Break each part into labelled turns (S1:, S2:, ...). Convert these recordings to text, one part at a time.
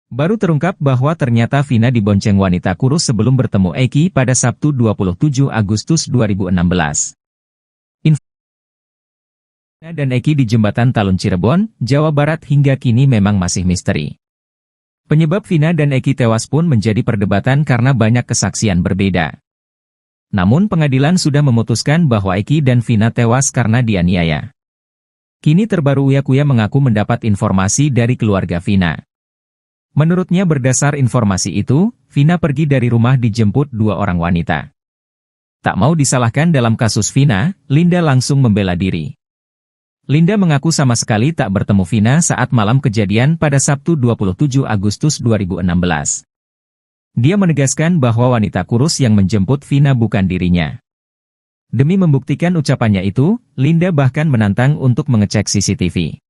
S1: Baru terungkap bahwa ternyata Vina dibonceng wanita kurus sebelum bertemu Eki pada Sabtu 27 Agustus 2016. Vina dan Eki di Jembatan Talun Cirebon, Jawa Barat hingga kini memang masih misteri. Penyebab Vina dan Eki tewas pun menjadi perdebatan karena banyak kesaksian berbeda. Namun pengadilan sudah memutuskan bahwa Eki dan Vina tewas karena dianiaya. Kini terbaru Uya Kuya mengaku mendapat informasi dari keluarga Vina. Menurutnya berdasar informasi itu, Vina pergi dari rumah dijemput dua orang wanita. Tak mau disalahkan dalam kasus Vina, Linda langsung membela diri. Linda mengaku sama sekali tak bertemu Vina saat malam kejadian pada Sabtu 27 Agustus 2016. Dia menegaskan bahwa wanita kurus yang menjemput Vina bukan dirinya. Demi membuktikan ucapannya itu, Linda bahkan menantang untuk mengecek CCTV.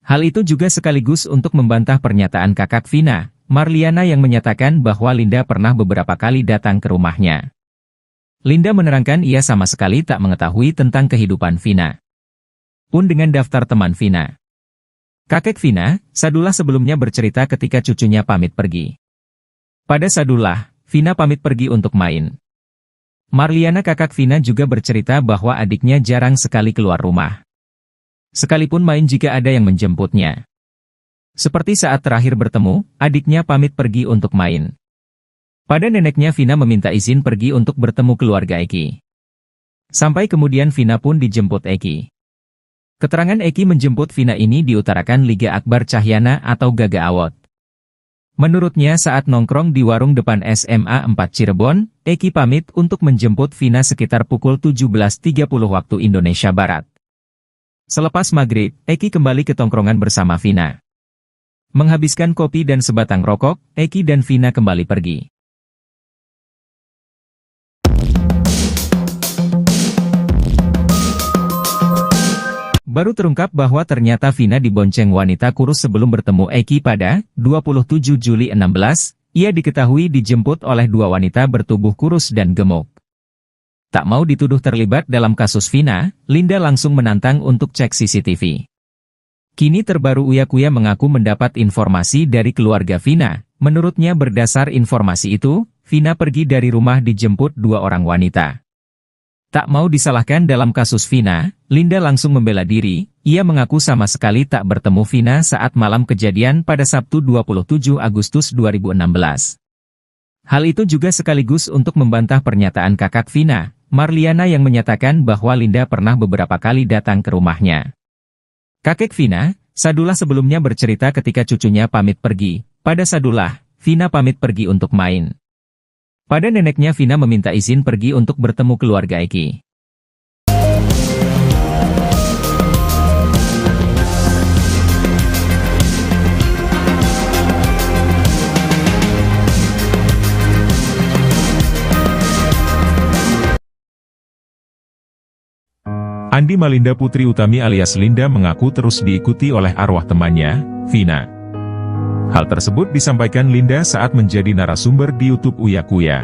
S1: Hal itu juga sekaligus untuk membantah pernyataan kakak Vina, Marliana yang menyatakan bahwa Linda pernah beberapa kali datang ke rumahnya. Linda menerangkan ia sama sekali tak mengetahui tentang kehidupan Vina. Pun dengan daftar teman Vina. Kakek Vina, Sadullah sebelumnya bercerita ketika cucunya pamit pergi. Pada Sadullah, Vina pamit pergi untuk main. Marliana kakak Vina juga bercerita bahwa adiknya jarang sekali keluar rumah. Sekalipun main jika ada yang menjemputnya. Seperti saat terakhir bertemu, adiknya pamit pergi untuk main. Pada neneknya Vina meminta izin pergi untuk bertemu keluarga Eki. Sampai kemudian Vina pun dijemput Eki. Keterangan Eki menjemput Vina ini diutarakan Liga Akbar Cahyana atau Gaga Awot. Menurutnya saat nongkrong di warung depan SMA 4 Cirebon, Eki pamit untuk menjemput Vina sekitar pukul 17.30 waktu Indonesia Barat. Selepas maghrib, Eki kembali ke tongkrongan bersama Vina. Menghabiskan kopi dan sebatang rokok, Eki dan Vina kembali pergi. Baru terungkap bahwa ternyata Vina dibonceng wanita kurus sebelum bertemu Eki pada 27 Juli 16, ia diketahui dijemput oleh dua wanita bertubuh kurus dan gemuk. Tak mau dituduh terlibat dalam kasus Vina, Linda langsung menantang untuk cek CCTV. Kini terbaru Uya Kuya mengaku mendapat informasi dari keluarga Vina. Menurutnya berdasar informasi itu, Vina pergi dari rumah dijemput dua orang wanita. Tak mau disalahkan dalam kasus Vina, Linda langsung membela diri. Ia mengaku sama sekali tak bertemu Vina saat malam kejadian pada Sabtu 27 Agustus 2016. Hal itu juga sekaligus untuk membantah pernyataan kakak Vina, Marliana yang menyatakan bahwa Linda pernah beberapa kali datang ke rumahnya. Kakek Vina, Sadullah sebelumnya bercerita ketika cucunya pamit pergi. Pada Sadullah, Vina pamit pergi untuk main. Pada neneknya Vina meminta izin pergi untuk bertemu keluarga Eki.
S2: Andi Malinda Putri Utami alias Linda mengaku terus diikuti oleh arwah temannya, Vina. Hal tersebut disampaikan Linda saat menjadi narasumber di YouTube Uya Kuya.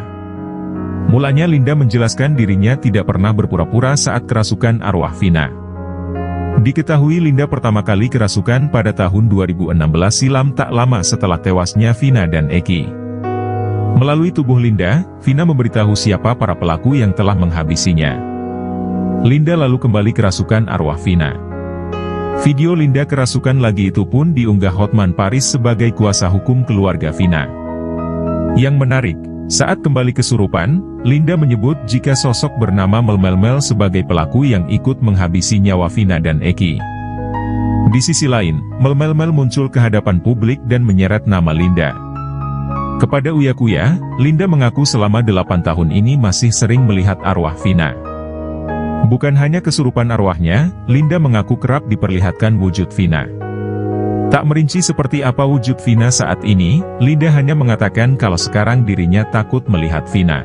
S2: Mulanya Linda menjelaskan dirinya tidak pernah berpura-pura saat kerasukan arwah Vina. Diketahui Linda pertama kali kerasukan pada tahun 2016 silam tak lama setelah tewasnya Vina dan Eki. Melalui tubuh Linda, Vina memberitahu siapa para pelaku yang telah menghabisinya. Linda lalu kembali kerasukan arwah Vina. Video Linda kerasukan lagi itu pun diunggah Hotman Paris sebagai kuasa hukum keluarga Vina. Yang menarik, saat kembali kesurupan, Linda menyebut jika sosok bernama Melmel sebagai pelaku yang ikut menghabisi nyawa Vina dan Eki. Di sisi lain, Melmel muncul ke hadapan publik dan menyeret nama Linda. Kepada Uya Kuya, Linda mengaku selama 8 tahun ini masih sering melihat arwah Vina. Bukan hanya kesurupan arwahnya, Linda mengaku kerap diperlihatkan wujud Vina. Tak merinci seperti apa wujud Vina saat ini, Linda hanya mengatakan kalau sekarang dirinya takut melihat Vina.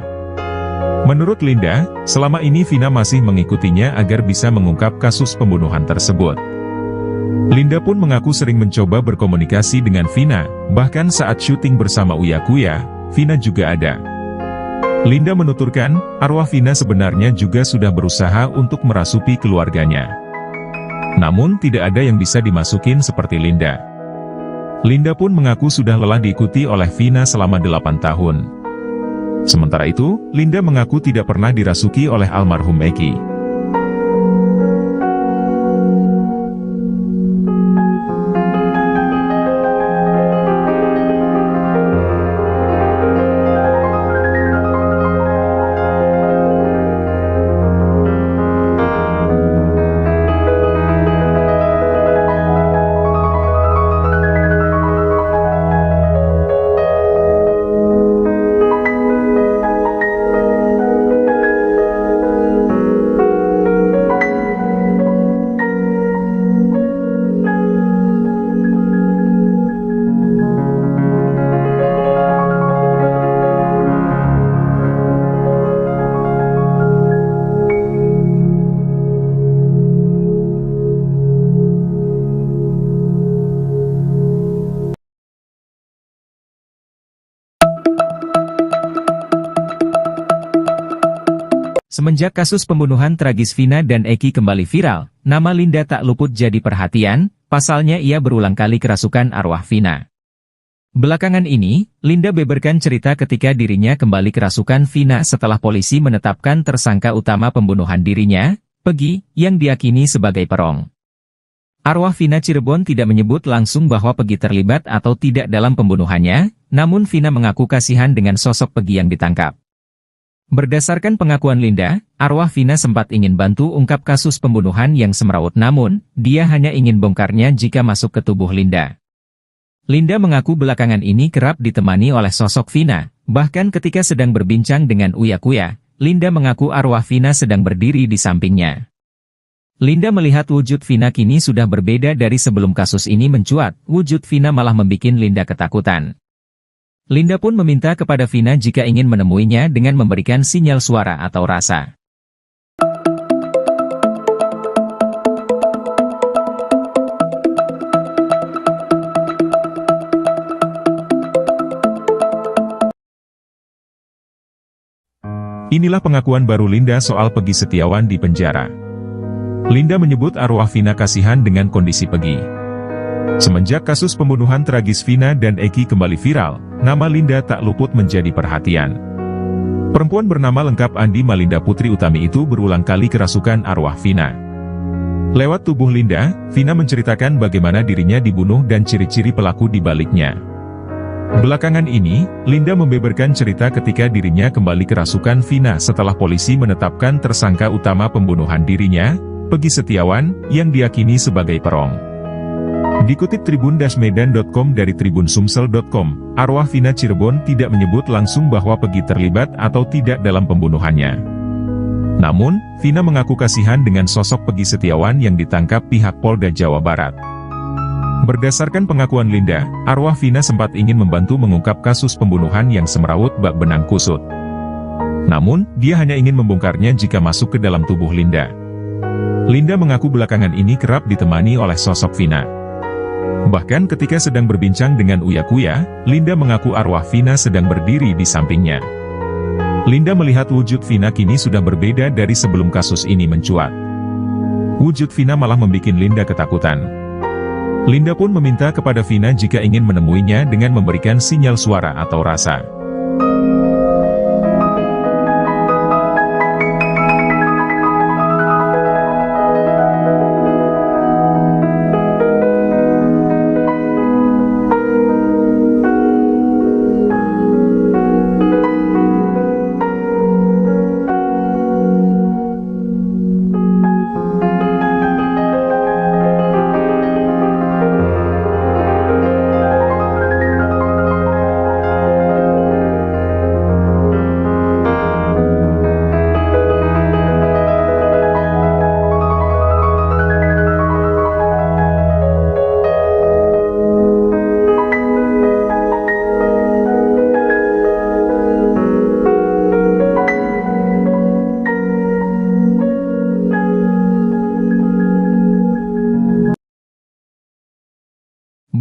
S2: Menurut Linda, selama ini Vina masih mengikutinya agar bisa mengungkap kasus pembunuhan tersebut. Linda pun mengaku sering mencoba berkomunikasi dengan Vina, bahkan saat syuting bersama Uya Kuya, Vina juga ada. Linda menuturkan, arwah Vina sebenarnya juga sudah berusaha untuk merasuki keluarganya. Namun tidak ada yang bisa dimasukin seperti Linda. Linda pun mengaku sudah lelah diikuti oleh Vina selama 8 tahun. Sementara itu, Linda mengaku tidak pernah dirasuki oleh almarhum Eki.
S1: Semenjak kasus pembunuhan tragis Vina dan Eki kembali viral, nama Linda tak luput jadi perhatian, pasalnya ia berulang kali kerasukan arwah Vina. Belakangan ini, Linda beberkan cerita ketika dirinya kembali kerasukan Vina setelah polisi menetapkan tersangka utama pembunuhan dirinya, Pegi, yang diyakini sebagai perong. Arwah Vina Cirebon tidak menyebut langsung bahwa Pegi terlibat atau tidak dalam pembunuhannya, namun Vina mengaku kasihan dengan sosok Pegi yang ditangkap. Berdasarkan pengakuan Linda, arwah Vina sempat ingin bantu ungkap kasus pembunuhan yang semrawut, namun, dia hanya ingin bongkarnya jika masuk ke tubuh Linda. Linda mengaku belakangan ini kerap ditemani oleh sosok Vina, bahkan ketika sedang berbincang dengan Uya Kuya, Linda mengaku arwah Vina sedang berdiri di sampingnya. Linda melihat wujud Vina kini sudah berbeda dari sebelum kasus ini mencuat, wujud Vina malah membuat Linda ketakutan. Linda pun meminta kepada Vina jika ingin menemuinya dengan memberikan sinyal suara atau rasa.
S2: Inilah pengakuan baru Linda soal Pegi Setiawan di penjara. Linda menyebut arwah Vina kasihan dengan kondisi Pegi. Semenjak kasus pembunuhan tragis Vina dan Eki kembali viral, nama Linda tak luput menjadi perhatian. Perempuan bernama lengkap Andi Malinda Putri Utami itu berulang kali kerasukan arwah Vina. Lewat tubuh Linda, Vina menceritakan bagaimana dirinya dibunuh dan ciri-ciri pelaku di baliknya. Belakangan ini, Linda membeberkan cerita ketika dirinya kembali kerasukan Vina setelah polisi menetapkan tersangka utama pembunuhan dirinya, Pegi Setiawan, yang diyakini sebagai perong. Dikutip tribun-medan.com dari tribunsumsel.com, arwah Vina Cirebon tidak menyebut langsung bahwa Pegi terlibat atau tidak dalam pembunuhannya. Namun, Vina mengaku kasihan dengan sosok Pegi Setiawan yang ditangkap pihak Polda Jawa Barat. Berdasarkan pengakuan Linda, arwah Vina sempat ingin membantu mengungkap kasus pembunuhan yang semrawut bak benang kusut. Namun, dia hanya ingin membongkarnya jika masuk ke dalam tubuh Linda. Linda mengaku belakangan ini kerap ditemani oleh sosok Vina. Bahkan ketika sedang berbincang dengan Uya Kuya, Linda mengaku arwah Vina sedang berdiri di sampingnya. Linda melihat wujud Vina kini sudah berbeda dari sebelum kasus ini mencuat. Wujud Vina malah membuat Linda ketakutan. Linda pun meminta kepada Vina jika ingin menemuinya dengan memberikan sinyal suara atau rasa.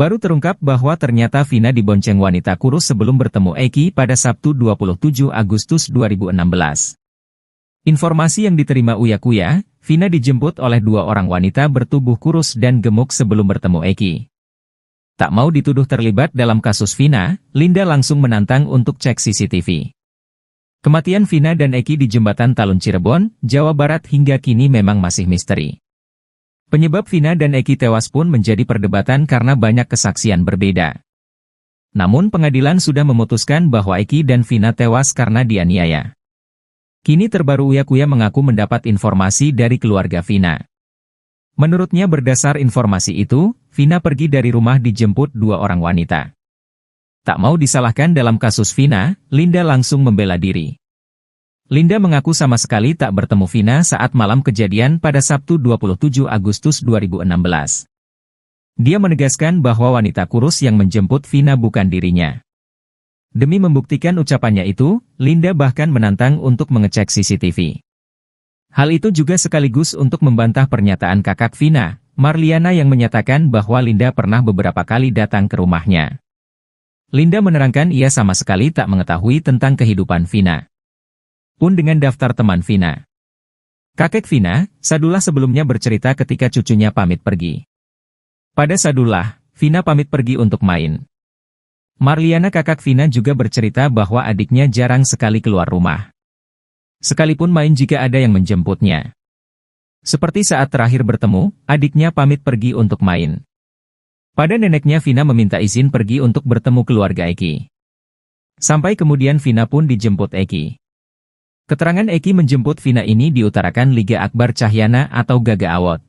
S1: Baru terungkap bahwa ternyata Vina dibonceng wanita kurus sebelum bertemu Eki pada Sabtu 27 Agustus 2016. Informasi yang diterima Uya Kuya, Vina dijemput oleh 2 orang wanita bertubuh kurus dan gemuk sebelum bertemu Eki. Tak mau dituduh terlibat dalam kasus Vina, Linda langsung menantang untuk cek CCTV. Kematian Vina dan Eki di Jembatan Talun Cirebon, Jawa Barat hingga kini memang masih misteri. Penyebab Vina dan Eki tewas pun menjadi perdebatan karena banyak kesaksian berbeda. Namun pengadilan sudah memutuskan bahwa Eki dan Vina tewas karena dianiaya. Kini terbaru Uya Kuya mengaku mendapat informasi dari keluarga Vina. Menurutnya berdasar informasi itu, Vina pergi dari rumah dijemput dua orang wanita. Tak mau disalahkan dalam kasus Vina, Linda langsung membela diri. Linda mengaku sama sekali tak bertemu Vina saat malam kejadian pada Sabtu 27 Agustus 2016. Dia menegaskan bahwa wanita kurus yang menjemput Vina bukan dirinya. Demi membuktikan ucapannya itu, Linda bahkan menantang untuk mengecek CCTV. Hal itu juga sekaligus untuk membantah pernyataan kakak Vina, Marliana yang menyatakan bahwa Linda pernah beberapa kali datang ke rumahnya. Linda menerangkan ia sama sekali tak mengetahui tentang kehidupan Vina. Pun dengan daftar teman Vina. Kakek Vina, Sadullah sebelumnya bercerita ketika cucunya pamit pergi. Pada Sadullah, Vina pamit pergi untuk main. Marliana kakak Vina juga bercerita bahwa adiknya jarang sekali keluar rumah. Sekalipun main jika ada yang menjemputnya. Seperti saat terakhir bertemu, adiknya pamit pergi untuk main. Pada neneknya Vina meminta izin pergi untuk bertemu keluarga Eki. Sampai kemudian Vina pun dijemput Eki. Keterangan Eki menjemput Vina ini diutarakan Liga Akbar Cahyana atau Gaga Awot.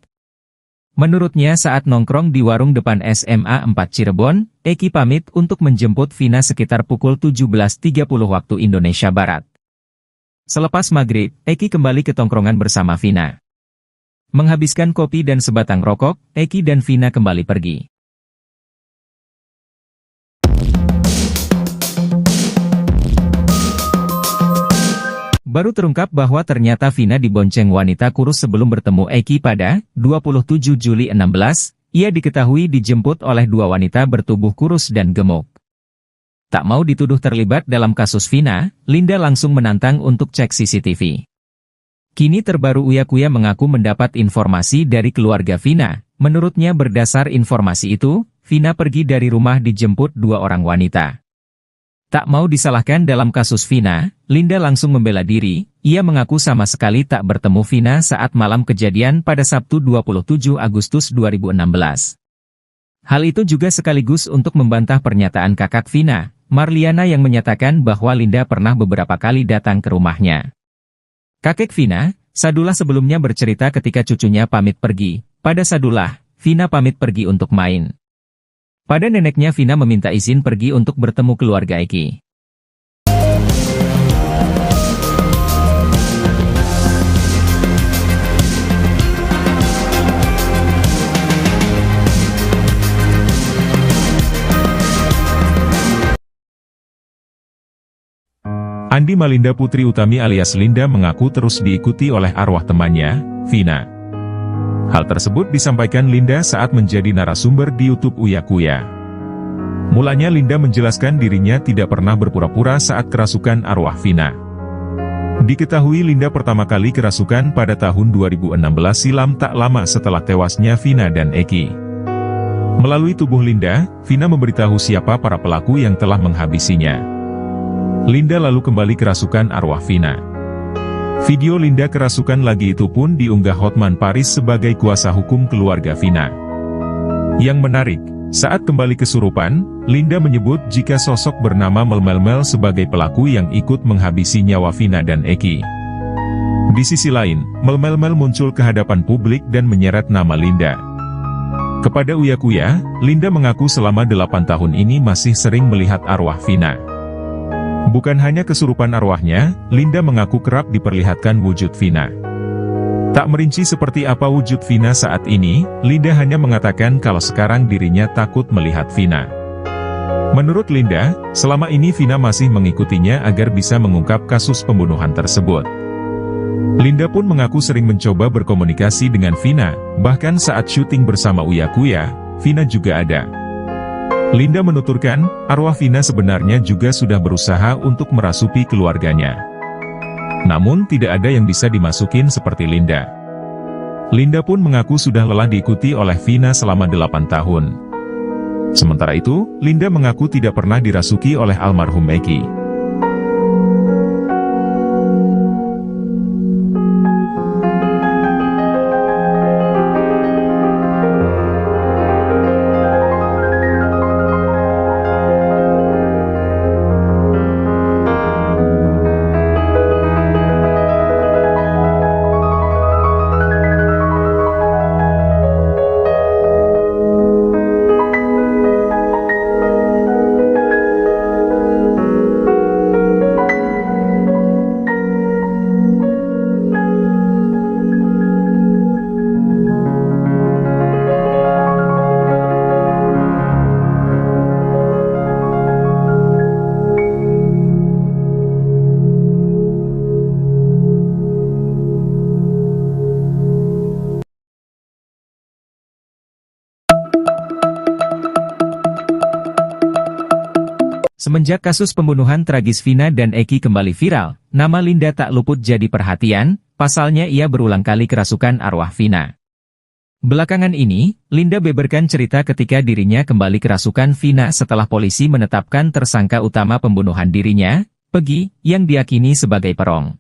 S1: Menurutnya saat nongkrong di warung depan SMA 4 Cirebon, Eki pamit untuk menjemput Vina sekitar pukul 17.30 waktu Indonesia Barat. Selepas maghrib, Eki kembali ke tongkrongan bersama Vina. Menghabiskan kopi dan sebatang rokok, Eki dan Vina kembali pergi. Baru terungkap bahwa ternyata Vina dibonceng wanita kurus sebelum bertemu Eki pada 27 Juli 16, ia diketahui dijemput oleh dua wanita bertubuh kurus dan gemuk. Tak mau dituduh terlibat dalam kasus Vina, Linda langsung menantang untuk cek CCTV. Kini terbaru Uya Kuya mengaku mendapat informasi dari keluarga Vina. Menurutnya berdasar informasi itu, Vina pergi dari rumah dijemput dua orang wanita. Tak mau disalahkan dalam kasus Vina, Linda langsung membela diri. Ia mengaku sama sekali tak bertemu Vina saat malam kejadian pada Sabtu 27 Agustus 2016. Hal itu juga sekaligus untuk membantah pernyataan kakak Vina, Marliana yang menyatakan bahwa Linda pernah beberapa kali datang ke rumahnya. Kakek Vina, Sadullah sebelumnya bercerita ketika cucunya pamit pergi. Pada Sadullah, Vina pamit pergi untuk main. Pada neneknya Vina meminta izin pergi untuk bertemu keluarga Eki.
S2: Andi Malinda Putri Utami alias Linda mengaku terus diikuti oleh arwah temannya, Vina. Hal tersebut disampaikan Linda saat menjadi narasumber di YouTube Uya Kuya. Mulanya Linda menjelaskan dirinya tidak pernah berpura-pura saat kerasukan arwah Vina. Diketahui Linda pertama kali kerasukan pada tahun 2016 silam tak lama setelah tewasnya Vina dan Eki. Melalui tubuh Linda, Vina memberitahu siapa para pelaku yang telah menghabisinya. Linda lalu kembali kerasukan arwah Vina. Video Linda kerasukan lagi itu pun diunggah Hotman Paris sebagai kuasa hukum keluarga Vina. Yang menarik, saat kembali kesurupan, Linda menyebut jika sosok bernama Melmel sebagai pelaku yang ikut menghabisi nyawa Vina dan Eki. Di sisi lain, Melmel muncul ke hadapan publik dan menyeret nama Linda. Kepada Uya Kuya, Linda mengaku selama 8 tahun ini masih sering melihat arwah Vina. Bukan hanya kesurupan arwahnya, Linda mengaku kerap diperlihatkan wujud Vina. Tak merinci seperti apa wujud Vina saat ini, Linda hanya mengatakan kalau sekarang dirinya takut melihat Vina. Menurut Linda, selama ini Vina masih mengikutinya agar bisa mengungkap kasus pembunuhan tersebut. Linda pun mengaku sering mencoba berkomunikasi dengan Vina, bahkan saat syuting bersama Uya Kuya, Vina juga ada. Linda menuturkan, arwah Vina sebenarnya juga sudah berusaha untuk merasuki keluarganya. Namun tidak ada yang bisa dimasukin seperti Linda. Linda pun mengaku sudah lelah diikuti oleh Vina selama 8 tahun. Sementara itu, Linda mengaku tidak pernah dirasuki oleh almarhum Eki.
S1: Semenjak kasus pembunuhan tragis Vina dan Eki kembali viral, nama Linda tak luput jadi perhatian, pasalnya ia berulang kali kerasukan arwah Vina. Belakangan ini, Linda beberkan cerita ketika dirinya kembali kerasukan Vina setelah polisi menetapkan tersangka utama pembunuhan dirinya, Peggy, yang diyakini sebagai perong.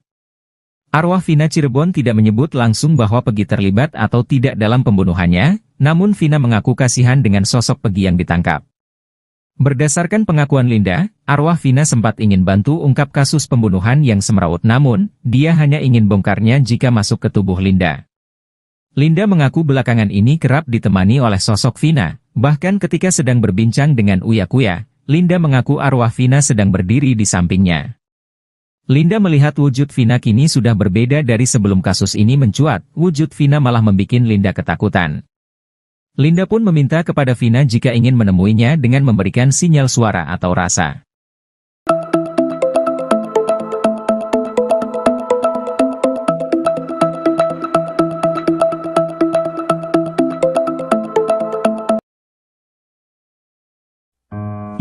S1: Arwah Vina Cirebon tidak menyebut langsung bahwa Peggy terlibat atau tidak dalam pembunuhannya, namun Vina mengaku kasihan dengan sosok Peggy yang ditangkap. Berdasarkan pengakuan Linda, arwah Vina sempat ingin bantu ungkap kasus pembunuhan yang semrawut, namun, dia hanya ingin bongkarnya jika masuk ke tubuh Linda. Linda mengaku belakangan ini kerap ditemani oleh sosok Vina, bahkan ketika sedang berbincang dengan Uya Kuya, Linda mengaku arwah Vina sedang berdiri di sampingnya. Linda melihat wujud Vina kini sudah berbeda dari sebelum kasus ini mencuat, wujud Vina malah membuat Linda ketakutan. Linda pun meminta kepada Vina jika ingin menemuinya dengan memberikan sinyal suara atau rasa.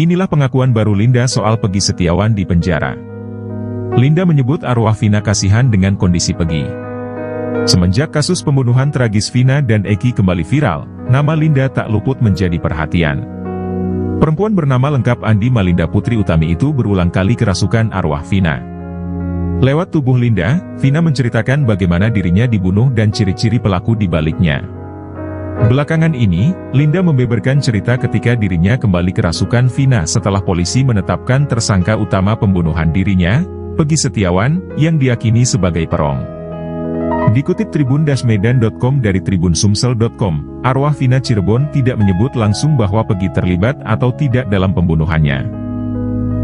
S2: Inilah pengakuan baru Linda soal Peggy Setiawan di penjara. Linda menyebut arwah Vina kasihan dengan kondisi Peggy. Semenjak kasus pembunuhan tragis Vina dan Eki kembali viral, nama Linda tak luput menjadi perhatian. Perempuan bernama lengkap Andi Malinda Putri Utami itu berulang kali kerasukan arwah Vina. Lewat tubuh Linda, Vina menceritakan bagaimana dirinya dibunuh dan ciri-ciri pelaku di baliknya. Belakangan ini, Linda membeberkan cerita ketika dirinya kembali kerasukan Vina setelah polisi menetapkan tersangka utama pembunuhan dirinya, Peggy Setiawan, yang diyakini sebagai perong. Dikutip tribun-medan.com dari tribunsumsel.com, arwah Vina Cirebon tidak menyebut langsung bahwa Peggy terlibat atau tidak dalam pembunuhannya.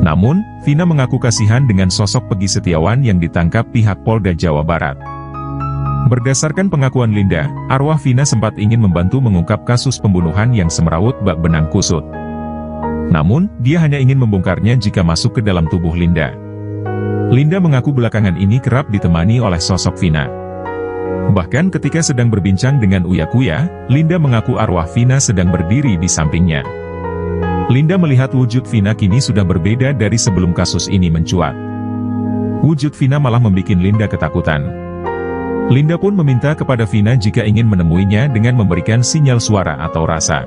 S2: Namun, Vina mengaku kasihan dengan sosok Peggy Setiawan yang ditangkap pihak Polda Jawa Barat. Berdasarkan pengakuan Linda, arwah Vina sempat ingin membantu mengungkap kasus pembunuhan yang semrawut bak benang kusut. Namun, dia hanya ingin membongkarnya jika masuk ke dalam tubuh Linda. Linda mengaku belakangan ini kerap ditemani oleh sosok Vina. Bahkan ketika sedang berbincang dengan Uya Kuya, Linda mengaku arwah Vina sedang berdiri di sampingnya. Linda melihat wujud Vina kini sudah berbeda dari sebelum kasus ini mencuat. Wujud Vina malah membuat Linda ketakutan. Linda pun meminta kepada Vina jika ingin menemuinya dengan memberikan sinyal suara atau rasa.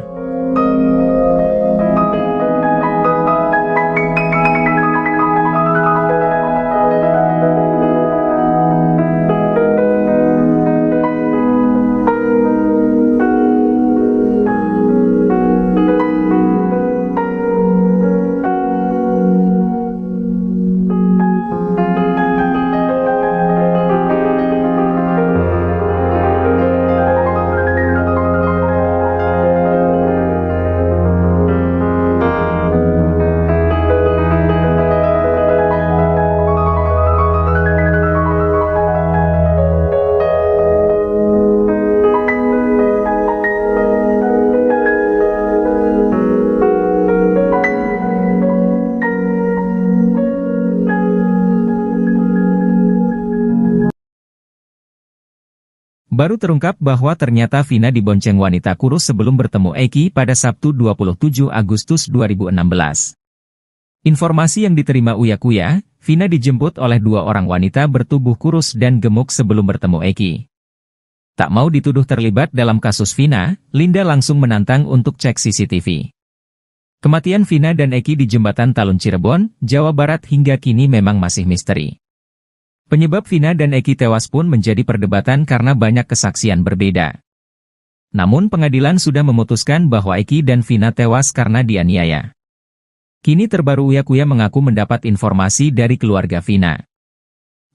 S1: Baru terungkap bahwa ternyata Vina dibonceng wanita kurus sebelum bertemu Eki pada Sabtu 27 Agustus 2016. Informasi yang diterima Uya Kuya, Vina dijemput oleh dua orang wanita bertubuh kurus dan gemuk sebelum bertemu Eki. Tak mau dituduh terlibat dalam kasus Vina, Linda langsung menantang untuk cek CCTV. Kematian Vina dan Eki di Jembatan Talun Cirebon, Jawa Barat hingga kini memang masih misteri. Penyebab Vina dan Eki tewas pun menjadi perdebatan karena banyak kesaksian berbeda. Namun pengadilan sudah memutuskan bahwa Eki dan Vina tewas karena dianiaya. Kini terbaru Uya Kuya mengaku mendapat informasi dari keluarga Vina.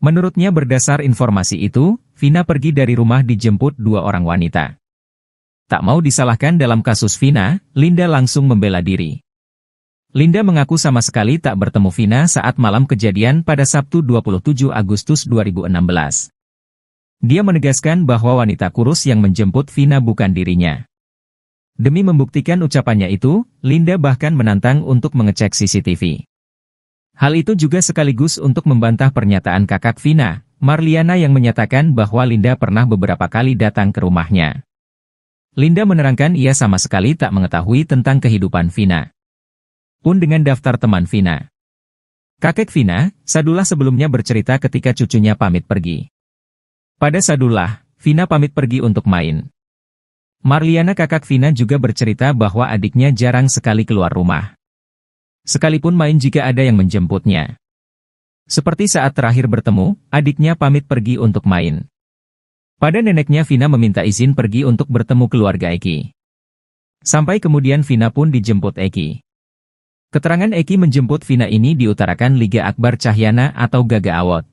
S1: Menurutnya berdasar informasi itu, Vina pergi dari rumah dijemput dua orang wanita. Tak mau disalahkan dalam kasus Vina, Linda langsung membela diri. Linda mengaku sama sekali tak bertemu Vina saat malam kejadian pada Sabtu 27 Agustus 2016. Dia menegaskan bahwa wanita kurus yang menjemput Vina bukan dirinya. Demi membuktikan ucapannya itu, Linda bahkan menantang untuk mengecek CCTV. Hal itu juga sekaligus untuk membantah pernyataan kakak Vina, Marliana yang menyatakan bahwa Linda pernah beberapa kali datang ke rumahnya. Linda menerangkan ia sama sekali tak mengetahui tentang kehidupan Vina. Pun dengan daftar teman Vina. Kakek Vina, Sadullah sebelumnya bercerita ketika cucunya pamit pergi. Pada Sadullah, Vina pamit pergi untuk main. Marliana kakak Vina juga bercerita bahwa adiknya jarang sekali keluar rumah. Sekalipun main jika ada yang menjemputnya. Seperti saat terakhir bertemu, adiknya pamit pergi untuk main. Pada neneknya Vina meminta izin pergi untuk bertemu keluarga Eki. Sampai kemudian Vina pun dijemput Eki. Keterangan Eki menjemput Vina ini diutarakan Liga Akbar Cahyana atau Gaga Awot.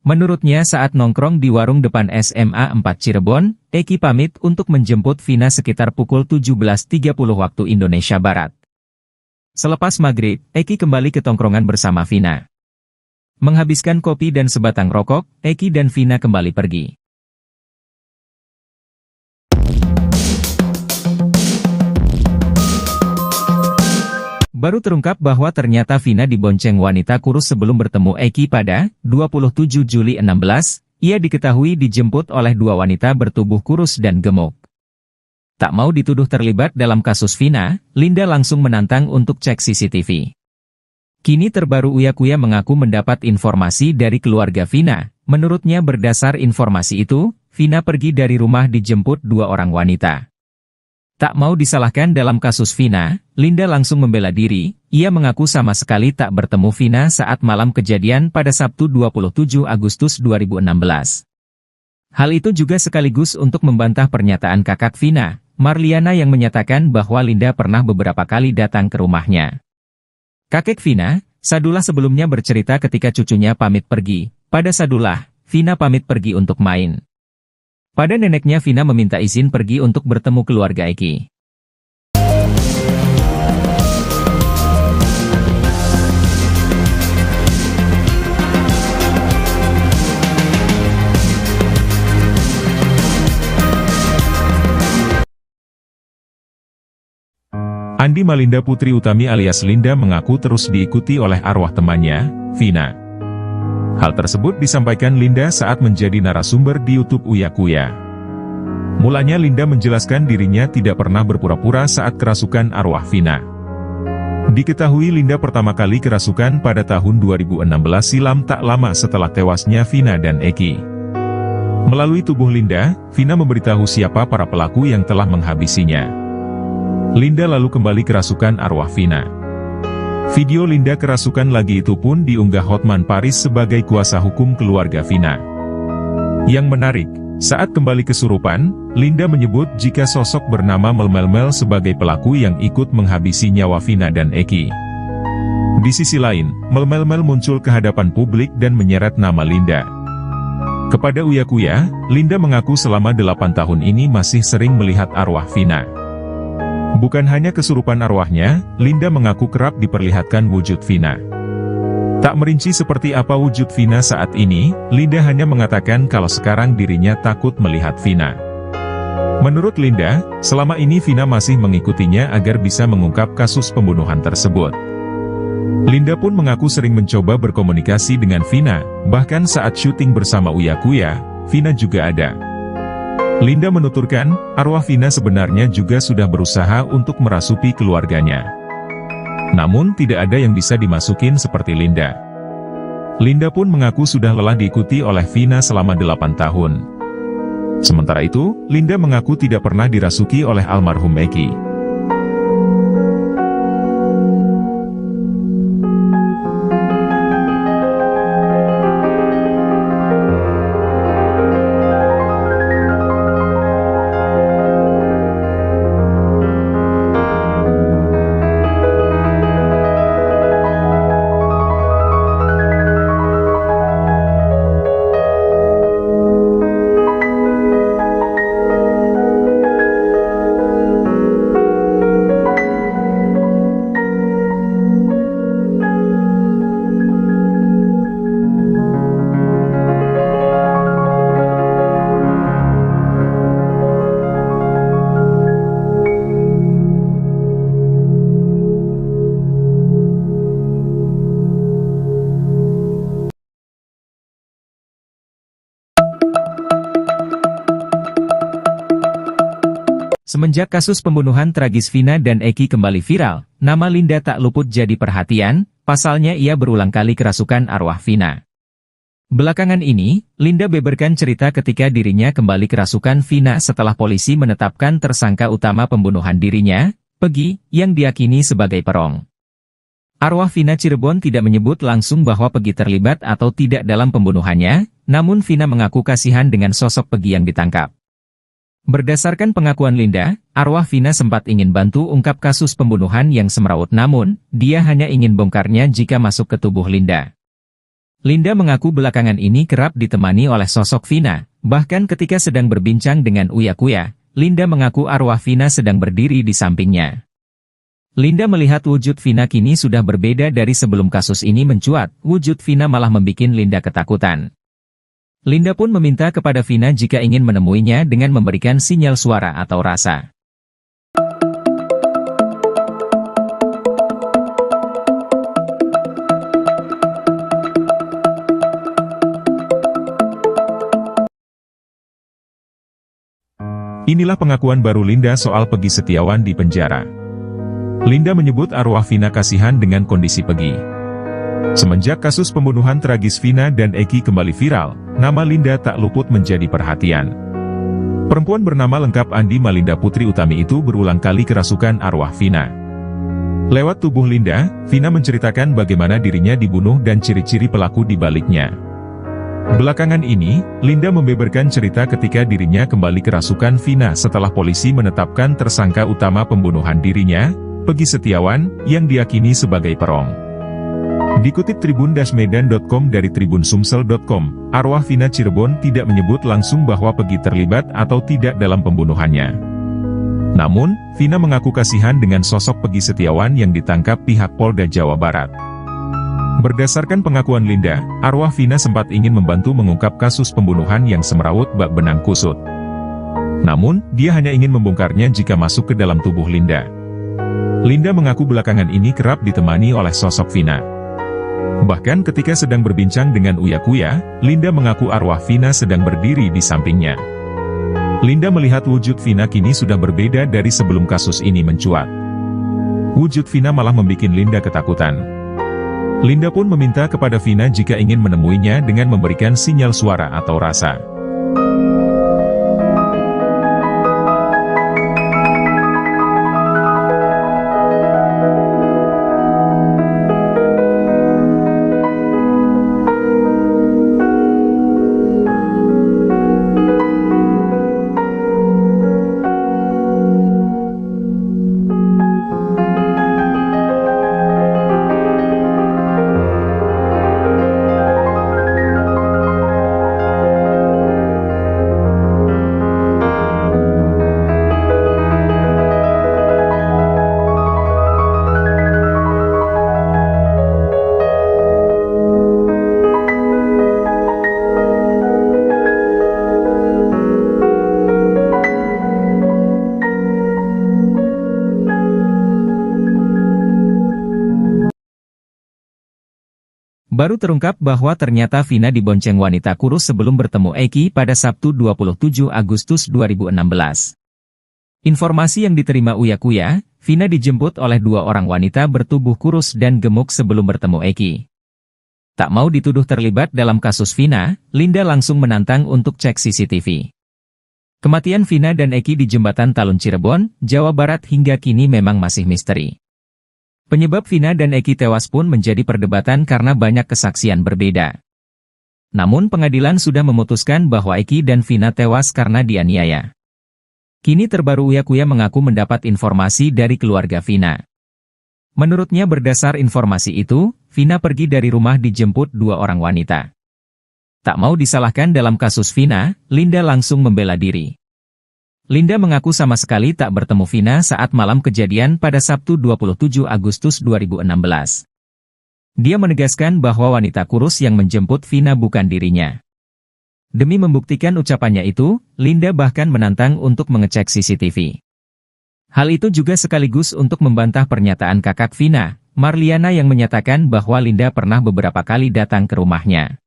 S1: Menurutnya saat nongkrong di warung depan SMA 4 Cirebon, Eki pamit untuk menjemput Vina sekitar pukul 17.30 waktu Indonesia Barat. Selepas maghrib, Eki kembali ke tongkrongan bersama Vina. Menghabiskan kopi dan sebatang rokok, Eki dan Vina kembali pergi. Baru terungkap bahwa ternyata Vina dibonceng wanita kurus sebelum bertemu Eki pada 27 Juli 16, ia diketahui dijemput oleh dua wanita bertubuh kurus dan gemuk. Tak mau dituduh terlibat dalam kasus Vina, Linda langsung menantang untuk cek CCTV. Kini terbaru Uya Kuya mengaku mendapat informasi dari keluarga Vina. Menurutnya berdasar informasi itu, Vina pergi dari rumah dijemput dua orang wanita. Tak mau disalahkan dalam kasus Vina, Linda langsung membela diri, ia mengaku sama sekali tak bertemu Vina saat malam kejadian pada Sabtu 27 Agustus 2016. Hal itu juga sekaligus untuk membantah pernyataan kakak Vina, Marliana yang menyatakan bahwa Linda pernah beberapa kali datang ke rumahnya. Kakek Vina, Sadullah sebelumnya bercerita ketika cucunya pamit pergi. Pada Sadullah, Vina pamit pergi untuk main. Pada neneknya Vina meminta izin pergi untuk bertemu keluarga Eki.
S2: Andi Malinda Putri Utami alias Linda mengaku terus diikuti oleh arwah temannya, Vina. Hal tersebut disampaikan Linda saat menjadi narasumber di YouTube Uya Kuya. Mulanya Linda menjelaskan dirinya tidak pernah berpura-pura saat kerasukan arwah Vina. Diketahui Linda pertama kali kerasukan pada tahun 2016 silam tak lama setelah tewasnya Vina dan Eki. Melalui tubuh Linda, Vina memberitahu siapa para pelaku yang telah menghabisinya. Linda lalu kembali kerasukan arwah Vina. Video Linda kerasukan lagi itu pun diunggah Hotman Paris sebagai kuasa hukum keluarga Vina. Yang menarik, saat kembali kesurupan, Linda menyebut jika sosok bernama Melmel sebagai pelaku yang ikut menghabisi nyawa Vina dan Eki. Di sisi lain, Melmel muncul ke hadapan publik dan menyeret nama Linda. Kepada Uya Kuya, Linda mengaku selama 8 tahun ini masih sering melihat arwah Vina. Bukan hanya kesurupan arwahnya, Linda mengaku kerap diperlihatkan wujud Vina. Tak merinci seperti apa wujud Vina saat ini, Linda hanya mengatakan kalau sekarang dirinya takut melihat Vina. Menurut Linda, selama ini Vina masih mengikutinya agar bisa mengungkap kasus pembunuhan tersebut. Linda pun mengaku sering mencoba berkomunikasi dengan Vina, bahkan saat syuting bersama Uya Kuya, Vina juga ada. Linda menuturkan, arwah Vina sebenarnya juga sudah berusaha untuk merasuki keluarganya. Namun tidak ada yang bisa dimasukin seperti Linda. Linda pun mengaku sudah lelah diikuti oleh Vina selama 8 tahun. Sementara itu, Linda mengaku tidak pernah dirasuki oleh almarhum Eki.
S1: Semenjak kasus pembunuhan tragis Vina dan Eki kembali viral, nama Linda tak luput jadi perhatian, pasalnya ia berulang kali kerasukan arwah Vina. Belakangan ini, Linda beberkan cerita ketika dirinya kembali kerasukan Vina setelah polisi menetapkan tersangka utama pembunuhan dirinya, Peggy, yang diyakini sebagai perong. Arwah Vina Cirebon tidak menyebut langsung bahwa Peggy terlibat atau tidak dalam pembunuhannya, namun Vina mengaku kasihan dengan sosok Peggy yang ditangkap. Berdasarkan pengakuan Linda, arwah Vina sempat ingin bantu ungkap kasus pembunuhan yang semrawut, namun, dia hanya ingin bongkarnya jika masuk ke tubuh Linda. Linda mengaku belakangan ini kerap ditemani oleh sosok Vina, bahkan ketika sedang berbincang dengan Uya Kuya, Linda mengaku arwah Vina sedang berdiri di sampingnya. Linda melihat wujud Vina kini sudah berbeda dari sebelum kasus ini mencuat, wujud Vina malah membuat Linda ketakutan. Linda pun meminta kepada Vina jika ingin menemuinya dengan memberikan sinyal suara atau rasa.
S2: Inilah pengakuan baru Linda soal Peggy Setiawan di penjara. Linda menyebut arwah Vina kasihan dengan kondisi Peggy. Semenjak kasus pembunuhan tragis Vina dan Eki kembali viral, nama Linda tak luput menjadi perhatian. Perempuan bernama lengkap Andi Malinda Putri Utami itu berulang kali kerasukan arwah Vina. Lewat tubuh Linda, Vina menceritakan bagaimana dirinya dibunuh dan ciri-ciri pelaku di baliknya. Belakangan ini, Linda membeberkan cerita ketika dirinya kembali kerasukan Vina setelah polisi menetapkan tersangka utama pembunuhan dirinya, Peggy Setiawan, yang diyakini sebagai perong. Dikutip tribun-medan.com dari tribunsumsel.com, arwah Vina Cirebon tidak menyebut langsung bahwa Peggy terlibat atau tidak dalam pembunuhannya. Namun, Vina mengaku kasihan dengan sosok Peggy Setiawan yang ditangkap pihak Polda Jawa Barat. Berdasarkan pengakuan Linda, arwah Vina sempat ingin membantu mengungkap kasus pembunuhan yang semrawut bak benang kusut. Namun, dia hanya ingin membongkarnya jika masuk ke dalam tubuh Linda. Linda mengaku belakangan ini kerap ditemani oleh sosok Vina. Bahkan ketika sedang berbincang dengan Uya Kuya, Linda mengaku arwah Vina sedang berdiri di sampingnya. Linda melihat wujud Vina kini sudah berbeda dari sebelum kasus ini mencuat. Wujud Vina malah membuat Linda ketakutan. Linda pun meminta kepada Vina jika ingin menemuinya dengan memberikan sinyal suara atau rasa.
S1: Baru terungkap bahwa ternyata Vina dibonceng wanita kurus sebelum bertemu Eki pada Sabtu 27 Agustus 2016. Informasi yang diterima Uya Kuya, Vina dijemput oleh dua orang wanita bertubuh kurus dan gemuk sebelum bertemu Eki. Tak mau dituduh terlibat dalam kasus Vina, Linda langsung menantang untuk cek CCTV. Kematian Vina dan Eki di Jembatan Talun Cirebon, Jawa Barat hingga kini memang masih misteri. Penyebab Vina dan Eki tewas pun menjadi perdebatan karena banyak kesaksian berbeda. Namun pengadilan sudah memutuskan bahwa Eki dan Vina tewas karena dianiaya. Kini terbaru Uya Kuya mengaku mendapat informasi dari keluarga Vina. Menurutnya berdasar informasi itu, Vina pergi dari rumah dijemput dua orang wanita. Tak mau disalahkan dalam kasus Vina, Linda langsung membela diri. Linda mengaku sama sekali tak bertemu Vina saat malam kejadian pada Sabtu 27 Agustus 2016. Dia menegaskan bahwa wanita kurus yang menjemput Vina bukan dirinya. Demi membuktikan ucapannya itu, Linda bahkan menantang untuk mengecek CCTV. Hal itu juga sekaligus untuk membantah pernyataan kakak Vina, Marliana yang menyatakan bahwa Linda pernah beberapa kali datang ke rumahnya.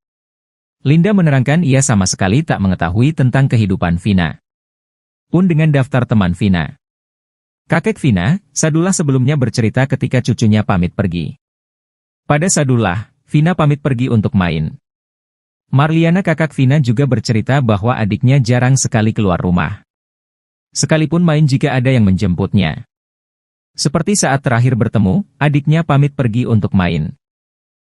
S1: Linda menerangkan ia sama sekali tak mengetahui tentang kehidupan Vina pun dengan daftar teman Vina. Kakek Vina, Sadullah sebelumnya bercerita ketika cucunya pamit pergi. Pada Sadullah, Vina pamit pergi untuk main. Marliana kakak Vina juga bercerita bahwa adiknya jarang sekali keluar rumah. Sekalipun main jika ada yang menjemputnya. Seperti saat terakhir bertemu, adiknya pamit pergi untuk main.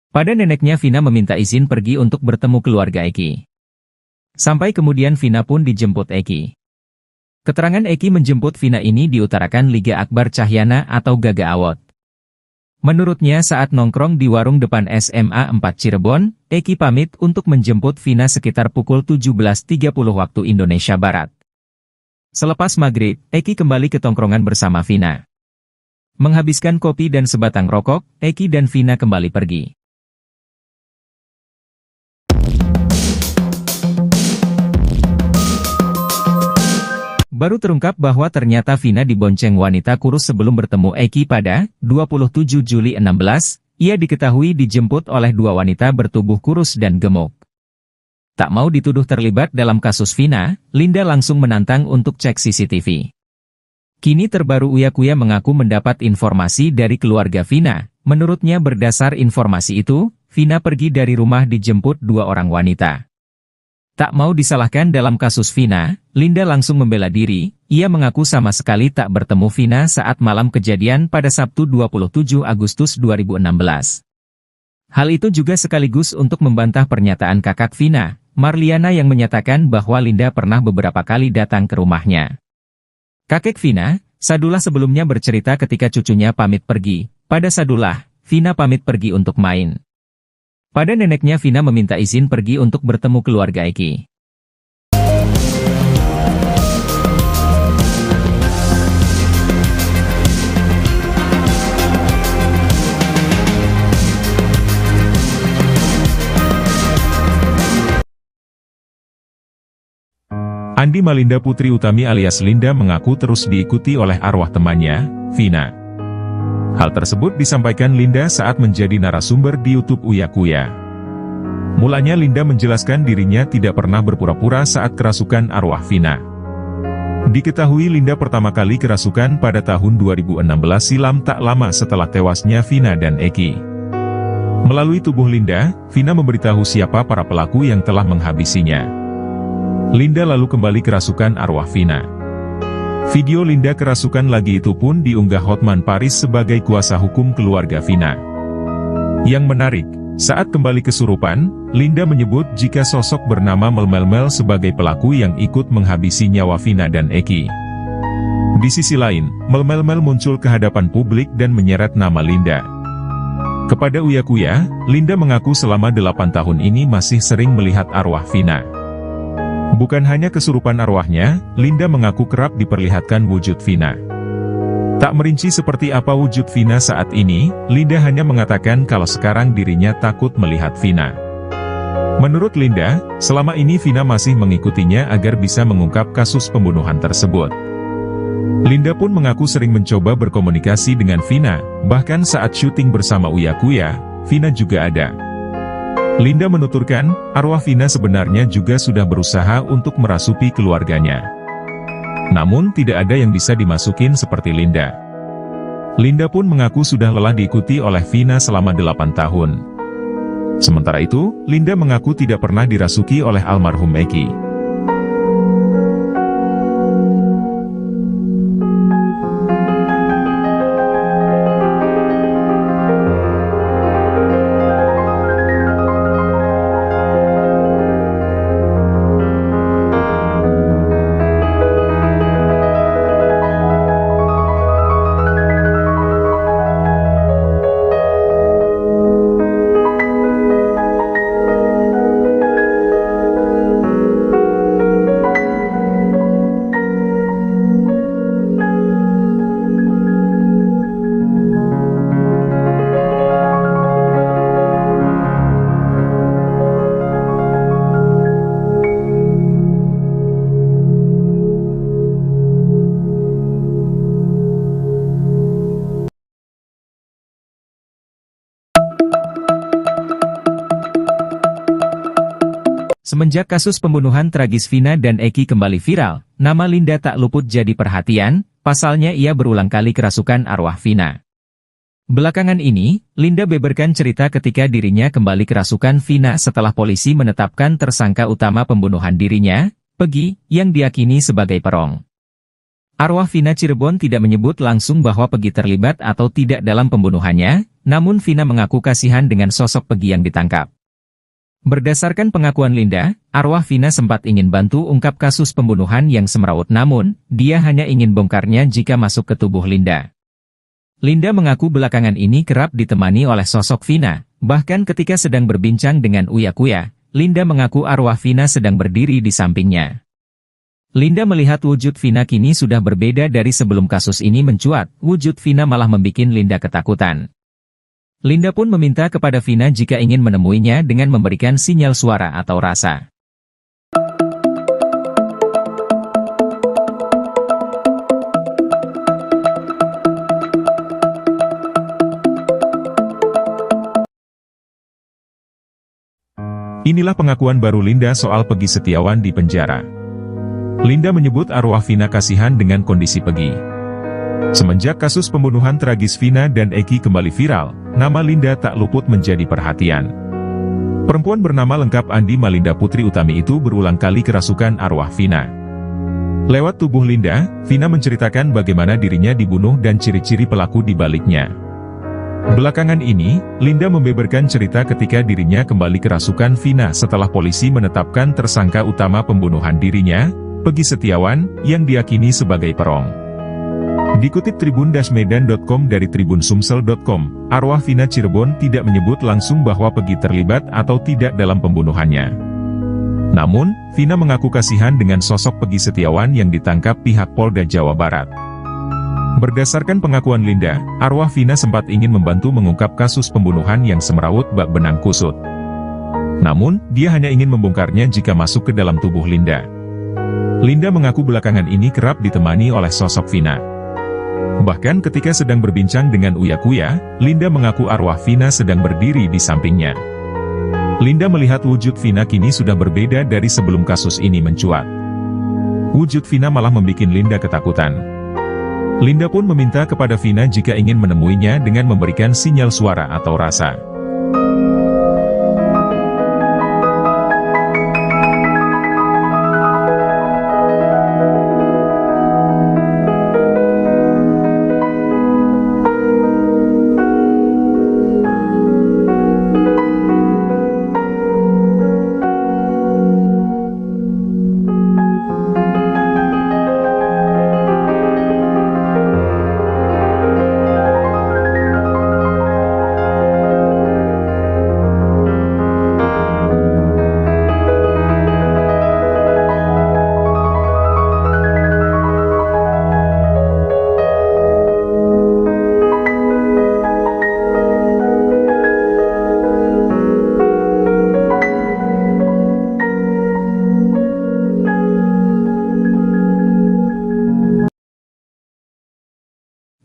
S1: Pada neneknya Vina meminta izin pergi untuk bertemu keluarga Eki. Sampai kemudian Vina pun dijemput Eki. Keterangan Eki menjemput Vina ini diutarakan Liga Akbar Cahyana atau Gaga Awot. Menurutnya saat nongkrong di warung depan SMA 4 Cirebon, Eki pamit untuk menjemput Vina sekitar pukul 17.30 waktu Indonesia Barat. Selepas maghrib, Eki kembali ke tongkrongan bersama Vina. Menghabiskan kopi dan sebatang rokok, Eki dan Vina kembali pergi. Baru terungkap bahwa ternyata Vina dibonceng wanita kurus sebelum bertemu Eki pada 27 Juli 16, ia diketahui dijemput oleh dua wanita bertubuh kurus dan gemuk. Tak mau dituduh terlibat dalam kasus Vina, Linda langsung menantang untuk cek CCTV. Kini terbaru Uya Kuya mengaku mendapat informasi dari keluarga Vina. Menurutnya berdasar informasi itu, Vina pergi dari rumah dijemput dua orang wanita. Tak mau disalahkan dalam kasus Vina, Linda langsung membela diri, ia mengaku sama sekali tak bertemu Vina saat malam kejadian pada Sabtu 27 Agustus 2016. Hal itu juga sekaligus untuk membantah pernyataan kakak Vina, Marliana yang menyatakan bahwa Linda pernah beberapa kali datang ke rumahnya. Kakek Vina, Sadullah sebelumnya bercerita ketika cucunya pamit pergi. Pada Sadullah, Vina pamit pergi untuk main. Pada neneknya Vina meminta izin pergi untuk bertemu keluarga Eki.
S2: Andi Malinda Putri Utami alias Linda mengaku terus diikuti oleh arwah temannya, Vina. Hal tersebut disampaikan Linda saat menjadi narasumber di YouTube Uya Kuya. Mulanya Linda menjelaskan dirinya tidak pernah berpura-pura saat kerasukan arwah Vina. Diketahui Linda pertama kali kerasukan pada tahun 2016 silam tak lama setelah tewasnya Vina dan Eki. Melalui tubuh Linda, Vina memberitahu siapa para pelaku yang telah menghabisinya. Linda lalu kembali kerasukan arwah Vina. Video Linda kerasukan lagi itu pun diunggah Hotman Paris sebagai kuasa hukum keluarga Vina. Yang menarik, saat kembali kesurupan, Linda menyebut jika sosok bernama Melmel sebagai pelaku yang ikut menghabisi nyawa Vina dan Eki. Di sisi lain, Melmel muncul ke hadapan publik dan menyeret nama Linda. Kepada Uya Kuya, Linda mengaku selama 8 tahun ini masih sering melihat arwah Vina. Bukan hanya kesurupan arwahnya, Linda mengaku kerap diperlihatkan wujud Vina. Tak merinci seperti apa wujud Vina saat ini, Linda hanya mengatakan kalau sekarang dirinya takut melihat Vina. Menurut Linda, selama ini Vina masih mengikutinya agar bisa mengungkap kasus pembunuhan tersebut. Linda pun mengaku sering mencoba berkomunikasi dengan Vina, bahkan saat syuting bersama Uya Kuya, Vina juga ada. Linda menuturkan, arwah Vina sebenarnya juga sudah berusaha untuk merasuki keluarganya. Namun tidak ada yang bisa dimasukin seperti Linda. Linda pun mengaku sudah lelah diikuti oleh Vina selama 8 tahun. Sementara itu, Linda mengaku tidak pernah dirasuki oleh almarhum Eki.
S1: Semenjak kasus pembunuhan tragis Vina dan Eki kembali viral, nama Linda tak luput jadi perhatian. pasalnya ia berulang kali kerasukan arwah Vina. Belakangan ini, Linda beberkan cerita ketika dirinya kembali kerasukan Vina setelah polisi menetapkan tersangka utama pembunuhan dirinya, Peggy, yang diyakini sebagai perong. Arwah Vina Cirebon tidak menyebut langsung bahwa Peggy terlibat atau tidak dalam pembunuhannya, namun Vina mengaku kasihan dengan sosok Peggy yang ditangkap. Berdasarkan pengakuan Linda, arwah Vina sempat ingin bantu ungkap kasus pembunuhan yang semrawut, namun, dia hanya ingin bongkarnya jika masuk ke tubuh Linda. Linda mengaku belakangan ini kerap ditemani oleh sosok Vina, bahkan ketika sedang berbincang dengan Uya Kuya, Linda mengaku arwah Vina sedang berdiri di sampingnya. Linda melihat wujud Vina kini sudah berbeda dari sebelum kasus ini mencuat, wujud Vina malah membuat Linda ketakutan. Linda pun meminta kepada Vina jika ingin menemuinya dengan memberikan sinyal suara atau rasa.
S2: Inilah pengakuan baru Linda soal Peggy Setiawan di penjara. Linda menyebut arwah Vina kasihan dengan kondisi Peggy. Semenjak kasus pembunuhan tragis Vina dan Eki kembali viral, nama Linda tak luput menjadi perhatian. Perempuan bernama lengkap Andi Malinda Putri Utami itu berulang kali kerasukan arwah Vina. Lewat tubuh Linda, Vina menceritakan bagaimana dirinya dibunuh dan ciri-ciri pelaku di baliknya. Belakangan ini, Linda membeberkan cerita ketika dirinya kembali kerasukan Vina setelah polisi menetapkan tersangka utama pembunuhan dirinya, Peggy Setiawan, yang diyakini sebagai perong. Dikutip tribun-medan.com dari tribunsumsel.com, arwah Vina Cirebon tidak menyebut langsung bahwa Peggy terlibat atau tidak dalam pembunuhannya. Namun, Vina mengaku kasihan dengan sosok Peggy Setiawan yang ditangkap pihak Polda Jawa Barat. Berdasarkan pengakuan Linda, arwah Vina sempat ingin membantu mengungkap kasus pembunuhan yang semrawut bak benang kusut. Namun, dia hanya ingin membongkarnya jika masuk ke dalam tubuh Linda. Linda mengaku belakangan ini kerap ditemani oleh sosok Vina. Bahkan ketika sedang berbincang dengan Uya Kuya, Linda mengaku arwah Vina sedang berdiri di sampingnya. Linda melihat wujud Vina kini sudah berbeda dari sebelum kasus ini mencuat. Wujud Vina malah membuat Linda ketakutan. Linda pun meminta kepada Vina jika ingin menemuinya dengan memberikan sinyal suara atau rasa.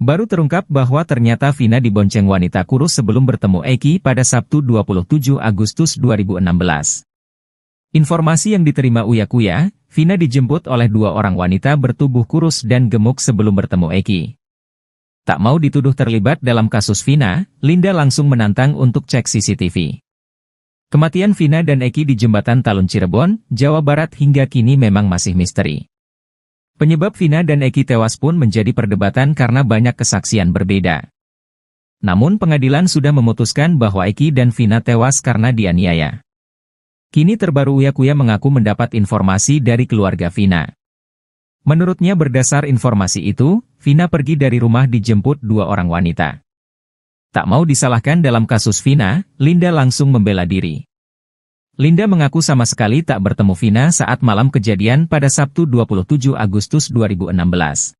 S1: Baru terungkap bahwa ternyata Vina dibonceng wanita kurus sebelum bertemu Eki pada Sabtu 27 Agustus 2016. Informasi yang diterima Uya Kuya, Vina dijemput oleh dua orang wanita bertubuh kurus dan gemuk sebelum bertemu Eki. Tak mau dituduh terlibat dalam kasus Vina, Linda langsung menantang untuk cek CCTV. Kematian Vina dan Eki di Jembatan Talun Cirebon, Jawa Barat hingga kini memang masih misteri. Penyebab Vina dan Eki tewas pun menjadi perdebatan karena banyak kesaksian berbeda. Namun pengadilan sudah memutuskan bahwa Eki dan Vina tewas karena dianiaya. Kini terbaru Uya Kuya mengaku mendapat informasi dari keluarga Vina. Menurutnya berdasar informasi itu, Vina pergi dari rumah dijemput dua orang wanita. Tak mau disalahkan dalam kasus Vina, Linda langsung membela diri. Linda mengaku sama sekali tak bertemu Vina saat malam kejadian pada Sabtu 27 Agustus 2016.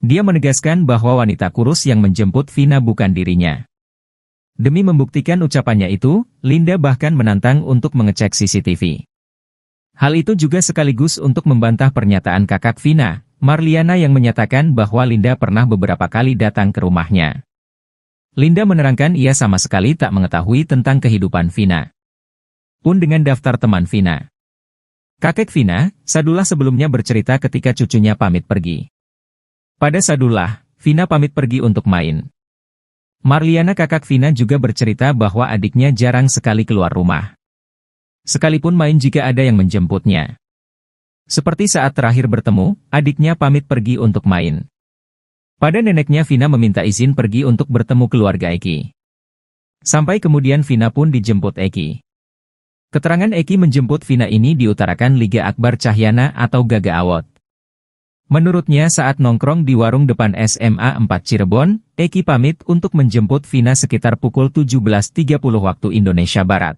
S1: Dia menegaskan bahwa wanita kurus yang menjemput Vina bukan dirinya. Demi membuktikan ucapannya itu, Linda bahkan menantang untuk mengecek CCTV. Hal itu juga sekaligus untuk membantah pernyataan kakak Vina, Marliana yang menyatakan bahwa Linda pernah beberapa kali datang ke rumahnya. Linda menerangkan ia sama sekali tak mengetahui tentang kehidupan Vina. Pun dengan daftar teman Vina. Kakek Vina, Sadullah sebelumnya bercerita ketika cucunya pamit pergi. Pada Sadullah, Vina pamit pergi untuk main. Marliana kakak Vina juga bercerita bahwa adiknya jarang sekali keluar rumah. Sekalipun main jika ada yang menjemputnya. Seperti saat terakhir bertemu, adiknya pamit pergi untuk main. Pada neneknya Vina meminta izin pergi untuk bertemu keluarga Eki. Sampai kemudian Vina pun dijemput Eki. Keterangan Eki menjemput Vina ini diutarakan Liga Akbar Cahyana atau Gaga Awot. Menurutnya saat nongkrong di warung depan SMA 4 Cirebon, Eki pamit untuk menjemput Vina sekitar pukul 17.30 waktu Indonesia Barat.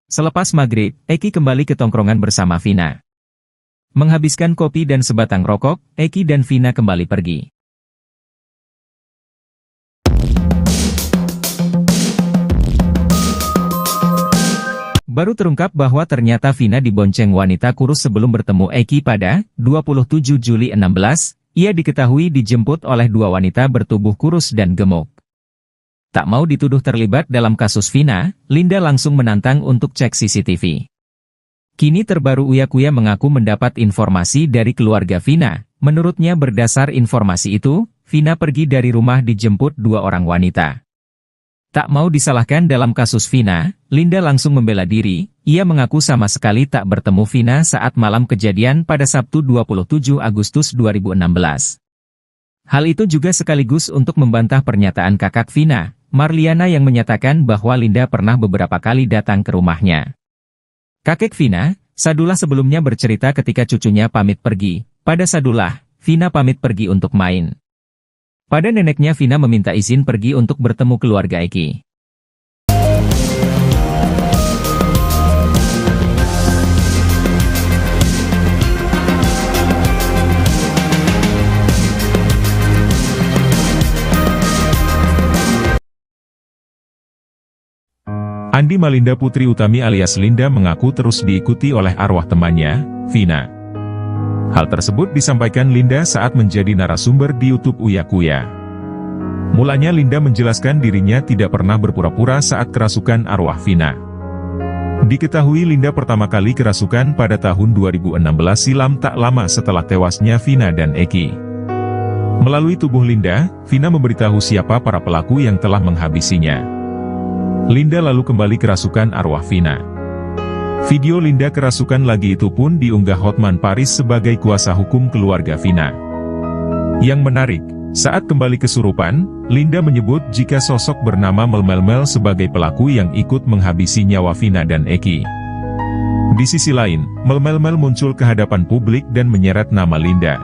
S1: Selepas maghrib, Eki kembali ke tongkrongan bersama Vina. Menghabiskan kopi dan sebatang rokok, Eki dan Vina kembali pergi. Baru terungkap bahwa ternyata Vina dibonceng wanita kurus sebelum bertemu Eki pada 27 Juli 16, ia diketahui dijemput oleh dua wanita bertubuh kurus dan gemuk. Tak mau dituduh terlibat dalam kasus Vina, Linda langsung menantang untuk cek CCTV. Kini terbaru Uya Kuya mengaku mendapat informasi dari keluarga Vina. Menurutnya berdasar informasi itu, Vina pergi dari rumah dijemput dua orang wanita. Tak mau disalahkan dalam kasus Vina, Linda langsung membela diri. Ia mengaku sama sekali tak bertemu Vina saat malam kejadian pada Sabtu 27 Agustus 2016. Hal itu juga sekaligus untuk membantah pernyataan kakak Vina, Marliana yang menyatakan bahwa Linda pernah beberapa kali datang ke rumahnya. Kakek Vina, Sadullah sebelumnya bercerita ketika cucunya pamit pergi. Pada Sadullah, Vina pamit pergi untuk main. Pada neneknya Vina meminta izin pergi untuk bertemu keluarga Eki.
S2: Andi Malinda Putri Utami alias Linda mengaku terus diikuti oleh arwah temannya, Vina. Hal tersebut disampaikan Linda saat menjadi narasumber di YouTube Uya Kuya. Mulanya Linda menjelaskan dirinya tidak pernah berpura-pura saat kerasukan arwah Vina. Diketahui Linda pertama kali kerasukan pada tahun 2016 silam tak lama setelah tewasnya Vina dan Eki. Melalui tubuh Linda, Vina memberitahu siapa para pelaku yang telah menghabisinya. Linda lalu kembali kerasukan arwah Vina. Video Linda kerasukan lagi itu pun diunggah Hotman Paris sebagai kuasa hukum keluarga Vina. Yang menarik, saat kembali kesurupan, Linda menyebut jika sosok bernama Melmel sebagai pelaku yang ikut menghabisi nyawa Vina dan Eki. Di sisi lain, Melmel muncul ke hadapan publik dan menyeret nama Linda.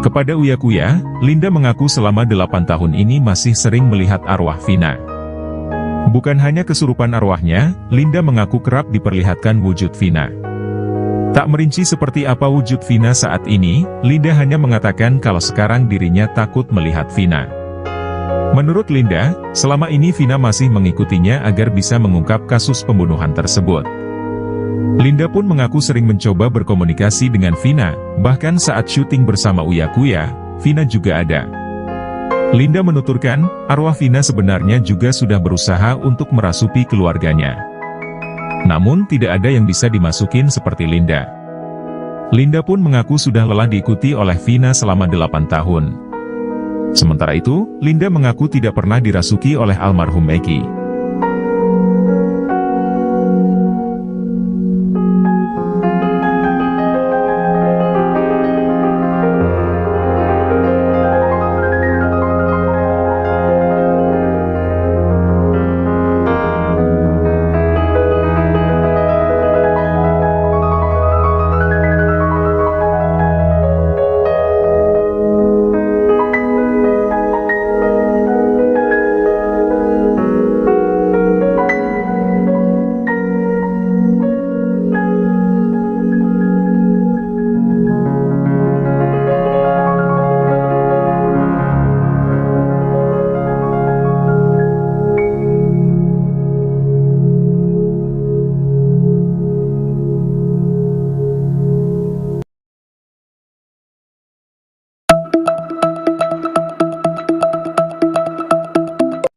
S2: Kepada Uya Kuya, Linda mengaku selama 8 tahun ini masih sering melihat arwah Vina. Bukan hanya kesurupan arwahnya, Linda mengaku kerap diperlihatkan wujud Vina. Tak merinci seperti apa wujud Vina saat ini, Linda hanya mengatakan kalau sekarang dirinya takut melihat Vina. Menurut Linda, selama ini Vina masih mengikutinya agar bisa mengungkap kasus pembunuhan tersebut. Linda pun mengaku sering mencoba berkomunikasi dengan Vina, bahkan saat syuting bersama Uya Kuya, Vina juga ada. Linda menuturkan, arwah Vina sebenarnya juga sudah berusaha untuk merasuki keluarganya. Namun tidak ada yang bisa dimasukin seperti Linda. Linda pun mengaku sudah lelah diikuti oleh Vina selama 8 tahun. Sementara itu, Linda mengaku tidak pernah dirasuki oleh almarhum Eki.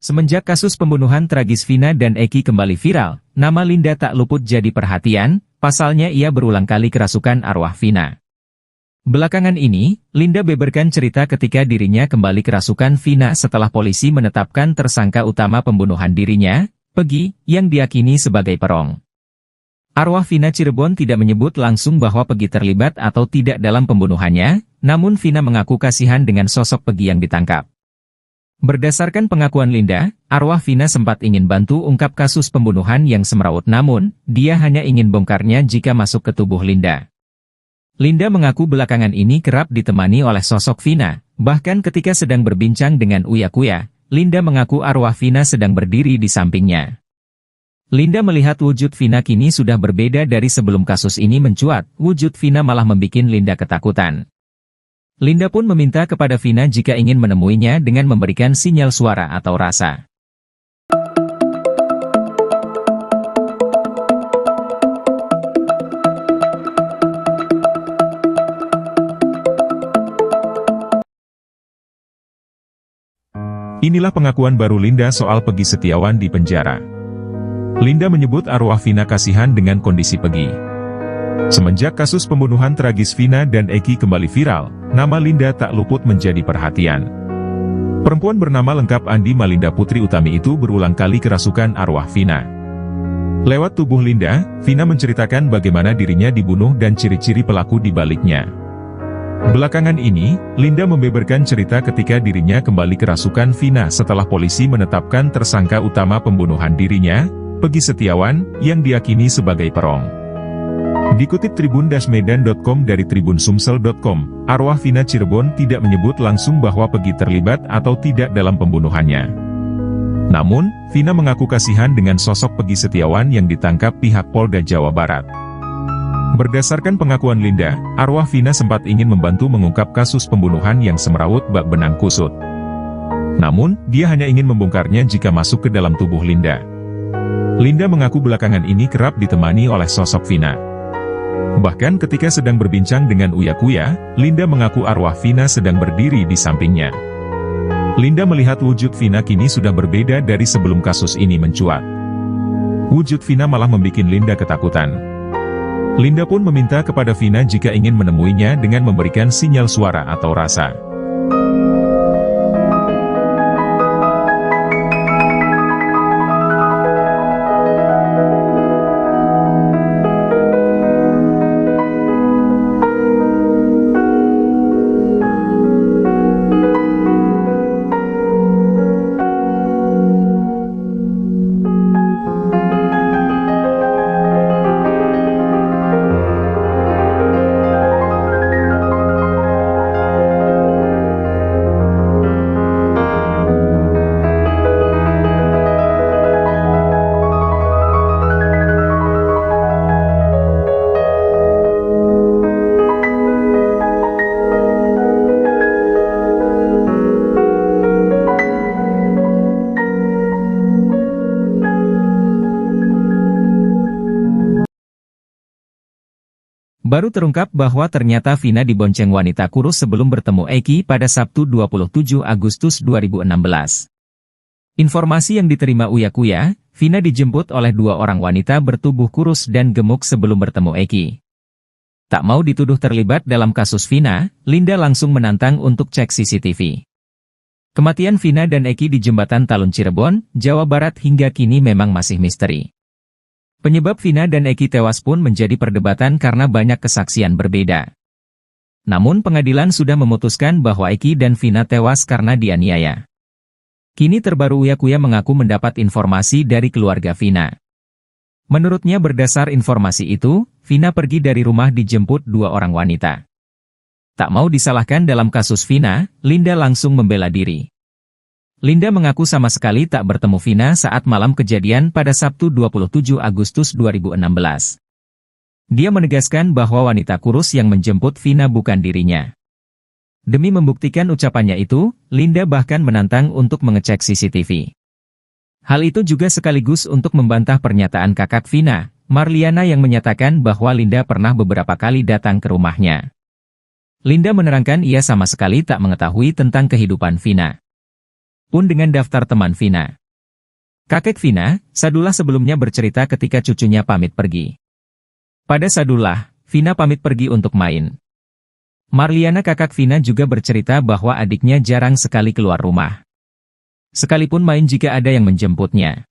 S1: Semenjak kasus pembunuhan tragis Vina dan Eki kembali viral, nama Linda tak luput jadi perhatian, pasalnya ia berulang kali kerasukan arwah Vina. Belakangan ini, Linda beberkan cerita ketika dirinya kembali kerasukan Vina setelah polisi menetapkan tersangka utama pembunuhan dirinya, Peggy, yang diyakini sebagai perong. Arwah Vina Cirebon tidak menyebut langsung bahwa Peggy terlibat atau tidak dalam pembunuhannya, namun Vina mengaku kasihan dengan sosok Peggy yang ditangkap. Berdasarkan pengakuan Linda, arwah Vina sempat ingin bantu ungkap kasus pembunuhan yang semrawut, namun, dia hanya ingin bongkarnya jika masuk ke tubuh Linda. Linda mengaku belakangan ini kerap ditemani oleh sosok Vina, bahkan ketika sedang berbincang dengan Uya Kuya, Linda mengaku arwah Vina sedang berdiri di sampingnya. Linda melihat wujud Vina kini sudah berbeda dari sebelum kasus ini mencuat, wujud Vina malah membuat Linda ketakutan. Linda pun meminta kepada Vina jika ingin menemuinya dengan memberikan sinyal suara atau rasa.
S2: Inilah pengakuan baru Linda soal Peggy Setiawan di penjara. Linda menyebut arwah Vina kasihan dengan kondisi Peggy. Semenjak kasus pembunuhan tragis Vina dan Eki kembali viral, nama Linda tak luput menjadi perhatian. Perempuan bernama lengkap Andi Malinda Putri Utami itu berulang kali kerasukan arwah Vina. Lewat tubuh Linda, Vina menceritakan bagaimana dirinya dibunuh dan ciri-ciri pelaku di baliknya. Belakangan ini, Linda membeberkan cerita ketika dirinya kembali kerasukan Vina setelah polisi menetapkan tersangka utama pembunuhan dirinya, Peggy Setiawan, yang diyakini sebagai perong. Dikutip tribun-medan.com dari tribunsumsel.com, arwah Vina Cirebon tidak menyebut langsung bahwa Peggy terlibat atau tidak dalam pembunuhannya. Namun, Vina mengaku kasihan dengan sosok Peggy Setiawan yang ditangkap pihak Polda Jawa Barat. Berdasarkan pengakuan Linda, arwah Vina sempat ingin membantu mengungkap kasus pembunuhan yang semrawut bak benang kusut. Namun, dia hanya ingin membongkarnya jika masuk ke dalam tubuh Linda. Linda mengaku belakangan ini kerap ditemani oleh sosok Vina. Bahkan ketika sedang berbincang dengan Uya Kuya, Linda mengaku arwah Vina sedang berdiri di sampingnya. Linda melihat wujud Vina kini sudah berbeda dari sebelum kasus ini mencuat. Wujud Vina malah membuat Linda ketakutan. Linda pun meminta kepada Vina jika ingin menemuinya dengan memberikan sinyal suara atau rasa.
S1: Baru terungkap bahwa ternyata Vina dibonceng wanita kurus sebelum bertemu Eki pada Sabtu 27 Agustus 2016. Informasi yang diterima Uya Kuya, Vina dijemput oleh dua orang wanita bertubuh kurus dan gemuk sebelum bertemu Eki. Tak mau dituduh terlibat dalam kasus Vina, Linda langsung menantang untuk cek CCTV. Kematian Vina dan Eki di Jembatan Talun Cirebon, Jawa Barat hingga kini memang masih misteri. Penyebab Vina dan Eki tewas pun menjadi perdebatan karena banyak kesaksian berbeda. Namun pengadilan sudah memutuskan bahwa Eki dan Vina tewas karena dianiaya. Kini terbaru Uya Kuya mengaku mendapat informasi dari keluarga Vina. Menurutnya berdasar informasi itu, Vina pergi dari rumah dijemput dua orang wanita. Tak mau disalahkan dalam kasus Vina, Linda langsung membela diri. Linda mengaku sama sekali tak bertemu Vina saat malam kejadian pada Sabtu 27 Agustus 2016. Dia menegaskan bahwa wanita kurus yang menjemput Vina bukan dirinya. Demi membuktikan ucapannya itu, Linda bahkan menantang untuk mengecek CCTV. Hal itu juga sekaligus untuk membantah pernyataan kakak Vina, Marliana yang menyatakan bahwa Linda pernah beberapa kali datang ke rumahnya. Linda menerangkan ia sama sekali tak mengetahui tentang kehidupan Vina. Pun dengan daftar teman Vina. Kakek Vina, Sadullah sebelumnya bercerita ketika cucunya pamit pergi. Pada Sadullah, Vina pamit pergi untuk main. Marliana kakak Vina juga bercerita bahwa adiknya jarang sekali keluar rumah. Sekalipun main jika ada yang menjemputnya.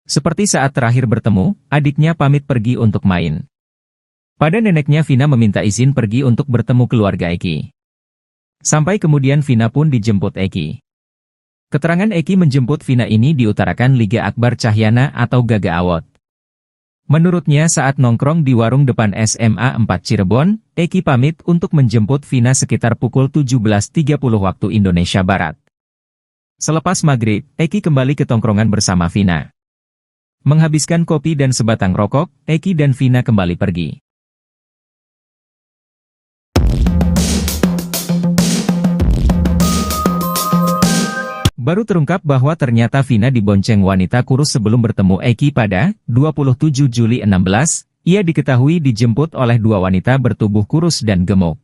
S1: Seperti saat terakhir bertemu, adiknya pamit pergi untuk main. Pada neneknya Vina meminta izin pergi untuk bertemu keluarga Eki. Sampai kemudian Vina pun dijemput Eki. Keterangan Eki menjemput Vina ini diutarakan Liga Akbar Cahyana atau Gaga Awot. Menurutnya saat nongkrong di warung depan SMA 4 Cirebon, Eki pamit untuk menjemput Vina sekitar pukul 17.30 waktu Indonesia Barat. Selepas maghrib, Eki kembali ke tongkrongan bersama Vina. Menghabiskan kopi dan sebatang rokok, Eki dan Vina kembali pergi. Baru terungkap bahwa ternyata Vina dibonceng wanita kurus sebelum bertemu Eki pada 27 Juli 16, ia diketahui dijemput oleh dua wanita bertubuh kurus dan gemuk.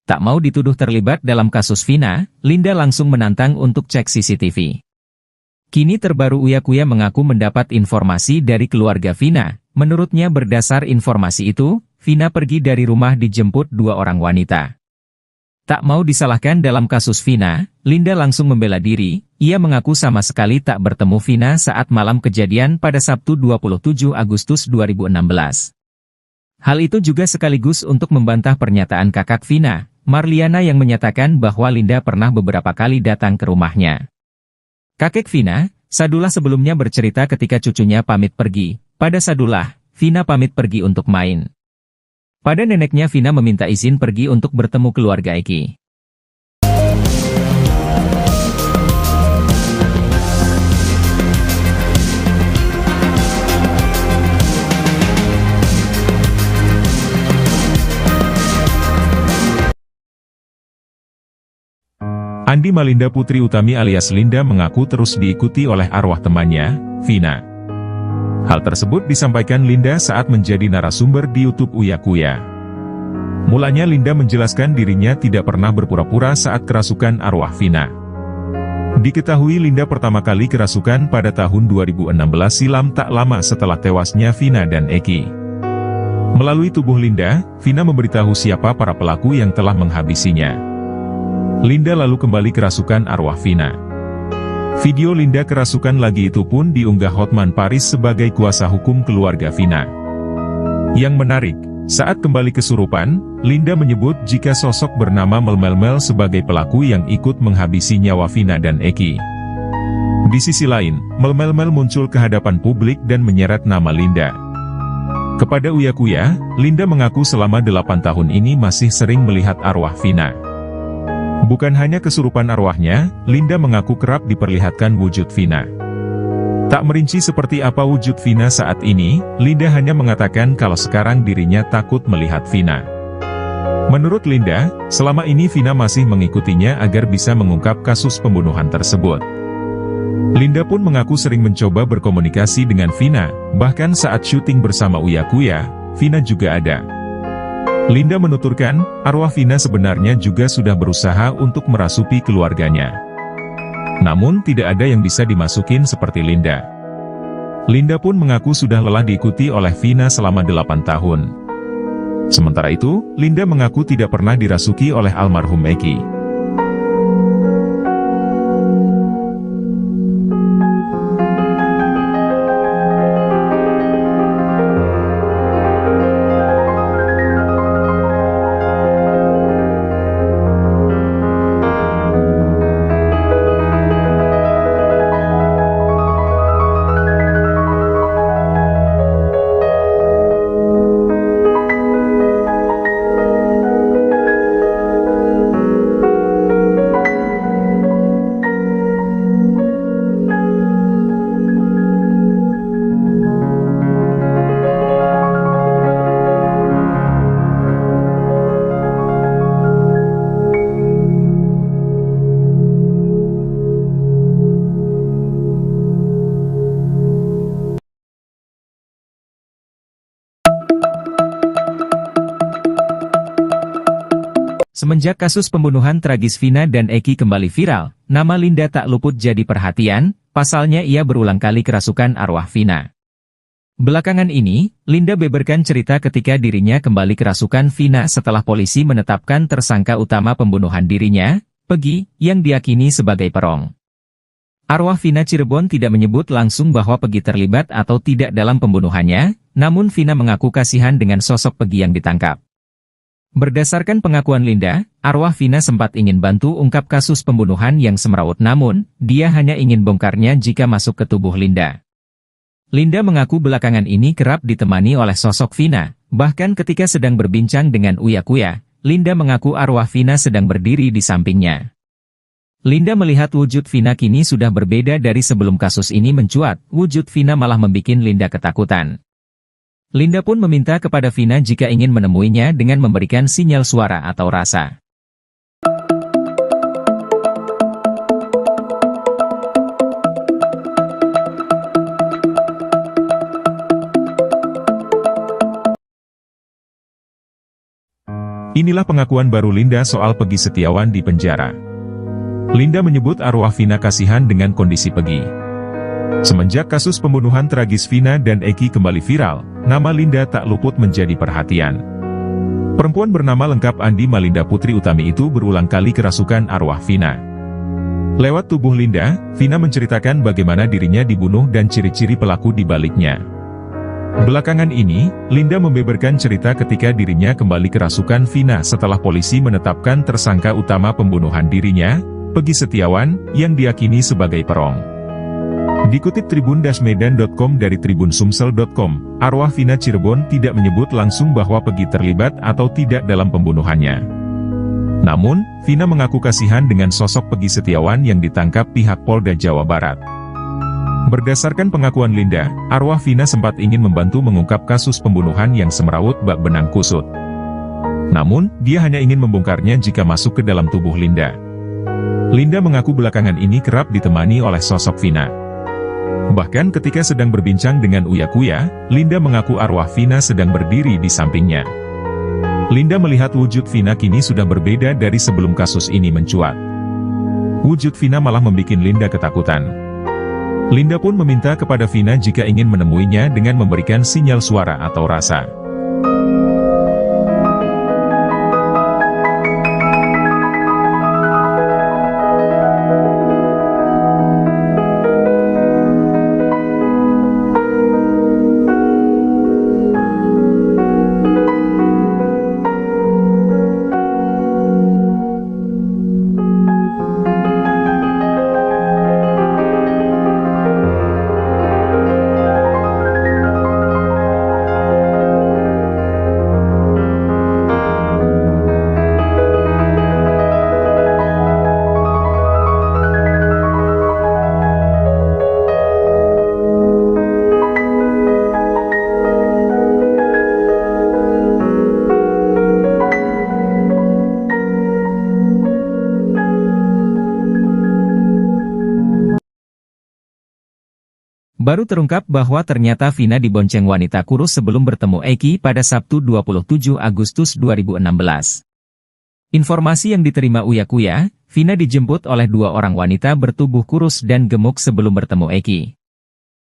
S1: Tak mau dituduh terlibat dalam kasus Vina, Linda langsung menantang untuk cek CCTV. Kini terbaru Uya Kuya mengaku mendapat informasi dari keluarga Vina. Menurutnya berdasar informasi itu, Vina pergi dari rumah dijemput dua orang wanita. Tak mau disalahkan dalam kasus Vina, Linda langsung membela diri. Ia mengaku sama sekali tak bertemu Vina saat malam kejadian pada Sabtu 27 Agustus 2016. Hal itu juga sekaligus untuk membantah pernyataan kakak Vina, Marliana yang menyatakan bahwa Linda pernah beberapa kali datang ke rumahnya. Kakek Vina, Sadullah sebelumnya bercerita ketika cucunya pamit pergi. Pada Sadullah, Vina pamit pergi untuk main. Pada neneknya Vina meminta izin pergi untuk bertemu keluarga Eki.
S2: Andi Malinda Putri Utami alias Linda mengaku terus diikuti oleh arwah temannya, Vina. Hal tersebut disampaikan Linda saat menjadi narasumber di YouTube Uya Kuya. Mulanya Linda menjelaskan dirinya tidak pernah berpura-pura saat kerasukan arwah Vina. Diketahui Linda pertama kali kerasukan pada tahun 2016 silam tak lama setelah tewasnya Vina dan Eki. Melalui tubuh Linda, Vina memberitahu siapa para pelaku yang telah menghabisinya. Linda lalu kembali kerasukan arwah Vina. Video Linda kerasukan lagi itu pun diunggah Hotman Paris sebagai kuasa hukum keluarga Vina. Yang menarik, saat kembali kesurupan, Linda menyebut jika sosok bernama Mel sebagai pelaku yang ikut menghabisi nyawa Vina dan Eki. Di sisi lain, Mel muncul ke hadapan publik dan menyeret nama Linda. Kepada Uya Kuya, Linda mengaku selama 8 tahun ini masih sering melihat arwah Vina. Bukan hanya kesurupan arwahnya, Linda mengaku kerap diperlihatkan wujud Vina. Tak merinci seperti apa wujud Vina saat ini, Linda hanya mengatakan kalau sekarang dirinya takut melihat Vina. Menurut Linda, selama ini Vina masih mengikutinya agar bisa mengungkap kasus pembunuhan tersebut. Linda pun mengaku sering mencoba berkomunikasi dengan Vina, bahkan saat syuting bersama Uya Kuya, Vina juga ada. Linda menuturkan, arwah Vina sebenarnya juga sudah berusaha untuk merasuki keluarganya. Namun tidak ada yang bisa dimasukin seperti Linda. Linda pun mengaku sudah lelah diikuti oleh Vina selama 8 tahun. Sementara itu, Linda mengaku tidak pernah dirasuki oleh almarhum Eki.
S1: Semenjak kasus pembunuhan tragis Vina dan Eki kembali viral, nama Linda tak luput jadi perhatian, pasalnya ia berulang kali kerasukan arwah Vina. Belakangan ini, Linda beberkan cerita ketika dirinya kembali kerasukan Vina setelah polisi menetapkan tersangka utama pembunuhan dirinya, Peggy, yang diyakini sebagai perong. Arwah Vina Cirebon tidak menyebut langsung bahwa Peggy terlibat atau tidak dalam pembunuhannya, namun Vina mengaku kasihan dengan sosok Peggy yang ditangkap. Berdasarkan pengakuan Linda, arwah Vina sempat ingin bantu ungkap kasus pembunuhan yang semrawut, namun, dia hanya ingin bongkarnya jika masuk ke tubuh Linda. Linda mengaku belakangan ini kerap ditemani oleh sosok Vina, bahkan ketika sedang berbincang dengan Uya Kuya, Linda mengaku arwah Vina sedang berdiri di sampingnya. Linda melihat wujud Vina kini sudah berbeda dari sebelum kasus ini mencuat, wujud Vina malah membuat Linda ketakutan. Linda pun meminta kepada Vina jika ingin menemuinya dengan memberikan sinyal suara atau rasa.
S2: Inilah pengakuan baru Linda soal Peggy Setiawan di penjara. Linda menyebut arwah Vina kasihan dengan kondisi Peggy. Semenjak kasus pembunuhan tragis Vina dan Eki kembali viral, nama Linda tak luput menjadi perhatian. Perempuan bernama lengkap Andi Malinda Putri Utami itu berulang kali kerasukan arwah Vina. Lewat tubuh Linda, Vina menceritakan bagaimana dirinya dibunuh dan ciri-ciri pelaku di baliknya. Belakangan ini, Linda membeberkan cerita ketika dirinya kembali kerasukan Vina setelah polisi menetapkan tersangka utama pembunuhan dirinya, Peggy Setiawan, yang diyakini sebagai perong. Dikutip tribun-medan.com dari tribunsumsel.com, arwah Vina Cirebon tidak menyebut langsung bahwa Peggy terlibat atau tidak dalam pembunuhannya. Namun, Vina mengaku kasihan dengan sosok Peggy Setiawan yang ditangkap pihak Polda Jawa Barat. Berdasarkan pengakuan Linda, arwah Vina sempat ingin membantu mengungkap kasus pembunuhan yang semrawut bak benang kusut. Namun, dia hanya ingin membongkarnya jika masuk ke dalam tubuh Linda. Linda mengaku belakangan ini kerap ditemani oleh sosok Vina. Bahkan ketika sedang berbincang dengan Uya Kuya, Linda mengaku arwah Vina sedang berdiri di sampingnya. Linda melihat wujud Vina kini sudah berbeda dari sebelum kasus ini mencuat. Wujud Vina malah membuat Linda ketakutan. Linda pun meminta kepada Vina jika ingin menemuinya dengan memberikan sinyal suara atau rasa.
S1: Baru terungkap bahwa ternyata Vina dibonceng wanita kurus sebelum bertemu Eki pada Sabtu 27 Agustus 2016. Informasi yang diterima Uya Kuya, Vina dijemput oleh dua orang wanita bertubuh kurus dan gemuk sebelum bertemu Eki.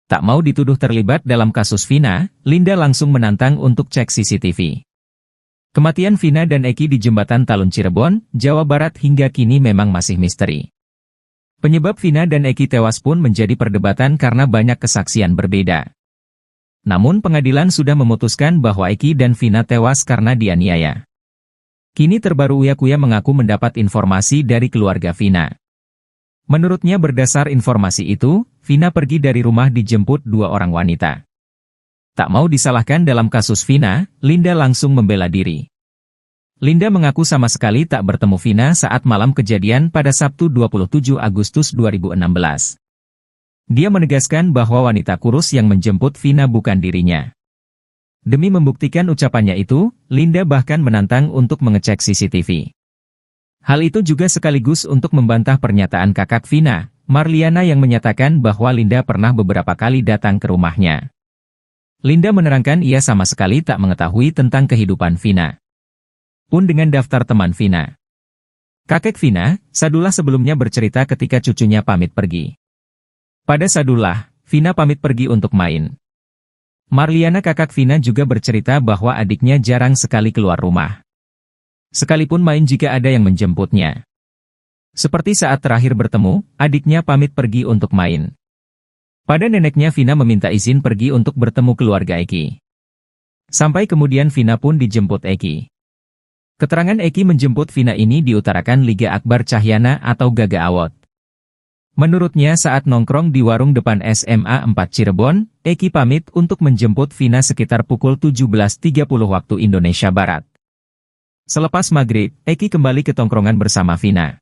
S1: Tak mau dituduh terlibat dalam kasus Vina, Linda langsung menantang untuk cek CCTV. Kematian Vina dan Eki di Jembatan Talun Cirebon, Jawa Barat hingga kini memang masih misteri. Penyebab Vina dan Eki tewas pun menjadi perdebatan karena banyak kesaksian berbeda. Namun pengadilan sudah memutuskan bahwa Eki dan Vina tewas karena dianiaya. Kini terbaru Uya Kuya mengaku mendapat informasi dari keluarga Vina. Menurutnya berdasar informasi itu, Vina pergi dari rumah dijemput dua orang wanita. Tak mau disalahkan dalam kasus Vina, Linda langsung membela diri. Linda mengaku sama sekali tak bertemu Vina saat malam kejadian pada Sabtu 27 Agustus 2016. Dia menegaskan bahwa wanita kurus yang menjemput Vina bukan dirinya. Demi membuktikan ucapannya itu, Linda bahkan menantang untuk mengecek CCTV. Hal itu juga sekaligus untuk membantah pernyataan kakak Vina, Marliana yang menyatakan bahwa Linda pernah beberapa kali datang ke rumahnya. Linda menerangkan ia sama sekali tak mengetahui tentang kehidupan Vina. Pun dengan daftar teman Vina. Kakek Vina, Sadullah sebelumnya bercerita ketika cucunya pamit pergi. Pada Sadullah, Vina pamit pergi untuk main. Marliana kakak Vina juga bercerita bahwa adiknya jarang sekali keluar rumah. Sekalipun main jika ada yang menjemputnya. Seperti saat terakhir bertemu, adiknya pamit pergi untuk main. Pada neneknya Vina meminta izin pergi untuk bertemu keluarga Eki. Sampai kemudian Vina pun dijemput Eki. Keterangan Eki menjemput Vina ini diutarakan Liga Akbar Cahyana atau Gaga Awot. Menurutnya saat nongkrong di warung depan SMA 4 Cirebon, Eki pamit untuk menjemput Vina sekitar pukul 17.30 waktu Indonesia Barat. Selepas maghrib, Eki kembali ke tongkrongan bersama Vina.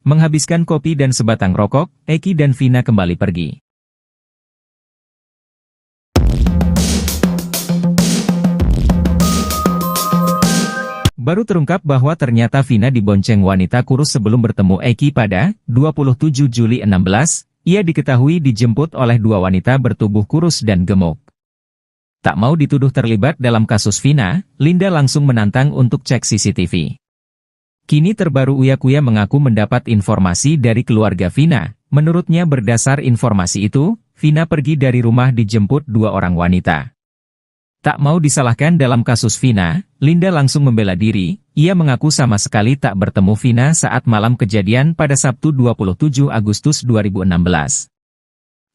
S1: Menghabiskan kopi dan sebatang rokok, Eki dan Vina kembali pergi. Baru terungkap bahwa ternyata Vina dibonceng wanita kurus sebelum bertemu Eki pada 27 Juli 16, ia diketahui dijemput oleh dua wanita bertubuh kurus dan gemuk. Tak mau dituduh terlibat dalam kasus Vina, Linda langsung menantang untuk cek CCTV. Kini terbaru Uya Kuya mengaku mendapat informasi dari keluarga Vina. Menurutnya berdasar informasi itu, Vina pergi dari rumah dijemput dua orang wanita. Tak mau disalahkan dalam kasus Vina, Linda langsung membela diri. Ia mengaku sama sekali tak bertemu Vina saat malam kejadian pada Sabtu 27 Agustus 2016.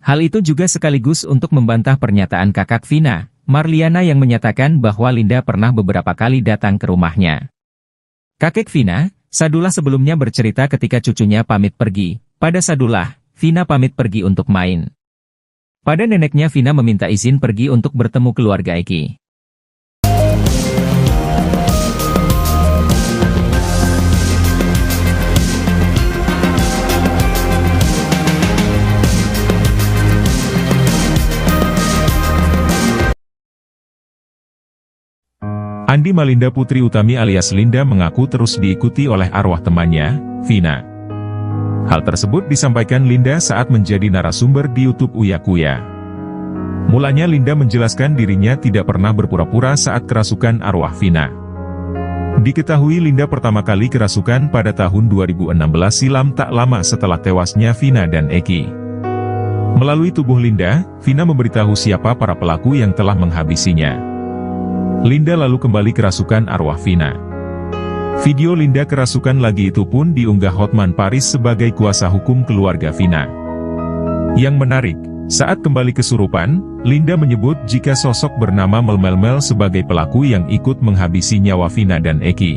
S1: Hal itu juga sekaligus untuk membantah pernyataan kakak Vina, Marliana yang menyatakan bahwa Linda pernah beberapa kali datang ke rumahnya. Kakek Vina, Sadullah sebelumnya bercerita ketika cucunya pamit pergi. Pada Sadullah, Vina pamit pergi untuk main. Pada neneknya Vina meminta izin pergi untuk bertemu keluarga Eki.
S2: Andi Malinda Putri Utami alias Linda mengaku terus diikuti oleh arwah temannya, Vina. Hal tersebut disampaikan Linda saat menjadi narasumber di YouTube Uya Kuya. Mulanya Linda menjelaskan dirinya tidak pernah berpura-pura saat kerasukan arwah Vina. Diketahui Linda pertama kali kerasukan pada tahun 2016 silam tak lama setelah tewasnya Vina dan Eki. Melalui tubuh Linda, Vina memberitahu siapa para pelaku yang telah menghabisinya. Linda lalu kembali kerasukan arwah Vina. Video Linda kerasukan lagi itu pun diunggah Hotman Paris sebagai kuasa hukum keluarga Vina. Yang menarik, saat kembali kesurupan, Linda menyebut jika sosok bernama Mel sebagai pelaku yang ikut menghabisi nyawa Vina dan Eki.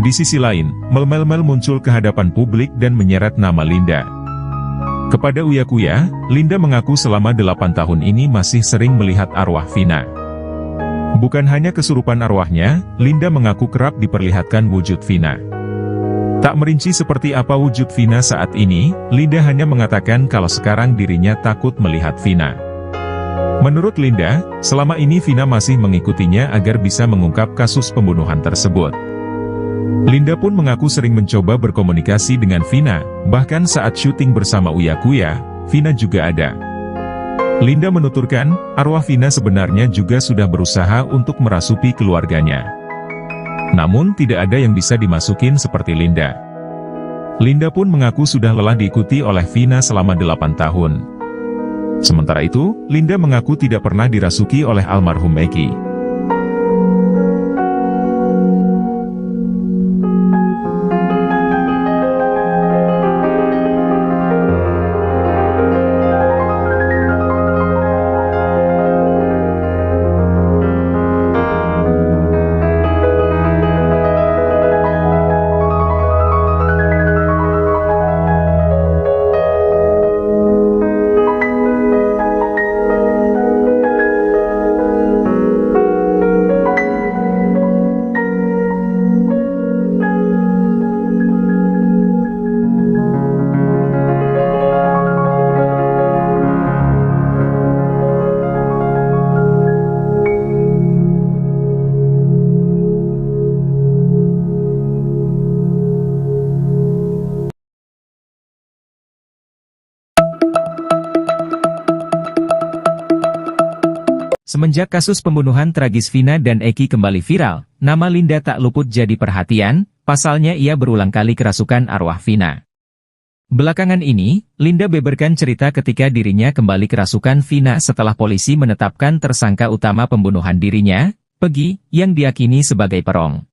S2: Di sisi lain, Mel muncul ke hadapan publik dan menyeret nama Linda. Kepada Uya Kuya, Linda mengaku selama 8 tahun ini masih sering melihat arwah Vina. Bukan hanya kesurupan arwahnya, Linda mengaku kerap diperlihatkan wujud Vina. Tak merinci seperti apa wujud Vina saat ini, Linda hanya mengatakan kalau sekarang dirinya takut melihat Vina. Menurut Linda, selama ini Vina masih mengikutinya agar bisa mengungkap kasus pembunuhan tersebut. Linda pun mengaku sering mencoba berkomunikasi dengan Vina, bahkan saat syuting bersama Uya Kuya, Vina juga ada. Linda menuturkan, arwah Vina sebenarnya juga sudah berusaha untuk merasuki keluarganya. Namun tidak ada yang bisa dimasukin seperti Linda. Linda pun mengaku sudah lelah diikuti oleh Vina selama 8 tahun. Sementara itu, Linda mengaku tidak pernah dirasuki oleh almarhum Eki.
S1: Semenjak kasus pembunuhan tragis Vina dan Eki kembali viral, nama Linda tak luput jadi perhatian, pasalnya ia berulang kali kerasukan arwah Vina. Belakangan ini, Linda beberkan cerita ketika dirinya kembali kerasukan Vina setelah polisi menetapkan tersangka utama pembunuhan dirinya, Peggy, yang diyakini sebagai perong.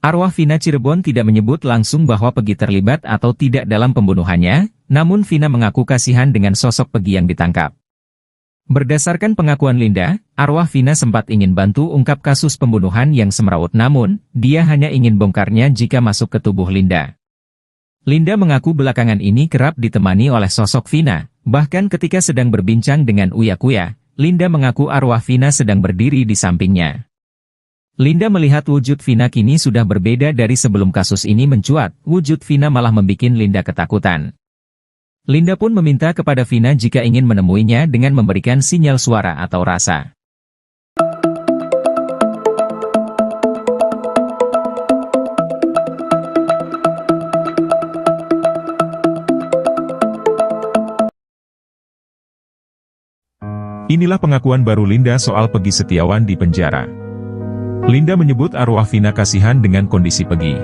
S1: Arwah Vina Cirebon tidak menyebut langsung bahwa Peggy terlibat atau tidak dalam pembunuhannya, namun Vina mengaku kasihan dengan sosok Peggy yang ditangkap. Berdasarkan pengakuan Linda, arwah Vina sempat ingin bantu ungkap kasus pembunuhan yang semrawut, namun, dia hanya ingin bongkarnya jika masuk ke tubuh Linda. Linda mengaku belakangan ini kerap ditemani oleh sosok Vina, bahkan ketika sedang berbincang dengan Uya Kuya, Linda mengaku arwah Vina sedang berdiri di sampingnya. Linda melihat wujud Vina kini sudah berbeda dari sebelum kasus ini mencuat, wujud Vina malah membuat Linda ketakutan. Linda pun meminta kepada Vina jika ingin menemuinya dengan memberikan sinyal suara atau rasa.
S2: Inilah pengakuan baru Linda soal Peggy Setiawan di penjara. Linda menyebut arwah Vina kasihan dengan kondisi Peggy.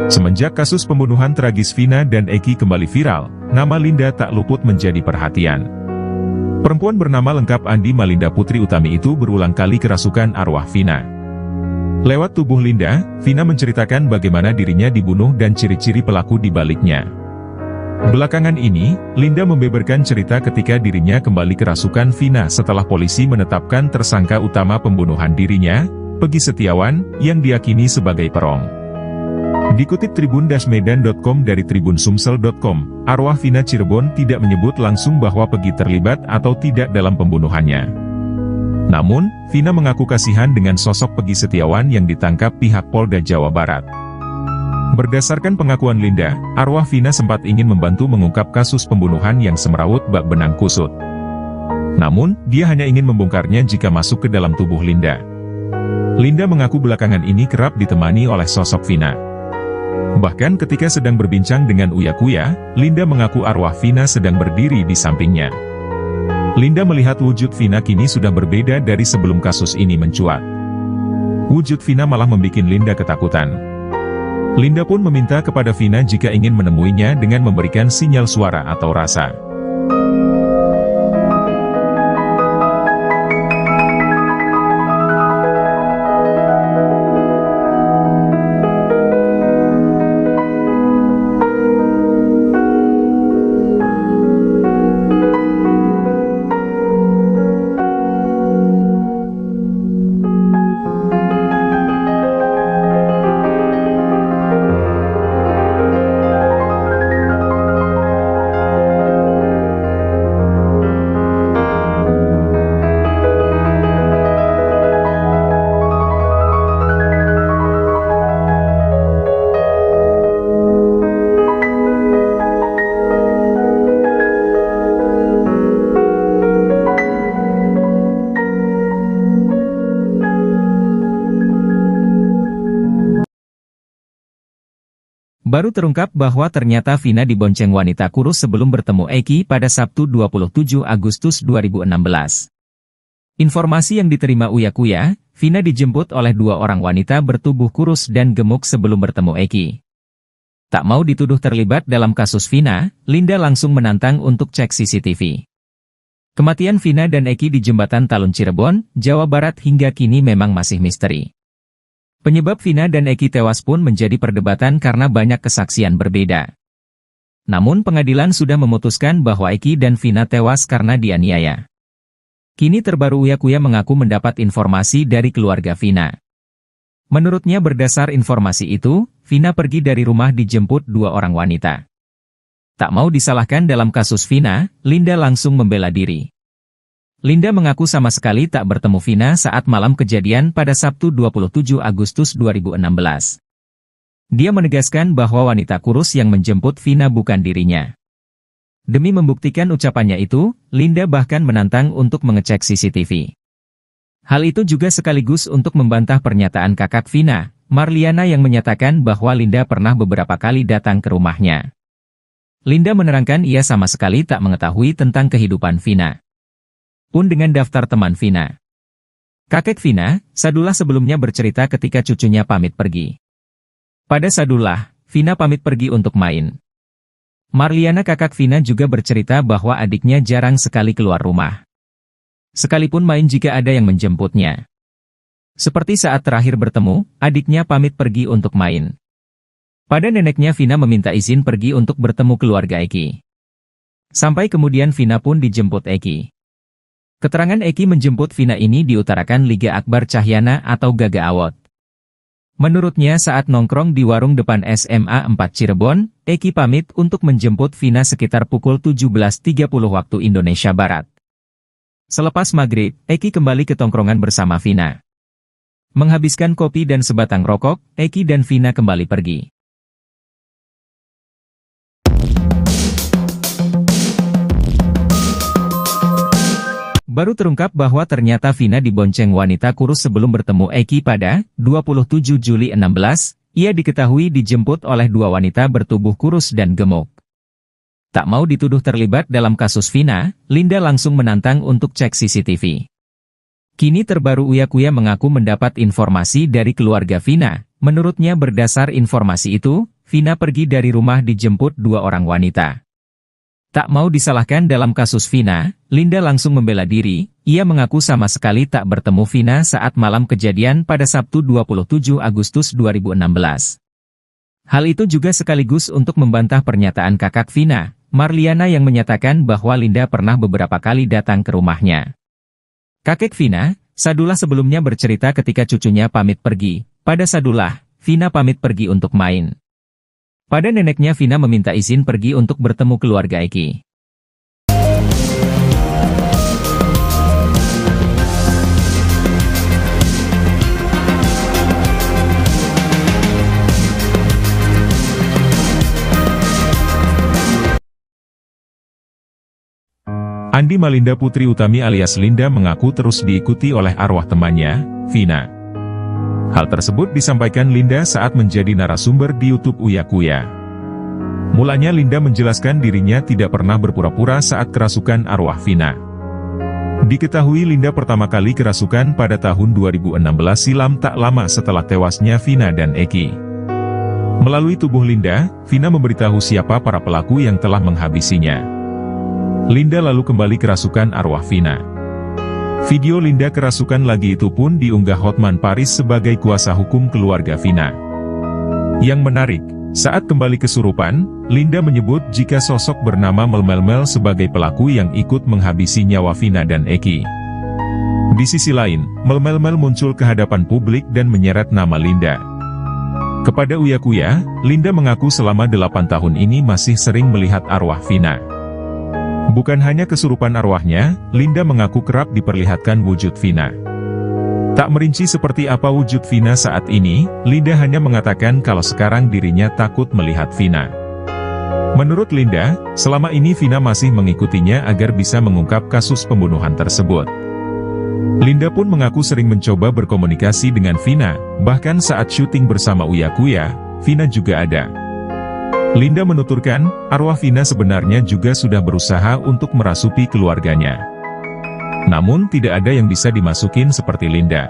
S2: Semenjak kasus pembunuhan tragis Vina dan Eki kembali viral, nama Linda tak luput menjadi perhatian. Perempuan bernama lengkap Andi Malinda Putri Utami itu berulang kali kerasukan arwah Vina. Lewat tubuh Linda, Vina menceritakan bagaimana dirinya dibunuh dan ciri-ciri pelaku di baliknya. Belakangan ini, Linda membeberkan cerita ketika dirinya kembali kerasukan Vina setelah polisi menetapkan tersangka utama pembunuhan dirinya, Peggy Setiawan, yang diyakini sebagai perong. Dikutip tribun-medan.com dari tribunsumsel.com, arwah Vina Cirebon tidak menyebut langsung bahwa Peggy terlibat atau tidak dalam pembunuhannya. Namun, Vina mengaku kasihan dengan sosok Peggy Setiawan yang ditangkap pihak Polda Jawa Barat. Berdasarkan pengakuan Linda, arwah Vina sempat ingin membantu mengungkap kasus pembunuhan yang semrawut bak benang kusut. Namun, dia hanya ingin membongkarnya jika masuk ke dalam tubuh Linda. Linda mengaku belakangan ini kerap ditemani oleh sosok Vina. Bahkan ketika sedang berbincang dengan Uya Kuya, Linda mengaku arwah Vina sedang berdiri di sampingnya. Linda melihat wujud Vina kini sudah berbeda dari sebelum kasus ini mencuat. Wujud Vina malah membuat Linda ketakutan. Linda pun meminta kepada Vina jika ingin menemuinya dengan memberikan sinyal suara atau rasa.
S1: Baru terungkap bahwa ternyata Vina dibonceng wanita kurus sebelum bertemu Eki pada Sabtu 27 Agustus 2016. Informasi yang diterima Uya Kuya, Vina dijemput oleh dua orang wanita bertubuh kurus dan gemuk sebelum bertemu Eki. Tak mau dituduh terlibat dalam kasus Vina, Linda langsung menantang untuk cek CCTV. Kematian Vina dan Eki di Jembatan Talun Cirebon, Jawa Barat hingga kini memang masih misteri. Penyebab Vina dan Eki tewas pun menjadi perdebatan karena banyak kesaksian berbeda. Namun pengadilan sudah memutuskan bahwa Eki dan Vina tewas karena dianiaya. Kini terbaru Uya Kuya mengaku mendapat informasi dari keluarga Vina. Menurutnya berdasar informasi itu, Vina pergi dari rumah dijemput dua orang wanita. Tak mau disalahkan dalam kasus Vina, Linda langsung membela diri. Linda mengaku sama sekali tak bertemu Vina saat malam kejadian pada Sabtu 27 Agustus 2016. Dia menegaskan bahwa wanita kurus yang menjemput Vina bukan dirinya. Demi membuktikan ucapannya itu, Linda bahkan menantang untuk mengecek CCTV. Hal itu juga sekaligus untuk membantah pernyataan kakak Vina, Marliana yang menyatakan bahwa Linda pernah beberapa kali datang ke rumahnya. Linda menerangkan ia sama sekali tak mengetahui tentang kehidupan Vina. Pun dengan daftar teman Vina. Kakek Vina, Sadullah sebelumnya bercerita ketika cucunya pamit pergi. Pada Sadullah, Vina pamit pergi untuk main. Marliana kakak Vina juga bercerita bahwa adiknya jarang sekali keluar rumah. Sekalipun main jika ada yang menjemputnya. Seperti saat terakhir bertemu, adiknya pamit pergi untuk main. Pada neneknya Vina meminta izin pergi untuk bertemu keluarga Eki. Sampai kemudian Vina pun dijemput Eki. Keterangan Eki menjemput Vina ini diutarakan Liga Akbar Cahyana atau Gaga Awot. Menurutnya saat nongkrong di warung depan SMA 4 Cirebon, Eki pamit untuk menjemput Vina sekitar pukul 17.30 waktu Indonesia Barat. Selepas maghrib, Eki kembali ke tongkrongan bersama Vina. Menghabiskan kopi dan sebatang rokok, Eki dan Vina kembali pergi. Baru terungkap bahwa ternyata Vina dibonceng wanita kurus sebelum bertemu Eki pada 27 Juli 16, ia diketahui dijemput oleh dua wanita bertubuh kurus dan gemuk. Tak mau dituduh terlibat dalam kasus Vina, Linda langsung menantang untuk cek CCTV. Kini terbaru Uya Kuya mengaku mendapat informasi dari keluarga Vina. Menurutnya berdasar informasi itu, Vina pergi dari rumah dijemput dua orang wanita. Tak mau disalahkan dalam kasus Vina, Linda langsung membela diri. Ia mengaku sama sekali tak bertemu Vina saat malam kejadian pada Sabtu 27 Agustus 2016. Hal itu juga sekaligus untuk membantah pernyataan kakak Vina, Marliana yang menyatakan bahwa Linda pernah beberapa kali datang ke rumahnya. Kakek Vina, Sadullah sebelumnya bercerita ketika cucunya pamit pergi. Pada Sadullah, Vina pamit pergi untuk main. Pada neneknya Vina meminta izin pergi untuk bertemu keluarga Eki.
S2: Andi Malinda Putri Utami alias Linda mengaku terus diikuti oleh arwah temannya, Vina. Hal tersebut disampaikan Linda saat menjadi narasumber di YouTube Uya Kuya. Mulanya Linda menjelaskan dirinya tidak pernah berpura-pura saat kerasukan arwah Vina. Diketahui Linda pertama kali kerasukan pada tahun 2016 silam tak lama setelah tewasnya Vina dan Eki. Melalui tubuh Linda, Vina memberitahu siapa para pelaku yang telah menghabisinya. Linda lalu kembali kerasukan arwah Vina. Video Linda kerasukan lagi itu pun diunggah Hotman Paris sebagai kuasa hukum keluarga Vina. Yang menarik, saat kembali kesurupan, Linda menyebut jika sosok bernama Melmelmel sebagai pelaku yang ikut menghabisi nyawa Vina dan Eki. Di sisi lain, Melmelmel muncul ke hadapan publik dan menyeret nama Linda. Kepada Uya Kuya, Linda mengaku selama 8 tahun ini masih sering melihat arwah Vina. Bukan hanya kesurupan arwahnya, Linda mengaku kerap diperlihatkan wujud Vina. Tak merinci seperti apa wujud Vina saat ini, Linda hanya mengatakan kalau sekarang dirinya takut melihat Vina. Menurut Linda, selama ini Vina masih mengikutinya agar bisa mengungkap kasus pembunuhan tersebut. Linda pun mengaku sering mencoba berkomunikasi dengan Vina, bahkan saat syuting bersama Uya Kuya, Vina juga ada. Linda menuturkan, arwah Vina sebenarnya juga sudah berusaha untuk merasuki keluarganya. Namun tidak ada yang bisa dimasukin seperti Linda.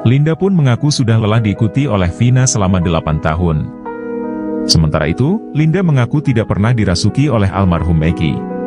S2: Linda pun mengaku sudah lelah diikuti oleh Vina selama 8 tahun. Sementara itu, Linda mengaku tidak pernah dirasuki oleh almarhum Eki.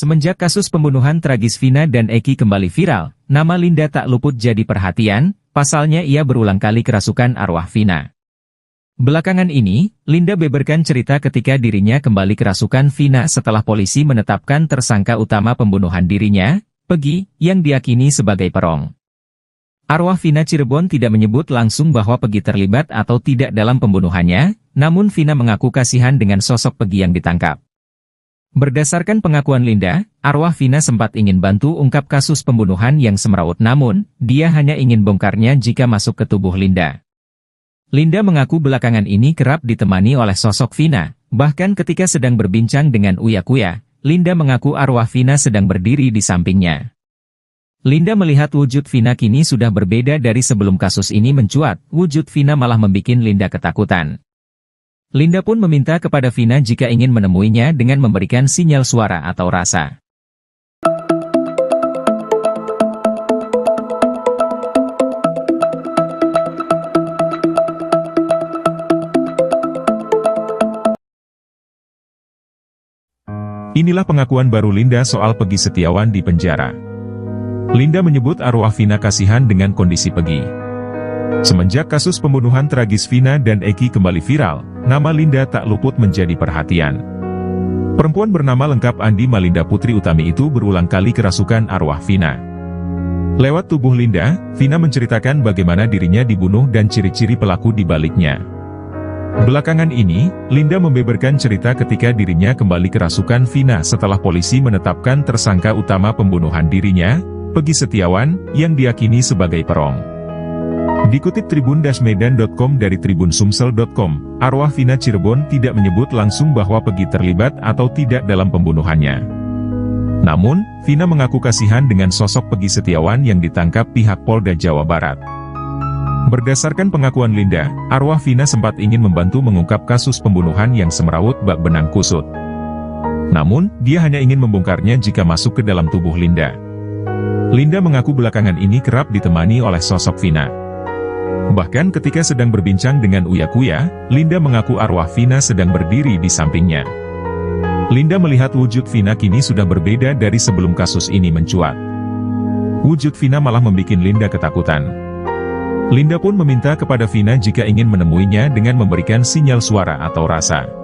S1: Semenjak kasus pembunuhan tragis Vina dan Eki kembali viral, nama Linda tak luput jadi perhatian, pasalnya ia berulang kali kerasukan arwah Vina. Belakangan ini, Linda beberkan cerita ketika dirinya kembali kerasukan Vina setelah polisi menetapkan tersangka utama pembunuhan dirinya, Peggy, yang diyakini sebagai perong. Arwah Vina Cirebon tidak menyebut langsung bahwa Peggy terlibat atau tidak dalam pembunuhannya, namun Vina mengaku kasihan dengan sosok Peggy yang ditangkap. Berdasarkan pengakuan Linda, arwah Vina sempat ingin bantu ungkap kasus pembunuhan yang semrawut, namun, dia hanya ingin bongkarnya jika masuk ke tubuh Linda. Linda mengaku belakangan ini kerap ditemani oleh sosok Vina, bahkan ketika sedang berbincang dengan Uya Kuya, Linda mengaku arwah Vina sedang berdiri di sampingnya. Linda melihat wujud Vina kini sudah berbeda dari sebelum kasus ini mencuat, wujud Vina malah membuat Linda ketakutan. Linda pun meminta kepada Vina jika ingin menemuinya dengan memberikan sinyal suara atau rasa.
S2: Inilah pengakuan baru Linda soal Peggy Setiawan di penjara. Linda menyebut arwah Vina kasihan dengan kondisi Peggy. Semenjak kasus pembunuhan tragis Vina dan Eki kembali viral, nama Linda tak luput menjadi perhatian. Perempuan bernama lengkap Andi Malinda Putri Utami itu berulang kali kerasukan arwah Vina. Lewat tubuh Linda, Vina menceritakan bagaimana dirinya dibunuh dan ciri-ciri pelaku di baliknya. Belakangan ini, Linda membeberkan cerita ketika dirinya kembali kerasukan Vina setelah polisi menetapkan tersangka utama pembunuhan dirinya, Peggy Setiawan, yang diyakini sebagai perong. Dikutip tribun-medan.com dari tribunsumsel.com, arwah Vina Cirebon tidak menyebut langsung bahwa Peggy terlibat atau tidak dalam pembunuhannya. Namun, Vina mengaku kasihan dengan sosok Peggy Setiawan yang ditangkap pihak Polda Jawa Barat. Berdasarkan pengakuan Linda, arwah Vina sempat ingin membantu mengungkap kasus pembunuhan yang semrawut bak benang kusut. Namun, dia hanya ingin membongkarnya jika masuk ke dalam tubuh Linda. Linda mengaku belakangan ini kerap ditemani oleh sosok Vina. Bahkan ketika sedang berbincang dengan Uya Kuya, Linda mengaku arwah Vina sedang berdiri di sampingnya. Linda melihat wujud Vina kini sudah berbeda dari sebelum kasus ini mencuat. Wujud Vina malah membuat Linda ketakutan. Linda pun meminta kepada Vina jika ingin menemuinya dengan memberikan sinyal suara atau rasa.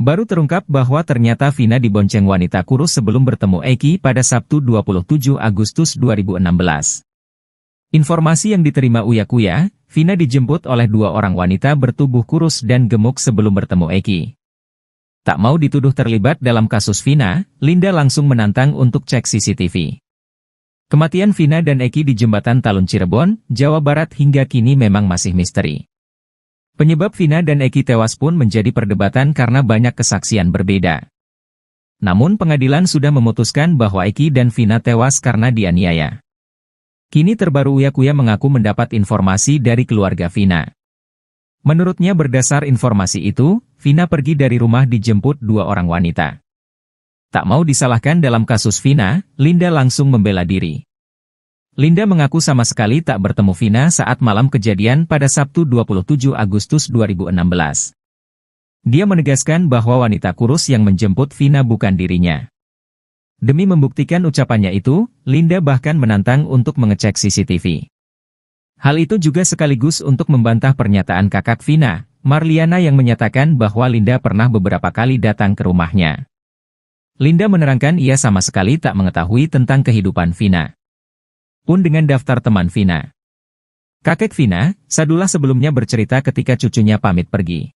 S1: Baru terungkap bahwa ternyata Vina dibonceng wanita kurus sebelum bertemu Eki pada Sabtu 27 Agustus 2016. Informasi yang diterima Uya Kuya, Vina dijemput oleh dua orang wanita bertubuh kurus dan gemuk sebelum bertemu Eki. Tak mau dituduh terlibat dalam kasus Vina, Linda langsung menantang untuk cek CCTV. Kematian Vina dan Eki di Jembatan Talun Cirebon, Jawa Barat hingga kini memang masih misteri. Penyebab Vina dan Eki tewas pun menjadi perdebatan karena banyak kesaksian berbeda. Namun pengadilan sudah memutuskan bahwa Eki dan Vina tewas karena dianiaya. Kini terbaru Uya Kuya mengaku mendapat informasi dari keluarga Vina. Menurutnya berdasar informasi itu, Vina pergi dari rumah dijemput dua orang wanita. Tak mau disalahkan dalam kasus Vina, Linda langsung membela diri. Linda mengaku sama sekali tak bertemu Vina saat malam kejadian pada Sabtu 27 Agustus 2016. Dia menegaskan bahwa wanita kurus yang menjemput Vina bukan dirinya. Demi membuktikan ucapannya itu, Linda bahkan menantang untuk mengecek CCTV. Hal itu juga sekaligus untuk membantah pernyataan kakak Vina, Marliana yang menyatakan bahwa Linda pernah beberapa kali datang ke rumahnya. Linda menerangkan ia sama sekali tak mengetahui tentang kehidupan Vina. Pun dengan daftar teman Vina. Kakek Vina, Sadullah sebelumnya bercerita ketika cucunya pamit pergi.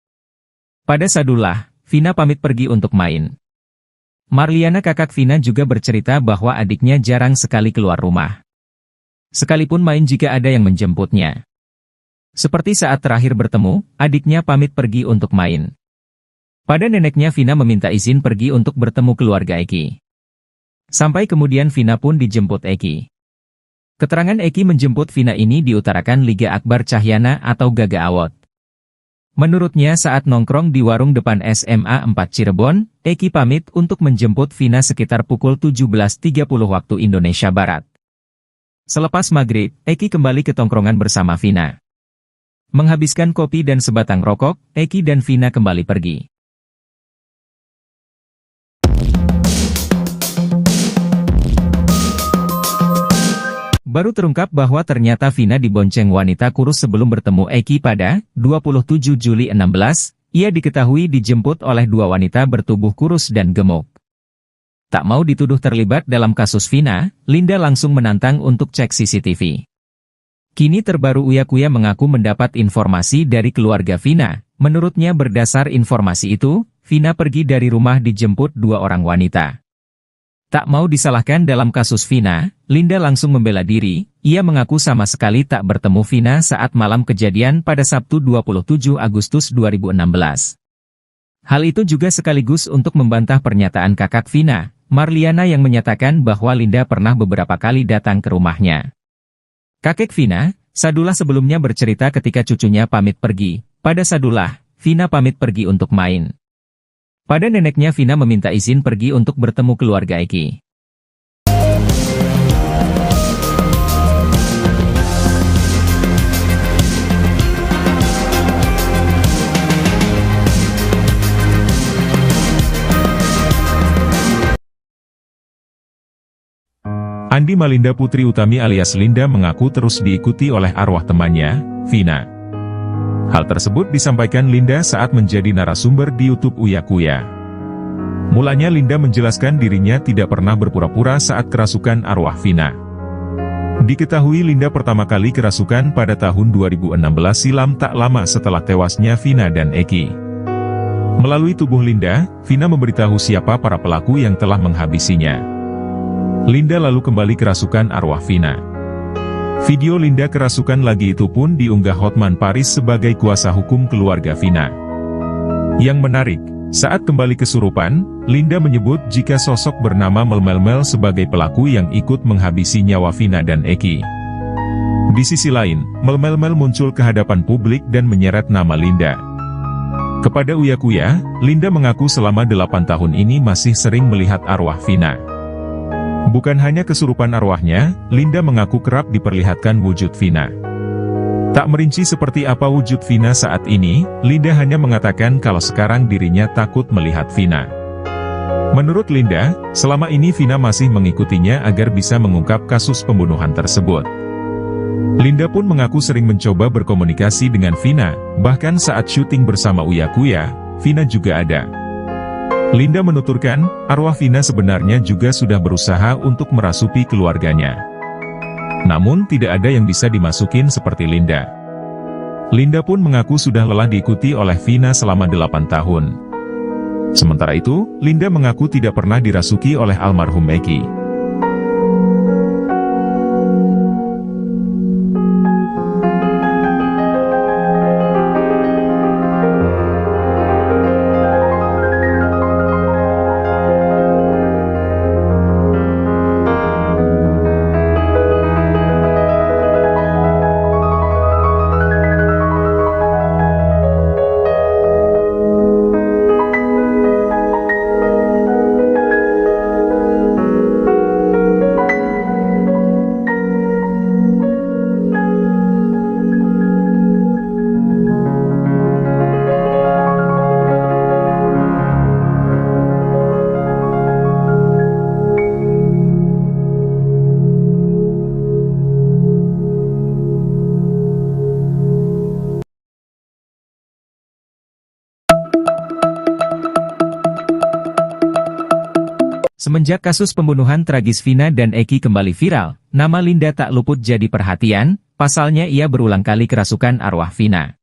S1: Pada Sadullah, Vina pamit pergi untuk main. Marliana kakak Vina juga bercerita bahwa adiknya jarang sekali keluar rumah. Sekalipun main jika ada yang menjemputnya. Seperti saat terakhir bertemu, adiknya pamit pergi untuk main. Pada neneknya Vina meminta izin pergi untuk bertemu keluarga Eki. Sampai kemudian Vina pun dijemput Eki. Keterangan Eki menjemput Vina ini diutarakan Liga Akbar Cahyana atau Gaga Awot. Menurutnya saat nongkrong di warung depan SMA 4 Cirebon, Eki pamit untuk menjemput Vina sekitar pukul 17.30 waktu Indonesia Barat. Selepas maghrib, Eki kembali ke tongkrongan bersama Vina. Menghabiskan kopi dan sebatang rokok, Eki dan Vina kembali pergi. Baru terungkap bahwa ternyata Vina dibonceng wanita kurus sebelum bertemu Eki pada 27 Juli 16, ia diketahui dijemput oleh dua wanita bertubuh kurus dan gemuk. Tak mau dituduh terlibat dalam kasus Vina, Linda langsung menantang untuk cek CCTV. Kini terbaru Uya Kuya mengaku mendapat informasi dari keluarga Vina. Menurutnya berdasar informasi itu, Vina pergi dari rumah dijemput dua orang wanita. Tak mau disalahkan dalam kasus Vina, Linda langsung membela diri. Ia mengaku sama sekali tak bertemu Vina saat malam kejadian pada Sabtu 27 Agustus 2016. Hal itu juga sekaligus untuk membantah pernyataan kakak Vina, Marliana yang menyatakan bahwa Linda pernah beberapa kali datang ke rumahnya. Kakek Vina, Sadullah sebelumnya bercerita ketika cucunya pamit pergi. Pada Sadullah, Vina pamit pergi untuk main. Pada neneknya Vina meminta izin pergi untuk bertemu keluarga Eki.
S2: Andi Malinda Putri Utami alias Linda mengaku terus diikuti oleh arwah temannya, Vina. Hal tersebut disampaikan Linda saat menjadi narasumber di YouTube Uya Kuya. Mulanya Linda menjelaskan dirinya tidak pernah berpura-pura saat kerasukan arwah Vina. Diketahui Linda pertama kali kerasukan pada tahun 2016 silam tak lama setelah tewasnya Vina dan Eki. Melalui tubuh Linda, Vina memberitahu siapa para pelaku yang telah menghabisinya. Linda lalu kembali kerasukan arwah Vina. Video Linda kerasukan lagi itu pun diunggah Hotman Paris sebagai kuasa hukum keluarga Vina. Yang menarik, saat kembali kesurupan, Linda menyebut jika sosok bernama Melmel sebagai pelaku yang ikut menghabisi nyawa Vina dan Eki. Di sisi lain, Melmel muncul ke hadapan publik dan menyeret nama Linda. Kepada Uya Kuya, Linda mengaku selama 8 tahun ini masih sering melihat arwah Vina. Bukan hanya kesurupan arwahnya, Linda mengaku kerap diperlihatkan wujud Vina. Tak merinci seperti apa wujud Vina saat ini, Linda hanya mengatakan kalau sekarang dirinya takut melihat Vina. Menurut Linda, selama ini Vina masih mengikutinya agar bisa mengungkap kasus pembunuhan tersebut. Linda pun mengaku sering mencoba berkomunikasi dengan Vina, bahkan saat syuting bersama Uya Kuya, Vina juga ada. Linda menuturkan, arwah Vina sebenarnya juga sudah berusaha untuk merasuki keluarganya. Namun tidak ada yang bisa dimasukin seperti Linda. Linda pun mengaku sudah lelah diikuti oleh Vina selama 8 tahun. Sementara itu, Linda mengaku tidak pernah dirasuki oleh almarhum Eki.
S1: Semenjak kasus pembunuhan tragis Vina dan Eki kembali viral, nama Linda tak luput jadi perhatian, pasalnya ia berulang kali kerasukan arwah Vina.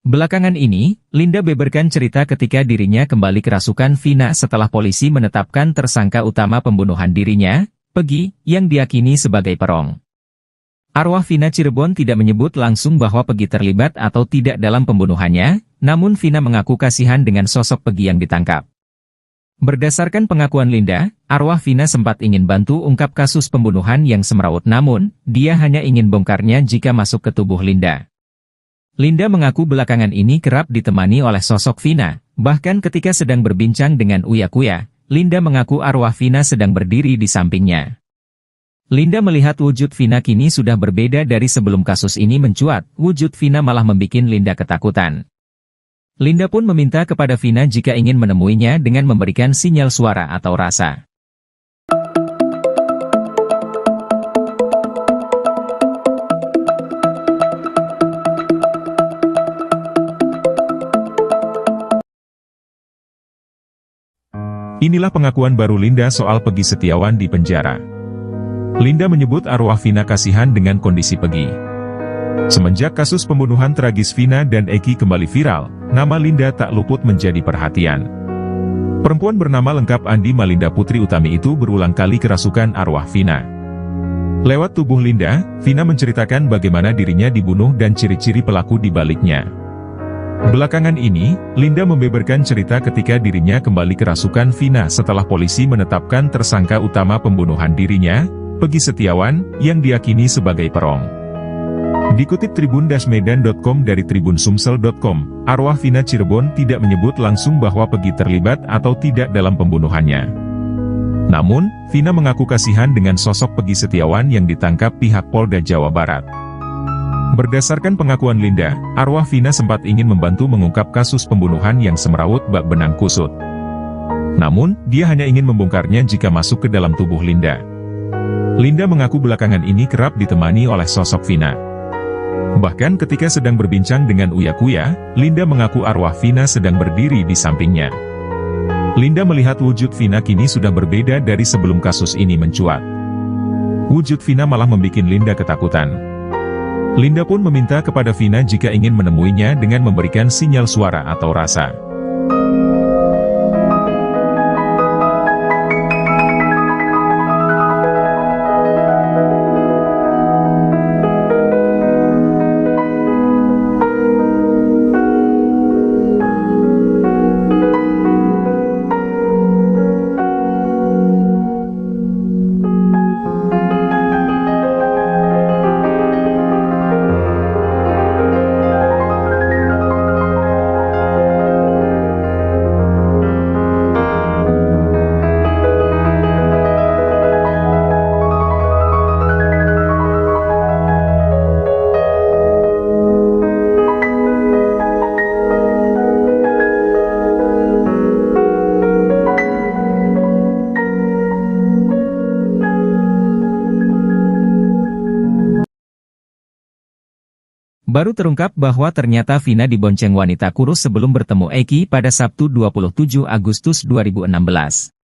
S1: Belakangan ini, Linda beberkan cerita ketika dirinya kembali kerasukan Vina setelah polisi menetapkan tersangka utama pembunuhan dirinya, Peggy, yang diyakini sebagai perong. Arwah Vina Cirebon tidak menyebut langsung bahwa Peggy terlibat atau tidak dalam pembunuhannya, namun Vina mengaku kasihan dengan sosok Peggy yang ditangkap. Berdasarkan pengakuan Linda, arwah Vina sempat ingin bantu ungkap kasus pembunuhan yang semrawut, namun, dia hanya ingin bongkarnya jika masuk ke tubuh Linda. Linda mengaku belakangan ini kerap ditemani oleh sosok Vina, bahkan ketika sedang berbincang dengan Uya Kuya, Linda mengaku arwah Vina sedang berdiri di sampingnya. Linda melihat wujud Vina kini sudah berbeda dari sebelum kasus ini mencuat, wujud Vina malah membuat Linda ketakutan. Linda pun meminta kepada Vina jika ingin menemuinya dengan memberikan sinyal suara atau rasa.
S2: Inilah pengakuan baru Linda soal Peggy Setiawan di penjara. Linda menyebut arwah Vina kasihan dengan kondisi Peggy. Semenjak kasus pembunuhan tragis Vina dan Eki kembali viral, nama Linda tak luput menjadi perhatian. Perempuan bernama lengkap Andi Malinda Putri Utami itu berulang kali kerasukan arwah Vina. Lewat tubuh Linda, Vina menceritakan bagaimana dirinya dibunuh dan ciri-ciri pelaku di baliknya. Belakangan ini, Linda membeberkan cerita ketika dirinya kembali kerasukan Vina setelah polisi menetapkan tersangka utama pembunuhan dirinya, Peggy Setiawan, yang diyakini sebagai perong. Dikutip tribun-medan.com dari tribunsumsel.com, arwah Vina Cirebon tidak menyebut langsung bahwa Peggy terlibat atau tidak dalam pembunuhannya. Namun, Vina mengaku kasihan dengan sosok Peggy Setiawan yang ditangkap pihak Polda Jawa Barat. Berdasarkan pengakuan Linda, arwah Vina sempat ingin membantu mengungkap kasus pembunuhan yang semrawut bak benang kusut. Namun, dia hanya ingin membongkarnya jika masuk ke dalam tubuh Linda. Linda mengaku belakangan ini kerap ditemani oleh sosok Vina. Bahkan ketika sedang berbincang dengan Uya Kuya, Linda mengaku arwah Vina sedang berdiri di sampingnya. Linda melihat wujud Vina kini sudah berbeda dari sebelum kasus ini mencuat. Wujud Vina malah membuat Linda ketakutan. Linda pun meminta kepada Vina jika ingin menemuinya dengan memberikan sinyal suara atau rasa.
S1: Baru terungkap bahwa ternyata Vina dibonceng wanita kurus sebelum bertemu Eki pada Sabtu 27 Agustus 2016.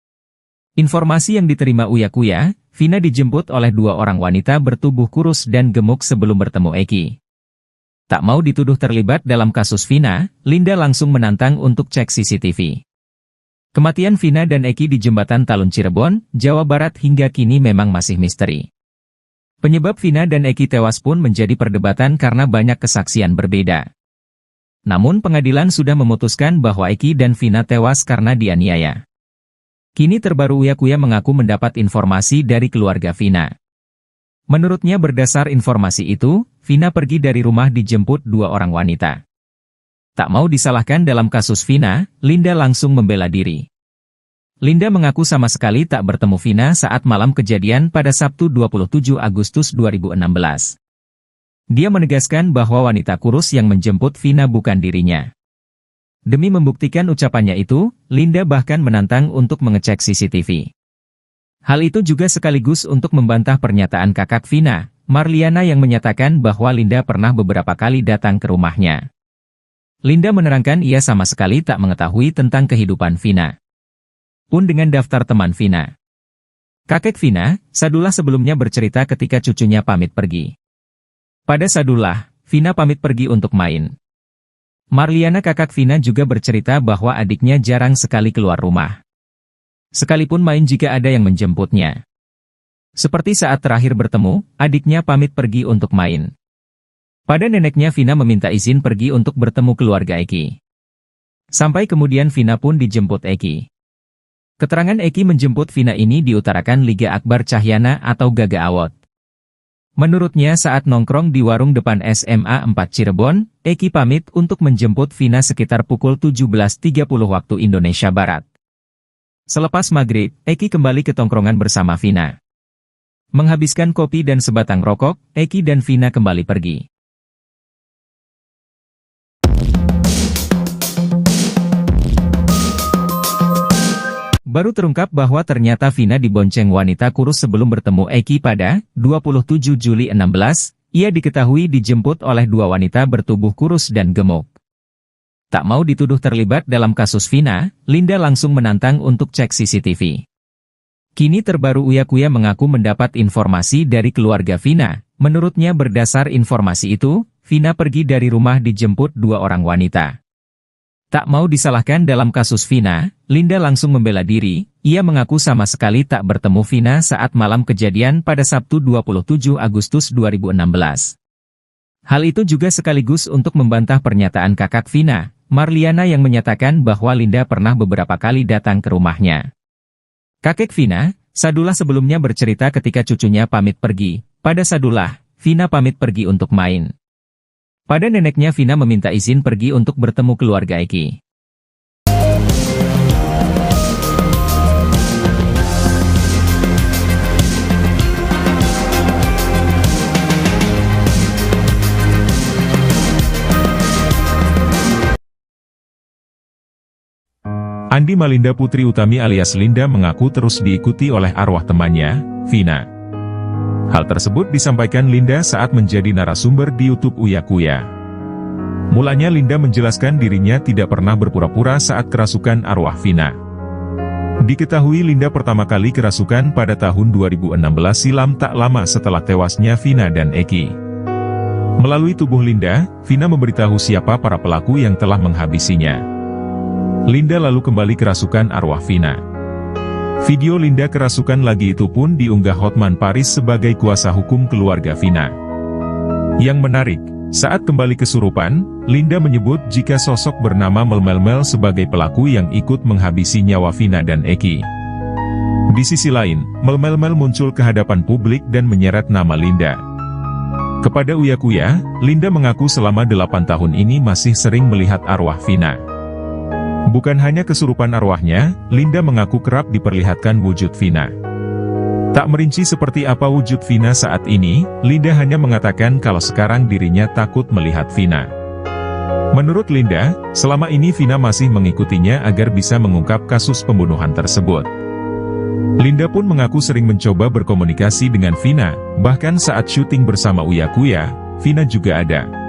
S1: Informasi yang diterima Uya Kuya, Vina dijemput oleh dua orang wanita bertubuh kurus dan gemuk sebelum bertemu Eki. Tak mau dituduh terlibat dalam kasus Vina, Linda langsung menantang untuk cek CCTV. Kematian Vina dan Eki di Jembatan Talun Cirebon, Jawa Barat hingga kini memang masih misteri. Penyebab Vina dan Eki tewas pun menjadi perdebatan karena banyak kesaksian berbeda. Namun pengadilan sudah memutuskan bahwa Eki dan Vina tewas karena dianiaya. Kini terbaru Uya Kuya mengaku mendapat informasi dari keluarga Vina. Menurutnya berdasar informasi itu, Vina pergi dari rumah dijemput dua orang wanita. Tak mau disalahkan dalam kasus Vina, Linda langsung membela diri. Linda mengaku sama sekali tak bertemu Vina saat malam kejadian pada Sabtu 27 Agustus 2016. Dia menegaskan bahwa wanita kurus yang menjemput Vina bukan dirinya. Demi membuktikan ucapannya itu, Linda bahkan menantang untuk mengecek CCTV. Hal itu juga sekaligus untuk membantah pernyataan kakak Vina, Marliana yang menyatakan bahwa Linda pernah beberapa kali datang ke rumahnya. Linda menerangkan ia sama sekali tak mengetahui tentang kehidupan Vina. Pun dengan daftar teman Vina. Kakek Vina, Sadullah sebelumnya bercerita ketika cucunya pamit pergi. Pada Sadullah, Vina pamit pergi untuk main. Marliana kakak Vina juga bercerita bahwa adiknya jarang sekali keluar rumah. Sekalipun main jika ada yang menjemputnya. Seperti saat terakhir bertemu, adiknya pamit pergi untuk main. Pada neneknya Vina meminta izin pergi untuk bertemu keluarga Eki. Sampai kemudian Vina pun dijemput Eki. Keterangan Eki menjemput Vina ini diutarakan Liga Akbar Cahyana atau Gaga Awot. Menurutnya saat nongkrong di warung depan SMA 4 Cirebon, Eki pamit untuk menjemput Vina sekitar pukul 17.30 waktu Indonesia Barat. Selepas maghrib, Eki kembali ke tongkrongan bersama Vina. Menghabiskan kopi dan sebatang rokok, Eki dan Vina kembali pergi. Baru terungkap bahwa ternyata Vina dibonceng wanita kurus sebelum bertemu Eki pada 27 Juli 16, ia diketahui dijemput oleh dua wanita bertubuh kurus dan gemuk. Tak mau dituduh terlibat dalam kasus Vina, Linda langsung menantang untuk cek CCTV. Kini terbaru Uya Kuya mengaku mendapat informasi dari keluarga Vina. Menurutnya berdasar informasi itu, Vina pergi dari rumah dijemput dua orang wanita. Tak mau disalahkan dalam kasus Vina, Linda langsung membela diri. Ia mengaku sama sekali tak bertemu Vina saat malam kejadian pada Sabtu 27 Agustus 2016. Hal itu juga sekaligus untuk membantah pernyataan kakak Vina, Marliana yang menyatakan bahwa Linda pernah beberapa kali datang ke rumahnya. Kakek Vina, Sadullah sebelumnya bercerita ketika cucunya pamit pergi. Pada Sadullah, Vina pamit pergi untuk main. Pada neneknya Vina meminta izin pergi untuk bertemu keluarga Eki.
S2: Andi Malinda Putri Utami alias Linda mengaku terus diikuti oleh arwah temannya, Vina. Hal tersebut disampaikan Linda saat menjadi narasumber di YouTube Uya Kuya. Mulanya Linda menjelaskan dirinya tidak pernah berpura-pura saat kerasukan arwah Vina. Diketahui Linda pertama kali kerasukan pada tahun 2016 silam tak lama setelah tewasnya Vina dan Eki. Melalui tubuh Linda, Vina memberitahu siapa para pelaku yang telah menghabisinya. Linda lalu kembali kerasukan arwah Vina. Video Linda kerasukan lagi itu pun diunggah Hotman Paris sebagai kuasa hukum keluarga Vina. Yang menarik, saat kembali kesurupan, Linda menyebut jika sosok bernama Mel sebagai pelaku yang ikut menghabisi nyawa Vina dan Eki. Di sisi lain, Mel muncul ke hadapan publik dan menyeret nama Linda. Kepada Uya Kuya, Linda mengaku selama 8 tahun ini masih sering melihat arwah Vina. Bukan hanya kesurupan arwahnya, Linda mengaku kerap diperlihatkan wujud Vina. Tak merinci seperti apa wujud Vina saat ini, Linda hanya mengatakan kalau sekarang dirinya takut melihat Vina. Menurut Linda, selama ini Vina masih mengikutinya agar bisa mengungkap kasus pembunuhan tersebut. Linda pun mengaku sering mencoba berkomunikasi dengan Vina, bahkan saat syuting bersama Uya Kuya, Vina juga ada.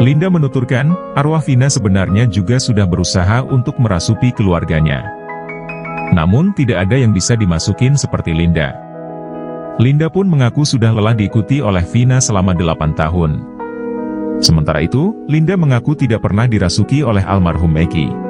S2: Linda menuturkan, arwah Vina sebenarnya juga sudah berusaha untuk merasuki keluarganya. Namun tidak ada yang bisa dimasukin seperti Linda. Linda pun mengaku sudah lelah diikuti oleh Vina selama 8 tahun. Sementara itu, Linda mengaku tidak pernah dirasuki oleh almarhum Eki.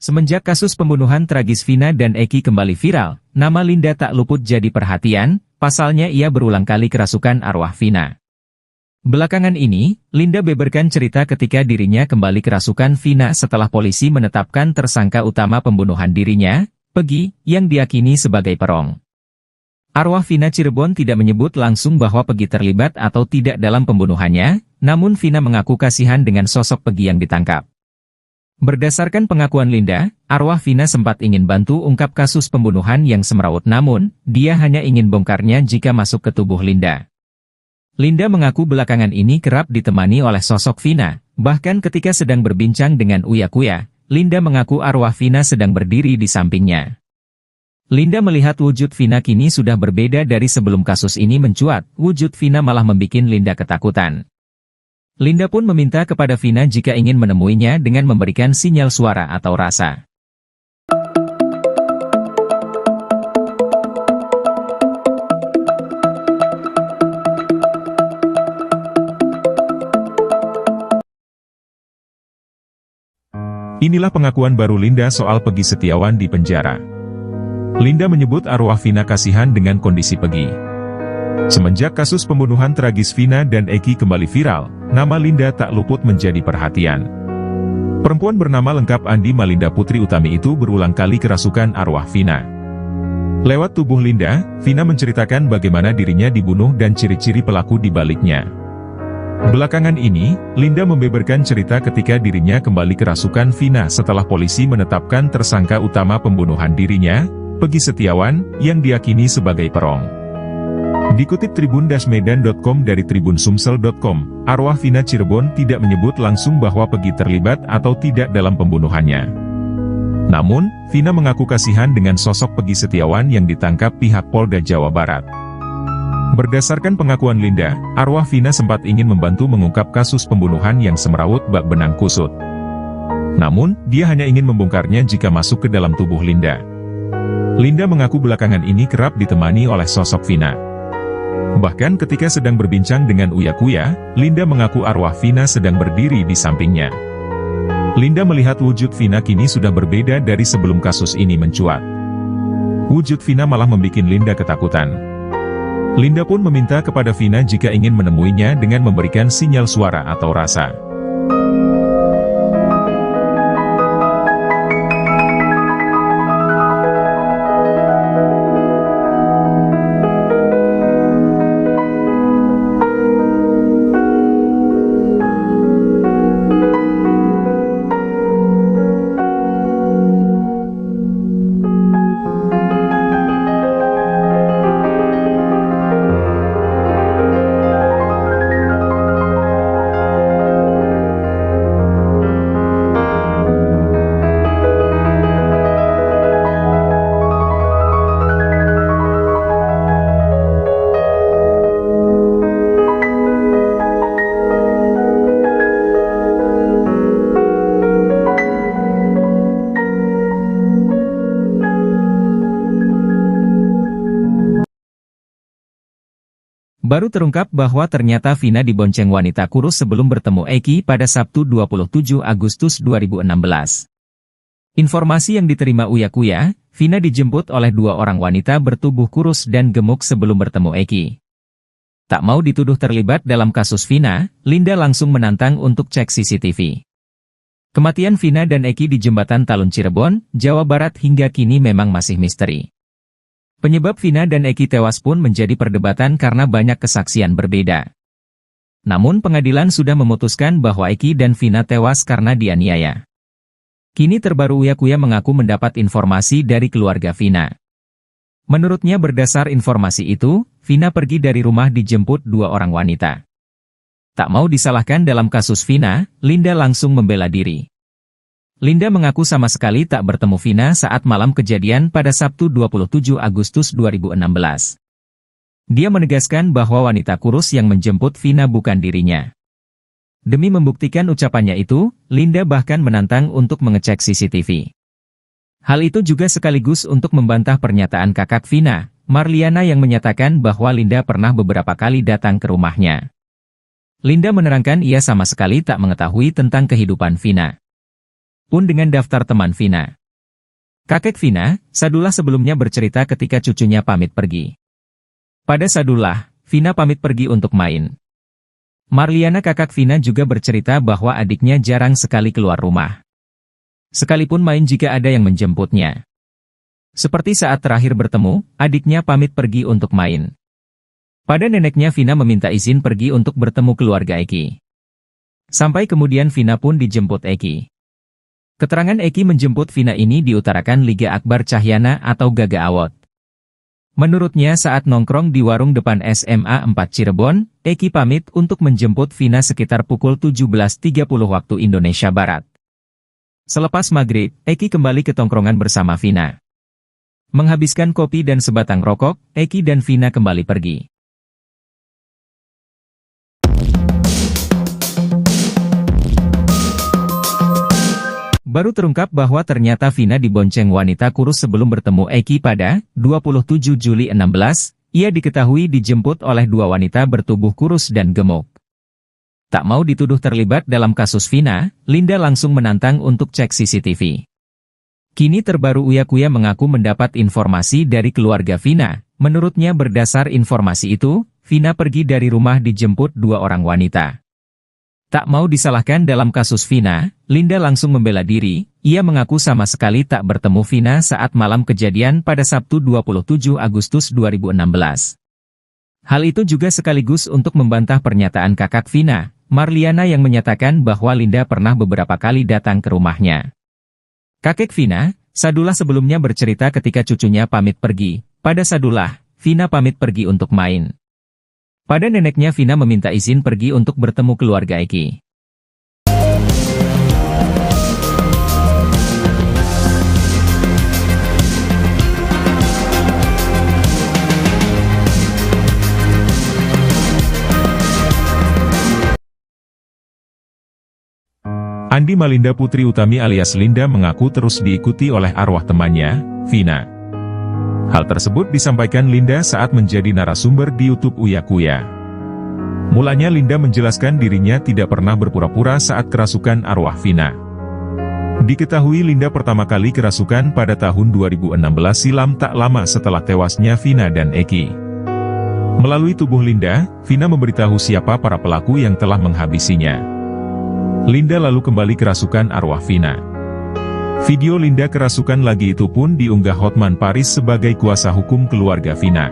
S1: Semenjak kasus pembunuhan tragis Vina dan Eki kembali viral, nama Linda tak luput jadi perhatian, pasalnya ia berulang kali kerasukan arwah Vina. Belakangan ini, Linda beberkan cerita ketika dirinya kembali kerasukan Vina setelah polisi menetapkan tersangka utama pembunuhan dirinya, Peggy, yang diyakini sebagai perong. Arwah Vina Cirebon tidak menyebut langsung bahwa Peggy terlibat atau tidak dalam pembunuhannya, namun Vina mengaku kasihan dengan sosok Peggy yang ditangkap. Berdasarkan pengakuan Linda, arwah Vina sempat ingin bantu ungkap kasus pembunuhan yang semrawut, namun, dia hanya ingin bongkarnya jika masuk ke tubuh Linda. Linda mengaku belakangan ini kerap ditemani oleh sosok Vina, bahkan ketika sedang berbincang dengan Uya Kuya, Linda mengaku arwah Vina sedang berdiri di sampingnya. Linda melihat wujud Vina kini sudah berbeda dari sebelum kasus ini mencuat, wujud Vina malah membuat Linda ketakutan. Linda pun meminta kepada Vina jika ingin menemuinya dengan memberikan sinyal suara atau rasa.
S2: Inilah pengakuan baru Linda soal Peggy Setiawan di penjara. Linda menyebut arwah Vina kasihan dengan kondisi Peggy. Semenjak kasus pembunuhan tragis Vina dan Eki kembali viral, nama Linda tak luput menjadi perhatian. Perempuan bernama lengkap Andi Malinda Putri Utami itu berulang kali kerasukan arwah Vina. Lewat tubuh Linda, Vina menceritakan bagaimana dirinya dibunuh dan ciri-ciri pelaku di baliknya. Belakangan ini, Linda membeberkan cerita ketika dirinya kembali kerasukan Vina setelah polisi menetapkan tersangka utama pembunuhan dirinya, Peggy Setiawan, yang diyakini sebagai perong. Dikutip tribun-medan.com dari tribunsumsel.com, arwah Vina Cirebon tidak menyebut langsung bahwa Peggy terlibat atau tidak dalam pembunuhannya. Namun, Vina mengaku kasihan dengan sosok Peggy Setiawan yang ditangkap pihak Polda Jawa Barat. Berdasarkan pengakuan Linda, arwah Vina sempat ingin membantu mengungkap kasus pembunuhan yang semrawut bak benang kusut. Namun, dia hanya ingin membongkarnya jika masuk ke dalam tubuh Linda. Linda mengaku belakangan ini kerap ditemani oleh sosok Vina. Bahkan ketika sedang berbincang dengan Uya Kuya, Linda mengaku arwah Vina sedang berdiri di sampingnya. Linda melihat wujud Vina kini sudah berbeda dari sebelum kasus ini mencuat. Wujud Vina malah membuat Linda ketakutan. Linda pun meminta kepada Vina jika ingin menemuinya dengan memberikan sinyal suara atau rasa.
S1: Baru terungkap bahwa ternyata Vina dibonceng wanita kurus sebelum bertemu Eki pada Sabtu 27 Agustus 2016. Informasi yang diterima Uya Kuya, Vina dijemput oleh dua orang wanita bertubuh kurus dan gemuk sebelum bertemu Eki. Tak mau dituduh terlibat dalam kasus Vina, Linda langsung menantang untuk cek CCTV. Kematian Vina dan Eki di Jembatan Talun Cirebon, Jawa Barat hingga kini memang masih misteri. Penyebab Vina dan Eki tewas pun menjadi perdebatan karena banyak kesaksian berbeda. Namun pengadilan sudah memutuskan bahwa Eki dan Vina tewas karena dianiaya. Kini terbaru Uya Kuya mengaku mendapat informasi dari keluarga Vina. Menurutnya berdasar informasi itu, Vina pergi dari rumah dijemput dua orang wanita. Tak mau disalahkan dalam kasus Vina, Linda langsung membela diri. Linda mengaku sama sekali tak bertemu Vina saat malam kejadian pada Sabtu 27 Agustus 2016. Dia menegaskan bahwa wanita kurus yang menjemput Vina bukan dirinya. Demi membuktikan ucapannya itu, Linda bahkan menantang untuk mengecek CCTV. Hal itu juga sekaligus untuk membantah pernyataan kakak Vina, Marliana yang menyatakan bahwa Linda pernah beberapa kali datang ke rumahnya. Linda menerangkan ia sama sekali tak mengetahui tentang kehidupan Vina. Pun dengan daftar teman Vina. Kakek Vina, Sadullah sebelumnya bercerita ketika cucunya pamit pergi. Pada Sadullah, Vina pamit pergi untuk main. Marliana kakak Vina juga bercerita bahwa adiknya jarang sekali keluar rumah. Sekalipun main jika ada yang menjemputnya. Seperti saat terakhir bertemu, adiknya pamit pergi untuk main. Pada neneknya Vina meminta izin pergi untuk bertemu keluarga Eki. Sampai kemudian Vina pun dijemput Eki. Keterangan Eki menjemput Vina ini diutarakan Liga Akbar Cahyana atau Gaga Awot. Menurutnya saat nongkrong di warung depan SMA 4 Cirebon, Eki pamit untuk menjemput Vina sekitar pukul 17.30 waktu Indonesia Barat. Selepas maghrib, Eki kembali ke tongkrongan bersama Vina. Menghabiskan kopi dan sebatang rokok, Eki dan Vina kembali pergi. Baru terungkap bahwa ternyata Vina dibonceng wanita kurus sebelum bertemu Eki pada 27 Juli 16, ia diketahui dijemput oleh dua wanita bertubuh kurus dan gemuk. Tak mau dituduh terlibat dalam kasus Vina, Linda langsung menantang untuk cek CCTV. Kini terbaru Uya Kuya mengaku mendapat informasi dari keluarga Vina. Menurutnya berdasar informasi itu, Vina pergi dari rumah dijemput dua orang wanita. Tak mau disalahkan dalam kasus Vina, Linda langsung membela diri. Ia mengaku sama sekali tak bertemu Vina saat malam kejadian pada Sabtu 27 Agustus 2016. Hal itu juga sekaligus untuk membantah pernyataan kakak Vina, Marliana yang menyatakan bahwa Linda pernah beberapa kali datang ke rumahnya. Kakek Vina, Sadullah sebelumnya bercerita ketika cucunya pamit pergi. Pada Sadullah, Vina pamit pergi untuk main. Pada neneknya Vina meminta izin pergi untuk bertemu keluarga Eki.
S2: Andi Malinda Putri Utami alias Linda mengaku terus diikuti oleh arwah temannya, Vina. Hal tersebut disampaikan Linda saat menjadi narasumber di YouTube Uya Kuya. Mulanya Linda menjelaskan dirinya tidak pernah berpura-pura saat kerasukan arwah Vina. Diketahui Linda pertama kali kerasukan pada tahun 2016 silam tak lama setelah tewasnya Vina dan Eki. Melalui tubuh Linda, Vina memberitahu siapa para pelaku yang telah menghabisinya. Linda lalu kembali kerasukan arwah Vina. Video Linda kerasukan lagi itu pun diunggah Hotman Paris sebagai kuasa hukum keluarga Vina.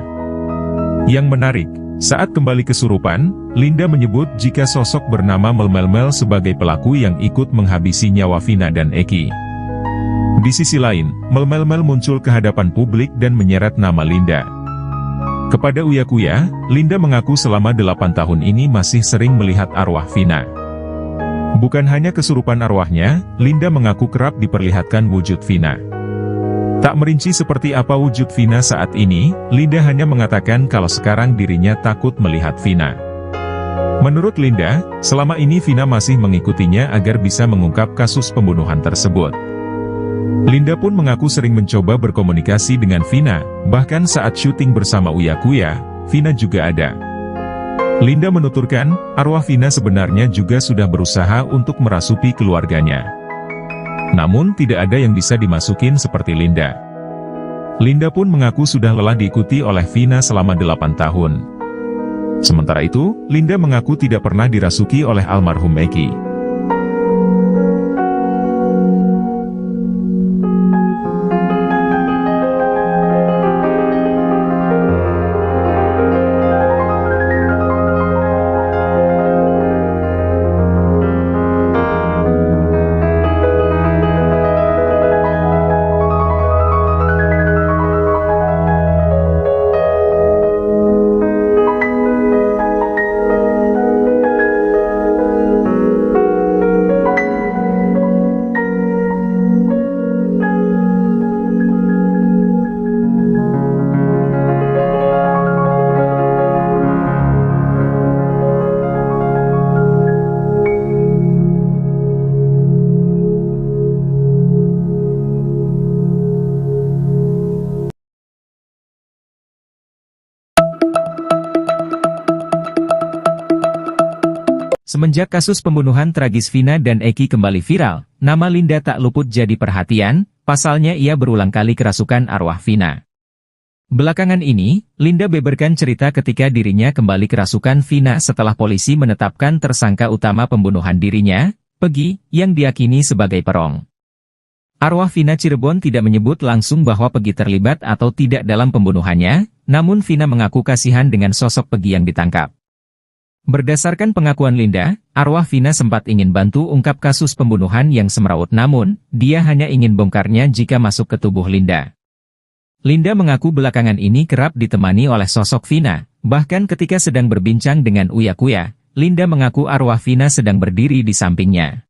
S2: Yang menarik, saat kembali kesurupan, Linda menyebut jika sosok bernama Melmel sebagai pelaku yang ikut menghabisi nyawa Vina dan Eki. Di sisi lain, Melmel muncul ke hadapan publik dan menyeret nama Linda. Kepada Uya Kuya, Linda mengaku selama 8 tahun ini masih sering melihat arwah Vina. Bukan hanya kesurupan arwahnya, Linda mengaku kerap diperlihatkan wujud Vina. Tak merinci seperti apa wujud Vina saat ini, Linda hanya mengatakan kalau sekarang dirinya takut melihat Vina. Menurut Linda, selama ini Vina masih mengikutinya agar bisa mengungkap kasus pembunuhan tersebut. Linda pun mengaku sering mencoba berkomunikasi dengan Vina, bahkan saat syuting bersama Uya Kuya, Vina juga ada. Linda menuturkan, arwah Vina sebenarnya juga sudah berusaha untuk merasuki keluarganya. Namun tidak ada yang bisa dimasukin seperti Linda. Linda pun mengaku sudah lelah diikuti oleh Vina selama 8 tahun. Sementara itu, Linda mengaku tidak pernah dirasuki oleh almarhum Eki.
S1: Semenjak kasus pembunuhan tragis Vina dan Eki kembali viral, nama Linda tak luput jadi perhatian, pasalnya ia berulang kali kerasukan arwah Vina. Belakangan ini, Linda beberkan cerita ketika dirinya kembali kerasukan Vina setelah polisi menetapkan tersangka utama pembunuhan dirinya, Peggy, yang diyakini sebagai perong. Arwah Vina Cirebon tidak menyebut langsung bahwa Peggy terlibat atau tidak dalam pembunuhannya, namun Vina mengaku kasihan dengan sosok Peggy yang ditangkap. Berdasarkan pengakuan Linda, arwah Vina sempat ingin bantu ungkap kasus pembunuhan yang semrawut, namun, dia hanya ingin bongkarnya jika masuk ke tubuh Linda. Linda mengaku belakangan ini kerap ditemani oleh sosok Vina, bahkan ketika sedang berbincang dengan Uya Kuya, Linda mengaku arwah Vina sedang berdiri di sampingnya.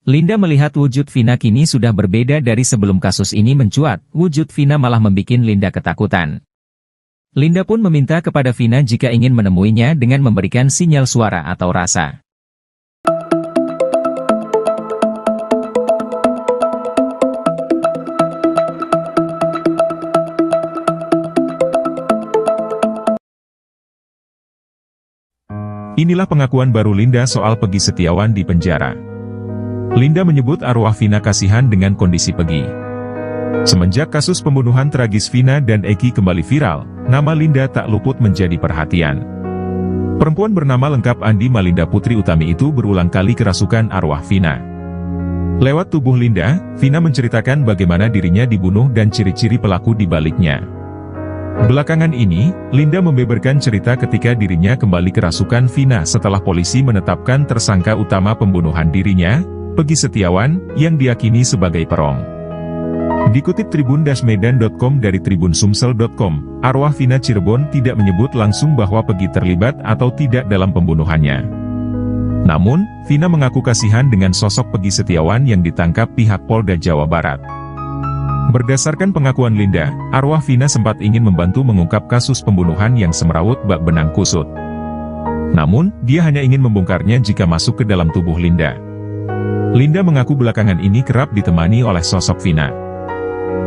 S1: Linda melihat wujud Vina kini sudah berbeda dari sebelum kasus ini mencuat, wujud Vina malah membuat Linda ketakutan. Linda pun meminta kepada Vina jika ingin menemuinya dengan memberikan sinyal suara atau rasa.
S2: Inilah pengakuan baru Linda soal Peggy Setiawan di penjara. Linda menyebut arwah Vina kasihan dengan kondisi Peggy. Semenjak kasus pembunuhan tragis Vina dan Eki kembali viral, nama Linda tak luput menjadi perhatian. Perempuan bernama lengkap Andi Malinda Putri Utami itu berulang kali kerasukan arwah Vina. Lewat tubuh Linda, Vina menceritakan bagaimana dirinya dibunuh dan ciri-ciri pelaku di baliknya. Belakangan ini, Linda membeberkan cerita ketika dirinya kembali kerasukan Vina setelah polisi menetapkan tersangka utama pembunuhan dirinya, Peggy Setiawan, yang diyakini sebagai perong. Dikutip tribun-medan.com dari tribunsumsel.com, arwah Vina Cirebon tidak menyebut langsung bahwa Peggy terlibat atau tidak dalam pembunuhannya. Namun, Vina mengaku kasihan dengan sosok Peggy Setiawan yang ditangkap pihak Polda Jawa Barat. Berdasarkan pengakuan Linda, arwah Vina sempat ingin membantu mengungkap kasus pembunuhan yang semrawut bak benang kusut. Namun, dia hanya ingin membongkarnya jika masuk ke dalam tubuh Linda. Linda mengaku belakangan ini kerap ditemani oleh sosok Vina.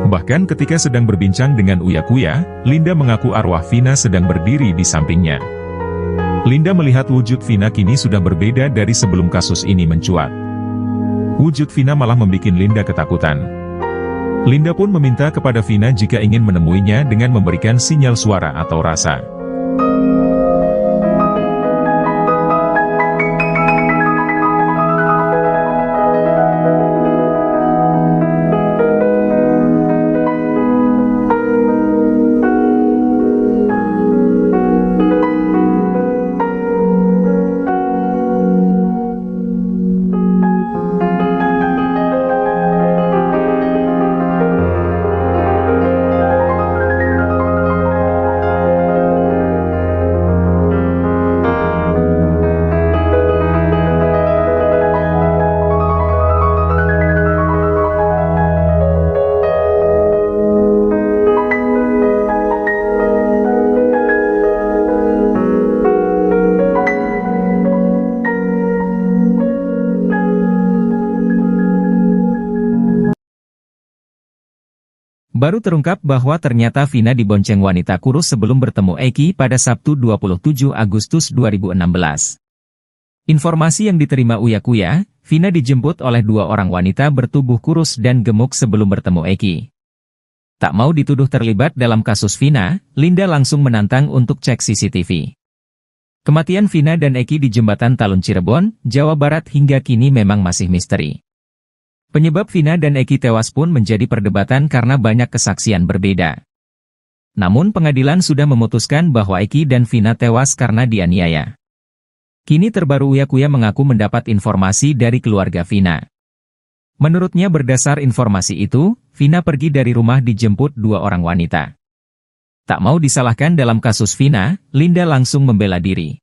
S2: Bahkan ketika sedang berbincang dengan Uya Kuya, Linda mengaku arwah Vina sedang berdiri di sampingnya. Linda melihat wujud Vina kini sudah berbeda dari sebelum kasus ini mencuat. Wujud Vina malah membuat Linda ketakutan. Linda pun meminta kepada Vina jika ingin menemuinya dengan memberikan sinyal suara atau rasa.
S1: Baru terungkap bahwa ternyata Vina dibonceng wanita kurus sebelum bertemu Eki pada Sabtu 27 Agustus 2016. Informasi yang diterima Uya Kuya, Vina dijemput oleh dua orang wanita bertubuh kurus dan gemuk sebelum bertemu Eki. Tak mau dituduh terlibat dalam kasus Vina, Linda langsung menantang untuk cek CCTV. Kematian Vina dan Eki di Jembatan Talun Cirebon, Jawa Barat hingga kini memang masih misteri. Penyebab Vina dan Eki tewas pun menjadi perdebatan karena banyak kesaksian berbeda. Namun pengadilan sudah memutuskan bahwa Eki dan Vina tewas karena dianiaya. Kini terbaru Uya Kuya mengaku mendapat informasi dari keluarga Vina. Menurutnya berdasar informasi itu, Vina pergi dari rumah dijemput dua orang wanita. Tak mau disalahkan dalam kasus Vina, Linda langsung membela diri.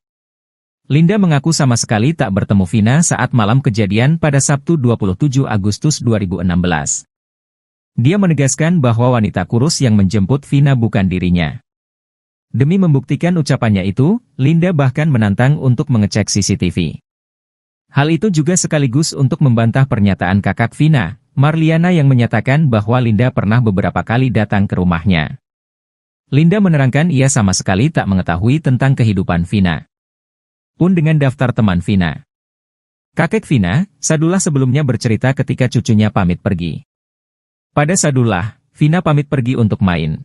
S1: Linda mengaku sama sekali tak bertemu Vina saat malam kejadian pada Sabtu 27 Agustus 2016. Dia menegaskan bahwa wanita kurus yang menjemput Vina bukan dirinya. Demi membuktikan ucapannya itu, Linda bahkan menantang untuk mengecek CCTV. Hal itu juga sekaligus untuk membantah pernyataan kakak Vina, Marliana yang menyatakan bahwa Linda pernah beberapa kali datang ke rumahnya. Linda menerangkan ia sama sekali tak mengetahui tentang kehidupan Vina. Pun dengan daftar teman Vina. Kakek Vina, Sadullah sebelumnya bercerita ketika cucunya pamit pergi. Pada Sadullah, Vina pamit pergi untuk main.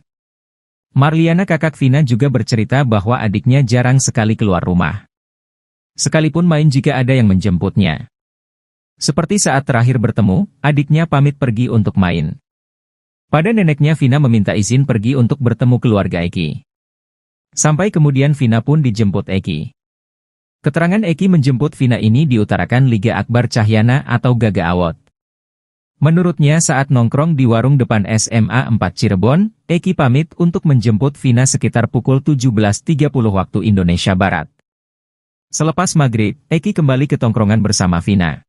S1: Marliana kakak Vina juga bercerita bahwa adiknya jarang sekali keluar rumah. Sekalipun main jika ada yang menjemputnya. Seperti saat terakhir bertemu, adiknya pamit pergi untuk main. Pada neneknya Vina meminta izin pergi untuk bertemu keluarga Eki. Sampai kemudian Vina pun dijemput Eki. Keterangan Eki menjemput Vina ini diutarakan Liga Akbar Cahyana atau Gaga Awot. Menurutnya saat nongkrong di warung depan SMA 4 Cirebon, Eki pamit untuk menjemput Vina sekitar pukul 17.30 waktu Indonesia Barat. Selepas maghrib, Eki kembali ke tongkrongan bersama Vina.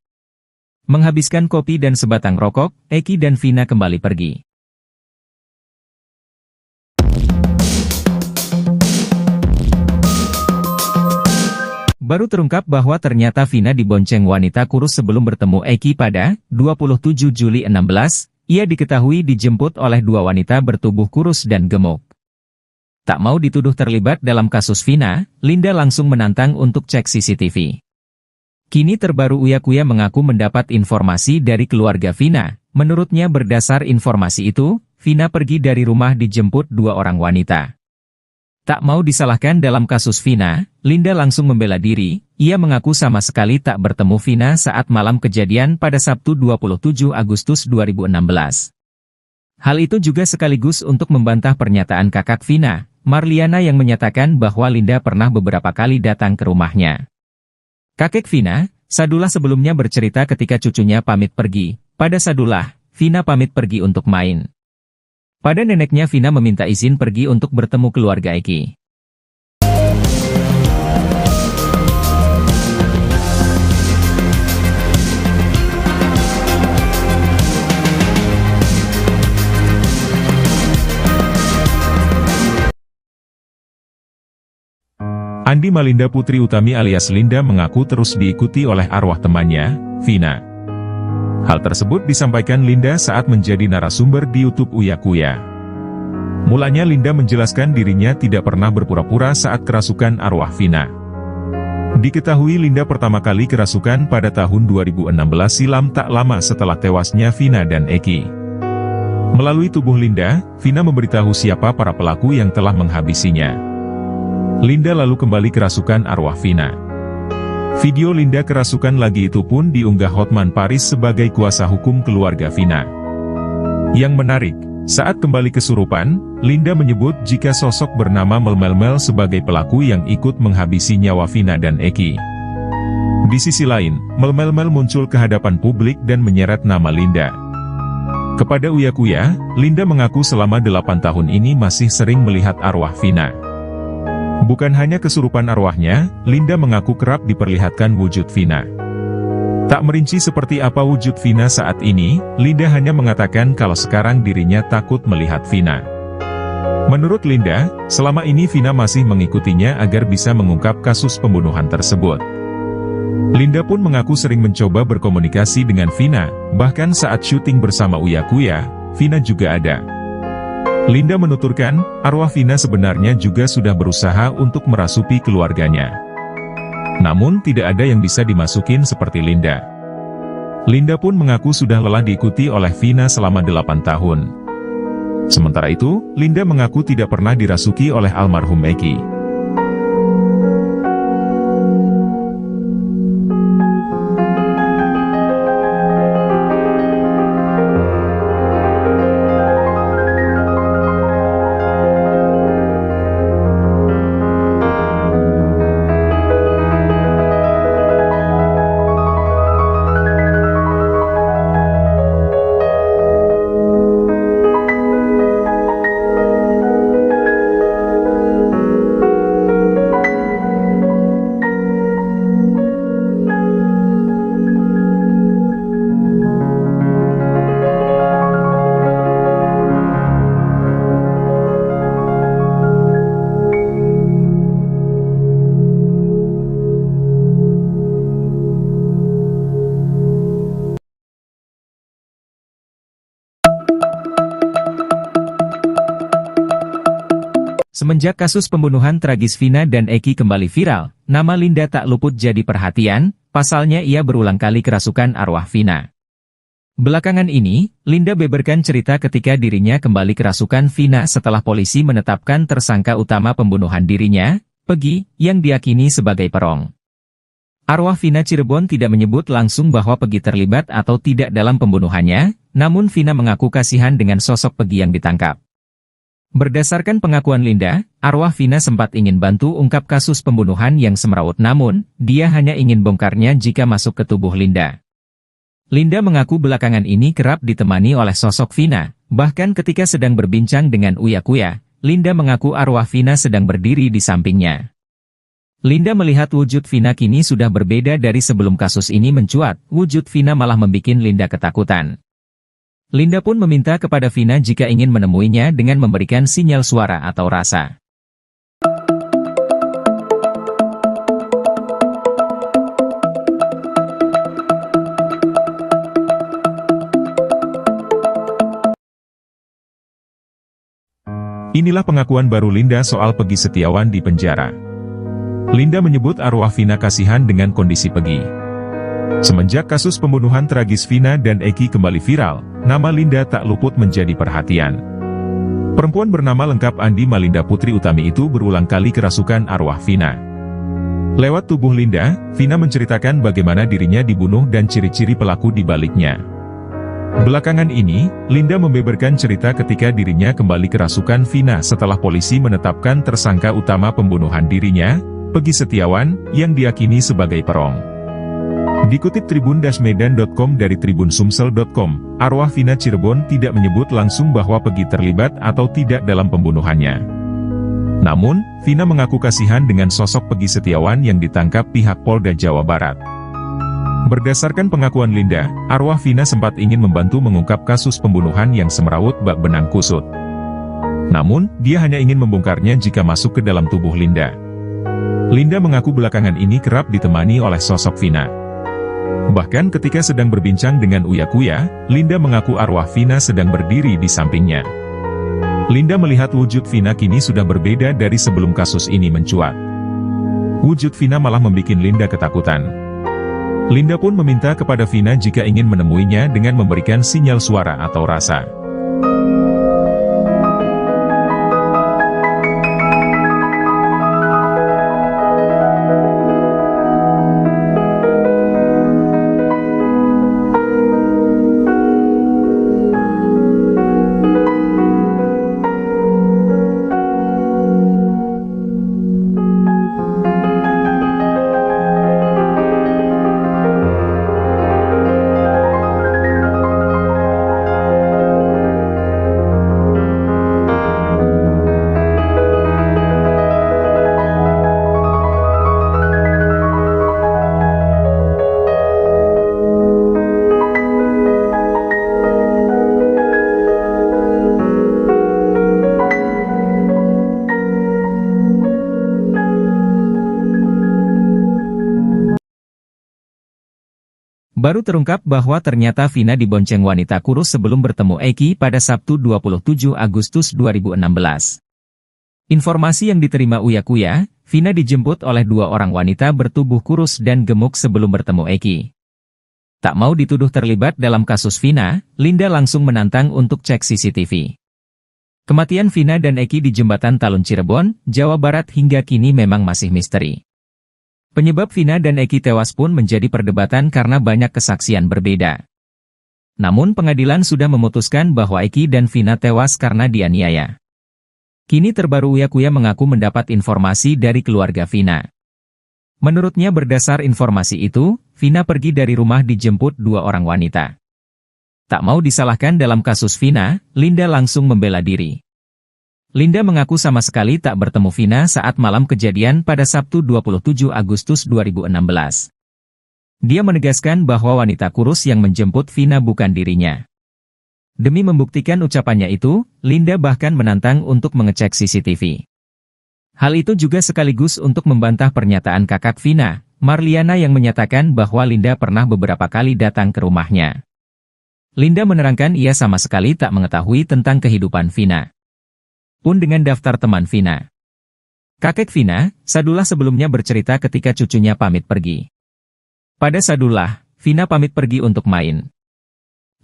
S1: Menghabiskan kopi dan sebatang rokok, Eki dan Vina kembali pergi. Baru terungkap bahwa ternyata Vina dibonceng wanita kurus sebelum bertemu Eki pada 27 Juli 16, ia diketahui dijemput oleh dua wanita bertubuh kurus dan gemuk. Tak mau dituduh terlibat dalam kasus Vina, Linda langsung menantang untuk cek CCTV. Kini terbaru Uya Kuya mengaku mendapat informasi dari keluarga Vina. Menurutnya berdasar informasi itu, Vina pergi dari rumah dijemput dua orang wanita. Tak mau disalahkan dalam kasus Vina, Linda langsung membela diri. Ia mengaku sama sekali tak bertemu Vina saat malam kejadian pada Sabtu 27 Agustus 2016. Hal itu juga sekaligus untuk membantah pernyataan kakak Vina, Marliana yang menyatakan bahwa Linda pernah beberapa kali datang ke rumahnya. Kakek Vina, Sadullah sebelumnya bercerita ketika cucunya pamit pergi. Pada Sadullah, Vina pamit pergi untuk main. Pada neneknya Vina meminta izin pergi untuk bertemu keluarga Eki.
S2: Andi Malinda Putri Utami alias Linda mengaku terus diikuti oleh arwah temannya, Vina. Hal tersebut disampaikan Linda saat menjadi narasumber di YouTube Uya Kuya. Mulanya Linda menjelaskan dirinya tidak pernah berpura-pura saat kerasukan arwah Vina. Diketahui Linda pertama kali kerasukan pada tahun 2016 silam tak lama setelah tewasnya Vina dan Eki. Melalui tubuh Linda, Vina memberitahu siapa para pelaku yang telah menghabisinya. Linda lalu kembali kerasukan arwah Vina. Video Linda kerasukan lagi itu pun diunggah Hotman Paris sebagai kuasa hukum keluarga Vina. Yang menarik, saat kembali kesurupan, Linda menyebut jika sosok bernama Melmel sebagai pelaku yang ikut menghabisi nyawa Vina dan Eki. Di sisi lain, Melmel muncul ke hadapan publik dan menyeret nama Linda. Kepada Uya Kuya, Linda mengaku selama 8 tahun ini masih sering melihat arwah Vina. Bukan hanya kesurupan arwahnya, Linda mengaku kerap diperlihatkan wujud Vina. Tak merinci seperti apa wujud Vina saat ini, Linda hanya mengatakan kalau sekarang dirinya takut melihat Vina. Menurut Linda, selama ini Vina masih mengikutinya agar bisa mengungkap kasus pembunuhan tersebut. Linda pun mengaku sering mencoba berkomunikasi dengan Vina, bahkan saat syuting bersama Uya Kuya, Vina juga ada. Linda menuturkan, arwah Vina sebenarnya juga sudah berusaha untuk merasuki keluarganya. Namun tidak ada yang bisa dimasukin seperti Linda. Linda pun mengaku sudah lelah diikuti oleh Vina selama 8 tahun. Sementara itu, Linda mengaku tidak pernah dirasuki oleh almarhum Eki.
S1: Semenjak kasus pembunuhan tragis Vina dan Eki kembali viral, nama Linda tak luput jadi perhatian, pasalnya ia berulang kali kerasukan arwah Vina. Belakangan ini, Linda beberkan cerita ketika dirinya kembali kerasukan Vina setelah polisi menetapkan tersangka utama pembunuhan dirinya, Peggy, yang diyakini sebagai perong. Arwah Vina Cirebon tidak menyebut langsung bahwa Peggy terlibat atau tidak dalam pembunuhannya, namun Vina mengaku kasihan dengan sosok Peggy yang ditangkap. Berdasarkan pengakuan Linda, arwah Vina sempat ingin bantu ungkap kasus pembunuhan yang semrawut, namun, dia hanya ingin bongkarnya jika masuk ke tubuh Linda. Linda mengaku belakangan ini kerap ditemani oleh sosok Vina, bahkan ketika sedang berbincang dengan Uya Kuya, Linda mengaku arwah Vina sedang berdiri di sampingnya. Linda melihat wujud Vina kini sudah berbeda dari sebelum kasus ini mencuat, wujud Vina malah membuat Linda ketakutan. Linda pun meminta kepada Vina jika ingin menemuinya dengan memberikan sinyal suara atau rasa.
S2: Inilah pengakuan baru Linda soal Peggy Setiawan di penjara. Linda menyebut arwah Vina kasihan dengan kondisi Peggy. Semenjak kasus pembunuhan tragis Vina dan Eki kembali viral, nama Linda tak luput menjadi perhatian. Perempuan bernama lengkap Andi Malinda Putri Utami itu berulang kali kerasukan arwah Vina. Lewat tubuh Linda, Vina menceritakan bagaimana dirinya dibunuh dan ciri-ciri pelaku di baliknya. Belakangan ini, Linda membeberkan cerita ketika dirinya kembali kerasukan Vina setelah polisi menetapkan tersangka utama pembunuhan dirinya, Peggy Setiawan, yang diyakini sebagai perong. Dikutip tribun-medan.com dari tribunsumsel.com, arwah Vina Cirebon tidak menyebut langsung bahwa Peggy terlibat atau tidak dalam pembunuhannya. Namun, Vina mengaku kasihan dengan sosok Peggy Setiawan yang ditangkap pihak Polda Jawa Barat. Berdasarkan pengakuan Linda, arwah Vina sempat ingin membantu mengungkap kasus pembunuhan yang semrawut bak benang kusut. Namun, dia hanya ingin membongkarnya jika masuk ke dalam tubuh Linda. Linda mengaku belakangan ini kerap ditemani oleh sosok Vina. Bahkan ketika sedang berbincang dengan Uya Kuya, Linda mengaku arwah Vina sedang berdiri di sampingnya. Linda melihat wujud Vina kini sudah berbeda dari sebelum kasus ini mencuat. Wujud Vina malah membuat Linda ketakutan. Linda pun meminta kepada Vina jika ingin menemuinya dengan memberikan sinyal suara atau rasa.
S1: Baru terungkap bahwa ternyata Vina dibonceng wanita kurus sebelum bertemu Eki pada Sabtu 27 Agustus 2016. Informasi yang diterima Uya Kuya, Vina dijemput oleh dua orang wanita bertubuh kurus dan gemuk sebelum bertemu Eki. Tak mau dituduh terlibat dalam kasus Vina, Linda langsung menantang untuk cek CCTV. Kematian Vina dan Eki di Jembatan Talun Cirebon, Jawa Barat hingga kini memang masih misteri. Penyebab Vina dan Eki tewas pun menjadi perdebatan karena banyak kesaksian berbeda. Namun pengadilan sudah memutuskan bahwa Eki dan Vina tewas karena dianiaya. Kini terbaru Uya Kuya mengaku mendapat informasi dari keluarga Vina. Menurutnya berdasar informasi itu, Vina pergi dari rumah dijemput dua orang wanita. Tak mau disalahkan dalam kasus Vina, Linda langsung membela diri. Linda mengaku sama sekali tak bertemu Vina saat malam kejadian pada Sabtu 27 Agustus 2016. Dia menegaskan bahwa wanita kurus yang menjemput Vina bukan dirinya. Demi membuktikan ucapannya itu, Linda bahkan menantang untuk mengecek CCTV. Hal itu juga sekaligus untuk membantah pernyataan kakak Vina, Marliana yang menyatakan bahwa Linda pernah beberapa kali datang ke rumahnya. Linda menerangkan ia sama sekali tak mengetahui tentang kehidupan Vina. Pun dengan daftar teman Vina. Kakek Vina, Sadullah sebelumnya bercerita ketika cucunya pamit pergi. Pada Sadullah, Vina pamit pergi untuk main.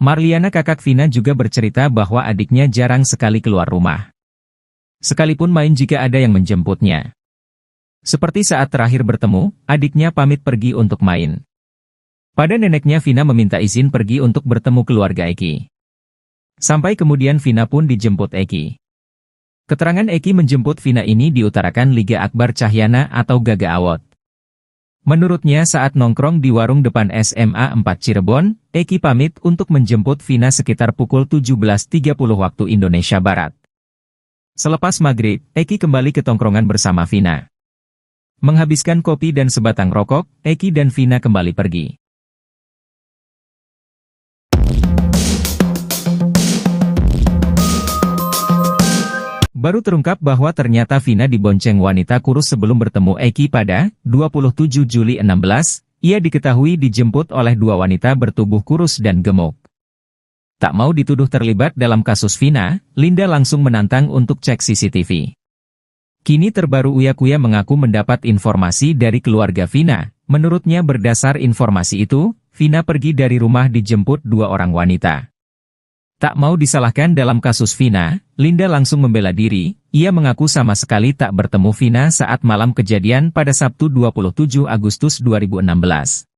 S1: Marliana kakak Vina juga bercerita bahwa adiknya jarang sekali keluar rumah. Sekalipun main jika ada yang menjemputnya. Seperti saat terakhir bertemu, adiknya pamit pergi untuk main. Pada neneknya Vina meminta izin pergi untuk bertemu keluarga Eki. Sampai kemudian Vina pun dijemput Eki. Keterangan Eki menjemput Vina ini diutarakan Liga Akbar Cahyana atau Gaga Awot. Menurutnya saat nongkrong di warung depan SMA 4 Cirebon, Eki pamit untuk menjemput Vina sekitar pukul 17.30 waktu Indonesia Barat. Selepas maghrib, Eki kembali ke tongkrongan bersama Vina. Menghabiskan kopi dan sebatang rokok, Eki dan Vina kembali pergi. Baru terungkap bahwa ternyata Vina dibonceng wanita kurus sebelum bertemu Eki pada 27 Juli 16, ia diketahui dijemput oleh dua wanita bertubuh kurus dan gemuk. Tak mau dituduh terlibat dalam kasus Vina, Linda langsung menantang untuk cek CCTV. Kini terbaru Uya Kuya mengaku mendapat informasi dari keluarga Vina. Menurutnya berdasar informasi itu, Vina pergi dari rumah dijemput dua orang wanita. Tak mau disalahkan dalam kasus Vina, Linda langsung membela diri, ia mengaku sama sekali tak bertemu Vina saat malam kejadian pada Sabtu 27 Agustus 2016.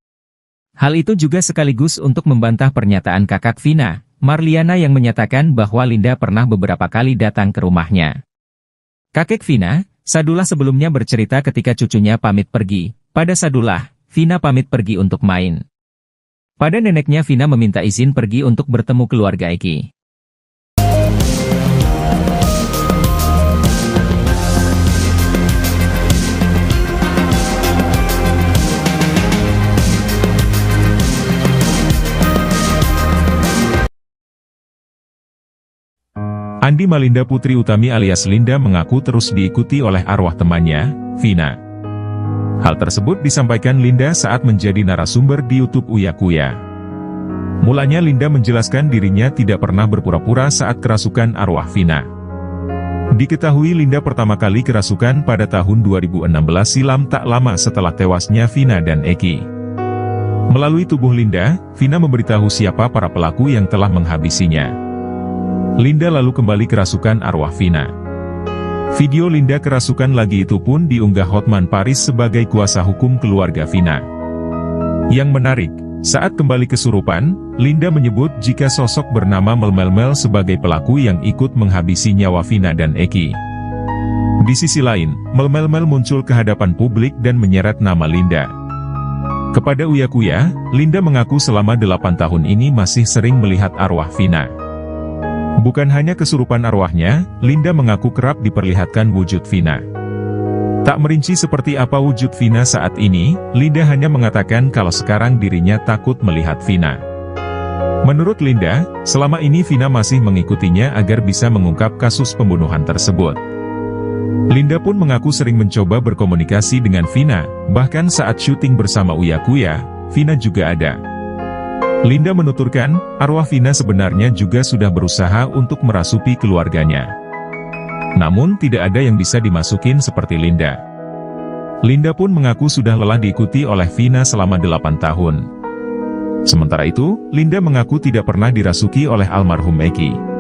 S1: Hal itu juga sekaligus untuk membantah pernyataan kakak Vina, Marliana yang menyatakan bahwa Linda pernah beberapa kali datang ke rumahnya. Kakek Vina, Sadullah sebelumnya bercerita ketika cucunya pamit pergi, pada Sadullah, Vina pamit pergi untuk main. Pada neneknya Vina meminta izin pergi untuk bertemu keluarga Eki.
S2: Andi Malinda Putri Utami alias Linda mengaku terus diikuti oleh arwah temannya, Vina. Hal tersebut disampaikan Linda saat menjadi narasumber di YouTube Uya Kuya. Mulanya Linda menjelaskan dirinya tidak pernah berpura-pura saat kerasukan arwah Vina. Diketahui Linda pertama kali kerasukan pada tahun 2016 silam tak lama setelah tewasnya Vina dan Eki. Melalui tubuh Linda, Vina memberitahu siapa para pelaku yang telah menghabisinya. Linda lalu kembali kerasukan arwah Vina. Video Linda kerasukan lagi itu pun diunggah Hotman Paris sebagai kuasa hukum keluarga Vina. Yang menarik, saat kembali kesurupan, Linda menyebut jika sosok bernama Melmel sebagai pelaku yang ikut menghabisi nyawa Vina dan Eki. Di sisi lain, Melmel muncul ke hadapan publik dan menyeret nama Linda. Kepada Uya Kuya, Linda mengaku selama 8 tahun ini masih sering melihat arwah Vina. Bukan hanya kesurupan arwahnya, Linda mengaku kerap diperlihatkan wujud Vina. Tak merinci seperti apa wujud Vina saat ini, Linda hanya mengatakan kalau sekarang dirinya takut melihat Vina. Menurut Linda, selama ini Vina masih mengikutinya agar bisa mengungkap kasus pembunuhan tersebut. Linda pun mengaku sering mencoba berkomunikasi dengan Vina, bahkan saat syuting bersama Uya Kuya, Vina juga ada. Linda menuturkan, arwah Vina sebenarnya juga sudah berusaha untuk merasuki keluarganya. Namun tidak ada yang bisa dimasukin seperti Linda. Linda pun mengaku sudah lelah diikuti oleh Vina selama 8 tahun. Sementara itu, Linda mengaku tidak pernah dirasuki oleh almarhum Eki.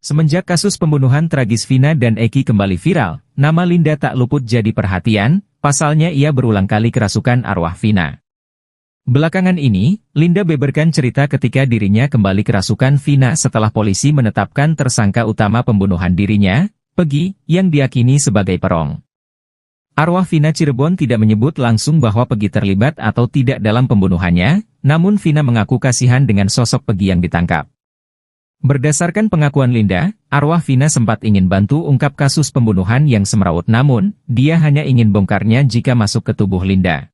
S1: Semenjak kasus pembunuhan tragis Vina dan Eki kembali viral, nama Linda tak luput jadi perhatian, pasalnya ia berulang kali kerasukan arwah Vina. Belakangan ini, Linda beberkan cerita ketika dirinya kembali kerasukan Vina setelah polisi menetapkan tersangka utama pembunuhan dirinya, Peggy, yang diyakini sebagai perong. Arwah Vina Cirebon tidak menyebut langsung bahwa Peggy terlibat atau tidak dalam pembunuhannya, namun Vina mengaku kasihan dengan sosok Peggy yang ditangkap. Berdasarkan pengakuan Linda, arwah Vina sempat ingin bantu ungkap kasus pembunuhan yang semrawut, namun, dia hanya ingin bongkarnya jika masuk ke tubuh Linda.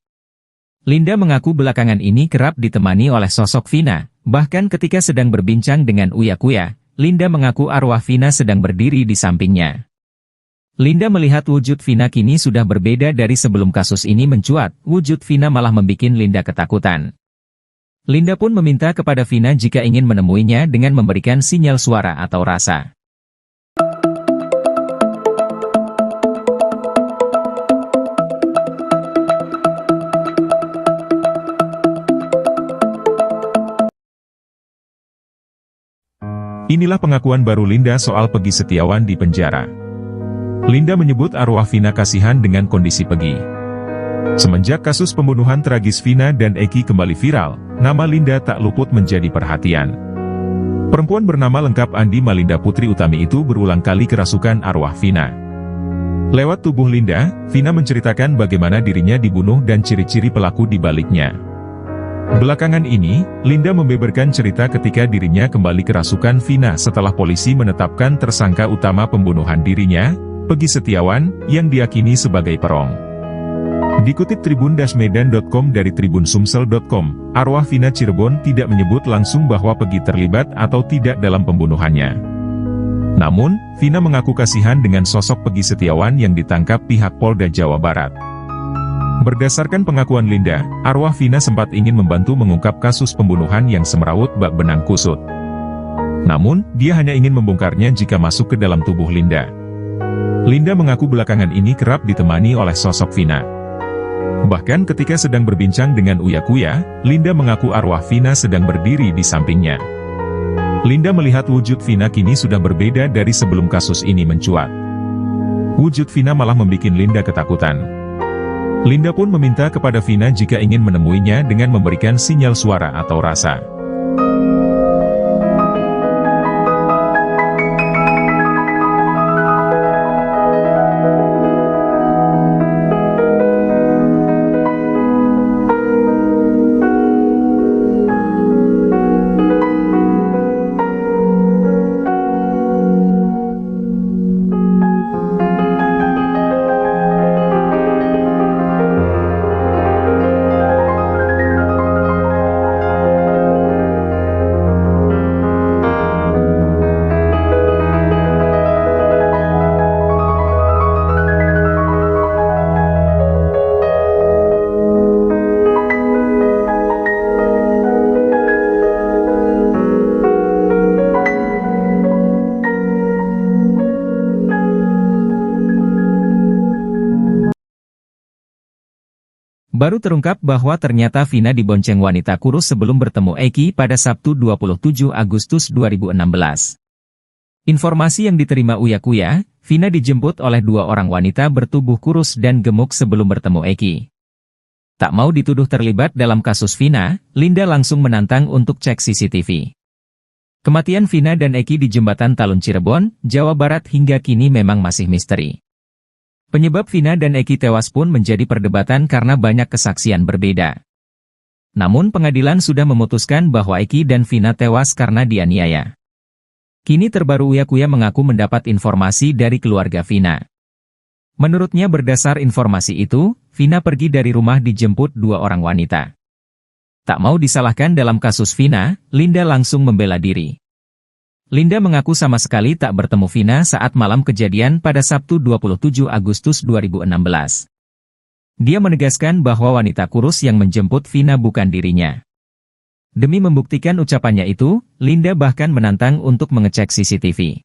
S1: Linda mengaku belakangan ini kerap ditemani oleh sosok Vina, bahkan ketika sedang berbincang dengan Uya Kuya, Linda mengaku arwah Vina sedang berdiri di sampingnya. Linda melihat wujud Vina kini sudah berbeda dari sebelum kasus ini mencuat, wujud Vina malah membuat Linda ketakutan. Linda pun meminta kepada Vina jika ingin menemuinya dengan memberikan sinyal suara atau rasa.
S2: Inilah pengakuan baru Linda soal Peggy Setiawan di penjara. Linda menyebut arwah Vina kasihan dengan kondisi Peggy. Semenjak kasus pembunuhan tragis Vina dan Eki kembali viral, nama Linda tak luput menjadi perhatian. Perempuan bernama lengkap Andi Malinda Putri Utami itu berulang kali kerasukan arwah Vina. Lewat tubuh Linda, Vina menceritakan bagaimana dirinya dibunuh dan ciri-ciri pelaku di baliknya. Belakangan ini, Linda membeberkan cerita ketika dirinya kembali kerasukan Vina setelah polisi menetapkan tersangka utama pembunuhan dirinya, Peggy Setiawan, yang diyakini sebagai perong. Dikutip tribun-medan.com dari tribunsumsel.com, arwah Vina Cirebon tidak menyebut langsung bahwa Peggy terlibat atau tidak dalam pembunuhannya. Namun, Vina mengaku kasihan dengan sosok Peggy Setiawan yang ditangkap pihak Polda Jawa Barat. Berdasarkan pengakuan Linda, arwah Vina sempat ingin membantu mengungkap kasus pembunuhan yang semrawut bak benang kusut. Namun, dia hanya ingin membongkarnya jika masuk ke dalam tubuh Linda. Linda mengaku belakangan ini kerap ditemani oleh sosok Vina. Bahkan ketika sedang berbincang dengan Uya Kuya, Linda mengaku arwah Vina sedang berdiri di sampingnya. Linda melihat wujud Vina kini sudah berbeda dari sebelum kasus ini mencuat. Wujud Vina malah membuat Linda ketakutan. Linda pun meminta kepada Vina jika ingin menemuinya dengan memberikan sinyal suara atau rasa.
S1: Baru terungkap bahwa ternyata Vina dibonceng wanita kurus sebelum bertemu Eki pada Sabtu 27 Agustus 2016. Informasi yang diterima Uya Kuya, Vina dijemput oleh dua orang wanita bertubuh kurus dan gemuk sebelum bertemu Eki. Tak mau dituduh terlibat dalam kasus Vina, Linda langsung menantang untuk cek CCTV. Kematian Vina dan Eki di Jembatan Talun Cirebon, Jawa Barat hingga kini memang masih misteri. Penyebab Vina dan Eki tewas pun menjadi perdebatan karena banyak kesaksian berbeda. Namun pengadilan sudah memutuskan bahwa Eki dan Vina tewas karena dianiaya. Kini terbaru Uya Kuya mengaku mendapat informasi dari keluarga Vina. Menurutnya berdasar informasi itu, Vina pergi dari rumah dijemput dua orang wanita. Tak mau disalahkan dalam kasus Vina, Linda langsung membela diri. Linda mengaku sama sekali tak bertemu Vina saat malam kejadian pada Sabtu 27 Agustus 2016. Dia menegaskan bahwa wanita kurus yang menjemput Vina bukan dirinya. Demi membuktikan ucapannya itu, Linda bahkan menantang untuk mengecek CCTV.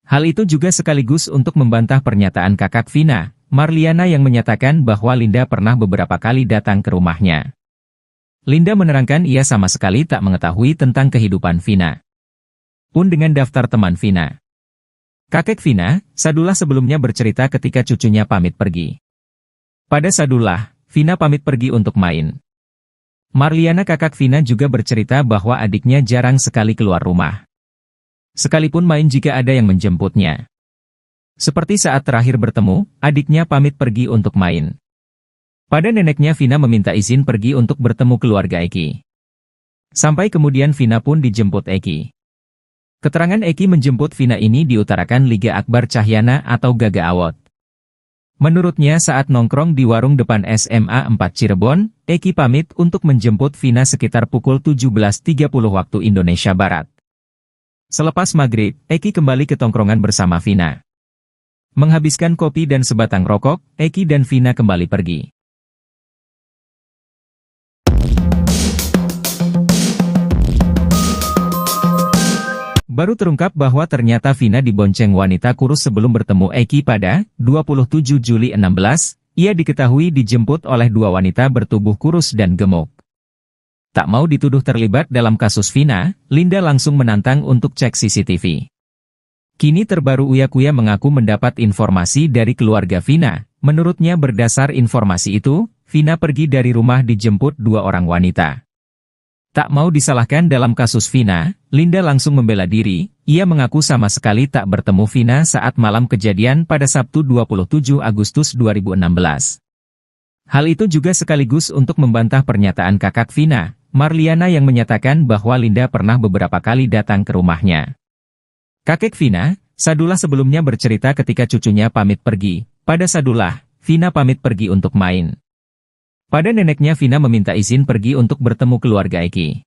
S1: Hal itu juga sekaligus untuk membantah pernyataan kakak Vina, Marliana yang menyatakan bahwa Linda pernah beberapa kali datang ke rumahnya. Linda menerangkan ia sama sekali tak mengetahui tentang kehidupan Vina. Pun dengan daftar teman Vina. Kakek Vina, Sadullah sebelumnya bercerita ketika cucunya pamit pergi. Pada Sadullah, Vina pamit pergi untuk main. Marliana kakak Vina juga bercerita bahwa adiknya jarang sekali keluar rumah. Sekalipun main jika ada yang menjemputnya. Seperti saat terakhir bertemu, adiknya pamit pergi untuk main. Pada neneknya Vina meminta izin pergi untuk bertemu keluarga Eki. Sampai kemudian Vina pun dijemput Eki. Keterangan Eki menjemput Vina ini diutarakan Liga Akbar Cahyana atau Gaga Awot. Menurutnya saat nongkrong di warung depan SMA 4 Cirebon, Eki pamit untuk menjemput Vina sekitar pukul 17.30 waktu Indonesia Barat. Selepas maghrib, Eki kembali ke tongkrongan bersama Vina. Menghabiskan kopi dan sebatang rokok, Eki dan Vina kembali pergi. Baru terungkap bahwa ternyata Vina dibonceng wanita kurus sebelum bertemu Eki pada 27 Juli 16, ia diketahui dijemput oleh dua wanita bertubuh kurus dan gemuk. Tak mau dituduh terlibat dalam kasus Vina, Linda langsung menantang untuk cek CCTV. Kini terbaru Uya Kuya mengaku mendapat informasi dari keluarga Vina. Menurutnya berdasar informasi itu, Vina pergi dari rumah dijemput dua orang wanita. Tak mau disalahkan dalam kasus Vina, Linda langsung membela diri, ia mengaku sama sekali tak bertemu Vina saat malam kejadian pada Sabtu 27 Agustus 2016. Hal itu juga sekaligus untuk membantah pernyataan kakak Vina, Marliana yang menyatakan bahwa Linda pernah beberapa kali datang ke rumahnya. Kakek Vina, Sadullah sebelumnya bercerita ketika cucunya pamit pergi, pada Sadullah, Vina pamit pergi untuk main. Pada neneknya Vina meminta izin pergi untuk bertemu keluarga Eki.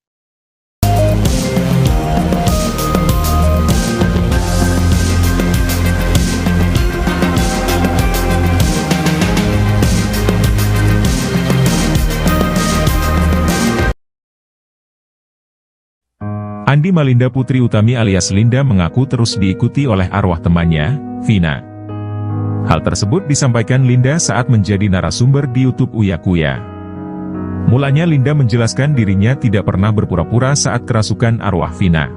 S2: Andi Malinda Putri Utami alias Linda mengaku terus diikuti oleh arwah temannya, Vina. Hal tersebut disampaikan Linda saat menjadi narasumber di YouTube Uya Kuya. Mulanya Linda menjelaskan dirinya tidak pernah berpura-pura saat kerasukan arwah Vina.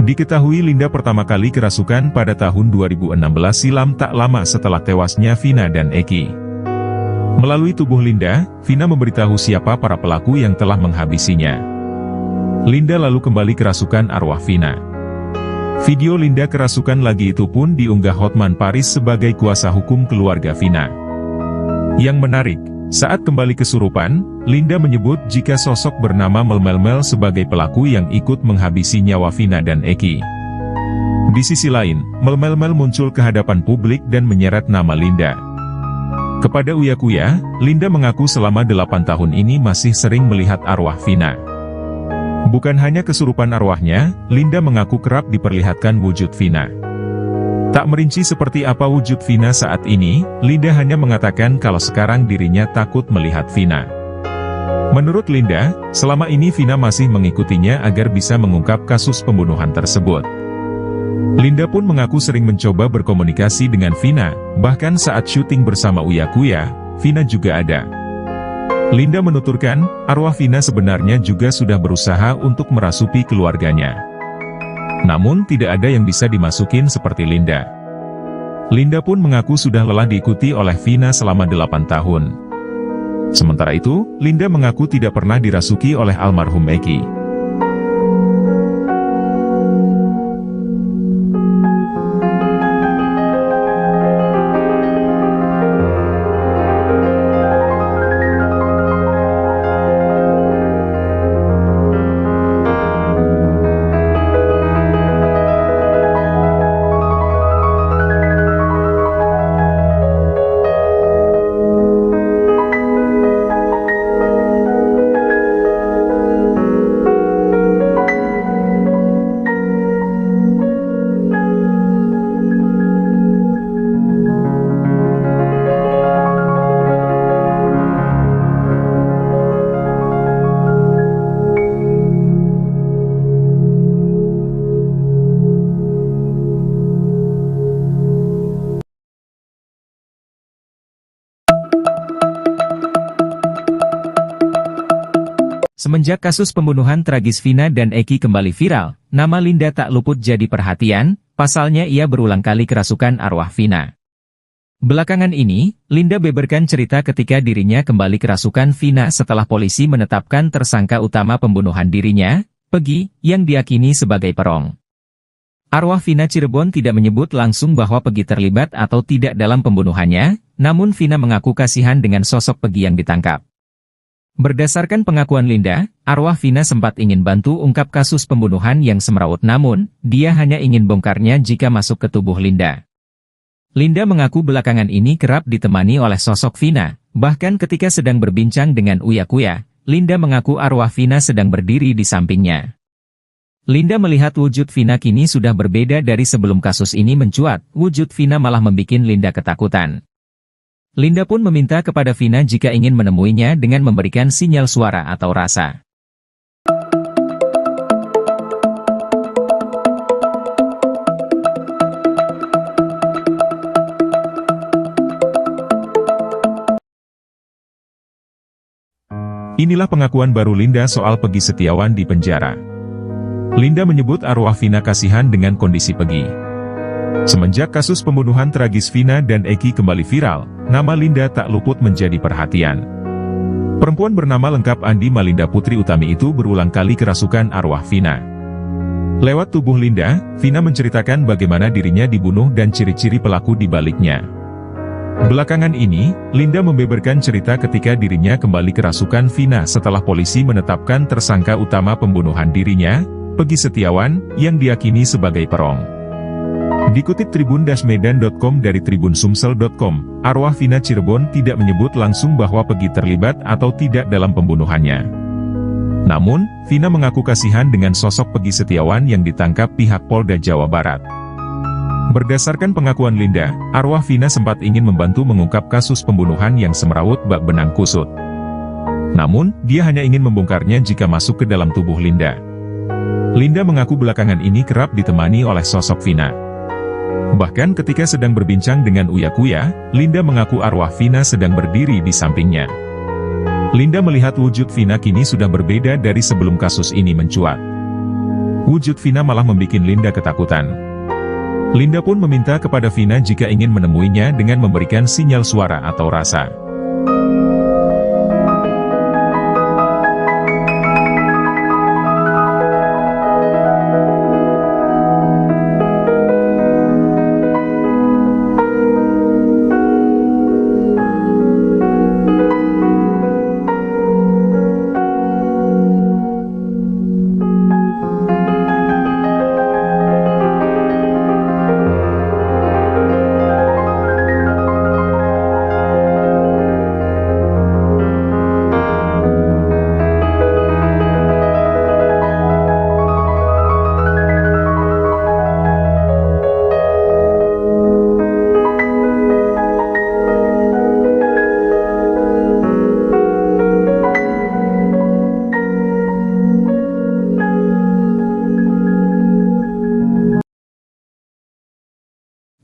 S2: Diketahui Linda pertama kali kerasukan pada tahun 2016 silam tak lama setelah tewasnya Vina dan Eki. Melalui tubuh Linda, Vina memberitahu siapa para pelaku yang telah menghabisinya. Linda lalu kembali kerasukan arwah Vina. Video Linda kerasukan lagi itu pun diunggah Hotman Paris sebagai kuasa hukum keluarga Vina. Yang menarik, saat kembali kesurupan, Linda menyebut jika sosok bernama Melmel sebagai pelaku yang ikut menghabisi nyawa Vina dan Eki. Di sisi lain, Melmel muncul ke hadapan publik dan menyeret nama Linda. Kepada Uya Kuya, Linda mengaku selama 8 tahun ini masih sering melihat arwah Vina. Bukan hanya kesurupan arwahnya, Linda mengaku kerap diperlihatkan wujud Vina. Tak merinci seperti apa wujud Vina saat ini, Linda hanya mengatakan kalau sekarang dirinya takut melihat Vina. Menurut Linda, selama ini Vina masih mengikutinya agar bisa mengungkap kasus pembunuhan tersebut. Linda pun mengaku sering mencoba berkomunikasi dengan Vina, bahkan saat syuting bersama Uya Kuya, Vina juga ada. Linda menuturkan, arwah Vina sebenarnya juga sudah berusaha untuk merasuki keluarganya. Namun tidak ada yang bisa dimasukin seperti Linda. Linda pun mengaku sudah lelah diikuti oleh Vina selama 8 tahun. Sementara itu, Linda mengaku tidak pernah dirasuki oleh almarhum Eki.
S1: Semenjak kasus pembunuhan tragis Vina dan Eki kembali viral, nama Linda tak luput jadi perhatian, pasalnya ia berulang kali kerasukan arwah Vina. Belakangan ini, Linda beberkan cerita ketika dirinya kembali kerasukan Vina setelah polisi menetapkan tersangka utama pembunuhan dirinya, Peggy, yang diyakini sebagai perong. Arwah Vina Cirebon tidak menyebut langsung bahwa Peggy terlibat atau tidak dalam pembunuhannya, namun Vina mengaku kasihan dengan sosok Peggy yang ditangkap. Berdasarkan pengakuan Linda, arwah Vina sempat ingin bantu ungkap kasus pembunuhan yang semrawut, namun, dia hanya ingin bongkarnya jika masuk ke tubuh Linda. Linda mengaku belakangan ini kerap ditemani oleh sosok Vina, bahkan ketika sedang berbincang dengan Uya Kuya, Linda mengaku arwah Vina sedang berdiri di sampingnya. Linda melihat wujud Vina kini sudah berbeda dari sebelum kasus ini mencuat, wujud Vina malah membuat Linda ketakutan. Linda pun meminta kepada Vina jika ingin menemuinya dengan memberikan sinyal suara atau rasa.
S2: Inilah pengakuan baru Linda soal Peggy Setiawan di penjara. Linda menyebut arwah Vina kasihan dengan kondisi Peggy. Semenjak kasus pembunuhan tragis Vina dan Eki kembali viral, nama Linda tak luput menjadi perhatian. Perempuan bernama lengkap Andi Malinda Putri Utami itu berulang kali kerasukan arwah Vina. Lewat tubuh Linda, Vina menceritakan bagaimana dirinya dibunuh dan ciri-ciri pelaku di baliknya. Belakangan ini, Linda membeberkan cerita ketika dirinya kembali kerasukan Vina setelah polisi menetapkan tersangka utama pembunuhan dirinya, Peggy Setiawan, yang diyakini sebagai perong. Dikutip tribun-medan.com dari tribunsumsel.com, arwah Vina Cirebon tidak menyebut langsung bahwa Peggy terlibat atau tidak dalam pembunuhannya. Namun, Vina mengaku kasihan dengan sosok Peggy Setiawan yang ditangkap pihak Polda Jawa Barat. Berdasarkan pengakuan Linda, arwah Vina sempat ingin membantu mengungkap kasus pembunuhan yang semrawut bak benang kusut. Namun, dia hanya ingin membongkarnya jika masuk ke dalam tubuh Linda. Linda mengaku belakangan ini kerap ditemani oleh sosok Vina. Bahkan ketika sedang berbincang dengan Uya Kuya, Linda mengaku arwah Vina sedang berdiri di sampingnya. Linda melihat wujud Vina kini sudah berbeda dari sebelum kasus ini mencuat. Wujud Vina malah membuat Linda ketakutan. Linda pun meminta kepada Vina jika ingin menemuinya dengan memberikan sinyal suara atau rasa.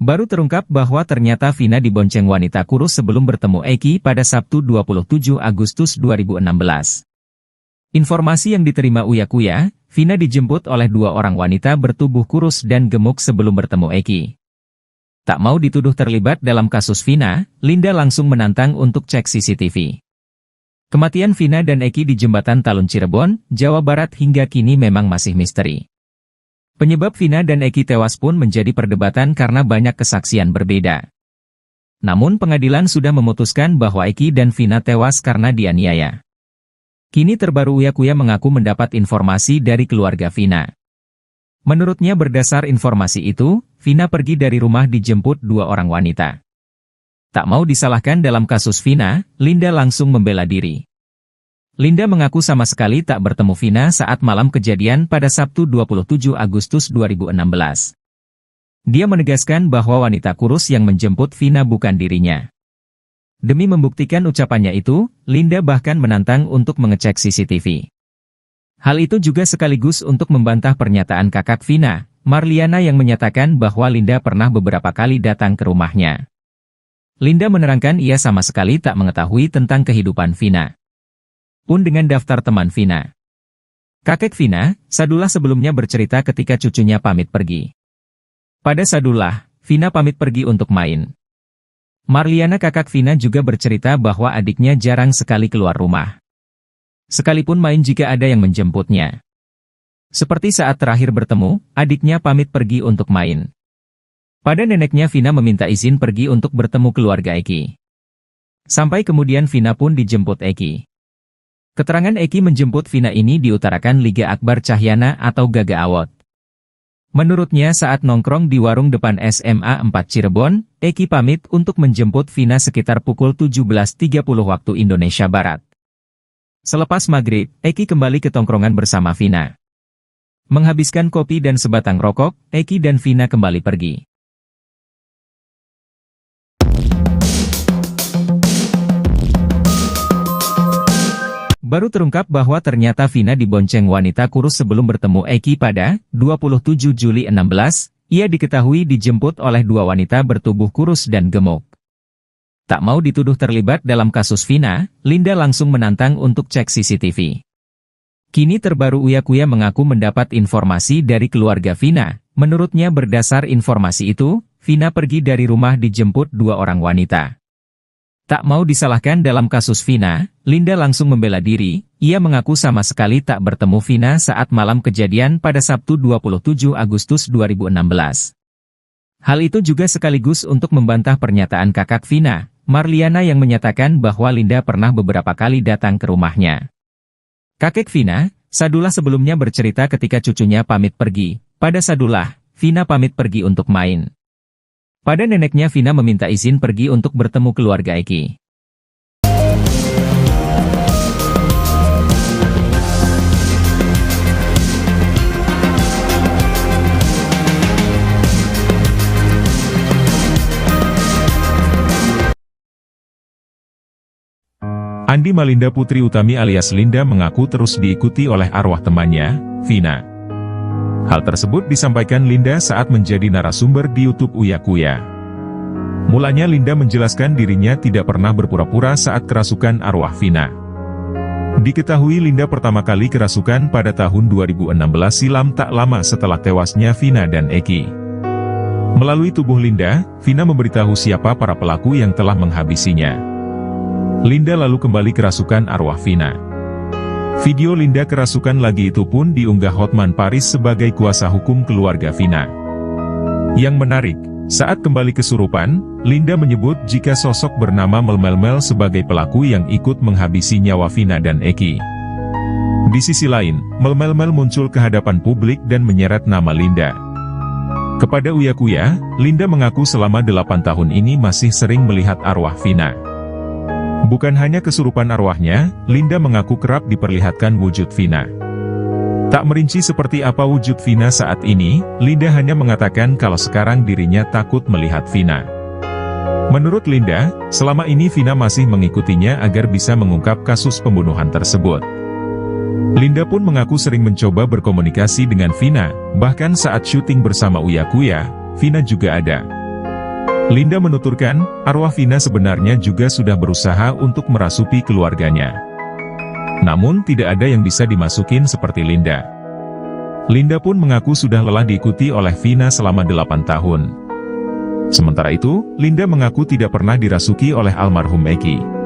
S1: Baru terungkap bahwa ternyata Vina dibonceng wanita kurus sebelum bertemu Eki pada Sabtu 27 Agustus 2016. Informasi yang diterima Uya Kuya, Vina dijemput oleh dua orang wanita bertubuh kurus dan gemuk sebelum bertemu Eki. Tak mau dituduh terlibat dalam kasus Vina, Linda langsung menantang untuk cek CCTV. Kematian Vina dan Eki di Jembatan Talun Cirebon, Jawa Barat hingga kini memang masih misteri. Penyebab Vina dan Eki tewas pun menjadi perdebatan karena banyak kesaksian berbeda. Namun pengadilan sudah memutuskan bahwa Eki dan Vina tewas karena dianiaya. Kini terbaru Uya Kuya mengaku mendapat informasi dari keluarga Vina. Menurutnya berdasar informasi itu, Vina pergi dari rumah dijemput dua orang wanita. Tak mau disalahkan dalam kasus Vina, Linda langsung membela diri. Linda mengaku sama sekali tak bertemu Vina saat malam kejadian pada Sabtu 27 Agustus 2016. Dia menegaskan bahwa wanita kurus yang menjemput Vina bukan dirinya. Demi membuktikan ucapannya itu, Linda bahkan menantang untuk mengecek CCTV. Hal itu juga sekaligus untuk membantah pernyataan kakak Vina, Marliana yang menyatakan bahwa Linda pernah beberapa kali datang ke rumahnya. Linda menerangkan ia sama sekali tak mengetahui tentang kehidupan Vina. Pun dengan daftar teman Vina. Kakek Vina, Sadullah sebelumnya bercerita ketika cucunya pamit pergi. Pada Sadullah, Vina pamit pergi untuk main. Marliana kakak Vina juga bercerita bahwa adiknya jarang sekali keluar rumah. Sekalipun main jika ada yang menjemputnya. Seperti saat terakhir bertemu, adiknya pamit pergi untuk main. Pada neneknya Vina meminta izin pergi untuk bertemu keluarga Eki. Sampai kemudian Vina pun dijemput Eki. Keterangan Eki menjemput Vina ini diutarakan Liga Akbar Cahyana atau Gaga Awot. Menurutnya saat nongkrong di warung depan SMA 4 Cirebon, Eki pamit untuk menjemput Vina sekitar pukul 17.30 waktu Indonesia Barat. Selepas maghrib, Eki kembali ke tongkrongan bersama Vina. Menghabiskan kopi dan sebatang rokok, Eki dan Vina kembali pergi. Baru terungkap bahwa ternyata Vina dibonceng wanita kurus sebelum bertemu Eki pada 27 Juli 16, ia diketahui dijemput oleh dua wanita bertubuh kurus dan gemuk. Tak mau dituduh terlibat dalam kasus Vina, Linda langsung menantang untuk cek CCTV. Kini terbaru Uya Kuya mengaku mendapat informasi dari keluarga Vina. Menurutnya berdasar informasi itu, Vina pergi dari rumah dijemput dua orang wanita. Tak mau disalahkan dalam kasus Vina, Linda langsung membela diri. Ia mengaku sama sekali tak bertemu Vina saat malam kejadian pada Sabtu 27 Agustus 2016. Hal itu juga sekaligus untuk membantah pernyataan kakak Vina, Marliana yang menyatakan bahwa Linda pernah beberapa kali datang ke rumahnya. Kakek Vina, Sadullah sebelumnya bercerita ketika cucunya pamit pergi. Pada Sadullah, Vina pamit pergi untuk main. Pada neneknya Vina meminta izin pergi untuk bertemu keluarga Eki.
S2: Andi Malinda Putri Utami alias Linda mengaku terus diikuti oleh arwah temannya, Vina. Hal tersebut disampaikan Linda saat menjadi narasumber di YouTube Uya Kuya. Mulanya Linda menjelaskan dirinya tidak pernah berpura-pura saat kerasukan arwah Vina. Diketahui Linda pertama kali kerasukan pada tahun 2016 silam tak lama setelah tewasnya Vina dan Eki. Melalui tubuh Linda, Vina memberitahu siapa para pelaku yang telah menghabisinya. Linda lalu kembali kerasukan arwah Vina. Video Linda kerasukan lagi itu pun diunggah Hotman Paris sebagai kuasa hukum keluarga Vina. Yang menarik, saat kembali kesurupan, Linda menyebut jika sosok bernama Melmel sebagai pelaku yang ikut menghabisi nyawa Vina dan Eki. Di sisi lain, Melmel muncul ke hadapan publik dan menyeret nama Linda. Kepada Uya Kuya, Linda mengaku selama 8 tahun ini masih sering melihat arwah Vina. Bukan hanya kesurupan arwahnya, Linda mengaku kerap diperlihatkan wujud Vina. Tak merinci seperti apa wujud Vina saat ini, Linda hanya mengatakan kalau sekarang dirinya takut melihat Vina. Menurut Linda, selama ini Vina masih mengikutinya agar bisa mengungkap kasus pembunuhan tersebut. Linda pun mengaku sering mencoba berkomunikasi dengan Vina, bahkan saat syuting bersama Uya Kuya, Vina juga ada. Linda menuturkan, arwah Vina sebenarnya juga sudah berusaha untuk merasuki keluarganya. Namun tidak ada yang bisa dimasukin seperti Linda. Linda pun mengaku sudah lelah diikuti oleh Vina selama 8 tahun. Sementara itu, Linda mengaku tidak pernah dirasuki oleh almarhum Eki.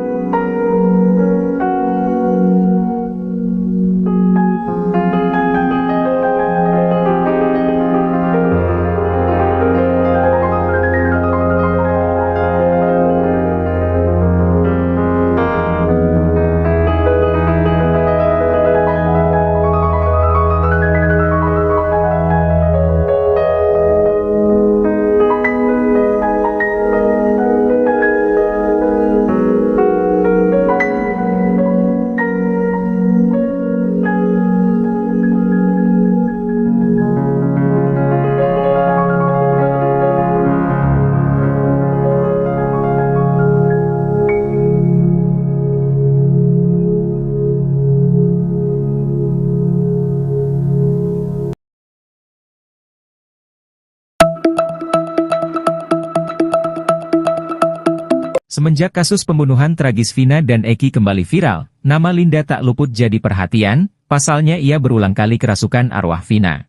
S1: Semenjak kasus pembunuhan tragis Vina dan Eki kembali viral, nama Linda tak luput jadi perhatian, pasalnya ia berulang kali kerasukan arwah Vina.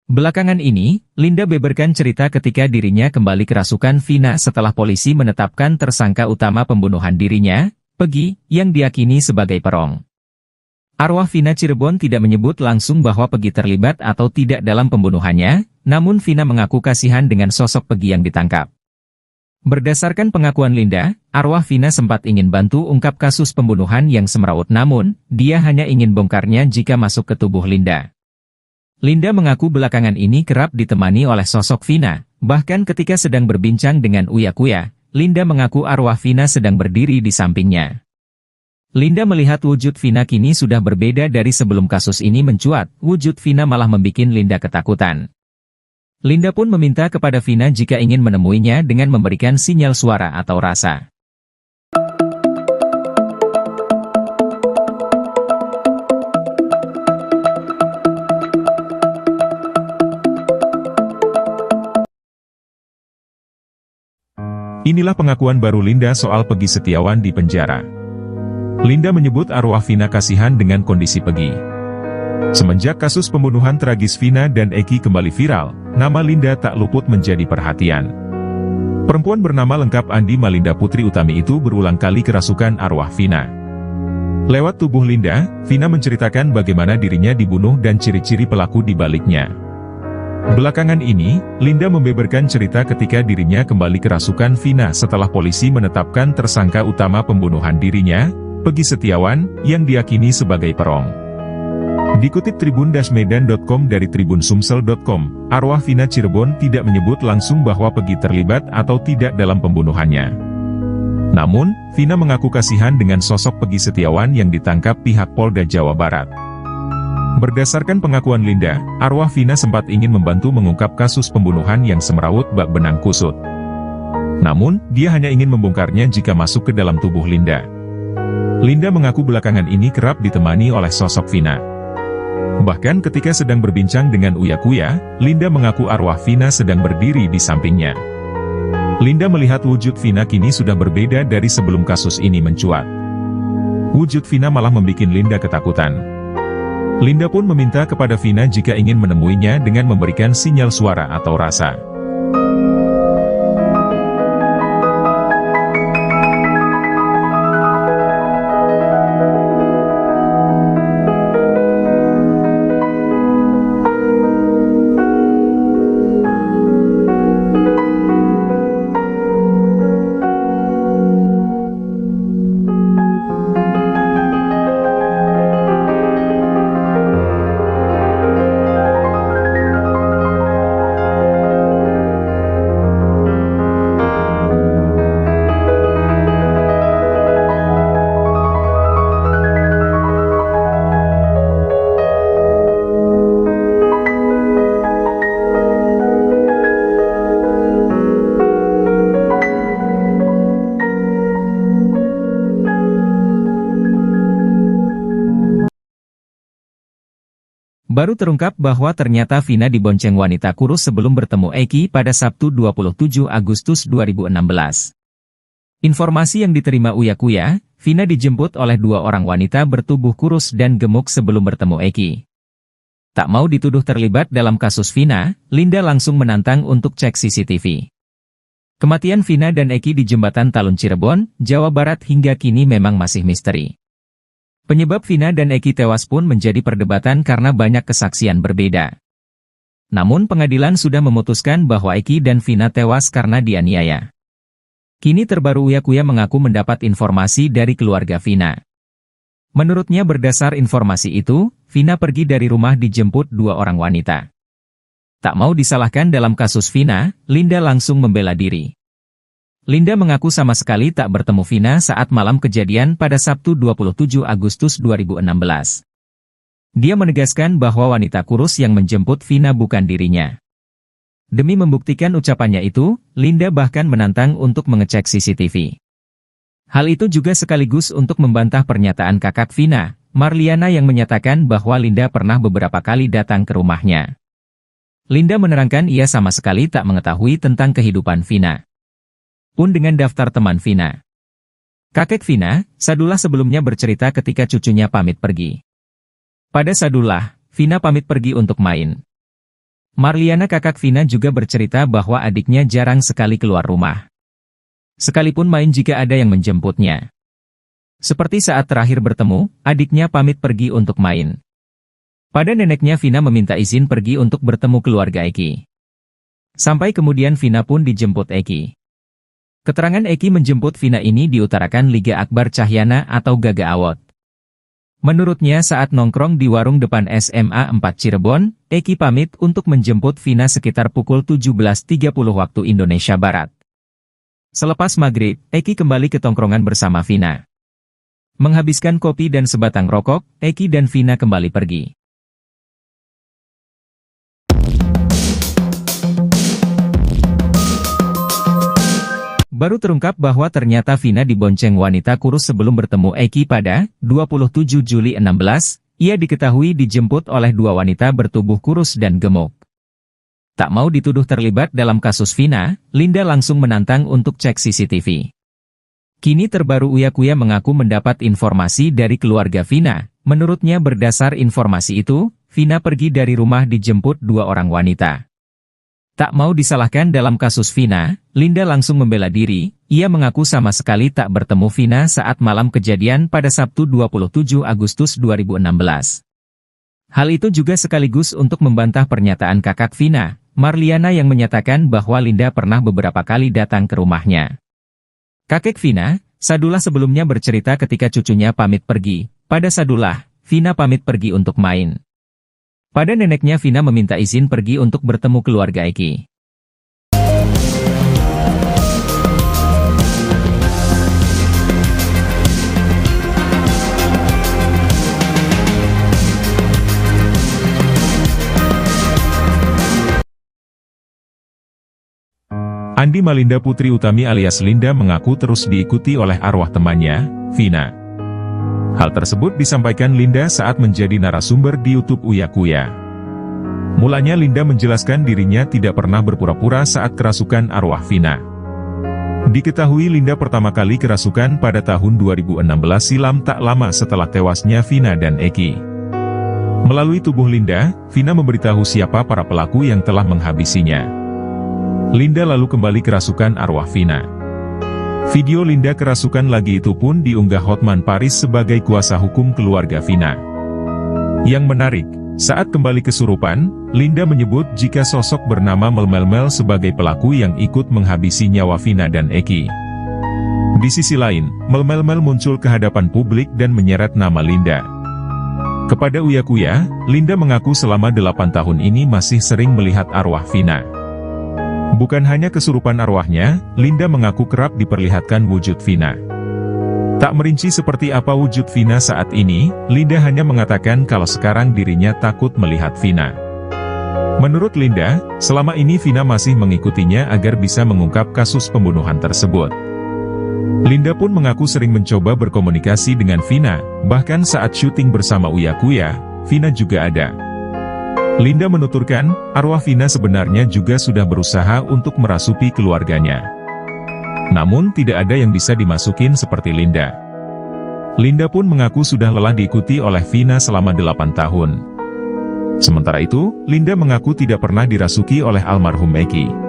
S1: Belakangan ini, Linda beberkan cerita ketika dirinya kembali kerasukan Vina setelah polisi menetapkan tersangka utama pembunuhan dirinya, Peggy, yang diyakini sebagai perong. Arwah Vina Cirebon tidak menyebut langsung bahwa Peggy terlibat atau tidak dalam pembunuhannya, namun Vina mengaku kasihan dengan sosok Peggy yang ditangkap. Berdasarkan pengakuan Linda, arwah Vina sempat ingin bantu ungkap kasus pembunuhan yang semeraut, namun, dia hanya ingin bongkarnya jika masuk ke tubuh Linda. Linda mengaku belakangan ini kerap ditemani oleh sosok Vina, bahkan ketika sedang berbincang dengan Uya Kuya, Linda mengaku arwah Vina sedang berdiri di sampingnya. Linda melihat wujud Vina kini sudah berbeda dari sebelum kasus ini mencuat, wujud Vina malah membuat Linda ketakutan. Linda pun meminta kepada Vina jika ingin menemuinya dengan memberikan sinyal suara atau rasa.
S2: Inilah pengakuan baru Linda soal Peggy Setiawan di penjara. Linda menyebut arwah Vina kasihan dengan kondisi Peggy. Semenjak kasus pembunuhan tragis Vina dan Eki kembali viral, nama Linda tak luput menjadi perhatian. Perempuan bernama lengkap Andi Malinda Putri Utami itu berulang kali kerasukan arwah Vina. Lewat tubuh Linda, Vina menceritakan bagaimana dirinya dibunuh dan ciri-ciri pelaku di baliknya. Belakangan ini, Linda membeberkan cerita ketika dirinya kembali kerasukan Vina setelah polisi menetapkan tersangka utama pembunuhan dirinya, Peggy Setiawan, yang diyakini sebagai perong. Dikutip tribun-medan.com dari tribunsumsel.com, arwah Vina Cirebon tidak menyebut langsung bahwa Peggy terlibat atau tidak dalam pembunuhannya. Namun, Vina mengaku kasihan dengan sosok Peggy Setiawan yang ditangkap pihak Polda Jawa Barat. Berdasarkan pengakuan Linda, arwah Vina sempat ingin membantu mengungkap kasus pembunuhan yang semeraut bak benang kusut. Namun, dia hanya ingin membongkarnya jika masuk ke dalam tubuh Linda. Linda mengaku belakangan ini kerap ditemani oleh sosok Vina. Bahkan ketika sedang berbincang dengan Uya Kuya, Linda mengaku arwah Vina sedang berdiri di sampingnya. Linda melihat wujud Vina kini sudah berbeda dari sebelum kasus ini mencuat. Wujud Vina malah membuat Linda ketakutan. Linda pun meminta kepada Vina jika ingin menemuinya dengan memberikan sinyal suara atau rasa.
S1: Baru terungkap bahwa ternyata Vina dibonceng wanita kurus sebelum bertemu Eki pada Sabtu 27 Agustus 2016. Informasi yang diterima Uya Kuya, Vina dijemput oleh dua orang wanita bertubuh kurus dan gemuk sebelum bertemu Eki. Tak mau dituduh terlibat dalam kasus Vina, Linda langsung menantang untuk cek CCTV. Kematian Vina dan Eki di Jembatan Talun Cirebon, Jawa Barat hingga kini memang masih misteri. Penyebab Vina dan Eki tewas pun menjadi perdebatan karena banyak kesaksian berbeda. Namun pengadilan sudah memutuskan bahwa Eki dan Vina tewas karena dianiaya. Kini terbaru Uya Kuya mengaku mendapat informasi dari keluarga Vina. Menurutnya berdasar informasi itu, Vina pergi dari rumah dijemput dua orang wanita. Tak mau disalahkan dalam kasus Vina, Linda langsung membela diri. Linda mengaku sama sekali tak bertemu Vina saat malam kejadian pada Sabtu 27 Agustus 2016. Dia menegaskan bahwa wanita kurus yang menjemput Vina bukan dirinya. Demi membuktikan ucapannya itu, Linda bahkan menantang untuk mengecek CCTV. Hal itu juga sekaligus untuk membantah pernyataan kakak Vina, Marliana yang menyatakan bahwa Linda pernah beberapa kali datang ke rumahnya. Linda menerangkan ia sama sekali tak mengetahui tentang kehidupan Vina. Pun dengan daftar teman Vina. Kakek Vina, Sadullah sebelumnya bercerita ketika cucunya pamit pergi. Pada Sadullah, Vina pamit pergi untuk main. Marliana kakak Vina juga bercerita bahwa adiknya jarang sekali keluar rumah. Sekalipun main jika ada yang menjemputnya. Seperti saat terakhir bertemu, adiknya pamit pergi untuk main. Pada neneknya Vina meminta izin pergi untuk bertemu keluarga Eki. Sampai kemudian Vina pun dijemput Eki. Keterangan Eki menjemput Vina ini diutarakan Liga Akbar Cahyana atau Gaga Awot. Menurutnya saat nongkrong di warung depan SMA 4 Cirebon, Eki pamit untuk menjemput Vina sekitar pukul 17.30 waktu Indonesia Barat. Selepas maghrib, Eki kembali ke tongkrongan bersama Vina. Menghabiskan kopi dan sebatang rokok, Eki dan Vina kembali pergi. Baru terungkap bahwa ternyata Vina dibonceng wanita kurus sebelum bertemu Eki pada 27 Juli 16, ia diketahui dijemput oleh dua wanita bertubuh kurus dan gemuk. Tak mau dituduh terlibat dalam kasus Vina, Linda langsung menantang untuk cek CCTV. Kini terbaru Uya Kuya mengaku mendapat informasi dari keluarga Vina. Menurutnya berdasar informasi itu, Vina pergi dari rumah dijemput dua orang wanita. Tak mau disalahkan dalam kasus Vina, Linda langsung membela diri. Ia mengaku sama sekali tak bertemu Vina saat malam kejadian pada Sabtu 27 Agustus 2016. Hal itu juga sekaligus untuk membantah pernyataan kakak Vina, Marliana yang menyatakan bahwa Linda pernah beberapa kali datang ke rumahnya. Kakek Vina, Sadullah sebelumnya bercerita ketika cucunya pamit pergi. Pada Sadullah, Vina pamit pergi untuk main. Pada neneknya Vina meminta izin pergi untuk bertemu keluarga Eki.
S2: Andi Malinda Putri Utami alias Linda mengaku terus diikuti oleh arwah temannya, Vina. Hal tersebut disampaikan Linda saat menjadi narasumber di YouTube Uya Kuya. Mulanya Linda menjelaskan dirinya tidak pernah berpura-pura saat kerasukan arwah Vina. Diketahui Linda pertama kali kerasukan pada tahun 2016 silam tak lama setelah tewasnya Vina dan Eki. Melalui tubuh Linda, Vina memberitahu siapa para pelaku yang telah menghabisinya. Linda lalu kembali kerasukan arwah Vina. Video Linda kerasukan lagi itu pun diunggah Hotman Paris sebagai kuasa hukum keluarga Vina. Yang menarik, saat kembali kesurupan, Linda menyebut jika sosok bernama Melmel sebagai pelaku yang ikut menghabisi nyawa Vina dan Eki. Di sisi lain, Melmel muncul ke hadapan publik dan menyeret nama Linda. Kepada Uya Kuya, Linda mengaku selama 8 tahun ini masih sering melihat arwah Vina. Bukan hanya kesurupan arwahnya, Linda mengaku kerap diperlihatkan wujud Vina. Tak merinci seperti apa wujud Vina saat ini, Linda hanya mengatakan kalau sekarang dirinya takut melihat Vina. Menurut Linda, selama ini Vina masih mengikutinya agar bisa mengungkap kasus pembunuhan tersebut. Linda pun mengaku sering mencoba berkomunikasi dengan Vina, bahkan saat syuting bersama Uya Kuya, Vina juga ada. Linda menuturkan, arwah Vina sebenarnya juga sudah berusaha untuk merasuki keluarganya. Namun tidak ada yang bisa dimasukin seperti Linda. Linda pun mengaku sudah lelah diikuti oleh Vina selama 8 tahun. Sementara itu, Linda mengaku tidak pernah dirasuki oleh almarhum Eki.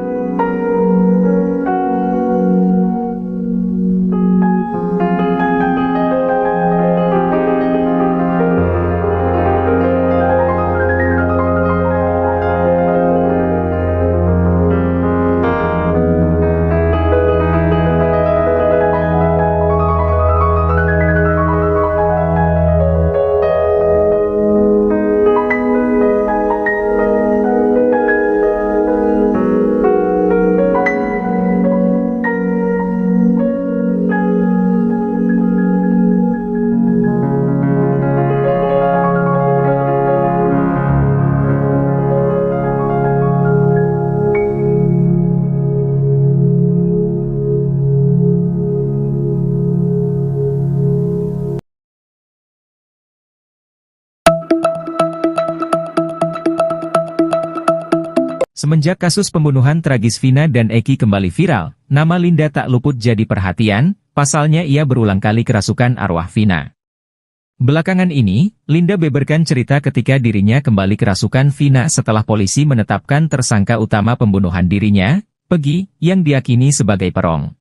S1: Semenjak kasus pembunuhan tragis Vina dan Eki kembali viral, nama Linda tak luput jadi perhatian, pasalnya ia berulang kali kerasukan arwah Vina. Belakangan ini, Linda beberkan cerita ketika dirinya kembali kerasukan Vina setelah polisi menetapkan tersangka utama pembunuhan dirinya, Peggy, yang diyakini sebagai perong.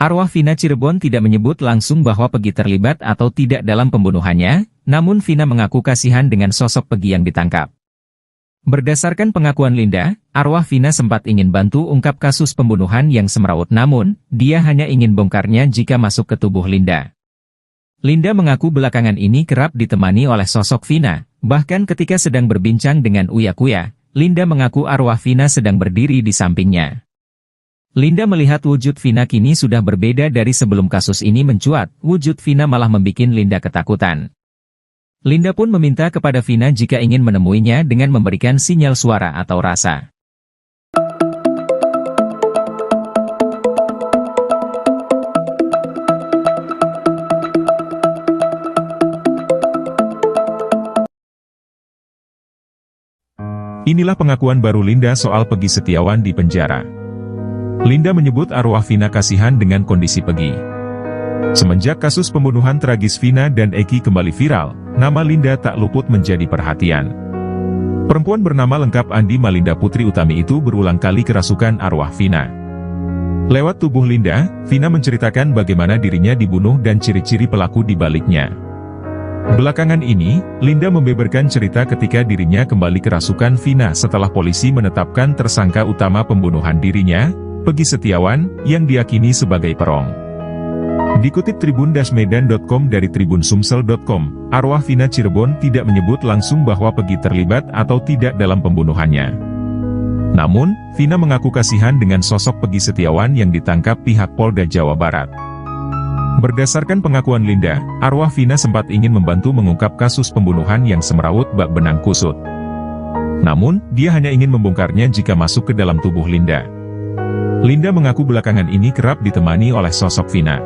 S1: Arwah Vina Cirebon tidak menyebut langsung bahwa Peggy terlibat atau tidak dalam pembunuhannya, namun Vina mengaku kasihan dengan sosok Peggy yang ditangkap. Berdasarkan pengakuan Linda, arwah Vina sempat ingin bantu ungkap kasus pembunuhan yang semrawut, namun, dia hanya ingin bongkarnya jika masuk ke tubuh Linda. Linda mengaku belakangan ini kerap ditemani oleh sosok Vina, bahkan ketika sedang berbincang dengan Uya Kuya, Linda mengaku arwah Vina sedang berdiri di sampingnya. Linda melihat wujud Vina kini sudah berbeda dari sebelum kasus ini mencuat, wujud Vina malah membuat Linda ketakutan. Linda pun meminta kepada Vina jika ingin menemuinya dengan memberikan sinyal suara atau rasa.
S2: Inilah pengakuan baru Linda soal Peggy Setiawan di penjara. Linda menyebut arwah Vina kasihan dengan kondisi Peggy. Semenjak kasus pembunuhan tragis Vina dan Eki kembali viral, nama Linda tak luput menjadi perhatian. Perempuan bernama lengkap Andi Malinda Putri Utami itu berulang kali kerasukan arwah Vina. Lewat tubuh Linda, Vina menceritakan bagaimana dirinya dibunuh dan ciri-ciri pelaku di baliknya. Belakangan ini, Linda membeberkan cerita ketika dirinya kembali kerasukan Vina setelah polisi menetapkan tersangka utama pembunuhan dirinya, Peggy Setiawan, yang diyakini sebagai perong. Dikutip tribun-medan.com dari tribunsumsel.com, arwah Vina Cirebon tidak menyebut langsung bahwa Peggy terlibat atau tidak dalam pembunuhannya. Namun, Vina mengaku kasihan dengan sosok Peggy Setiawan yang ditangkap pihak Polda Jawa Barat. Berdasarkan pengakuan Linda, arwah Vina sempat ingin membantu mengungkap kasus pembunuhan yang semrawut bak benang kusut. Namun, dia hanya ingin membongkarnya jika masuk ke dalam tubuh Linda. Linda mengaku belakangan ini kerap ditemani oleh sosok Vina.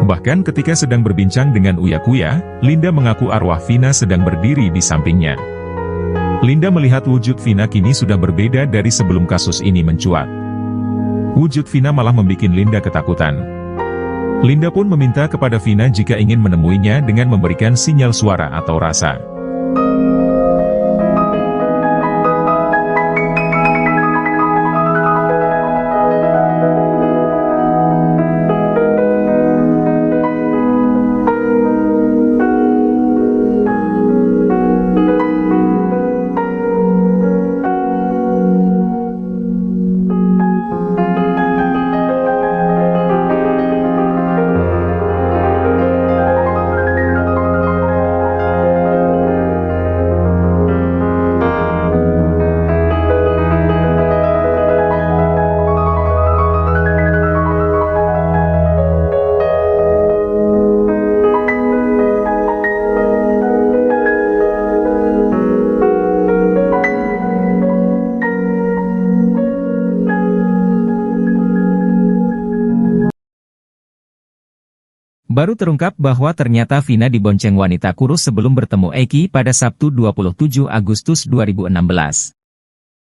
S2: Bahkan ketika sedang berbincang dengan Uya Kuya, Linda mengaku arwah Vina sedang berdiri di sampingnya. Linda melihat wujud Vina kini sudah berbeda dari sebelum kasus ini mencuat. Wujud Vina malah membuat Linda ketakutan. Linda pun meminta kepada Vina jika ingin menemuinya dengan memberikan sinyal suara atau rasa.
S1: Baru terungkap bahwa ternyata Vina dibonceng wanita kurus sebelum bertemu Eki pada Sabtu 27 Agustus 2016.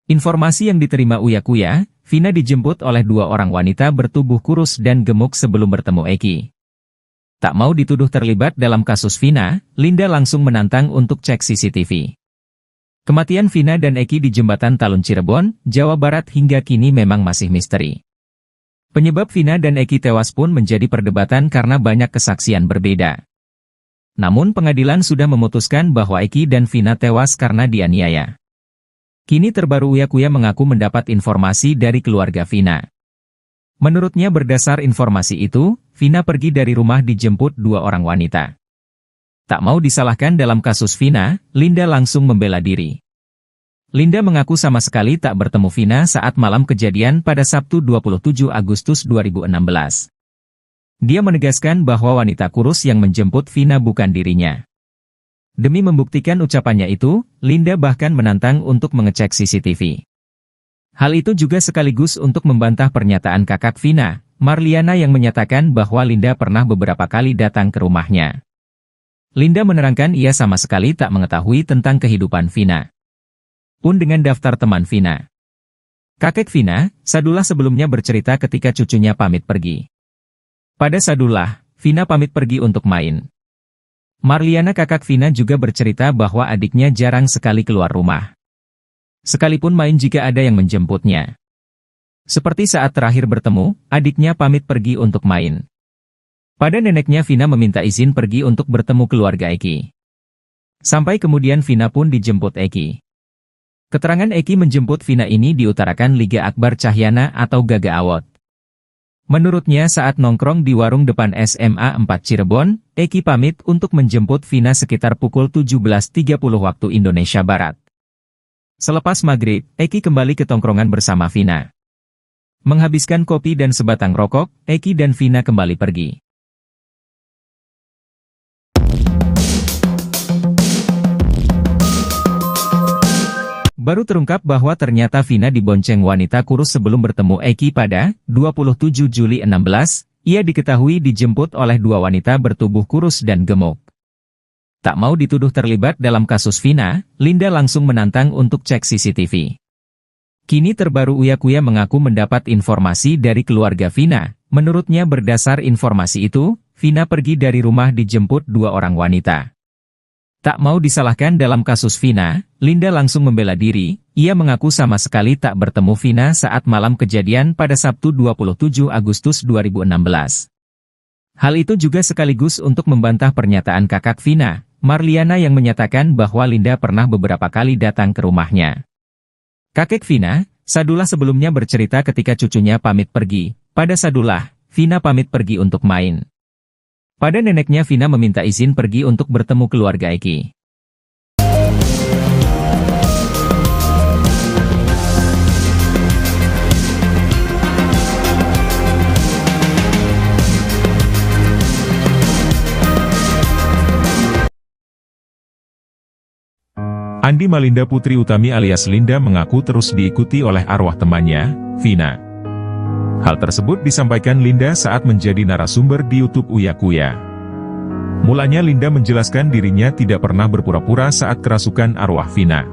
S1: Informasi yang diterima Uya Kuya, Vina dijemput oleh dua orang wanita bertubuh kurus dan gemuk sebelum bertemu Eki. Tak mau dituduh terlibat dalam kasus Vina, Linda langsung menantang untuk cek CCTV. Kematian Vina dan Eki di Jembatan Talun Cirebon, Jawa Barat hingga kini memang masih misteri. Penyebab Vina dan Eki tewas pun menjadi perdebatan karena banyak kesaksian berbeda. Namun pengadilan sudah memutuskan bahwa Eki dan Vina tewas karena dianiaya. Kini terbaru Uya Kuya mengaku mendapat informasi dari keluarga Vina. Menurutnya berdasar informasi itu, Vina pergi dari rumah dijemput dua orang wanita. Tak mau disalahkan dalam kasus Vina, Linda langsung membela diri. Linda mengaku sama sekali tak bertemu Vina saat malam kejadian pada Sabtu 27 Agustus 2016. Dia menegaskan bahwa wanita kurus yang menjemput Vina bukan dirinya. Demi membuktikan ucapannya itu, Linda bahkan menantang untuk mengecek CCTV. Hal itu juga sekaligus untuk membantah pernyataan kakak Vina, Marliana yang menyatakan bahwa Linda pernah beberapa kali datang ke rumahnya. Linda menerangkan ia sama sekali tak mengetahui tentang kehidupan Vina. Pun dengan daftar teman Vina. Kakek Vina, Sadullah sebelumnya bercerita ketika cucunya pamit pergi. Pada Sadullah, Vina pamit pergi untuk main. Marliana kakak Vina juga bercerita bahwa adiknya jarang sekali keluar rumah. Sekalipun main jika ada yang menjemputnya. Seperti saat terakhir bertemu, adiknya pamit pergi untuk main. Pada neneknya Vina meminta izin pergi untuk bertemu keluarga Eki. Sampai kemudian Vina pun dijemput Eki. Keterangan Eki menjemput Vina ini diutarakan Liga Akbar Cahyana atau Gaga Awot. Menurutnya saat nongkrong di warung depan SMA 4 Cirebon, Eki pamit untuk menjemput Vina sekitar pukul 17.30 waktu Indonesia Barat. Selepas maghrib, Eki kembali ke tongkrongan bersama Vina. Menghabiskan kopi dan sebatang rokok, Eki dan Vina kembali pergi. Baru terungkap bahwa ternyata Vina dibonceng wanita kurus sebelum bertemu Eki pada 27 Juli 16, ia diketahui dijemput oleh dua wanita bertubuh kurus dan gemuk. Tak mau dituduh terlibat dalam kasus Vina, Linda langsung menantang untuk cek CCTV. Kini terbaru Uya Kuya mengaku mendapat informasi dari keluarga Vina. Menurutnya berdasar informasi itu, Vina pergi dari rumah dijemput dua orang wanita. Tak mau disalahkan dalam kasus Vina, Linda langsung membela diri, ia mengaku sama sekali tak bertemu Vina saat malam kejadian pada Sabtu 27 Agustus 2016. Hal itu juga sekaligus untuk membantah pernyataan kakak Vina, Marliana yang menyatakan bahwa Linda pernah beberapa kali datang ke rumahnya. Kakek Vina, Sadullah sebelumnya bercerita ketika cucunya pamit pergi, pada Sadullah, Vina pamit pergi untuk main. Pada neneknya Vina meminta izin pergi untuk bertemu keluarga Eki.
S2: Andi Malinda Putri Utami alias Linda mengaku terus diikuti oleh arwah temannya, Vina. Hal tersebut disampaikan Linda saat menjadi narasumber di YouTube Uya Kuya. Mulanya Linda menjelaskan dirinya tidak pernah berpura-pura saat kerasukan arwah Vina.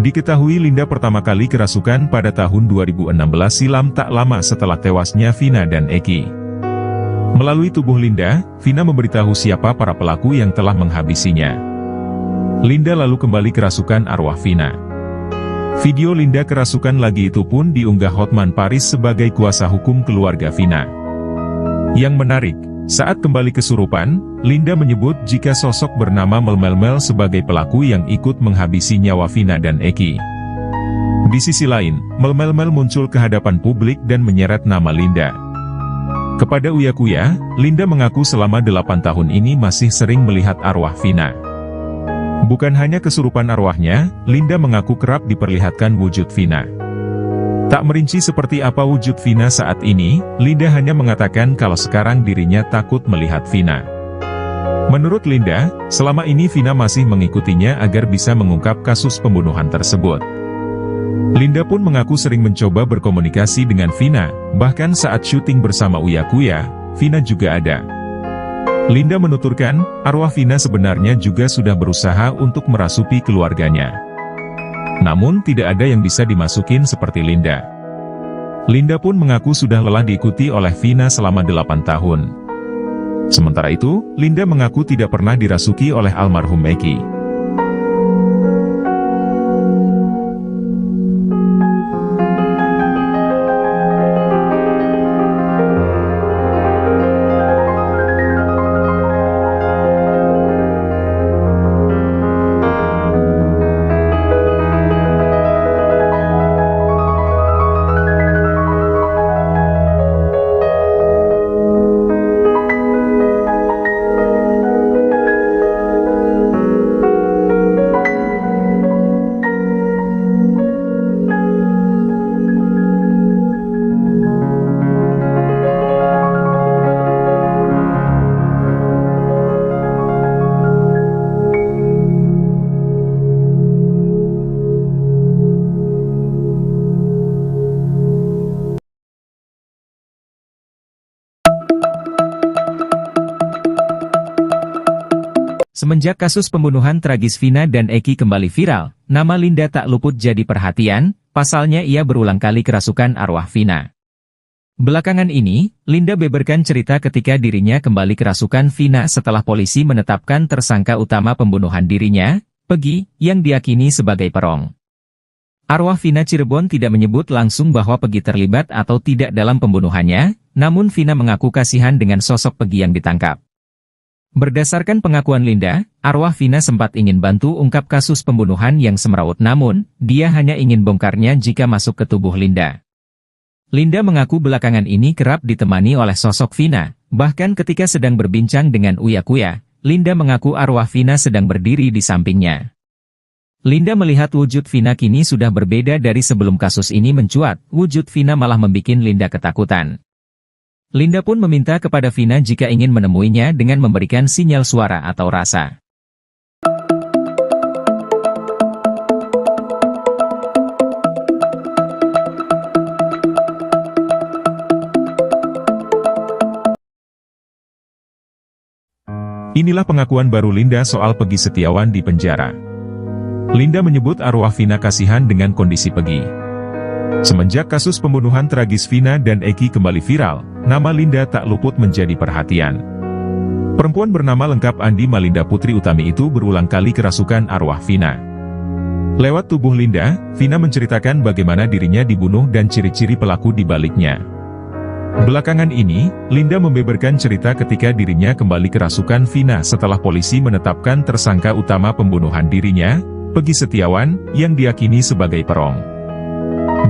S2: Diketahui Linda pertama kali kerasukan pada tahun 2016 silam tak lama setelah tewasnya Vina dan Eki. Melalui tubuh Linda, Vina memberitahu siapa para pelaku yang telah menghabisinya. Linda lalu kembali kerasukan arwah Vina. Video Linda kerasukan lagi itu pun diunggah Hotman Paris sebagai kuasa hukum keluarga Vina. Yang menarik, saat kembali kesurupan, Linda menyebut jika sosok bernama Melmel sebagai pelaku yang ikut menghabisi nyawa Vina dan Eki. Di sisi lain, Melmel muncul ke hadapan publik dan menyeret nama Linda. Kepada Uya Kuya, Linda mengaku selama 8 tahun ini masih sering melihat arwah Vina. Bukan hanya kesurupan arwahnya, Linda mengaku kerap diperlihatkan wujud Vina. Tak merinci seperti apa wujud Vina saat ini, Linda hanya mengatakan kalau sekarang dirinya takut melihat Vina. Menurut Linda, selama ini Vina masih mengikutinya agar bisa mengungkap kasus pembunuhan tersebut. Linda pun mengaku sering mencoba berkomunikasi dengan Vina, bahkan saat syuting bersama Uya Kuya, Vina juga ada. Linda menuturkan, arwah Vina sebenarnya juga sudah berusaha untuk merasuki keluarganya. Namun tidak ada yang bisa dimasukin seperti Linda. Linda pun mengaku sudah lelah diikuti oleh Vina selama 8 tahun. Sementara itu, Linda mengaku tidak pernah dirasuki oleh almarhum Eki.
S1: Semenjak kasus pembunuhan tragis Vina dan Eki kembali viral, nama Linda tak luput jadi perhatian, pasalnya ia berulang kali kerasukan arwah Vina. Belakangan ini, Linda beberkan cerita ketika dirinya kembali kerasukan Vina setelah polisi menetapkan tersangka utama pembunuhan dirinya, Peggy, yang diyakini sebagai perong. Arwah Vina Cirebon tidak menyebut langsung bahwa Peggy terlibat atau tidak dalam pembunuhannya, namun Vina mengaku kasihan dengan sosok Peggy yang ditangkap. Berdasarkan pengakuan Linda, arwah Vina sempat ingin bantu ungkap kasus pembunuhan yang semrawut, namun, dia hanya ingin bongkarnya jika masuk ke tubuh Linda. Linda mengaku belakangan ini kerap ditemani oleh sosok Vina, bahkan ketika sedang berbincang dengan Uya Kuya, Linda mengaku arwah Vina sedang berdiri di sampingnya. Linda melihat wujud Vina kini sudah berbeda dari sebelum kasus ini mencuat, wujud Vina malah membuat Linda ketakutan. Linda pun meminta kepada Vina jika ingin menemuinya dengan memberikan sinyal suara atau rasa.
S2: Inilah pengakuan baru Linda soal Peggy Setiawan di penjara. Linda menyebut arwah Vina kasihan dengan kondisi Peggy. Semenjak kasus pembunuhan tragis Vina dan Eki kembali viral, nama Linda tak luput menjadi perhatian. Perempuan bernama lengkap Andi Malinda Putri Utami itu berulang kali kerasukan arwah Vina. Lewat tubuh Linda, Vina menceritakan bagaimana dirinya dibunuh dan ciri-ciri pelaku di baliknya. Belakangan ini, Linda membeberkan cerita ketika dirinya kembali kerasukan Vina setelah polisi menetapkan tersangka utama pembunuhan dirinya, Peggy Setiawan, yang diyakini sebagai perong.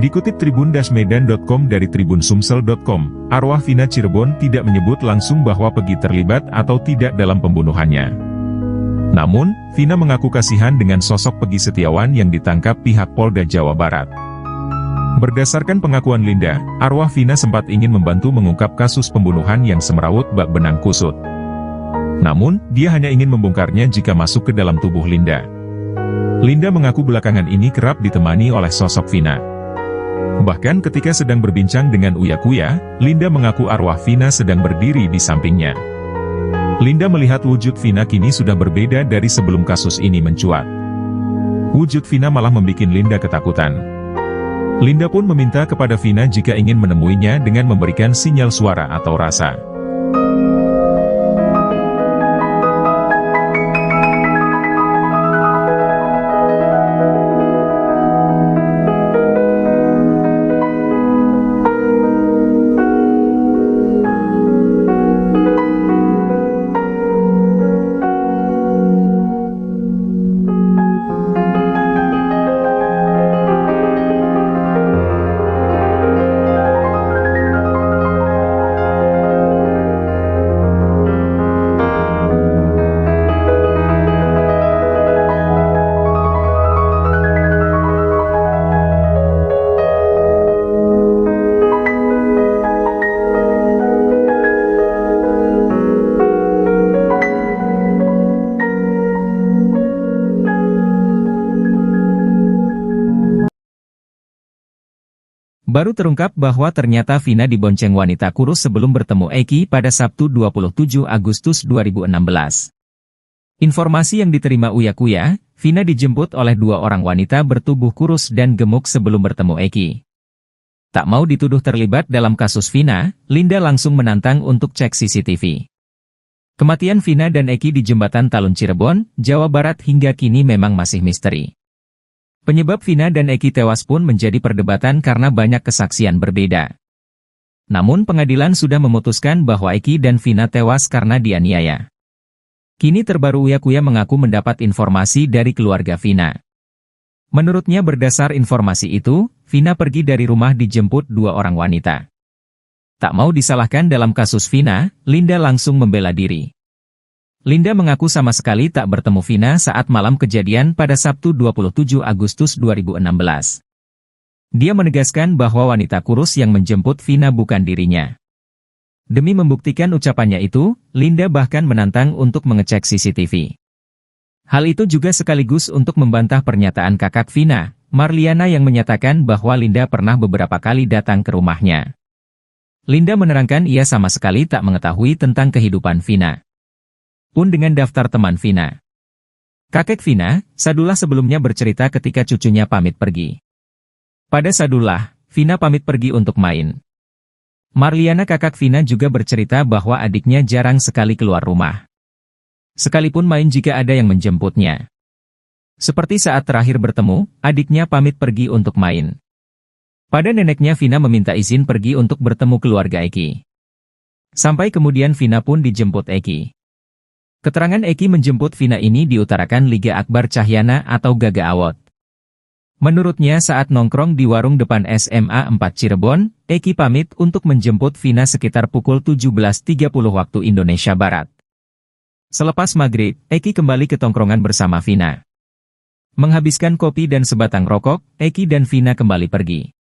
S2: Dikutip tribun-medan.com dari tribunsumsel.com, arwah Vina Cirebon tidak menyebut langsung bahwa Peggy terlibat atau tidak dalam pembunuhannya. Namun, Vina mengaku kasihan dengan sosok Peggy Setiawan yang ditangkap pihak Polda Jawa Barat. Berdasarkan pengakuan Linda, arwah Vina sempat ingin membantu mengungkap kasus pembunuhan yang semrawut bak benang kusut. Namun, dia hanya ingin membongkarnya jika masuk ke dalam tubuh Linda. Linda mengaku belakangan ini kerap ditemani oleh sosok Vina. Bahkan ketika sedang berbincang dengan Uya Kuya, Linda mengaku arwah Vina sedang berdiri di sampingnya. Linda melihat wujud Vina kini sudah berbeda dari sebelum kasus ini mencuat. Wujud Vina malah membuat Linda ketakutan. Linda pun meminta kepada Vina jika ingin menemuinya dengan memberikan sinyal suara atau rasa.
S1: Baru terungkap bahwa ternyata Vina dibonceng wanita kurus sebelum bertemu Eki pada Sabtu 27 Agustus 2016. Informasi yang diterima Uya Kuya, Vina dijemput oleh dua orang wanita bertubuh kurus dan gemuk sebelum bertemu Eki. Tak mau dituduh terlibat dalam kasus Vina, Linda langsung menantang untuk cek CCTV. Kematian Vina dan Eki di Jembatan Talun Cirebon, Jawa Barat hingga kini memang masih misteri. Penyebab Vina dan Eki tewas pun menjadi perdebatan karena banyak kesaksian berbeda. Namun pengadilan sudah memutuskan bahwa Eki dan Vina tewas karena dianiaya. Kini terbaru Uya Kuya mengaku mendapat informasi dari keluarga Vina. Menurutnya berdasar informasi itu, Vina pergi dari rumah dijemput dua orang wanita. Tak mau disalahkan dalam kasus Vina, Linda langsung membela diri. Linda mengaku sama sekali tak bertemu Vina saat malam kejadian pada Sabtu 27 Agustus 2016. Dia menegaskan bahwa wanita kurus yang menjemput Vina bukan dirinya. Demi membuktikan ucapannya itu, Linda bahkan menantang untuk mengecek CCTV. Hal itu juga sekaligus untuk membantah pernyataan kakak Vina, Marliana yang menyatakan bahwa Linda pernah beberapa kali datang ke rumahnya. Linda menerangkan ia sama sekali tak mengetahui tentang kehidupan Vina. Pun dengan daftar teman Vina. Kakek Vina, Sadullah sebelumnya bercerita ketika cucunya pamit pergi. Pada Sadullah, Vina pamit pergi untuk main. Marliana kakak Vina juga bercerita bahwa adiknya jarang sekali keluar rumah. Sekalipun main jika ada yang menjemputnya. Seperti saat terakhir bertemu, adiknya pamit pergi untuk main. Pada neneknya Vina meminta izin pergi untuk bertemu keluarga Eki. Sampai kemudian Vina pun dijemput Eki. Keterangan Eki menjemput Vina ini diutarakan Liga Akbar Cahyana atau Gaga Awot. Menurutnya saat nongkrong di warung depan SMA 4 Cirebon, Eki pamit untuk menjemput Vina sekitar pukul 17.30 waktu Indonesia Barat. Selepas maghrib, Eki kembali ke tongkrongan bersama Vina. Menghabiskan kopi dan sebatang rokok, Eki dan Vina kembali pergi.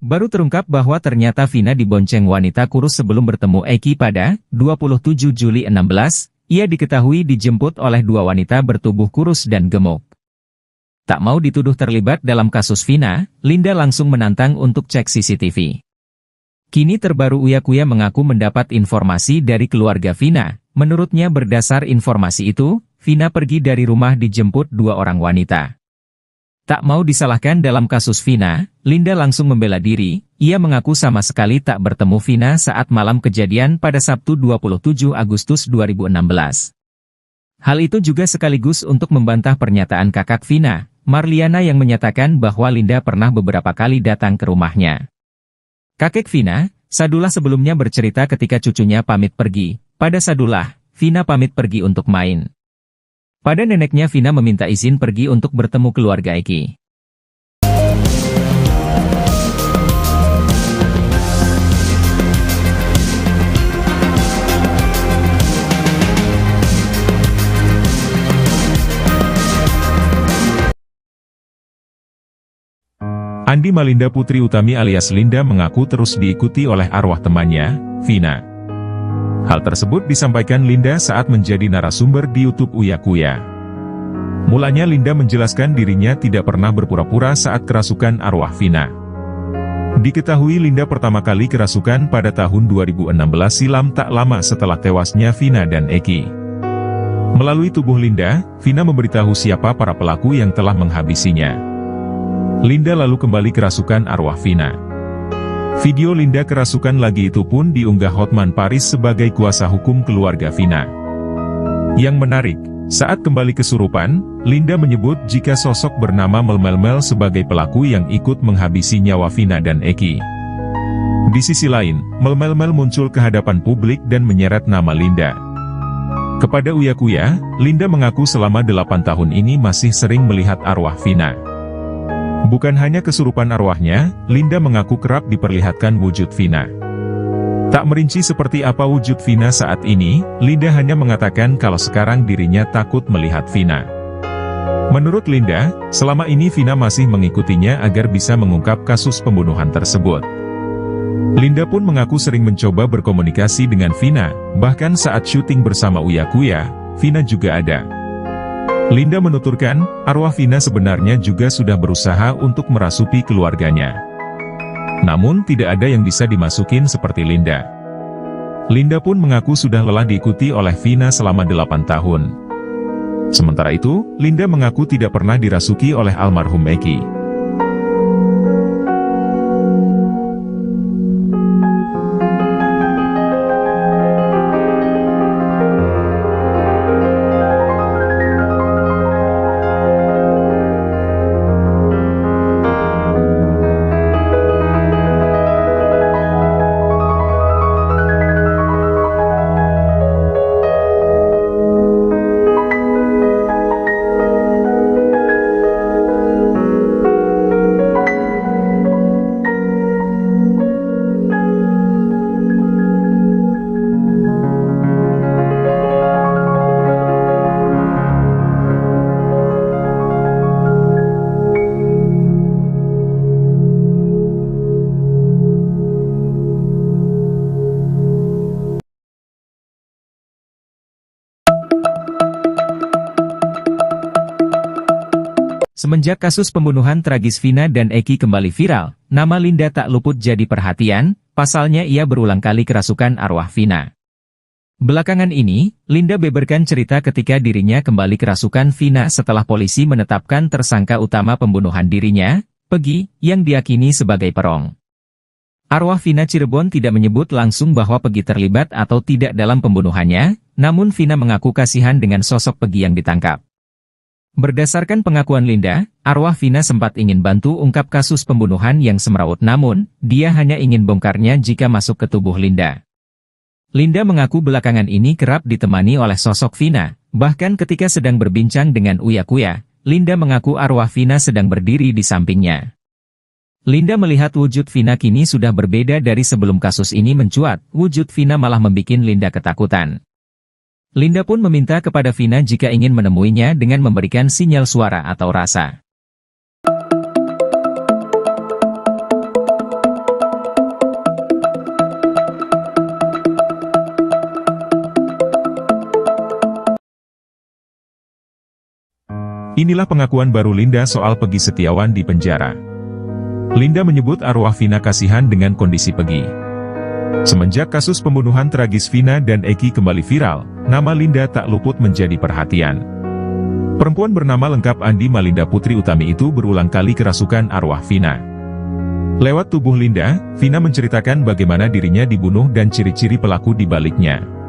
S1: Baru terungkap bahwa ternyata Vina dibonceng wanita kurus sebelum bertemu Eki pada 27 Juli 16, ia diketahui dijemput oleh dua wanita bertubuh kurus dan gemuk. Tak mau dituduh terlibat dalam kasus Vina, Linda langsung menantang untuk cek CCTV. Kini terbaru Uya Kuya mengaku mendapat informasi dari keluarga Vina. Menurutnya berdasar informasi itu, Vina pergi dari rumah dijemput dua orang wanita. Tak mau disalahkan dalam kasus Vina, Linda langsung membela diri, ia mengaku sama sekali tak bertemu Vina saat malam kejadian pada Sabtu 27 Agustus 2016. Hal itu juga sekaligus untuk membantah pernyataan kakak Vina, Marliana yang menyatakan bahwa Linda pernah beberapa kali datang ke rumahnya. Kakek Vina, Sadullah sebelumnya bercerita ketika cucunya pamit pergi, pada Sadullah, Vina pamit pergi untuk main. Pada neneknya Vina meminta izin pergi untuk bertemu keluarga Eki.
S2: Andi Malinda Putri Utami alias Linda mengaku terus diikuti oleh arwah temannya, Vina. Hal tersebut disampaikan Linda saat menjadi narasumber di YouTube Uya Kuya. Mulanya Linda menjelaskan dirinya tidak pernah berpura-pura saat kerasukan arwah Vina. Diketahui Linda pertama kali kerasukan pada tahun 2016 silam tak lama setelah tewasnya Vina dan Eki. Melalui tubuh Linda, Vina memberitahu siapa para pelaku yang telah menghabisinya. Linda lalu kembali kerasukan arwah Vina. Video Linda kerasukan lagi itu pun diunggah Hotman Paris sebagai kuasa hukum keluarga Vina. Yang menarik, saat kembali kesurupan, Linda menyebut jika sosok bernama Melmel sebagai pelaku yang ikut menghabisi nyawa Vina dan Eki. Di sisi lain, Melmel muncul ke hadapan publik dan menyeret nama Linda. Kepada Uya Kuya, Linda mengaku selama 8 tahun ini masih sering melihat arwah Vina. Bukan hanya kesurupan arwahnya, Linda mengaku kerap diperlihatkan wujud Vina. Tak merinci seperti apa wujud Vina saat ini, Linda hanya mengatakan kalau sekarang dirinya takut melihat Vina. Menurut Linda, selama ini Vina masih mengikutinya agar bisa mengungkap kasus pembunuhan tersebut. Linda pun mengaku sering mencoba berkomunikasi dengan Vina, bahkan saat syuting bersama Uya Kuya, Vina juga ada. Linda menuturkan, arwah Vina sebenarnya juga sudah berusaha untuk merasuki keluarganya. Namun tidak ada yang bisa dimasukin seperti Linda. Linda pun mengaku sudah lelah diikuti oleh Vina selama 8 tahun. Sementara itu, Linda mengaku tidak pernah dirasuki oleh almarhum Eki.
S1: Semenjak kasus pembunuhan tragis Vina dan Eki kembali viral, nama Linda tak luput jadi perhatian, pasalnya ia berulang kali kerasukan arwah Vina. Belakangan ini, Linda beberkan cerita ketika dirinya kembali kerasukan Vina setelah polisi menetapkan tersangka utama pembunuhan dirinya, Peggy, yang diyakini sebagai perong. Arwah Vina Cirebon tidak menyebut langsung bahwa Peggy terlibat atau tidak dalam pembunuhannya, namun Vina mengaku kasihan dengan sosok Peggy yang ditangkap. Berdasarkan pengakuan Linda, arwah Vina sempat ingin bantu ungkap kasus pembunuhan yang semrawut, namun, dia hanya ingin bongkarnya jika masuk ke tubuh Linda. Linda mengaku belakangan ini kerap ditemani oleh sosok Vina, bahkan ketika sedang berbincang dengan Uya Kuya, Linda mengaku arwah Vina sedang berdiri di sampingnya. Linda melihat wujud Vina kini sudah berbeda dari sebelum kasus ini mencuat, wujud Vina malah membuat Linda ketakutan. Linda pun meminta kepada Vina jika ingin menemuinya dengan memberikan sinyal suara atau rasa.
S2: Inilah pengakuan baru Linda soal Peggy Setiawan di penjara. Linda menyebut arwah Vina kasihan dengan kondisi Peggy. Semenjak kasus pembunuhan tragis Vina dan Eki kembali viral, nama Linda tak luput menjadi perhatian. Perempuan bernama lengkap Andi Malinda Putri Utami itu berulang kali kerasukan arwah Vina. Lewat tubuh Linda, Vina menceritakan bagaimana dirinya dibunuh dan ciri-ciri pelaku di baliknya.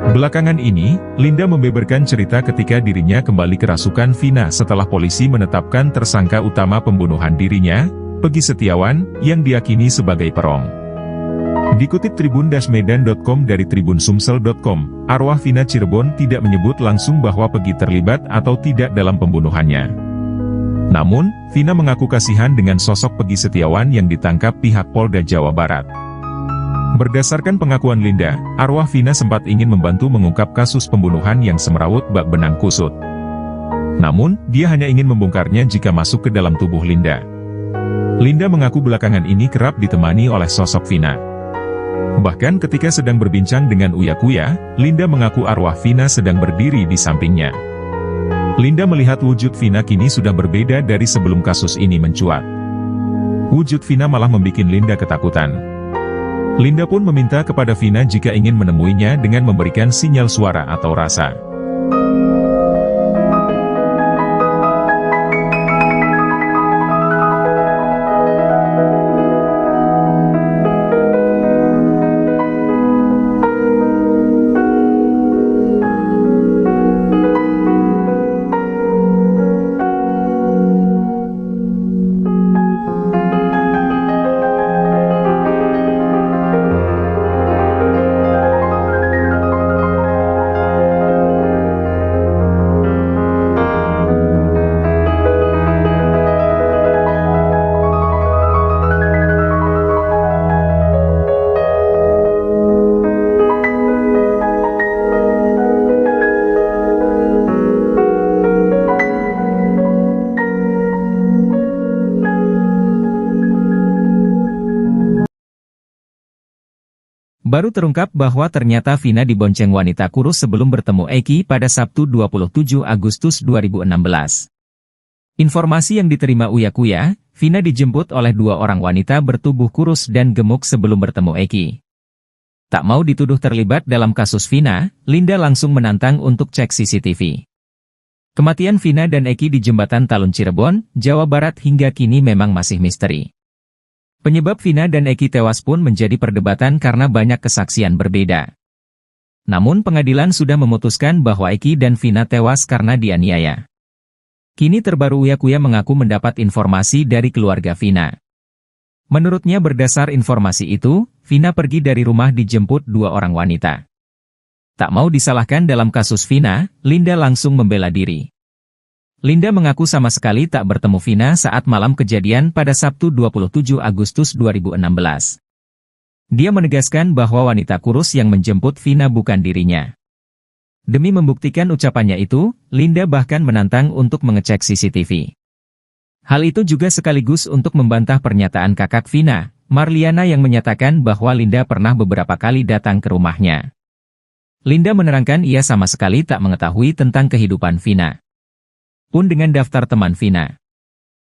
S2: Belakangan ini, Linda membeberkan cerita ketika dirinya kembali kerasukan Vina setelah polisi menetapkan tersangka utama pembunuhan dirinya, Peggy Setiawan, yang diyakini sebagai perong. Dikutip tribun-medan.com dari tribunsumsel.com, arwah Vina Cirebon tidak menyebut langsung bahwa Peggy terlibat atau tidak dalam pembunuhannya. Namun, Vina mengaku kasihan dengan sosok Peggy Setiawan yang ditangkap pihak Polda Jawa Barat. Berdasarkan pengakuan Linda, arwah Vina sempat ingin membantu mengungkap kasus pembunuhan yang semrawut bak benang kusut. Namun, dia hanya ingin membongkarnya jika masuk ke dalam tubuh Linda. Linda mengaku belakangan ini kerap ditemani oleh sosok Vina. Bahkan ketika sedang berbincang dengan Uya Kuya, Linda mengaku arwah Vina sedang berdiri di sampingnya. Linda melihat wujud Vina kini sudah berbeda dari sebelum kasus ini mencuat. Wujud Vina malah membuat Linda ketakutan. Linda pun meminta kepada Vina jika ingin menemuinya dengan memberikan sinyal suara atau rasa.
S1: Baru terungkap bahwa ternyata Vina dibonceng wanita kurus sebelum bertemu Eki pada Sabtu 27 Agustus 2016. Informasi yang diterima Uya Kuya, Vina dijemput oleh dua orang wanita bertubuh kurus dan gemuk sebelum bertemu Eki. Tak mau dituduh terlibat dalam kasus Vina, Linda langsung menantang untuk cek CCTV. Kematian Vina dan Eki di Jembatan Talun Cirebon, Jawa Barat hingga kini memang masih misteri. Penyebab Vina dan Eki tewas pun menjadi perdebatan karena banyak kesaksian berbeda. Namun pengadilan sudah memutuskan bahwa Eki dan Vina tewas karena dianiaya. Kini terbaru Uya Kuya mengaku mendapat informasi dari keluarga Vina. Menurutnya berdasar informasi itu, Vina pergi dari rumah dijemput dua orang wanita. Tak mau disalahkan dalam kasus Vina, Linda langsung membela diri. Linda mengaku sama sekali tak bertemu Vina saat malam kejadian pada Sabtu 27 Agustus 2016. Dia menegaskan bahwa wanita kurus yang menjemput Vina bukan dirinya. Demi membuktikan ucapannya itu, Linda bahkan menantang untuk mengecek CCTV. Hal itu juga sekaligus untuk membantah pernyataan kakak Vina, Marliana yang menyatakan bahwa Linda pernah beberapa kali datang ke rumahnya. Linda menerangkan ia sama sekali tak mengetahui tentang kehidupan Vina. Pun dengan daftar teman Vina.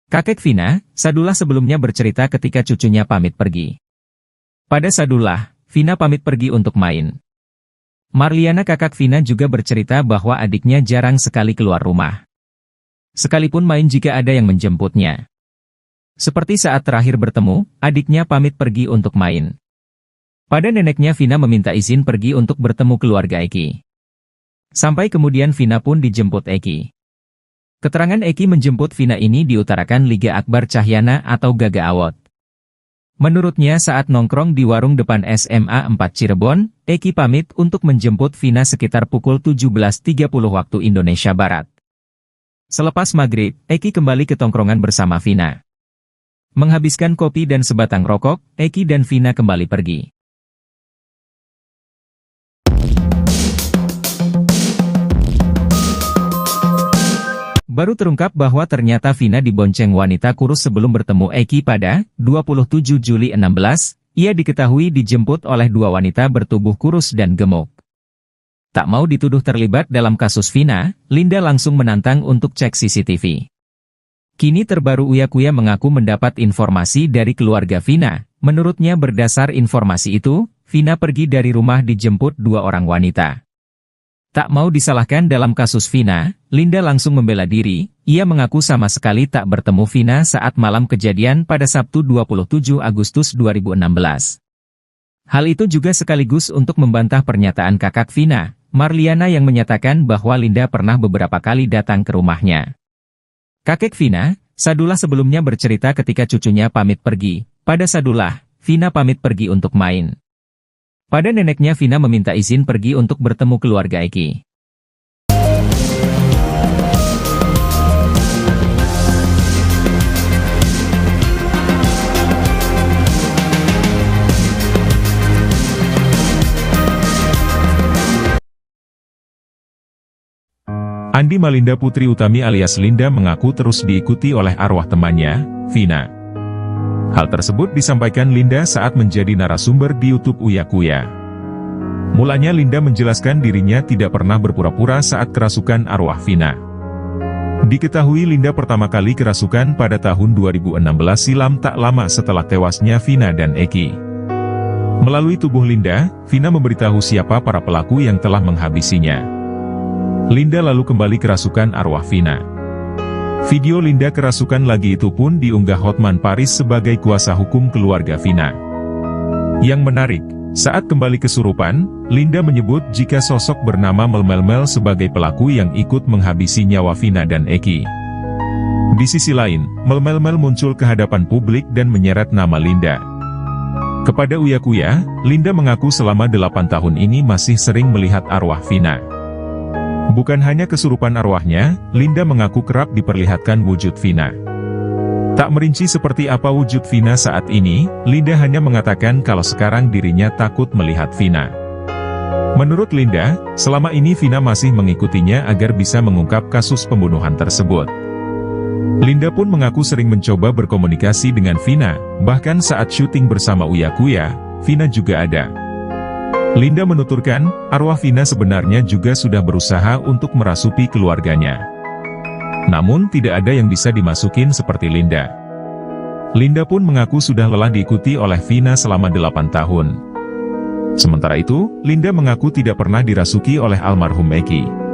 S1: Kakek Vina, Sadullah sebelumnya bercerita ketika cucunya pamit pergi. Pada Sadullah, Vina pamit pergi untuk main. Marliana kakak Vina juga bercerita bahwa adiknya jarang sekali keluar rumah. Sekalipun main jika ada yang menjemputnya. Seperti saat terakhir bertemu, adiknya pamit pergi untuk main. Pada neneknya Vina meminta izin pergi untuk bertemu keluarga Eki. Sampai kemudian Vina pun dijemput Eki. Keterangan Eki menjemput Vina ini diutarakan Liga Akbar Cahyana atau Gaga Awot. Menurutnya saat nongkrong di warung depan SMA 4 Cirebon, Eki pamit untuk menjemput Vina sekitar pukul 17.30 waktu Indonesia Barat. Selepas maghrib, Eki kembali ke tongkrongan bersama Vina. Menghabiskan kopi dan sebatang rokok, Eki dan Vina kembali pergi. Baru terungkap bahwa ternyata Vina dibonceng wanita kurus sebelum bertemu Eki pada 27 Juli 16, ia diketahui dijemput oleh dua wanita bertubuh kurus dan gemuk. Tak mau dituduh terlibat dalam kasus Vina, Linda langsung menantang untuk cek CCTV. Kini terbaru Uya Kuya mengaku mendapat informasi dari keluarga Vina. Menurutnya berdasar informasi itu, Vina pergi dari rumah dijemput dua orang wanita. Tak mau disalahkan dalam kasus Vina, Linda langsung membela diri, ia mengaku sama sekali tak bertemu Vina saat malam kejadian pada Sabtu 27 Agustus 2016. Hal itu juga sekaligus untuk membantah pernyataan kakak Vina, Marliana yang menyatakan bahwa Linda pernah beberapa kali datang ke rumahnya. Kakek Vina, Sadullah sebelumnya bercerita ketika cucunya pamit pergi, pada Sadullah, Vina pamit pergi untuk main. Pada neneknya Vina meminta izin pergi untuk bertemu keluarga Eki.
S2: Andi Malinda Putri Utami alias Linda mengaku terus diikuti oleh arwah temannya, Vina. Hal tersebut disampaikan Linda saat menjadi narasumber di YouTube Uya Kuya. Mulanya Linda menjelaskan dirinya tidak pernah berpura-pura saat kerasukan arwah Vina. Diketahui Linda pertama kali kerasukan pada tahun 2016 silam tak lama setelah tewasnya Vina dan Eki. Melalui tubuh Linda, Vina memberitahu siapa para pelaku yang telah menghabisinya. Linda lalu kembali kerasukan arwah Vina. Video Linda kerasukan lagi itu pun diunggah Hotman Paris sebagai kuasa hukum keluarga Vina. Yang menarik, saat kembali kesurupan, Linda menyebut jika sosok bernama Melmel sebagai pelaku yang ikut menghabisi nyawa Vina dan Eki. Di sisi lain, Melmel muncul ke hadapan publik dan menyeret nama Linda. Kepada Uya Kuya, Linda mengaku selama 8 tahun ini masih sering melihat arwah Vina. Bukan hanya kesurupan arwahnya, Linda mengaku kerap diperlihatkan wujud Vina. Tak merinci seperti apa wujud Vina saat ini, Linda hanya mengatakan kalau sekarang dirinya takut melihat Vina. Menurut Linda, selama ini Vina masih mengikutinya agar bisa mengungkap kasus pembunuhan tersebut. Linda pun mengaku sering mencoba berkomunikasi dengan Vina, bahkan saat syuting bersama Uya Kuya, Vina juga ada. Linda menuturkan, arwah Vina sebenarnya juga sudah berusaha untuk merasuki keluarganya. Namun tidak ada yang bisa dimasukin seperti Linda. Linda pun mengaku sudah lelah diikuti oleh Vina selama 8 tahun. Sementara itu, Linda mengaku tidak pernah dirasuki oleh almarhum Eki.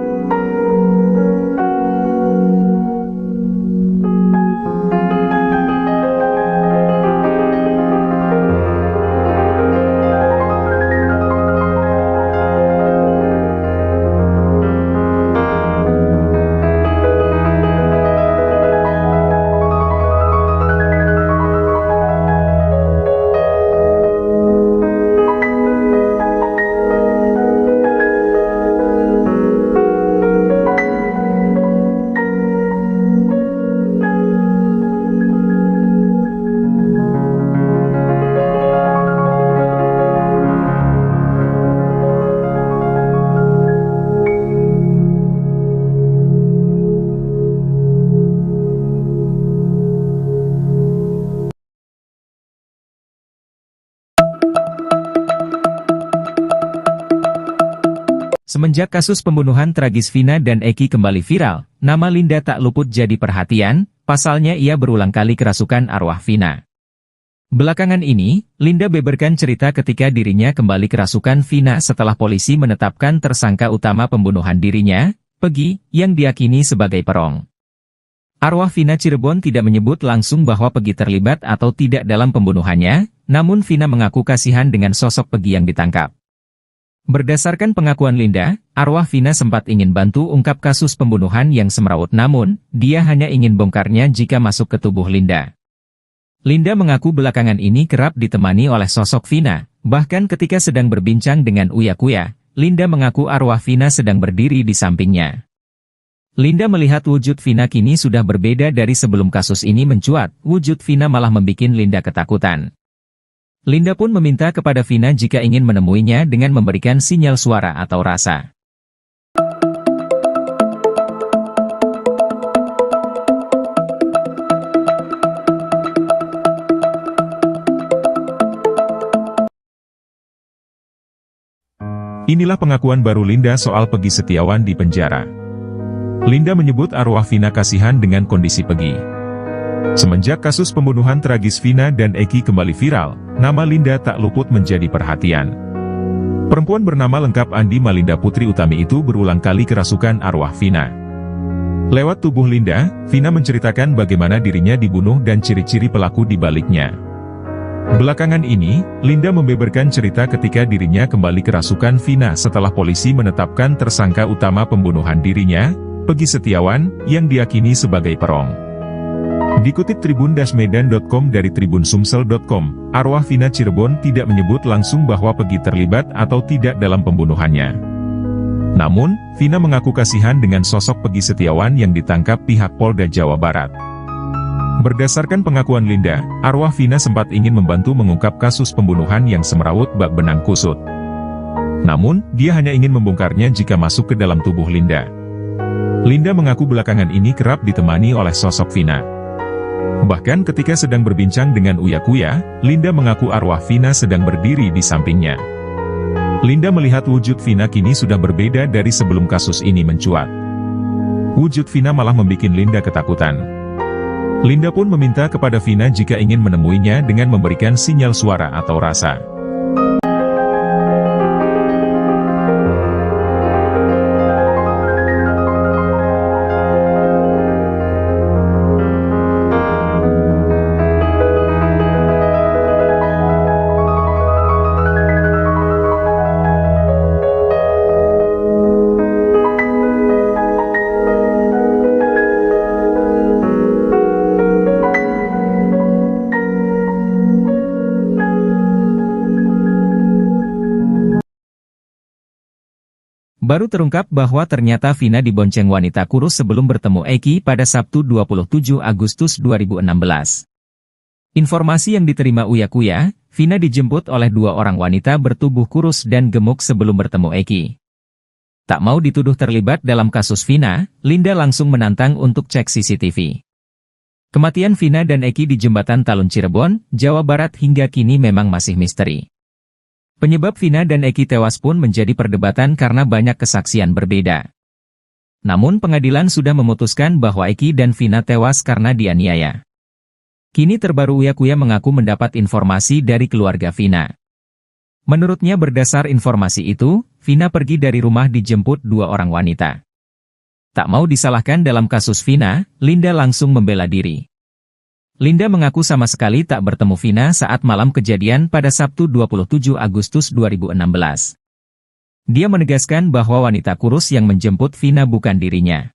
S1: Semenjak kasus pembunuhan tragis Vina dan Eki kembali viral, nama Linda tak luput jadi perhatian, pasalnya ia berulang kali kerasukan arwah Vina. Belakangan ini, Linda beberkan cerita ketika dirinya kembali kerasukan Vina setelah polisi menetapkan tersangka utama pembunuhan dirinya, Peggy, yang diyakini sebagai perong. Arwah Vina Cirebon tidak menyebut langsung bahwa Peggy terlibat atau tidak dalam pembunuhannya, namun Vina mengaku kasihan dengan sosok Peggy yang ditangkap. Berdasarkan pengakuan Linda, arwah Vina sempat ingin bantu ungkap kasus pembunuhan yang semrawut, namun, dia hanya ingin bongkarnya jika masuk ke tubuh Linda. Linda mengaku belakangan ini kerap ditemani oleh sosok Vina, bahkan ketika sedang berbincang dengan Uya Kuya, Linda mengaku arwah Vina sedang berdiri di sampingnya. Linda melihat wujud Vina kini sudah berbeda dari sebelum kasus ini mencuat, wujud Vina malah membuat Linda ketakutan. Linda pun meminta kepada Vina jika ingin menemuinya dengan memberikan sinyal suara atau rasa.
S2: Inilah pengakuan baru Linda soal Peggy Setiawan di penjara. Linda menyebut arwah Vina kasihan dengan kondisi Peggy. Semenjak kasus pembunuhan tragis Vina dan Eki kembali viral, nama Linda tak luput menjadi perhatian. Perempuan bernama lengkap Andi Malinda Putri Utami itu berulang kali kerasukan arwah Vina. Lewat tubuh Linda, Vina menceritakan bagaimana dirinya dibunuh dan ciri-ciri pelaku di baliknya. Belakangan ini, Linda membeberkan cerita ketika dirinya kembali kerasukan Vina setelah polisi menetapkan tersangka utama pembunuhan dirinya, Peggy Setiawan, yang diyakini sebagai perong. Dikutip tribun-medan.com dari tribunsumsel.com, arwah Vina Cirebon tidak menyebut langsung bahwa Peggy terlibat atau tidak dalam pembunuhannya. Namun, Vina mengaku kasihan dengan sosok Peggy Setiawan yang ditangkap pihak Polda Jawa Barat. Berdasarkan pengakuan Linda, arwah Vina sempat ingin membantu mengungkap kasus pembunuhan yang semrawut bak benang kusut. Namun, dia hanya ingin membongkarnya jika masuk ke dalam tubuh Linda. Linda mengaku belakangan ini kerap ditemani oleh sosok Vina. Bahkan ketika sedang berbincang dengan Uya Kuya, Linda mengaku arwah Vina sedang berdiri di sampingnya. Linda melihat wujud Vina kini sudah berbeda dari sebelum kasus ini mencuat. Wujud Vina malah membuat Linda ketakutan. Linda pun meminta kepada Vina jika ingin menemuinya dengan memberikan sinyal suara atau rasa.
S1: Baru terungkap bahwa ternyata Vina dibonceng wanita kurus sebelum bertemu Eki pada Sabtu 27 Agustus 2016. Informasi yang diterima Uya Kuya, Vina dijemput oleh dua orang wanita bertubuh kurus dan gemuk sebelum bertemu Eki. Tak mau dituduh terlibat dalam kasus Vina, Linda langsung menantang untuk cek CCTV. Kematian Vina dan Eki di Jembatan Talun Cirebon, Jawa Barat hingga kini memang masih misteri. Penyebab Vina dan Eki tewas pun menjadi perdebatan karena banyak kesaksian berbeda. Namun pengadilan sudah memutuskan bahwa Eki dan Vina tewas karena dianiaya. Kini terbaru Uya Kuya mengaku mendapat informasi dari keluarga Vina. Menurutnya berdasar informasi itu, Vina pergi dari rumah dijemput dua orang wanita. Tak mau disalahkan dalam kasus Vina, Linda langsung membela diri. Linda mengaku sama sekali tak bertemu Vina saat malam kejadian pada Sabtu 27 Agustus 2016. Dia menegaskan bahwa wanita kurus yang menjemput Vina bukan dirinya.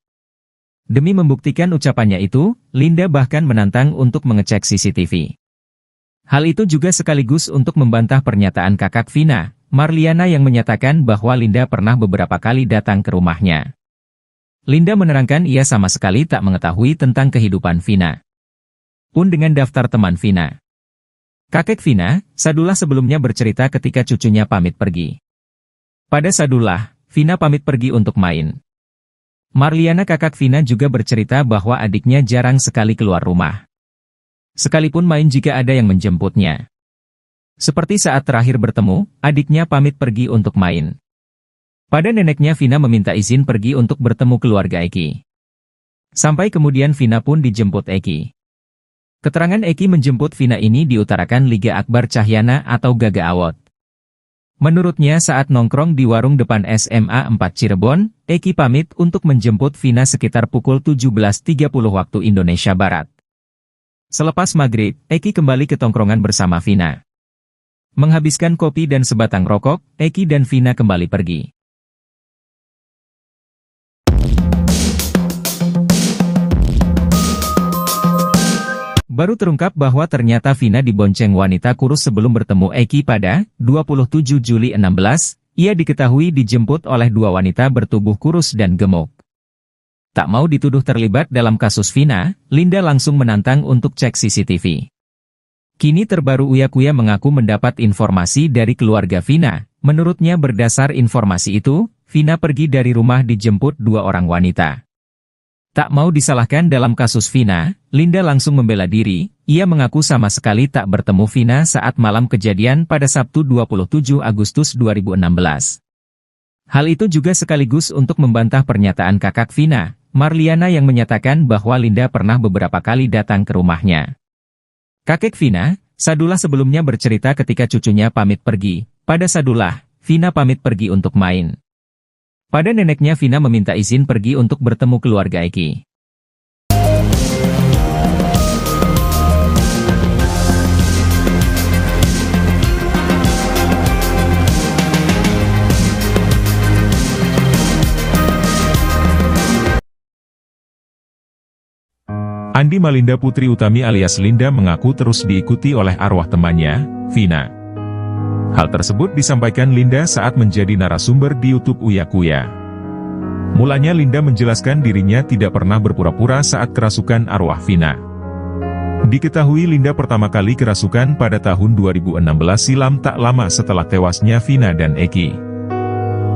S1: Demi membuktikan ucapannya itu, Linda bahkan menantang untuk mengecek CCTV. Hal itu juga sekaligus untuk membantah pernyataan kakak Vina, Marliana yang menyatakan bahwa Linda pernah beberapa kali datang ke rumahnya. Linda menerangkan ia sama sekali tak mengetahui tentang kehidupan Vina. Pun dengan daftar teman Vina. Kakek Vina, Sadullah sebelumnya bercerita ketika cucunya pamit pergi. Pada Sadullah, Vina pamit pergi untuk main. Marliana kakak Vina juga bercerita bahwa adiknya jarang sekali keluar rumah. Sekalipun main jika ada yang menjemputnya. Seperti saat terakhir bertemu, adiknya pamit pergi untuk main. Pada neneknya Vina meminta izin pergi untuk bertemu keluarga Eki. Sampai kemudian Vina pun dijemput Eki. Keterangan Eki menjemput Vina ini diutarakan Liga Akbar Cahyana atau Gaga Awot. Menurutnya saat nongkrong di warung depan SMA 4 Cirebon, Eki pamit untuk menjemput Vina sekitar pukul 17.30 waktu Indonesia Barat. Selepas maghrib, Eki kembali ke tongkrongan bersama Vina. Menghabiskan kopi dan sebatang rokok, Eki dan Vina kembali pergi. Baru terungkap bahwa ternyata Vina dibonceng wanita kurus sebelum bertemu Eki pada 27 Juli 16, ia diketahui dijemput oleh dua wanita bertubuh kurus dan gemuk. Tak mau dituduh terlibat dalam kasus Vina, Linda langsung menantang untuk cek CCTV. Kini terbaru Uya Kuya mengaku mendapat informasi dari keluarga Vina. Menurutnya berdasar informasi itu, Vina pergi dari rumah dijemput dua orang wanita. Tak mau disalahkan dalam kasus Vina, Linda langsung membela diri. Ia mengaku sama sekali tak bertemu Vina saat malam kejadian pada Sabtu 27 Agustus 2016. Hal itu juga sekaligus untuk membantah pernyataan kakak Vina, Marliana yang menyatakan bahwa Linda pernah beberapa kali datang ke rumahnya. Kakek Vina, Sadullah sebelumnya bercerita ketika cucunya pamit pergi. Pada Sadullah, Vina pamit pergi untuk main. Pada neneknya Vina meminta izin pergi untuk bertemu keluarga Eki.
S2: Andi Malinda Putri Utami alias Linda mengaku terus diikuti oleh arwah temannya, Vina. Hal tersebut disampaikan Linda saat menjadi narasumber di YouTube Uya Kuya. Mulanya Linda menjelaskan dirinya tidak pernah berpura-pura saat kerasukan arwah Vina. Diketahui Linda pertama kali kerasukan pada tahun 2016 silam tak lama setelah tewasnya Vina dan Eki.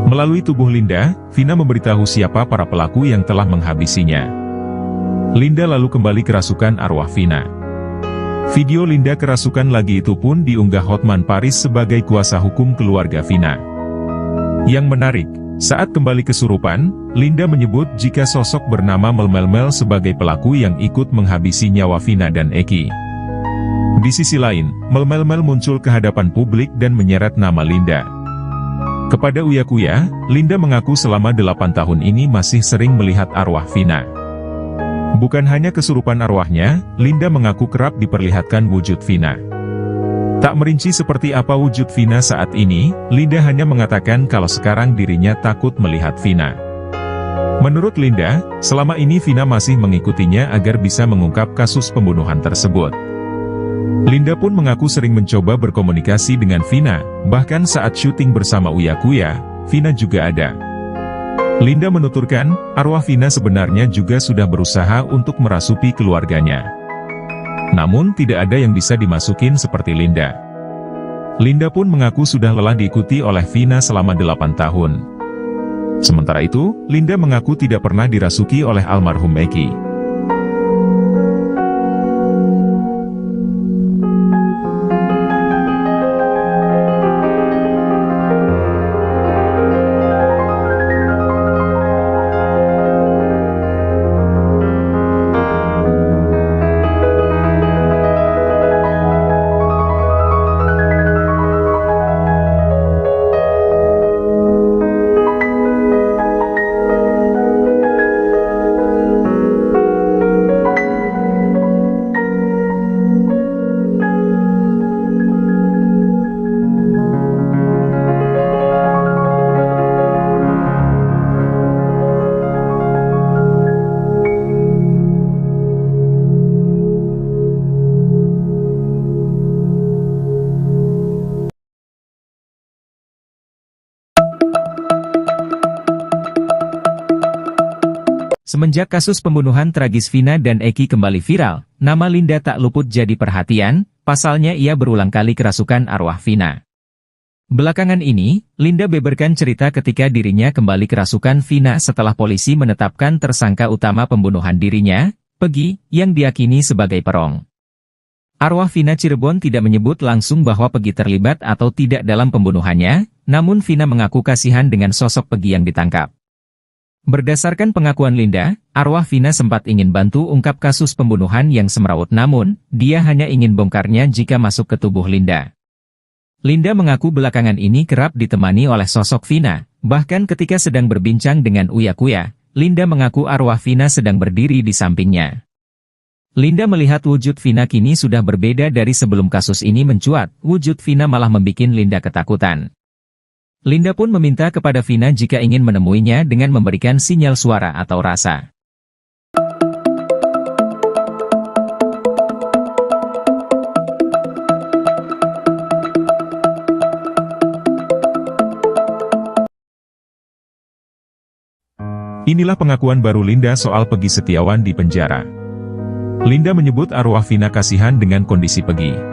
S2: Melalui tubuh Linda, Vina memberitahu siapa para pelaku yang telah menghabisinya. Linda lalu kembali kerasukan arwah Vina. Video Linda kerasukan lagi itu pun diunggah Hotman Paris sebagai kuasa hukum keluarga Vina. Yang menarik, saat kembali kesurupan, Linda menyebut jika sosok bernama Melmel sebagai pelaku yang ikut menghabisi nyawa Vina dan Eki. Di sisi lain, Melmel muncul ke hadapan publik dan menyeret nama Linda. Kepada Uya Kuya, Linda mengaku selama 8 tahun ini masih sering melihat arwah Vina. Bukan hanya kesurupan arwahnya, Linda mengaku kerap diperlihatkan wujud Vina. Tak merinci seperti apa wujud Vina saat ini, Linda hanya mengatakan kalau sekarang dirinya takut melihat Vina. Menurut Linda, selama ini Vina masih mengikutinya agar bisa mengungkap kasus pembunuhan tersebut. Linda pun mengaku sering mencoba berkomunikasi dengan Vina, bahkan saat syuting bersama Uya Kuya, Vina juga ada. Linda menuturkan, arwah Vina sebenarnya juga sudah berusaha untuk merasuki keluarganya. Namun tidak ada yang bisa dimasukin seperti Linda. Linda pun mengaku sudah lelah diikuti oleh Vina selama 8 tahun. Sementara itu, Linda mengaku tidak pernah dirasuki oleh almarhum Eki.
S1: Semenjak kasus pembunuhan tragis Vina dan Eki kembali viral, nama Linda tak luput jadi perhatian, pasalnya ia berulang kali kerasukan arwah Vina. Belakangan ini, Linda beberkan cerita ketika dirinya kembali kerasukan Vina setelah polisi menetapkan tersangka utama pembunuhan dirinya, Pegi, yang diyakini sebagai perong. Arwah Vina Cirebon tidak menyebut langsung bahwa Pegi terlibat atau tidak dalam pembunuhannya, namun Vina mengaku kasihan dengan sosok Pegi yang ditangkap. Berdasarkan pengakuan Linda, arwah Vina sempat ingin bantu ungkap kasus pembunuhan yang semrawut, namun, dia hanya ingin bongkarnya jika masuk ke tubuh Linda. Linda mengaku belakangan ini kerap ditemani oleh sosok Vina, bahkan ketika sedang berbincang dengan Uya Kuya, Linda mengaku arwah Vina sedang berdiri di sampingnya. Linda melihat wujud Vina kini sudah berbeda dari sebelum kasus ini mencuat, wujud Vina malah membuat Linda ketakutan. Linda pun meminta kepada Vina jika ingin menemuinya dengan memberikan sinyal suara atau rasa.
S2: Inilah pengakuan baru Linda soal Peggy Setiawan di penjara. Linda menyebut arwah Vina kasihan dengan kondisi Peggy.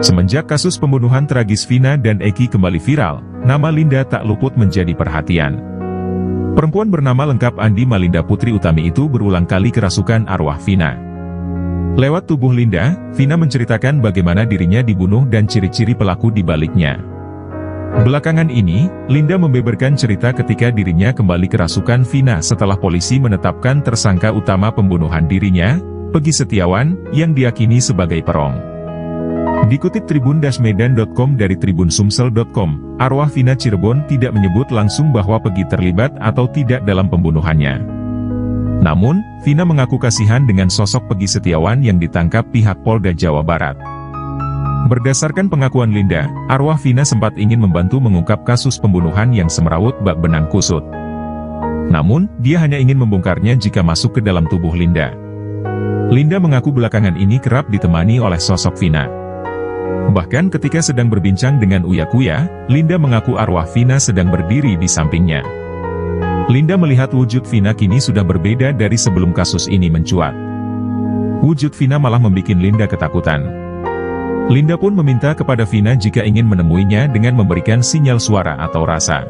S2: Semenjak kasus pembunuhan tragis Vina dan Eki kembali viral, nama Linda tak luput menjadi perhatian. Perempuan bernama lengkap Andi Malinda Putri Utami itu berulang kali kerasukan arwah Vina. Lewat tubuh Linda, Vina menceritakan bagaimana dirinya dibunuh dan ciri-ciri pelaku di baliknya. Belakangan ini, Linda membeberkan cerita ketika dirinya kembali kerasukan Vina setelah polisi menetapkan tersangka utama pembunuhan dirinya, Peggy Setiawan, yang diyakini sebagai perong. Dikutip tribun-medan.com dari tribunsumsel.com, arwah Vina Cirebon tidak menyebut langsung bahwa Peggy terlibat atau tidak dalam pembunuhannya. Namun, Vina mengaku kasihan dengan sosok Peggy Setiawan yang ditangkap pihak Polda Jawa Barat. Berdasarkan pengakuan Linda, arwah Vina sempat ingin membantu mengungkap kasus pembunuhan yang semrawut bak benang kusut. Namun, dia hanya ingin membongkarnya jika masuk ke dalam tubuh Linda. Linda mengaku belakangan ini kerap ditemani oleh sosok Vina. Bahkan ketika sedang berbincang dengan Uya Kuya, Linda mengaku arwah Vina sedang berdiri di sampingnya. Linda melihat wujud Vina kini sudah berbeda dari sebelum kasus ini mencuat. Wujud Vina malah membuat Linda ketakutan. Linda pun meminta kepada Vina jika ingin menemuinya dengan memberikan sinyal suara atau rasa.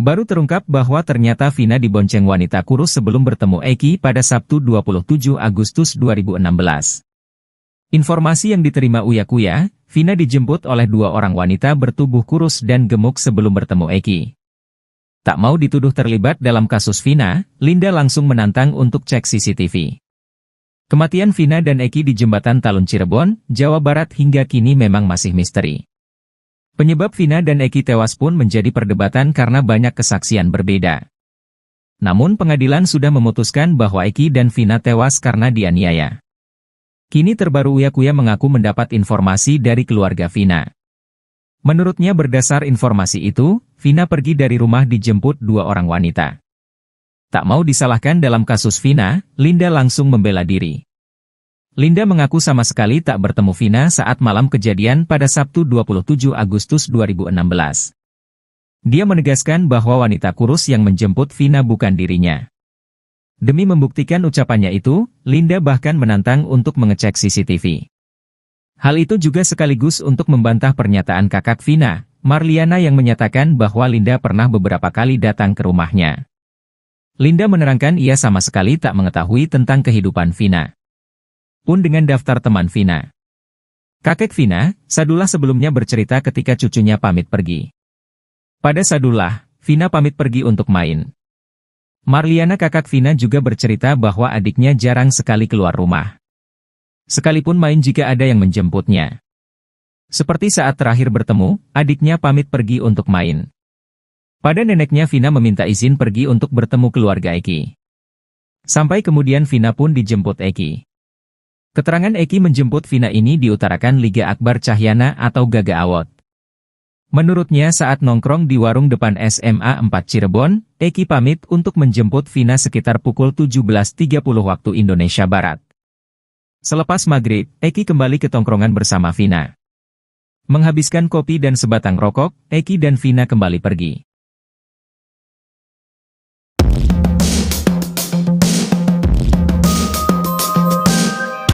S1: Baru terungkap bahwa ternyata Vina dibonceng wanita kurus sebelum bertemu Eki pada Sabtu 27 Agustus 2016. Informasi yang diterima Uya Kuya, Vina dijemput oleh dua orang wanita bertubuh kurus dan gemuk sebelum bertemu Eki. Tak mau dituduh terlibat dalam kasus Vina, Linda langsung menantang untuk cek CCTV. Kematian Vina dan Eki di Jembatan Talun Cirebon, Jawa Barat hingga kini memang masih misteri. Penyebab Vina dan Eki tewas pun menjadi perdebatan karena banyak kesaksian berbeda. Namun pengadilan sudah memutuskan bahwa Eki dan Vina tewas karena dianiaya. Kini terbaru Uya Kuya mengaku mendapat informasi dari keluarga Vina. Menurutnya berdasar informasi itu, Vina pergi dari rumah dijemput dua orang wanita. Tak mau disalahkan dalam kasus Vina, Linda langsung membela diri. Linda mengaku sama sekali tak bertemu Vina saat malam kejadian pada Sabtu 27 Agustus 2016. Dia menegaskan bahwa wanita kurus yang menjemput Vina bukan dirinya. Demi membuktikan ucapannya itu, Linda bahkan menantang untuk mengecek CCTV. Hal itu juga sekaligus untuk membantah pernyataan kakak Vina, Marliana yang menyatakan bahwa Linda pernah beberapa kali datang ke rumahnya. Linda menerangkan ia sama sekali tak mengetahui tentang kehidupan Vina. Pun dengan daftar teman Vina. Kakek Vina, Sadullah sebelumnya bercerita ketika cucunya pamit pergi. Pada Sadullah, Vina pamit pergi untuk main. Marliana kakak Vina juga bercerita bahwa adiknya jarang sekali keluar rumah. Sekalipun main jika ada yang menjemputnya. Seperti saat terakhir bertemu, adiknya pamit pergi untuk main. Pada neneknya Vina meminta izin pergi untuk bertemu keluarga Eki. Sampai kemudian Vina pun dijemput Eki. Keterangan Eki menjemput Vina ini diutarakan Liga Akbar Cahyana atau Gaga Awot. Menurutnya saat nongkrong di warung depan SMA 4 Cirebon, Eki pamit untuk menjemput Vina sekitar pukul 17.30 waktu Indonesia Barat. Selepas maghrib, Eki kembali ke tongkrongan bersama Vina. Menghabiskan kopi dan sebatang rokok, Eki dan Vina kembali pergi.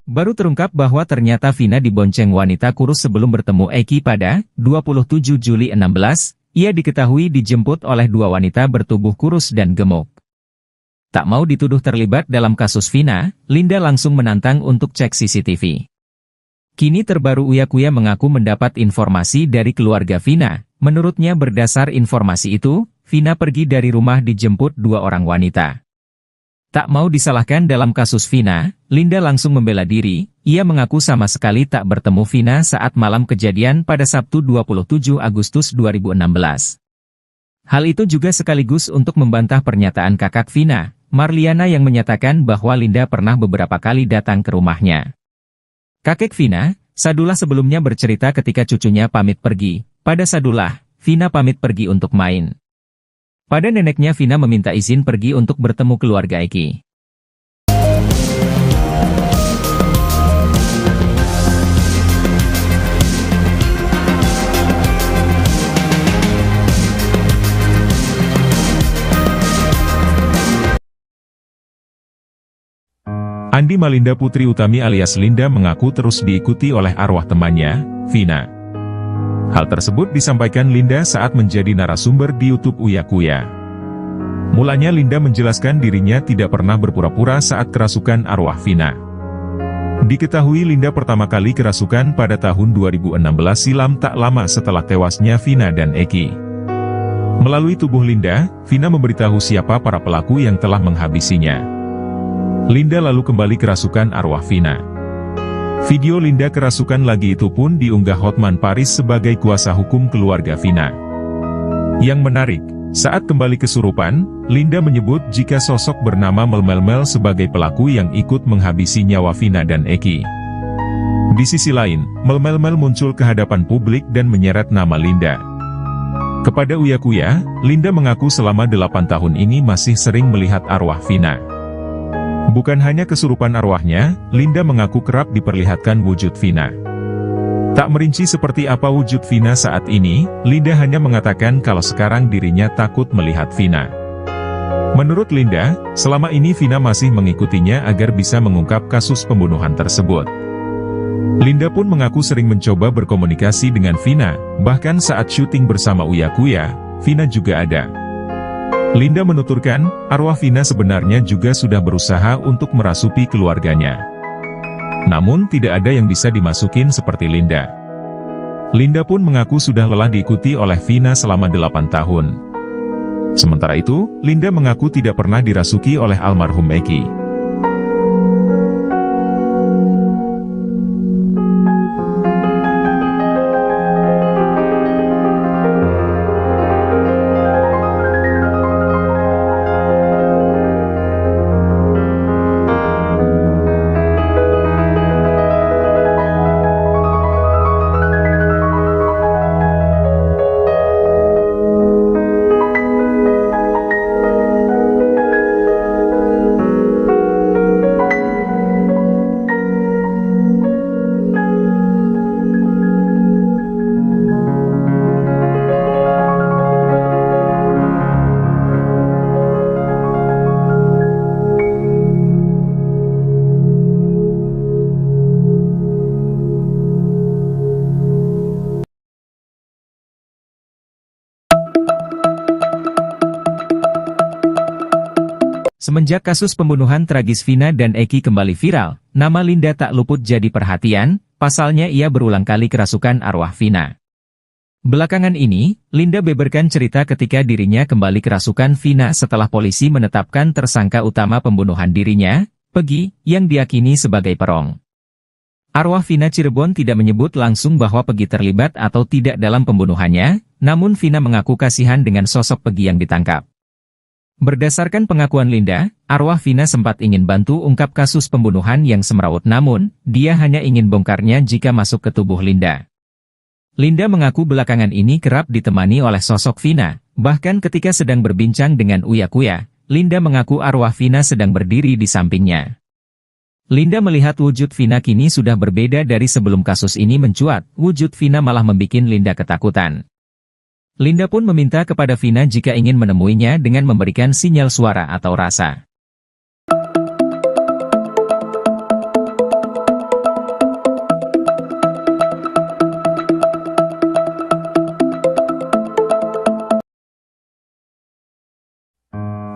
S1: Baru terungkap bahwa ternyata Vina dibonceng wanita kurus sebelum bertemu Eki pada 27 Juli 16, ia diketahui dijemput oleh dua wanita bertubuh kurus dan gemuk. Tak mau dituduh terlibat dalam kasus Vina, Linda langsung menantang untuk cek CCTV. Kini terbaru Uya Kuya mengaku mendapat informasi dari keluarga Vina. Menurutnya berdasar informasi itu, Vina pergi dari rumah dijemput dua orang wanita. Tak mau disalahkan dalam kasus Vina, Linda langsung membela diri. Ia mengaku sama sekali tak bertemu Vina saat malam kejadian pada Sabtu 27 Agustus 2016. Hal itu juga sekaligus untuk membantah pernyataan kakak Vina, Marliana, yang menyatakan bahwa Linda pernah beberapa kali datang ke rumahnya. Kakek Vina, Sadullah, sebelumnya bercerita ketika cucunya pamit pergi. Pada Sadullah, Vina pamit pergi untuk main. Pada neneknya Vina meminta izin pergi untuk bertemu keluarga Eki.
S2: Andi Malinda Putri Utami alias Linda mengaku terus diikuti oleh arwah temannya, Vina. Hal tersebut disampaikan Linda saat menjadi narasumber di YouTube Uya Kuya. Mulanya Linda menjelaskan dirinya tidak pernah berpura-pura saat kerasukan arwah Vina. Diketahui Linda pertama kali kerasukan pada tahun 2016 silam, tak lama setelah tewasnya Vina dan Eki. Melalui tubuh Linda, Vina memberitahu siapa para pelaku yang telah menghabisinya. Linda lalu kembali kerasukan arwah Vina. Video Linda kerasukan lagi itu pun diunggah Hotman Paris sebagai kuasa hukum keluarga Vina. Yang menarik, saat kembali kesurupan, Linda menyebut jika sosok bernama Mel sebagai pelaku yang ikut menghabisi nyawa Vina dan Eki. Di sisi lain, Mel muncul ke hadapan publik dan menyeret nama Linda. Kepada Uya Kuya, Linda mengaku selama 8 tahun ini masih sering melihat arwah Vina. Bukan hanya kesurupan arwahnya, Linda mengaku kerap diperlihatkan wujud Vina. Tak merinci seperti apa wujud Vina saat ini, Linda hanya mengatakan kalau sekarang dirinya takut melihat Vina. Menurut Linda, selama ini Vina masih mengikutinya agar bisa mengungkap kasus pembunuhan tersebut. Linda pun mengaku sering mencoba berkomunikasi dengan Vina, bahkan saat syuting bersama Uya Kuya, Vina juga ada. Linda menuturkan, arwah Vina sebenarnya juga sudah berusaha untuk merasuki keluarganya. Namun tidak ada yang bisa dimasukin seperti Linda. Linda pun mengaku sudah lelah diikuti oleh Vina selama 8 tahun. Sementara itu, Linda mengaku tidak pernah dirasuki oleh almarhum Eki.
S1: Semenjak kasus pembunuhan tragis Vina dan Eki kembali viral, nama Linda tak luput jadi perhatian, pasalnya ia berulang kali kerasukan arwah Vina. Belakangan ini, Linda beberkan cerita ketika dirinya kembali kerasukan Vina setelah polisi menetapkan tersangka utama pembunuhan dirinya, Pegi, yang diyakini sebagai perong. Arwah Vina Cirebon tidak menyebut langsung bahwa Pegi terlibat atau tidak dalam pembunuhannya, namun Vina mengaku kasihan dengan sosok Pegi yang ditangkap. Berdasarkan pengakuan Linda, arwah Vina sempat ingin bantu ungkap kasus pembunuhan yang semrawut, namun, dia hanya ingin bongkarnya jika masuk ke tubuh Linda. Linda mengaku belakangan ini kerap ditemani oleh sosok Vina, bahkan ketika sedang berbincang dengan Uya Kuya, Linda mengaku arwah Vina sedang berdiri di sampingnya. Linda melihat wujud Vina kini sudah berbeda dari sebelum kasus ini mencuat, wujud Vina malah membuat Linda ketakutan. Linda pun meminta kepada Vina jika ingin menemuinya dengan memberikan sinyal suara atau rasa.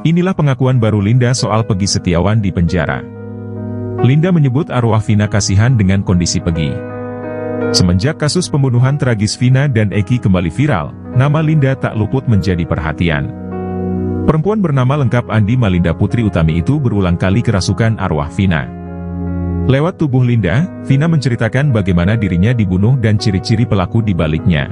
S2: Inilah pengakuan baru Linda soal Peggy Setiawan di penjara. Linda menyebut arwah Vina kasihan dengan kondisi Peggy. Semenjak kasus pembunuhan tragis Vina dan Eki kembali viral, nama Linda tak luput menjadi perhatian. Perempuan bernama lengkap Andi Malinda Putri Utami itu berulang kali kerasukan arwah Vina. Lewat tubuh Linda, Vina menceritakan bagaimana dirinya dibunuh dan ciri-ciri pelaku di baliknya.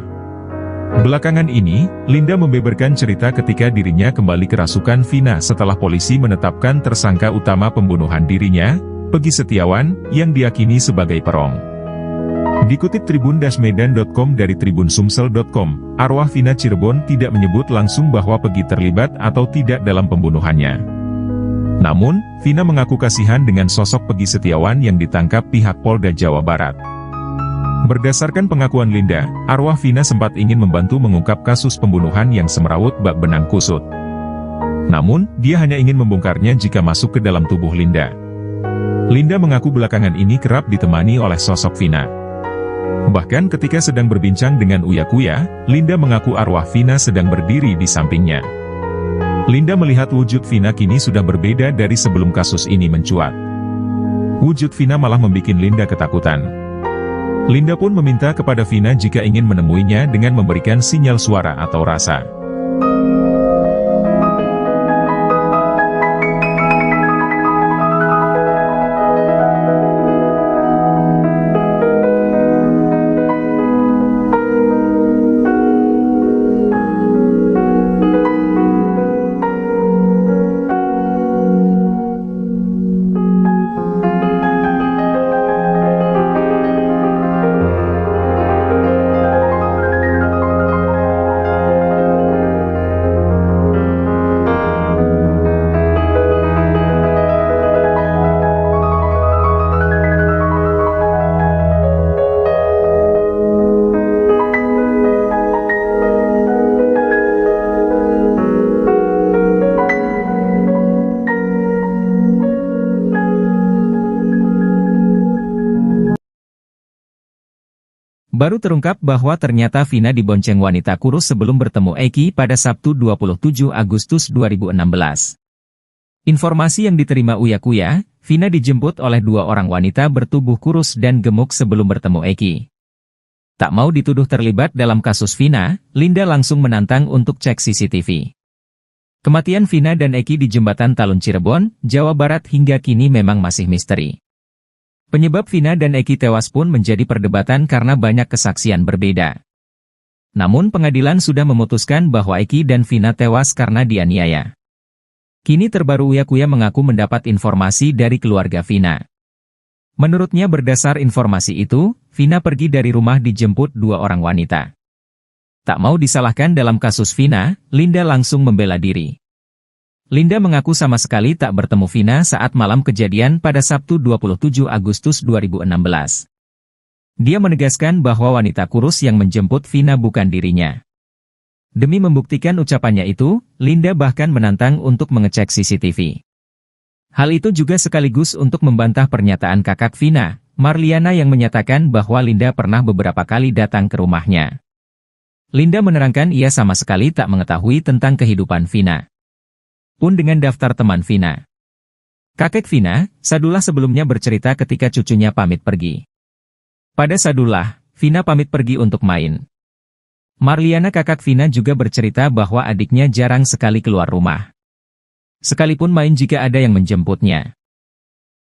S2: Belakangan ini, Linda membeberkan cerita ketika dirinya kembali kerasukan Vina setelah polisi menetapkan tersangka utama pembunuhan dirinya, Peggy Setiawan, yang diyakini sebagai perong. Dikutip tribun-medan.com dari tribunsumsel.com, arwah Vina Cirebon tidak menyebut langsung bahwa Peggy terlibat atau tidak dalam pembunuhannya. Namun, Vina mengaku kasihan dengan sosok Peggy Setiawan yang ditangkap pihak Polda Jawa Barat. Berdasarkan pengakuan Linda, arwah Vina sempat ingin membantu mengungkap kasus pembunuhan yang semrawut bak benang kusut. Namun, dia hanya ingin membongkarnya jika masuk ke dalam tubuh Linda. Linda mengaku belakangan ini kerap ditemani oleh sosok Vina. Bahkan ketika sedang berbincang dengan Uya Kuya, Linda mengaku arwah Vina sedang berdiri di sampingnya. Linda melihat wujud Vina kini sudah berbeda dari sebelum kasus ini mencuat. Wujud Vina malah membuat Linda ketakutan. Linda pun meminta kepada Vina jika ingin menemuinya dengan memberikan sinyal suara atau rasa.
S1: Baru terungkap bahwa ternyata Vina dibonceng wanita kurus sebelum bertemu Eki pada Sabtu 27 Agustus 2016. Informasi yang diterima Uya Kuya, Vina dijemput oleh dua orang wanita bertubuh kurus dan gemuk sebelum bertemu Eki. Tak mau dituduh terlibat dalam kasus Vina, Linda langsung menantang untuk cek CCTV. Kematian Vina dan Eki di Jembatan Talun Cirebon, Jawa Barat hingga kini memang masih misteri. Penyebab Vina dan Eki tewas pun menjadi perdebatan karena banyak kesaksian berbeda. Namun pengadilan sudah memutuskan bahwa Eki dan Vina tewas karena dianiaya. Kini terbaru Uya Kuya mengaku mendapat informasi dari keluarga Vina. Menurutnya berdasar informasi itu, Vina pergi dari rumah dijemput dua orang wanita. Tak mau disalahkan dalam kasus Vina, Linda langsung membela diri. Linda mengaku sama sekali tak bertemu Vina saat malam kejadian pada Sabtu 27 Agustus 2016. Dia menegaskan bahwa wanita kurus yang menjemput Vina bukan dirinya. Demi membuktikan ucapannya itu, Linda bahkan menantang untuk mengecek CCTV. Hal itu juga sekaligus untuk membantah pernyataan kakak Vina, Marliana yang menyatakan bahwa Linda pernah beberapa kali datang ke rumahnya. Linda menerangkan ia sama sekali tak mengetahui tentang kehidupan Vina. Pun dengan daftar teman Vina. Kakek Vina, Sadullah sebelumnya bercerita ketika cucunya pamit pergi. Pada Sadullah, Vina pamit pergi untuk main. Marliana kakak Vina juga bercerita bahwa adiknya jarang sekali keluar rumah. Sekalipun main jika ada yang menjemputnya.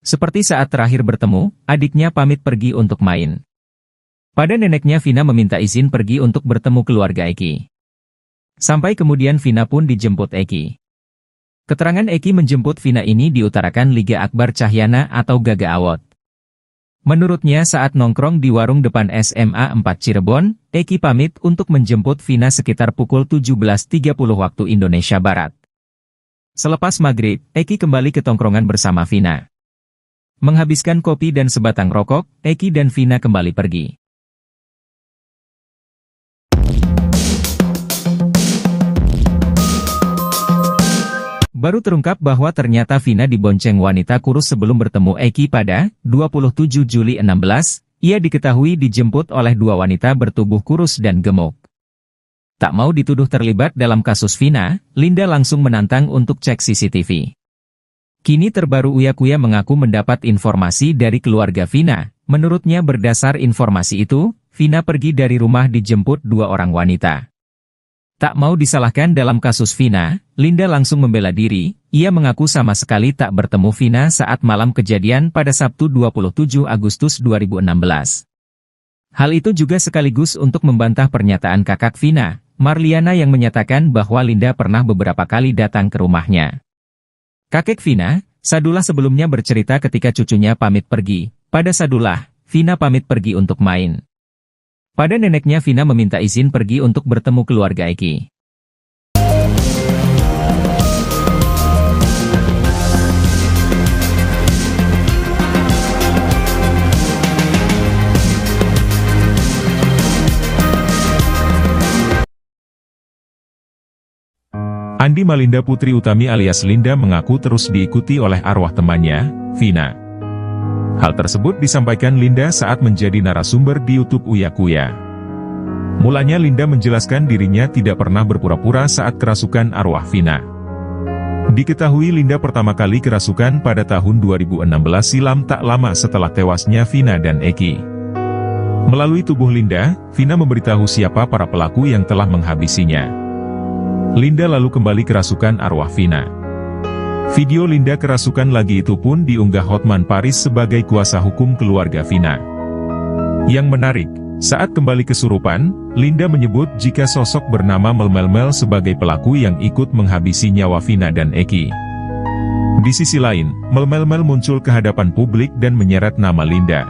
S1: Seperti saat terakhir bertemu, adiknya pamit pergi untuk main. Pada neneknya Vina meminta izin pergi untuk bertemu keluarga Eki. Sampai kemudian Vina pun dijemput Eki. Keterangan Eki menjemput Vina ini diutarakan Liga Akbar Cahyana atau Gaga Awot. Menurutnya saat nongkrong di warung depan SMA 4 Cirebon, Eki pamit untuk menjemput Vina sekitar pukul 17.30 waktu Indonesia Barat. Selepas maghrib, Eki kembali ke tongkrongan bersama Vina. Menghabiskan kopi dan sebatang rokok, Eki dan Vina kembali pergi. Baru terungkap bahwa ternyata Vina dibonceng wanita kurus sebelum bertemu Eki pada 27 Juli 16, ia diketahui dijemput oleh dua wanita bertubuh kurus dan gemuk. Tak mau dituduh terlibat dalam kasus Vina, Linda langsung menantang untuk cek CCTV. Kini terbaru Uya Kuya mengaku mendapat informasi dari keluarga Vina. Menurutnya berdasar informasi itu, Vina pergi dari rumah dijemput dua orang wanita. Tak mau disalahkan dalam kasus Vina, Linda langsung membela diri. Ia mengaku sama sekali tak bertemu Vina saat malam kejadian pada Sabtu 27 Agustus 2016. Hal itu juga sekaligus untuk membantah pernyataan kakak Vina, Marliana, yang menyatakan bahwa Linda pernah beberapa kali datang ke rumahnya. Kakek Vina, Sadullah, sebelumnya bercerita ketika cucunya pamit pergi. Pada Sadullah, Vina pamit pergi untuk main. Pada neneknya Vina meminta izin pergi untuk bertemu keluarga Eki.
S2: Andi Malinda Putri Utami alias Linda mengaku terus diikuti oleh arwah temannya, Vina. Hal tersebut disampaikan Linda saat menjadi narasumber di YouTube Uya Kuya. Mulanya Linda menjelaskan dirinya tidak pernah berpura-pura saat kerasukan arwah Vina. Diketahui Linda pertama kali kerasukan pada tahun 2016 silam, tak lama setelah tewasnya Vina dan Eki. Melalui tubuh Linda, Vina memberitahu siapa para pelaku yang telah menghabisinya. Linda lalu kembali kerasukan arwah Vina. Video Linda kerasukan lagi itu pun diunggah Hotman Paris sebagai kuasa hukum keluarga Vina. Yang menarik, saat kembali kesurupan, Linda menyebut jika sosok bernama Melmel sebagai pelaku yang ikut menghabisi nyawa Vina dan Eki. Di sisi lain, Melmel muncul ke hadapan publik dan menyeret nama Linda.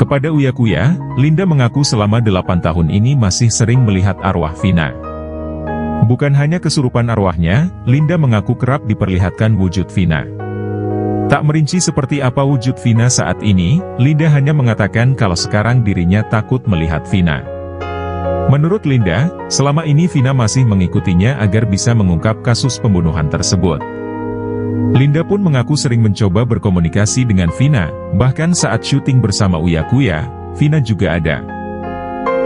S2: Kepada Uya Kuya, Linda mengaku selama 8 tahun ini masih sering melihat arwah Vina. Bukan hanya kesurupan arwahnya, Linda mengaku kerap diperlihatkan wujud Vina. Tak merinci seperti apa wujud Vina saat ini, Linda hanya mengatakan kalau sekarang dirinya takut melihat Vina. Menurut Linda, selama ini Vina masih mengikutinya agar bisa mengungkap kasus pembunuhan tersebut. Linda pun mengaku sering mencoba berkomunikasi dengan Vina, bahkan saat syuting bersama Uya Kuya, Vina juga ada.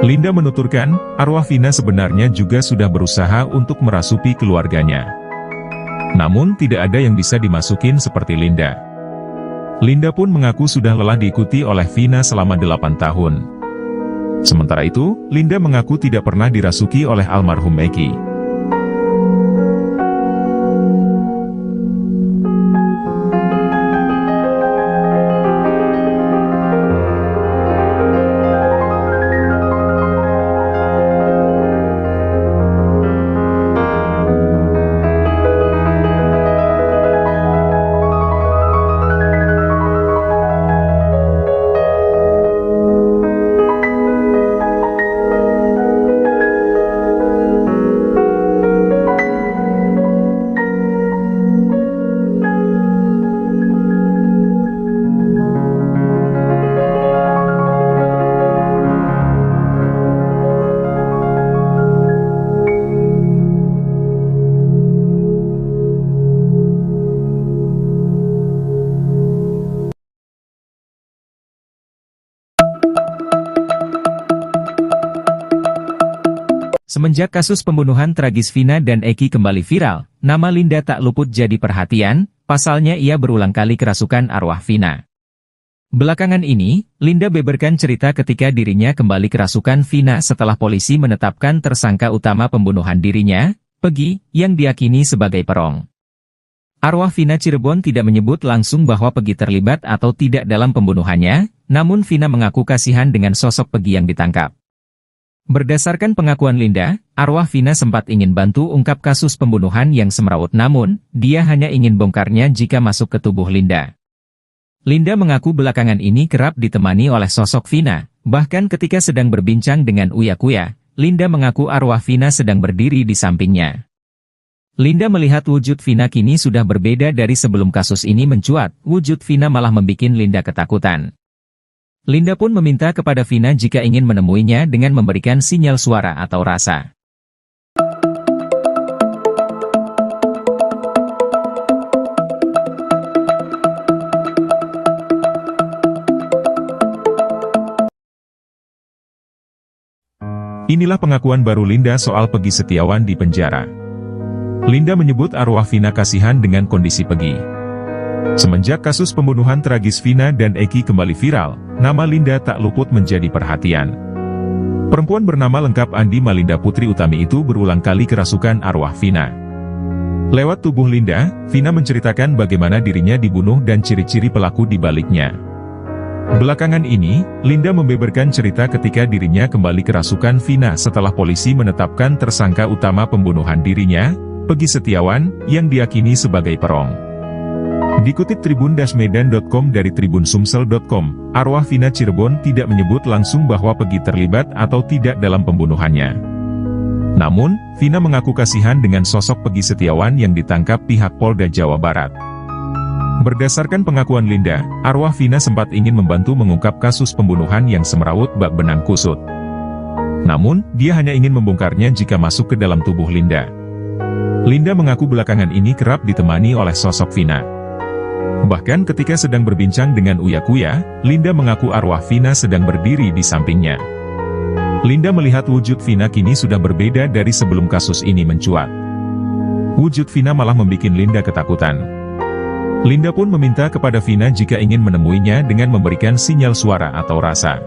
S2: Linda menuturkan, arwah Vina sebenarnya juga sudah berusaha untuk merasuki keluarganya. Namun tidak ada yang bisa dimasukin seperti Linda. Linda pun mengaku sudah lelah diikuti oleh Vina selama 8 tahun. Sementara itu, Linda mengaku tidak pernah dirasuki oleh almarhum Eki.
S1: Semenjak kasus pembunuhan tragis Vina dan Eki kembali viral, nama Linda tak luput jadi perhatian, pasalnya ia berulang kali kerasukan arwah Vina. Belakangan ini, Linda beberkan cerita ketika dirinya kembali kerasukan Vina setelah polisi menetapkan tersangka utama pembunuhan dirinya, Pegi, yang diyakini sebagai perong. Arwah Vina Cirebon tidak menyebut langsung bahwa Pegi terlibat atau tidak dalam pembunuhannya, namun Vina mengaku kasihan dengan sosok Pegi yang ditangkap. Berdasarkan pengakuan Linda, arwah Vina sempat ingin bantu ungkap kasus pembunuhan yang semrawut, namun, dia hanya ingin bongkarnya jika masuk ke tubuh Linda. Linda mengaku belakangan ini kerap ditemani oleh sosok Vina, bahkan ketika sedang berbincang dengan Uya Kuya, Linda mengaku arwah Vina sedang berdiri di sampingnya. Linda melihat wujud Vina kini sudah berbeda dari sebelum kasus ini mencuat, wujud Vina malah membuat Linda ketakutan. Linda pun meminta kepada Vina jika ingin menemuinya dengan memberikan sinyal suara atau rasa.
S2: Inilah pengakuan baru Linda soal Peggy Setiawan di penjara. Linda menyebut arwah Vina kasihan dengan kondisi Peggy. Semenjak kasus pembunuhan tragis Vina dan Eki kembali viral, nama Linda tak luput menjadi perhatian. Perempuan bernama lengkap Andi Malinda Putri Utami itu berulang kali kerasukan arwah Vina. Lewat tubuh Linda, Vina menceritakan bagaimana dirinya dibunuh dan ciri-ciri pelaku di baliknya. Belakangan ini, Linda membeberkan cerita ketika dirinya kembali kerasukan Vina setelah polisi menetapkan tersangka utama pembunuhan dirinya, Peggy Setiawan, yang diyakini sebagai perong. Dikutip tribun-medan.com dari tribunsumsel.com, arwah Vina Cirebon tidak menyebut langsung bahwa Peggy terlibat atau tidak dalam pembunuhannya. Namun, Vina mengaku kasihan dengan sosok Peggy Setiawan yang ditangkap pihak Polda Jawa Barat. Berdasarkan pengakuan Linda, arwah Vina sempat ingin membantu mengungkap kasus pembunuhan yang semrawut bak benang kusut. Namun, dia hanya ingin membongkarnya jika masuk ke dalam tubuh Linda. Linda mengaku belakangan ini kerap ditemani oleh sosok Vina. Bahkan ketika sedang berbincang dengan Uya Kuya, Linda mengaku arwah Vina sedang berdiri di sampingnya. Linda melihat wujud Vina kini sudah berbeda dari sebelum kasus ini mencuat. Wujud Vina malah membuat Linda ketakutan. Linda pun meminta kepada Vina jika ingin menemuinya dengan memberikan sinyal suara atau rasa.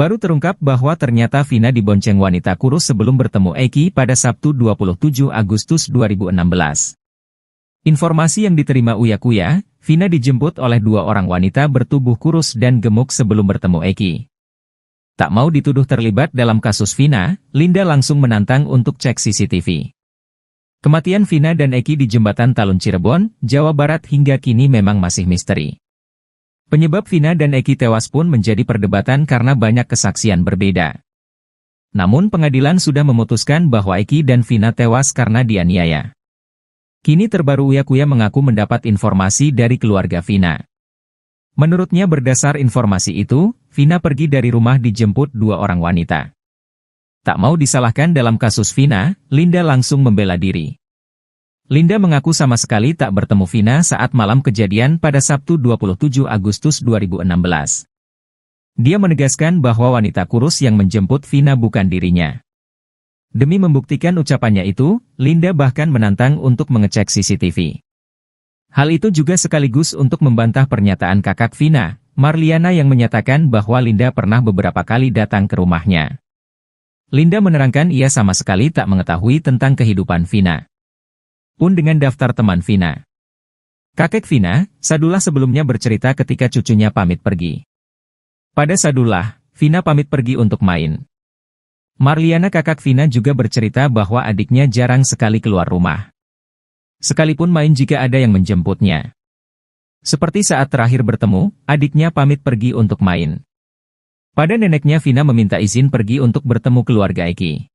S1: Baru terungkap bahwa ternyata Vina dibonceng wanita kurus sebelum bertemu Eki pada Sabtu 27 Agustus 2016. Informasi yang diterima Uya Kuya, Vina dijemput oleh dua orang wanita bertubuh kurus dan gemuk sebelum bertemu Eki. Tak mau dituduh terlibat dalam kasus Vina, Linda langsung menantang untuk cek CCTV. Kematian Vina dan Eki di Jembatan Talun Cirebon, Jawa Barat hingga kini memang masih misteri. Penyebab Vina dan Eki tewas pun menjadi perdebatan karena banyak kesaksian berbeda. Namun pengadilan sudah memutuskan bahwa Eki dan Vina tewas karena dianiaya. Kini terbaru Uya Kuya mengaku mendapat informasi dari keluarga Vina. Menurutnya berdasar informasi itu, Vina pergi dari rumah dijemput dua orang wanita. Tak mau disalahkan dalam kasus Vina, Linda langsung membela diri. Linda mengaku sama sekali tak bertemu Vina saat malam kejadian pada Sabtu 27 Agustus 2016. Dia menegaskan bahwa wanita kurus yang menjemput Vina bukan dirinya. Demi membuktikan ucapannya itu, Linda bahkan menantang untuk mengecek CCTV. Hal itu juga sekaligus untuk membantah pernyataan kakak Vina, Marliana yang menyatakan bahwa Linda pernah beberapa kali datang ke rumahnya. Linda menerangkan ia sama sekali tak mengetahui tentang kehidupan Vina. Pun dengan daftar teman Vina. Kakek Vina, Sadullah sebelumnya bercerita ketika cucunya pamit pergi. Pada Sadullah, Vina pamit pergi untuk main. Marliana kakak Vina juga bercerita bahwa adiknya jarang sekali keluar rumah. Sekalipun main jika ada yang menjemputnya. Seperti saat terakhir bertemu, adiknya pamit pergi untuk main. Pada neneknya Vina meminta izin pergi untuk bertemu keluarga Eki.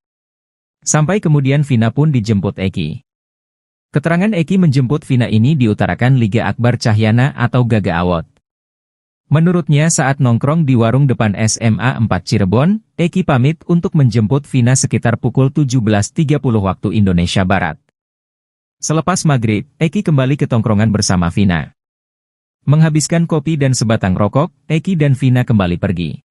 S1: Sampai kemudian Vina pun dijemput Eki. Keterangan Eki menjemput Vina ini diutarakan Liga Akbar Cahyana atau Gaga Awot. Menurutnya saat nongkrong di warung depan SMA 4 Cirebon, Eki pamit untuk menjemput Vina sekitar pukul 17.30 waktu Indonesia Barat. Selepas maghrib, Eki kembali ke tongkrongan bersama Vina. Menghabiskan kopi dan sebatang rokok, Eki dan Vina kembali pergi.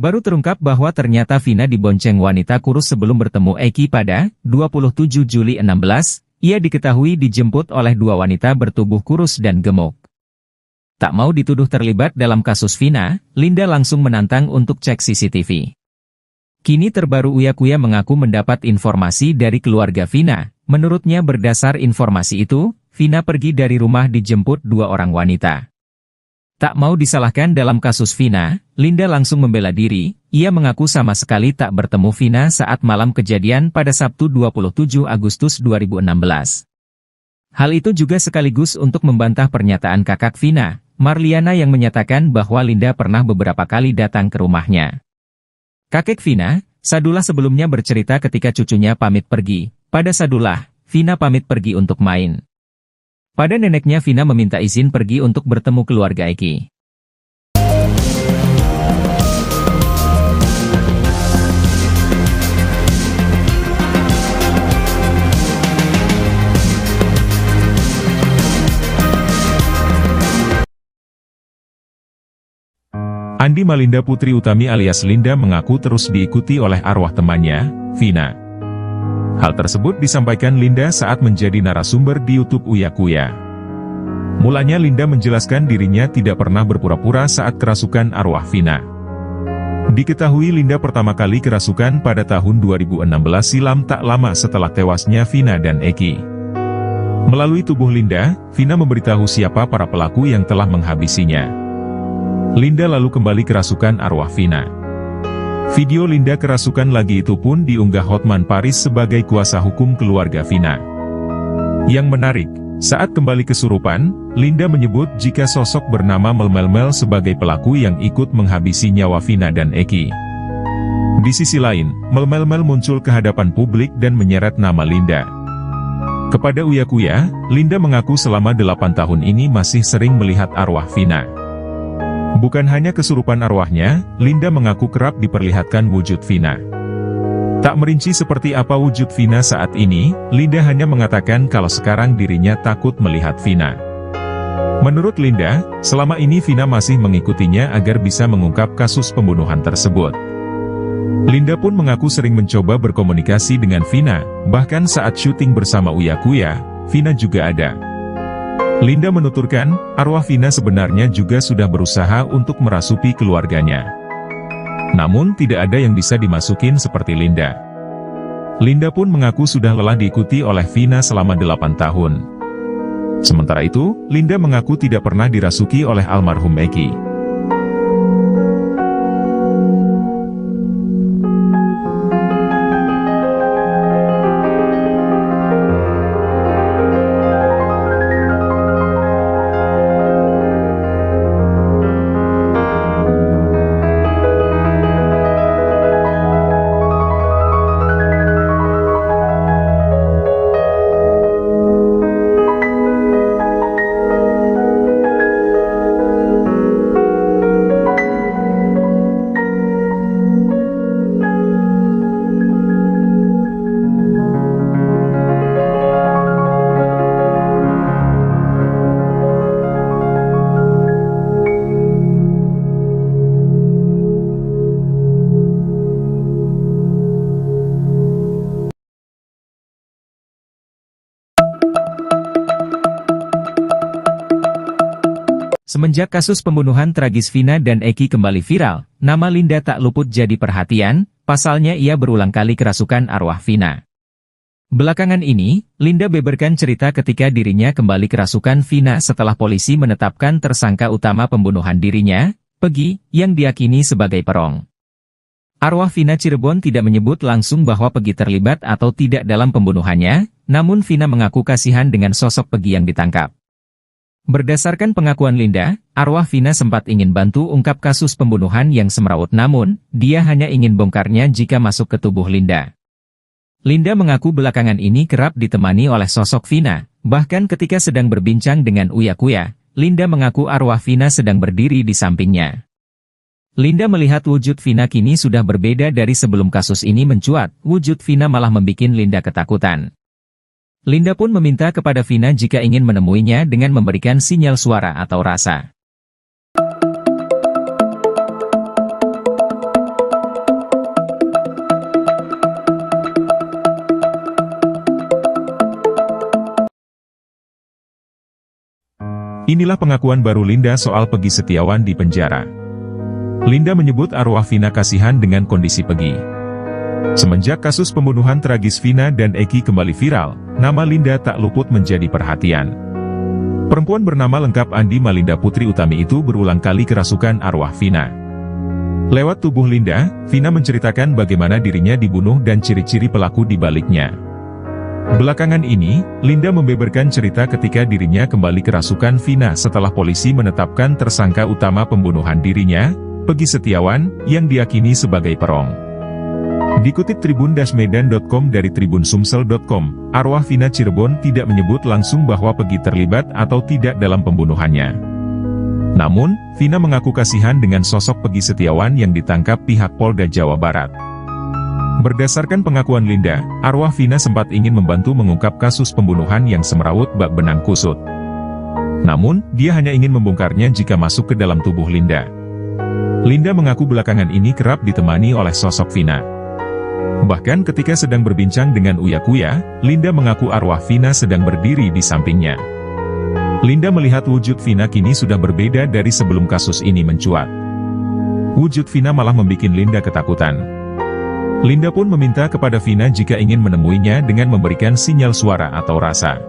S1: Baru terungkap bahwa ternyata Vina dibonceng wanita kurus sebelum bertemu Eki pada 27 Juli 16, ia diketahui dijemput oleh dua wanita bertubuh kurus dan gemuk. Tak mau dituduh terlibat dalam kasus Vina, Linda langsung menantang untuk cek CCTV. Kini terbaru Uya Kuya mengaku mendapat informasi dari keluarga Vina. Menurutnya berdasar informasi itu, Vina pergi dari rumah dijemput dua orang wanita. Tak mau disalahkan dalam kasus Vina, Linda langsung membela diri. Ia mengaku sama sekali tak bertemu Vina saat malam kejadian pada Sabtu 27 Agustus 2016. Hal itu juga sekaligus untuk membantah pernyataan kakak Vina, Marliana yang menyatakan bahwa Linda pernah beberapa kali datang ke rumahnya. Kakek Vina, Sadullah sebelumnya bercerita ketika cucunya pamit pergi. Pada Sadullah, Vina pamit pergi untuk main. Pada neneknya Vina meminta izin pergi untuk bertemu keluarga Eki.
S2: Andi Malinda Putri Utami alias Linda mengaku terus diikuti oleh arwah temannya, Vina. Hal tersebut disampaikan Linda saat menjadi narasumber di YouTube Uya Kuya. Mulanya Linda menjelaskan dirinya tidak pernah berpura-pura saat kerasukan arwah Vina. Diketahui Linda pertama kali kerasukan pada tahun 2016 silam tak lama setelah tewasnya Vina dan Eki. Melalui tubuh Linda, Vina memberitahu siapa para pelaku yang telah menghabisinya. Linda lalu kembali kerasukan arwah Vina. Video Linda kerasukan lagi itu pun diunggah Hotman Paris sebagai kuasa hukum keluarga Vina. Yang menarik, saat kembali kesurupan, Linda menyebut jika sosok bernama Melmel sebagai pelaku yang ikut menghabisi nyawa Vina dan Eki. Di sisi lain, Melmel muncul ke hadapan publik dan menyeret nama Linda. Kepada Uya Kuya, Linda mengaku selama 8 tahun ini masih sering melihat arwah Vina. Bukan hanya kesurupan arwahnya, Linda mengaku kerap diperlihatkan wujud Vina. Tak merinci seperti apa wujud Vina saat ini, Linda hanya mengatakan kalau sekarang dirinya takut melihat Vina. Menurut Linda, selama ini Vina masih mengikutinya agar bisa mengungkap kasus pembunuhan tersebut. Linda pun mengaku sering mencoba berkomunikasi dengan Vina, bahkan saat syuting bersama Uya Kuya, Vina juga ada. Linda menuturkan, arwah Vina sebenarnya juga sudah berusaha untuk merasuki keluarganya. Namun tidak ada yang bisa dimasukin seperti Linda. Linda pun mengaku sudah lelah diikuti oleh Vina selama 8 tahun. Sementara itu, Linda mengaku tidak pernah dirasuki oleh almarhum Eki.
S1: Semenjak kasus pembunuhan tragis Vina dan Eki kembali viral, nama Linda tak luput jadi perhatian, pasalnya ia berulang kali kerasukan arwah Vina. Belakangan ini, Linda beberkan cerita ketika dirinya kembali kerasukan Vina setelah polisi menetapkan tersangka utama pembunuhan dirinya, Pegi, yang diyakini sebagai perong. Arwah Vina Cirebon tidak menyebut langsung bahwa Pegi terlibat atau tidak dalam pembunuhannya, namun Vina mengaku kasihan dengan sosok Pegi yang ditangkap. Berdasarkan pengakuan Linda, arwah Vina sempat ingin bantu ungkap kasus pembunuhan yang semrawut, namun, dia hanya ingin bongkarnya jika masuk ke tubuh Linda. Linda mengaku belakangan ini kerap ditemani oleh sosok Vina, bahkan ketika sedang berbincang dengan Uya Kuya, Linda mengaku arwah Vina sedang berdiri di sampingnya. Linda melihat wujud Vina kini sudah berbeda dari sebelum kasus ini mencuat, wujud Vina malah membuat Linda ketakutan. Linda pun meminta kepada Vina jika ingin menemuinya dengan memberikan sinyal suara atau rasa.
S2: Inilah pengakuan baru Linda soal Peggy Setiawan di penjara. Linda menyebut arwah Vina kasihan dengan kondisi Peggy. Semenjak kasus pembunuhan tragis Vina dan Eki kembali viral, nama Linda tak luput menjadi perhatian. Perempuan bernama lengkap Andi Malinda Putri Utami itu berulang kali kerasukan arwah Vina. Lewat tubuh Linda, Vina menceritakan bagaimana dirinya dibunuh dan ciri-ciri pelaku di baliknya. Belakangan ini, Linda membeberkan cerita ketika dirinya kembali kerasukan Vina setelah polisi menetapkan tersangka utama pembunuhan dirinya, Peggy Setiawan, yang diyakini sebagai perong. Dikutip tribun-medan.com dari tribunsumsel.com, arwah Vina Cirebon tidak menyebut langsung bahwa Peggy terlibat atau tidak dalam pembunuhannya. Namun, Vina mengaku kasihan dengan sosok Peggy Setiawan yang ditangkap pihak Polda Jawa Barat. Berdasarkan pengakuan Linda, arwah Vina sempat ingin membantu mengungkap kasus pembunuhan yang semrawut bak benang kusut. Namun, dia hanya ingin membongkarnya jika masuk ke dalam tubuh Linda. Linda mengaku belakangan ini kerap ditemani oleh sosok Vina. Bahkan ketika sedang berbincang dengan Uya Kuya, Linda mengaku arwah Vina sedang berdiri di sampingnya. Linda melihat wujud Vina kini sudah berbeda dari sebelum kasus ini mencuat. Wujud Vina malah membuat Linda ketakutan. Linda pun meminta kepada Vina jika ingin menemuinya dengan memberikan sinyal suara atau rasa.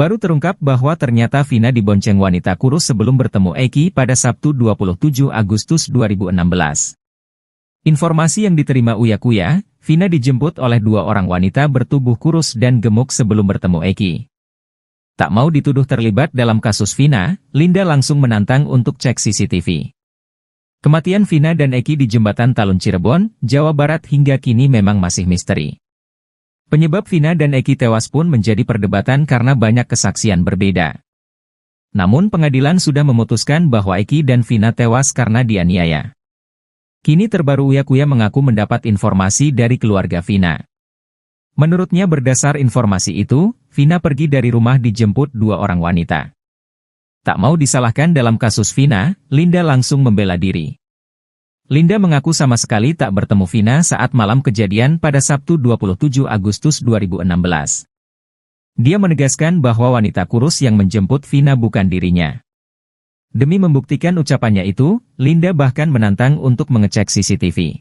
S1: Baru terungkap bahwa ternyata Vina dibonceng wanita kurus sebelum bertemu Eki pada Sabtu 27 Agustus 2016. Informasi yang diterima Uya Kuya, Vina dijemput oleh dua orang wanita bertubuh kurus dan gemuk sebelum bertemu Eki. Tak mau dituduh terlibat dalam kasus Vina, Linda langsung menantang untuk cek CCTV. Kematian Vina dan Eki di Jembatan Talun Cirebon, Jawa Barat hingga kini memang masih misteri. Penyebab Vina dan Eki tewas pun menjadi perdebatan karena banyak kesaksian berbeda. Namun pengadilan sudah memutuskan bahwa Eki dan Vina tewas karena dianiaya. Kini terbaru Uya Kuya mengaku mendapat informasi dari keluarga Vina. Menurutnya berdasar informasi itu, Vina pergi dari rumah dijemput dua orang wanita. Tak mau disalahkan dalam kasus Vina, Linda langsung membela diri. Linda mengaku sama sekali tak bertemu Vina saat malam kejadian pada Sabtu 27 Agustus 2016. Dia menegaskan bahwa wanita kurus yang menjemput Vina bukan dirinya. Demi membuktikan ucapannya itu, Linda bahkan menantang untuk mengecek CCTV.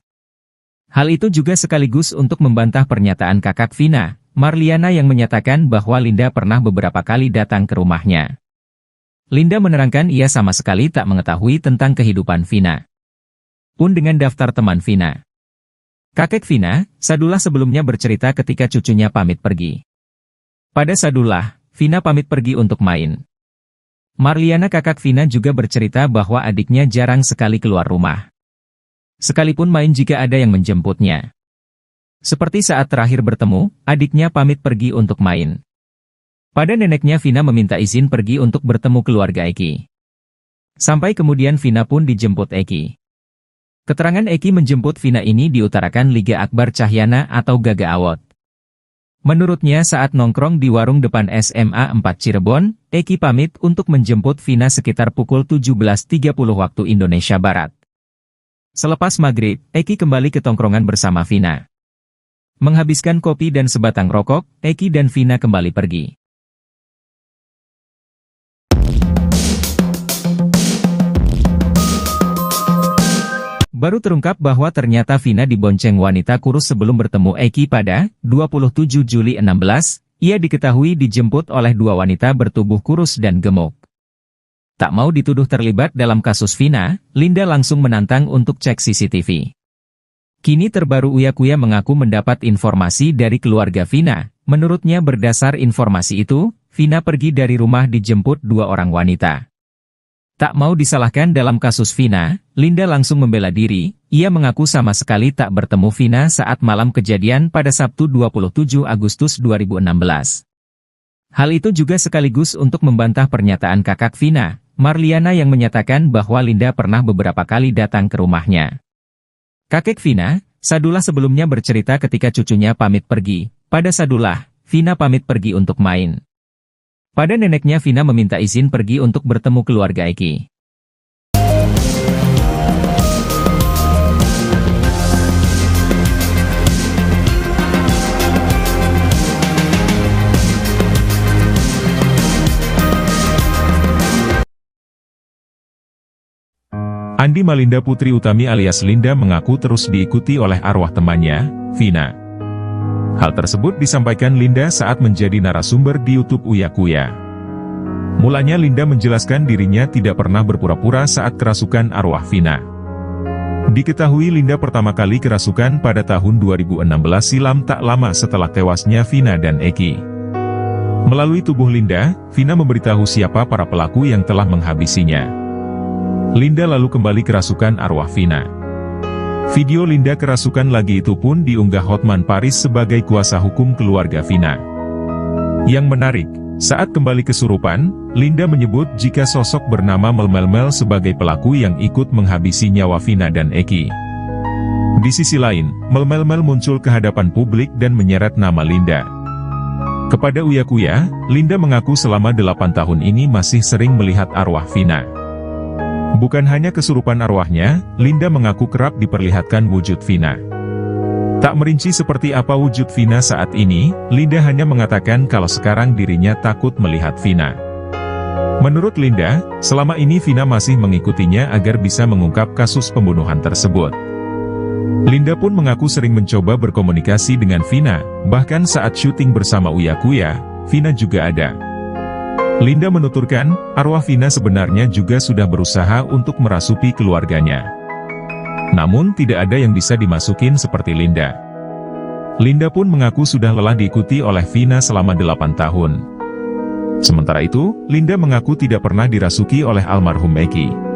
S1: Hal itu juga sekaligus untuk membantah pernyataan kakak Vina, Marliana yang menyatakan bahwa Linda pernah beberapa kali datang ke rumahnya. Linda menerangkan ia sama sekali tak mengetahui tentang kehidupan Vina. Pun dengan daftar teman Vina. Kakek Vina, Sadullah sebelumnya bercerita ketika cucunya pamit pergi. Pada Sadullah, Vina pamit pergi untuk main. Marliana kakak Vina juga bercerita bahwa adiknya jarang sekali keluar rumah. Sekalipun main jika ada yang menjemputnya. Seperti saat terakhir bertemu, adiknya pamit pergi untuk main. Pada neneknya Vina meminta izin pergi untuk bertemu keluarga Eki. Sampai kemudian Vina pun dijemput Eki. Keterangan Eki menjemput Vina ini diutarakan Liga Akbar Cahyana atau Gaga Awot. Menurutnya saat nongkrong di warung depan SMA 4 Cirebon, Eki pamit untuk menjemput Vina sekitar pukul 17.30 waktu Indonesia Barat. Selepas maghrib, Eki kembali ke tongkrongan bersama Vina. Menghabiskan kopi dan sebatang rokok, Eki dan Vina kembali pergi. Baru terungkap bahwa ternyata Vina dibonceng wanita kurus sebelum bertemu Eki pada 27 Juli 16, ia diketahui dijemput oleh dua wanita bertubuh kurus dan gemuk. Tak mau dituduh terlibat dalam kasus Vina, Linda langsung menantang untuk cek CCTV. Kini terbaru Uya Kuya mengaku mendapat informasi dari keluarga Vina. Menurutnya berdasar informasi itu, Vina pergi dari rumah dijemput dua orang wanita. Tak mau disalahkan dalam kasus Vina, Linda langsung membela diri. Ia mengaku sama sekali tak bertemu Vina saat malam kejadian pada Sabtu 27 Agustus 2016. Hal itu juga sekaligus untuk membantah pernyataan kakak Vina, Marliana yang menyatakan bahwa Linda pernah beberapa kali datang ke rumahnya. Kakek Vina, Sadullah sebelumnya bercerita ketika cucunya pamit pergi. Pada Sadullah, Vina pamit pergi untuk main. Pada neneknya Vina meminta izin pergi untuk bertemu keluarga Eki.
S2: Andi Malinda Putri Utami alias Linda mengaku terus diikuti oleh arwah temannya, Vina. Hal tersebut disampaikan Linda saat menjadi narasumber di YouTube Uya Kuya. Mulanya Linda menjelaskan dirinya tidak pernah berpura-pura saat kerasukan arwah Vina. Diketahui Linda pertama kali kerasukan pada tahun 2016 silam tak lama setelah tewasnya Vina dan Eki. Melalui tubuh Linda, Vina memberitahu siapa para pelaku yang telah menghabisinya. Linda lalu kembali kerasukan arwah Vina. Video Linda kerasukan lagi itu pun diunggah Hotman Paris sebagai kuasa hukum keluarga Vina. Yang menarik, saat kembali kesurupan, Linda menyebut jika sosok bernama Melmel sebagai pelaku yang ikut menghabisi nyawa Vina dan Eki. Di sisi lain, Melmel muncul ke hadapan publik dan menyeret nama Linda. Kepada Uya Kuya, Linda mengaku selama 8 tahun ini masih sering melihat arwah Vina. Bukan hanya kesurupan arwahnya, Linda mengaku kerap diperlihatkan wujud Vina. Tak merinci seperti apa wujud Vina saat ini, Linda hanya mengatakan kalau sekarang dirinya takut melihat Vina. Menurut Linda, selama ini Vina masih mengikutinya agar bisa mengungkap kasus pembunuhan tersebut. Linda pun mengaku sering mencoba berkomunikasi dengan Vina, bahkan saat syuting bersama Uya Kuya, Vina juga ada. Linda menuturkan, arwah Vina sebenarnya juga sudah berusaha untuk merasuki keluarganya. Namun tidak ada yang bisa dimasukin seperti Linda. Linda pun mengaku sudah lelah diikuti oleh Vina selama 8 tahun. Sementara itu, Linda mengaku tidak pernah dirasuki oleh almarhum Eki.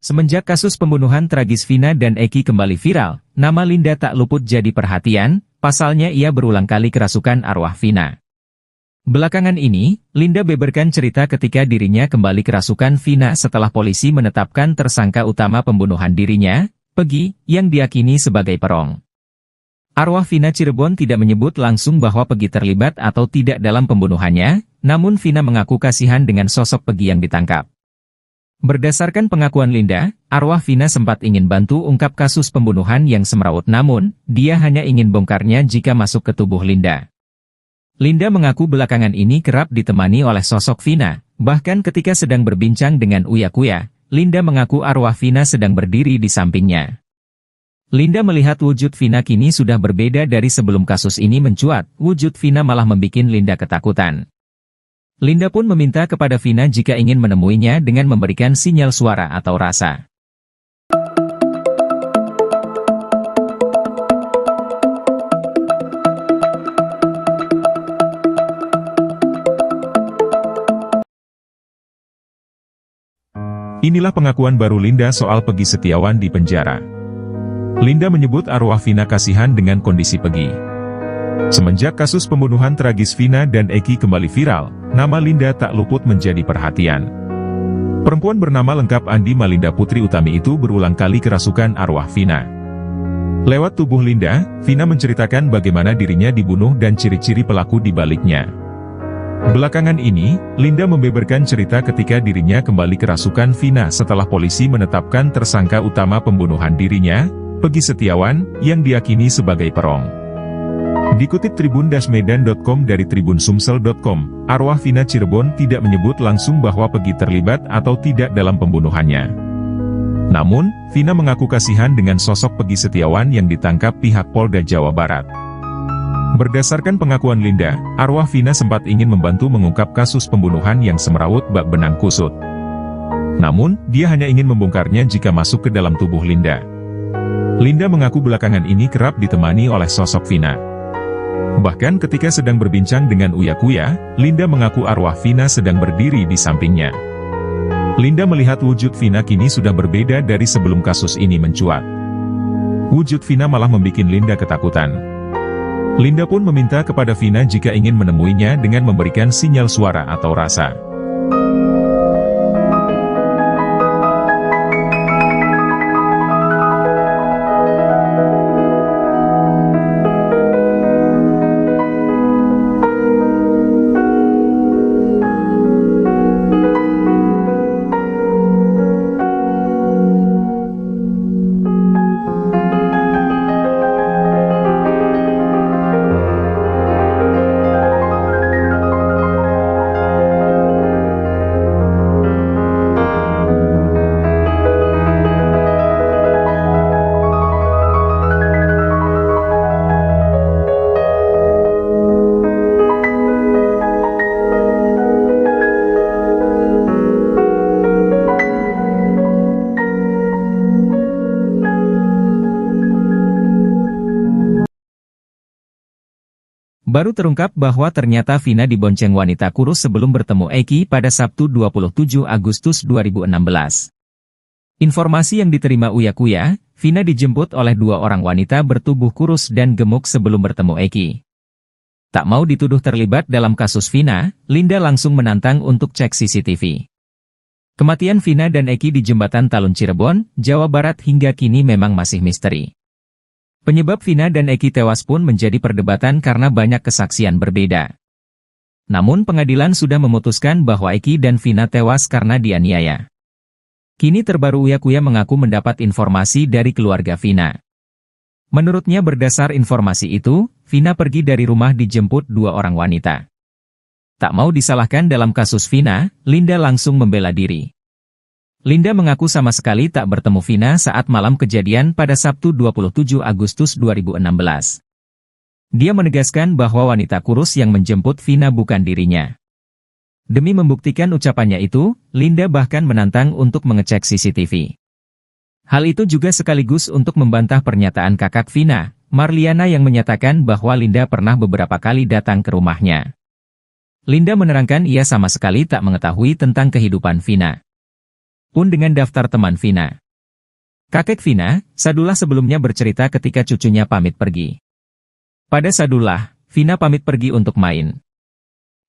S1: Semenjak kasus pembunuhan tragis Vina dan Eki kembali viral, nama Linda tak luput jadi perhatian, pasalnya ia berulang kali kerasukan arwah Vina. Belakangan ini, Linda beberkan cerita ketika dirinya kembali kerasukan Vina setelah polisi menetapkan tersangka utama pembunuhan dirinya, Pegi, yang diyakini sebagai perong. Arwah Vina Cirebon tidak menyebut langsung bahwa Pegi terlibat atau tidak dalam pembunuhannya, namun Vina mengaku kasihan dengan sosok Pegi yang ditangkap. Berdasarkan pengakuan Linda, arwah Vina sempat ingin bantu ungkap kasus pembunuhan yang semrawut, namun, dia hanya ingin bongkarnya jika masuk ke tubuh Linda. Linda mengaku belakangan ini kerap ditemani oleh sosok Vina, bahkan ketika sedang berbincang dengan Uya Kuya, Linda mengaku arwah Vina sedang berdiri di sampingnya. Linda melihat wujud Vina kini sudah berbeda dari sebelum kasus ini mencuat, wujud Vina malah membuat Linda ketakutan. Linda pun meminta kepada Vina jika ingin menemuinya dengan memberikan sinyal suara atau rasa.
S2: Inilah pengakuan baru Linda soal Peggy Setiawan di penjara. Linda menyebut arwah Vina kasihan dengan kondisi Peggy. Semenjak kasus pembunuhan tragis Vina dan Eki kembali viral, nama Linda tak luput menjadi perhatian. Perempuan bernama lengkap Andi Malinda Putri Utami itu berulang kali kerasukan arwah Vina. Lewat tubuh Linda, Vina menceritakan bagaimana dirinya dibunuh dan ciri-ciri pelaku di baliknya. Belakangan ini, Linda membeberkan cerita ketika dirinya kembali kerasukan Vina setelah polisi menetapkan tersangka utama pembunuhan dirinya, Peggy Setiawan, yang diyakini sebagai perong. Dikutip tribun-medan.com dari tribunsumsel.com, arwah Vina Cirebon tidak menyebut langsung bahwa Peggy terlibat atau tidak dalam pembunuhannya. Namun, Vina mengaku kasihan dengan sosok Peggy Setiawan yang ditangkap pihak Polda Jawa Barat. Berdasarkan pengakuan Linda, arwah Vina sempat ingin membantu mengungkap kasus pembunuhan yang semrawut bak benang kusut. Namun, dia hanya ingin membongkarnya jika masuk ke dalam tubuh Linda. Linda mengaku belakangan ini kerap ditemani oleh sosok Vina. Bahkan ketika sedang berbincang dengan Uya Kuya, Linda mengaku arwah Vina sedang berdiri di sampingnya. Linda melihat wujud Vina kini sudah berbeda dari sebelum kasus ini mencuat. Wujud Vina malah membuat Linda ketakutan. Linda pun meminta kepada Vina jika ingin menemuinya dengan memberikan sinyal suara atau rasa.
S1: Baru terungkap bahwa ternyata Vina dibonceng wanita kurus sebelum bertemu Eki pada Sabtu 27 Agustus 2016. Informasi yang diterima Uya Kuya, Vina dijemput oleh dua orang wanita bertubuh kurus dan gemuk sebelum bertemu Eki. Tak mau dituduh terlibat dalam kasus Vina, Linda langsung menantang untuk cek CCTV. Kematian Vina dan Eki di Jembatan Talun Cirebon, Jawa Barat hingga kini memang masih misteri. Penyebab Vina dan Eki tewas pun menjadi perdebatan karena banyak kesaksian berbeda. Namun pengadilan sudah memutuskan bahwa Eki dan Vina tewas karena dianiaya. Kini terbaru Uya Kuya mengaku mendapat informasi dari keluarga Vina. Menurutnya berdasar informasi itu, Vina pergi dari rumah dijemput dua orang wanita. Tak mau disalahkan dalam kasus Vina, Linda langsung membela diri. Linda mengaku sama sekali tak bertemu Vina saat malam kejadian pada Sabtu 27 Agustus 2016. Dia menegaskan bahwa wanita kurus yang menjemput Vina bukan dirinya. Demi membuktikan ucapannya itu, Linda bahkan menantang untuk mengecek CCTV. Hal itu juga sekaligus untuk membantah pernyataan kakak Vina, Marliana yang menyatakan bahwa Linda pernah beberapa kali datang ke rumahnya. Linda menerangkan ia sama sekali tak mengetahui tentang kehidupan Vina. Pun dengan daftar teman Vina. Kakek Vina, Sadullah sebelumnya bercerita ketika cucunya pamit pergi. Pada Sadullah, Vina pamit pergi untuk main.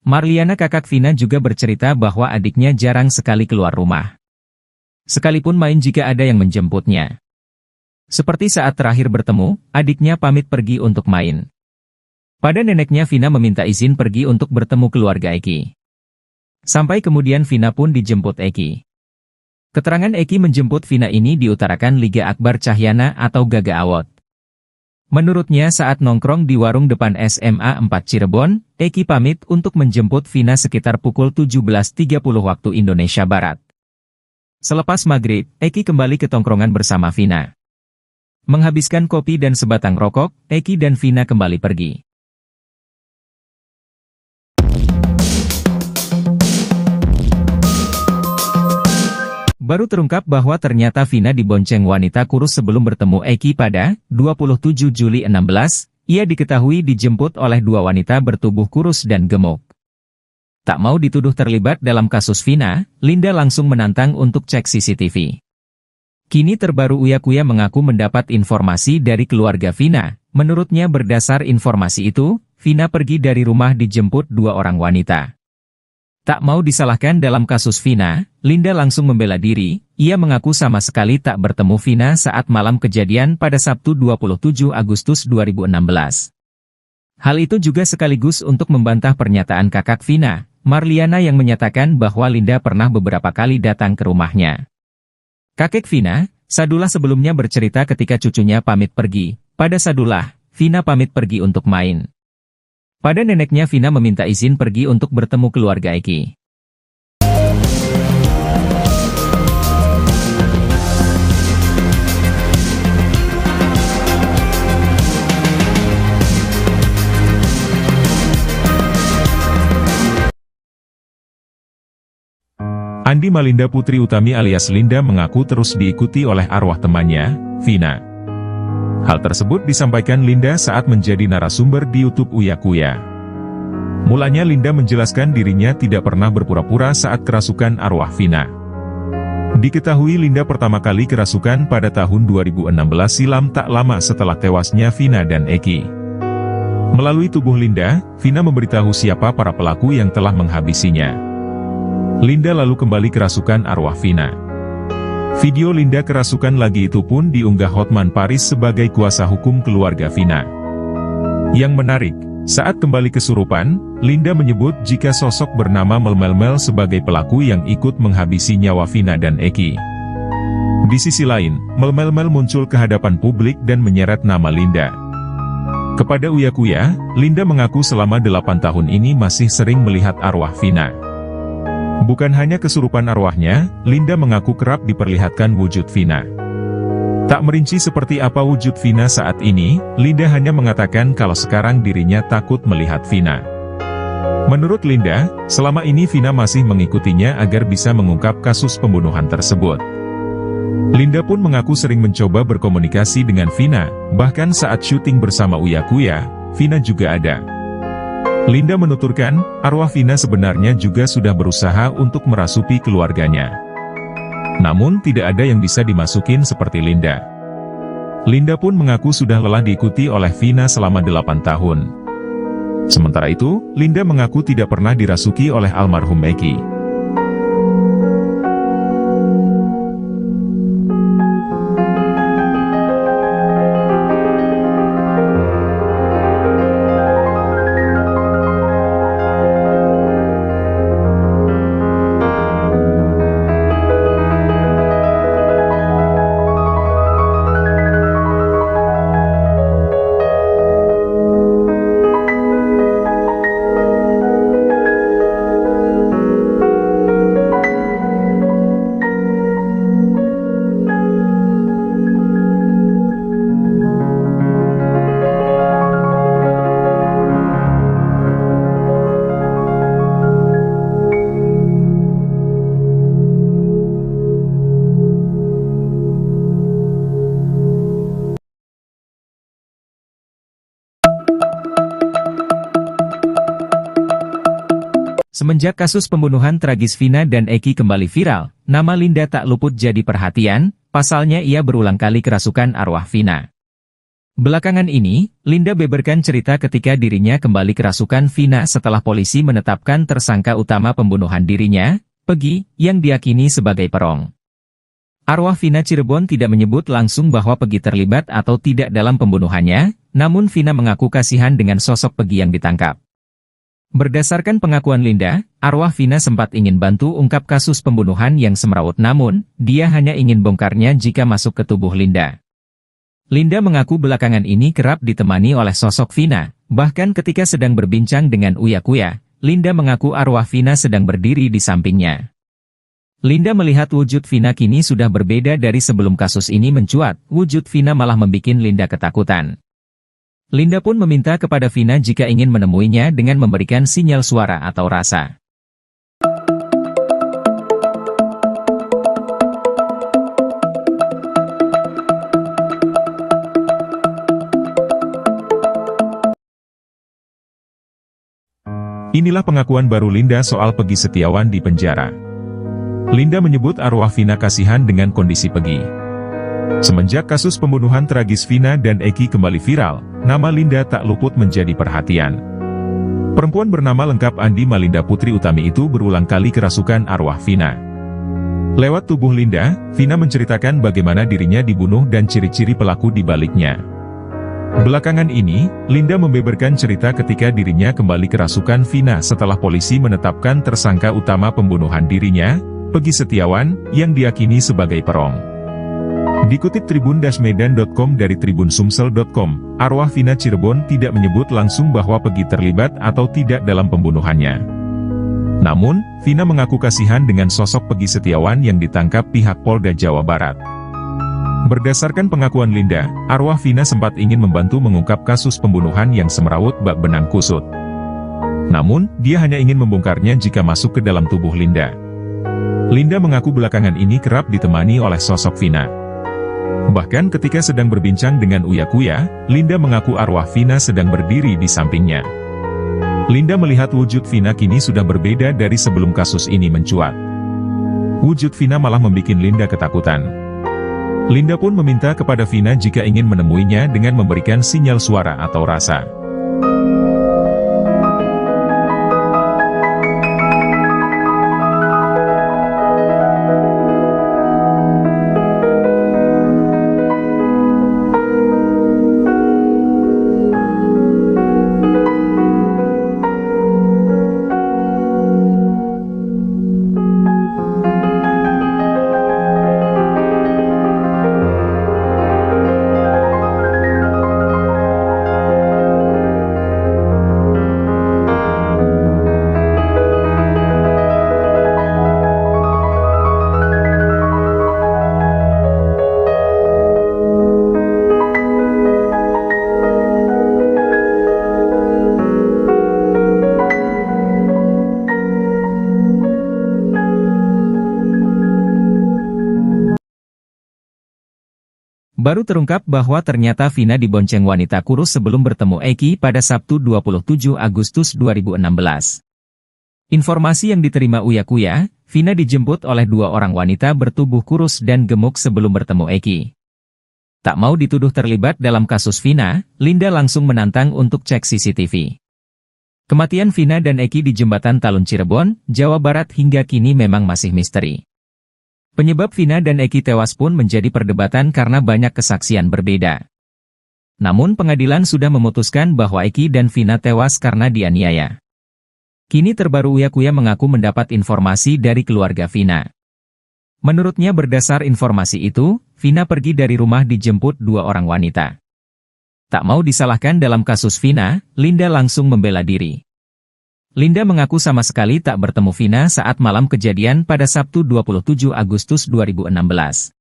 S1: Marliana kakak Vina juga bercerita bahwa adiknya jarang sekali keluar rumah. Sekalipun main jika ada yang menjemputnya. Seperti saat terakhir bertemu, adiknya pamit pergi untuk main. Pada neneknya Vina meminta izin pergi untuk bertemu keluarga Eki. Sampai kemudian Vina pun dijemput Eki. Keterangan Eki menjemput Vina ini diutarakan Liga Akbar Cahyana atau Gaga Awot. Menurutnya saat nongkrong di warung depan SMA 4 Cirebon, Eki pamit untuk menjemput Vina sekitar pukul 17.30 waktu Indonesia Barat. Selepas maghrib, Eki kembali ke tongkrongan bersama Vina. Menghabiskan kopi dan sebatang rokok, Eki dan Vina kembali pergi. Baru terungkap bahwa ternyata Vina dibonceng wanita kurus sebelum bertemu Eki pada 27 Juli 16, ia diketahui dijemput oleh dua wanita bertubuh kurus dan gemuk. Tak mau dituduh terlibat dalam kasus Vina, Linda langsung menantang untuk cek CCTV. Kini terbaru Uya Kuya mengaku mendapat informasi dari keluarga Vina. Menurutnya berdasar informasi itu, Vina pergi dari rumah dijemput dua orang wanita. Tak mau disalahkan dalam kasus Vina, Linda langsung membela diri. Ia mengaku sama sekali tak bertemu Vina saat malam kejadian pada Sabtu 27 Agustus 2016. Hal itu juga sekaligus untuk membantah pernyataan kakak Vina, Marliana yang menyatakan bahwa Linda pernah beberapa kali datang ke rumahnya. Kakek Vina, Sadullah sebelumnya bercerita ketika cucunya pamit pergi. Pada Sadullah, Vina pamit pergi untuk main. Pada neneknya Vina meminta izin pergi untuk bertemu keluarga Eki.
S2: Andi Malinda Putri Utami alias Linda mengaku terus diikuti oleh arwah temannya, Vina. Hal tersebut disampaikan Linda saat menjadi narasumber di YouTube Uya Kuya. Mulanya Linda menjelaskan dirinya tidak pernah berpura-pura saat kerasukan arwah Vina. Diketahui Linda pertama kali kerasukan pada tahun 2016 silam tak lama setelah tewasnya Vina dan Eki. Melalui tubuh Linda, Vina memberitahu siapa para pelaku yang telah menghabisinya. Linda lalu kembali kerasukan arwah Vina. Video Linda kerasukan lagi itu pun diunggah Hotman Paris sebagai kuasa hukum keluarga Vina. Yang menarik, saat kembali kesurupan, Linda menyebut jika sosok bernama Melmel sebagai pelaku yang ikut menghabisi nyawa Vina dan Eki. Di sisi lain, Melmel muncul ke hadapan publik dan menyeret nama Linda. Kepada Uya Kuya, Linda mengaku selama 8 tahun ini masih sering melihat arwah Vina. Bukan hanya kesurupan arwahnya, Linda mengaku kerap diperlihatkan wujud Vina. Tak merinci seperti apa wujud Vina saat ini, Linda hanya mengatakan kalau sekarang dirinya takut melihat Vina. Menurut Linda, selama ini Vina masih mengikutinya agar bisa mengungkap kasus pembunuhan tersebut. Linda pun mengaku sering mencoba berkomunikasi dengan Vina, bahkan saat syuting bersama Uya Kuya, Vina juga ada. Linda menuturkan, arwah Vina sebenarnya juga sudah berusaha untuk merasuki keluarganya. Namun tidak ada yang bisa dimasukin seperti Linda. Linda pun mengaku sudah lelah diikuti oleh Vina selama 8 tahun. Sementara itu, Linda mengaku tidak pernah dirasuki oleh almarhum Eki.
S1: Semenjak kasus pembunuhan tragis Vina dan Eki kembali viral, nama Linda tak luput jadi perhatian, pasalnya ia berulang kali kerasukan arwah Vina. Belakangan ini, Linda beberkan cerita ketika dirinya kembali kerasukan Vina setelah polisi menetapkan tersangka utama pembunuhan dirinya, Pegi, yang diyakini sebagai perong. Arwah Vina Cirebon tidak menyebut langsung bahwa Pegi terlibat atau tidak dalam pembunuhannya, namun Vina mengaku kasihan dengan sosok Pegi yang ditangkap. Berdasarkan pengakuan Linda, arwah Vina sempat ingin bantu ungkap kasus pembunuhan yang semrawut, namun, dia hanya ingin bongkarnya jika masuk ke tubuh Linda. Linda mengaku belakangan ini kerap ditemani oleh sosok Vina, bahkan ketika sedang berbincang dengan Uya Kuya, Linda mengaku arwah Vina sedang berdiri di sampingnya. Linda melihat wujud Vina kini sudah berbeda dari sebelum kasus ini mencuat, wujud Vina malah membuat Linda ketakutan. Linda pun meminta kepada Vina jika ingin menemuinya dengan memberikan sinyal suara atau rasa.
S2: Inilah pengakuan baru Linda soal Peggy Setiawan di penjara. Linda menyebut arwah Vina kasihan dengan kondisi Peggy. Semenjak kasus pembunuhan tragis Vina dan Eki kembali viral, nama Linda tak luput menjadi perhatian. Perempuan bernama lengkap Andi Malinda Putri Utami itu berulang kali kerasukan arwah Vina. Lewat tubuh Linda, Vina menceritakan bagaimana dirinya dibunuh dan ciri-ciri pelaku di baliknya. Belakangan ini, Linda membeberkan cerita ketika dirinya kembali kerasukan Vina setelah polisi menetapkan tersangka utama pembunuhan dirinya, Peggy Setiawan, yang diyakini sebagai perong. Dikutip tribun-medan.com dari tribunsumsel.com, arwah Vina Cirebon tidak menyebut langsung bahwa Peggy terlibat atau tidak dalam pembunuhannya. Namun, Vina mengaku kasihan dengan sosok Peggy Setiawan yang ditangkap pihak Polda Jawa Barat. Berdasarkan pengakuan Linda, arwah Vina sempat ingin membantu mengungkap kasus pembunuhan yang semrawut bak benang kusut. Namun, dia hanya ingin membongkarnya jika masuk ke dalam tubuh Linda. Linda mengaku belakangan ini kerap ditemani oleh sosok Vina. Bahkan ketika sedang berbincang dengan Uya Kuya, Linda mengaku arwah Vina sedang berdiri di sampingnya. Linda melihat wujud Vina kini sudah berbeda dari sebelum kasus ini mencuat. Wujud Vina malah membuat Linda ketakutan. Linda pun meminta kepada Vina jika ingin menemuinya dengan memberikan sinyal suara atau rasa.
S1: Baru terungkap bahwa ternyata Vina dibonceng wanita kurus sebelum bertemu Eki pada Sabtu 27 Agustus 2016. Informasi yang diterima Uya Kuya, Vina dijemput oleh dua orang wanita bertubuh kurus dan gemuk sebelum bertemu Eki. Tak mau dituduh terlibat dalam kasus Vina, Linda langsung menantang untuk cek CCTV. Kematian Vina dan Eki di Jembatan Talun Cirebon, Jawa Barat hingga kini memang masih misteri. Penyebab Vina dan Eki tewas pun menjadi perdebatan karena banyak kesaksian berbeda. Namun pengadilan sudah memutuskan bahwa Eki dan Vina tewas karena dianiaya. Kini terbaru Uya Kuya mengaku mendapat informasi dari keluarga Vina. Menurutnya berdasar informasi itu, Vina pergi dari rumah dijemput dua orang wanita. Tak mau disalahkan dalam kasus Vina, Linda langsung membela diri. Linda mengaku sama sekali tak bertemu Vina saat malam kejadian pada Sabtu 27 Agustus 2016.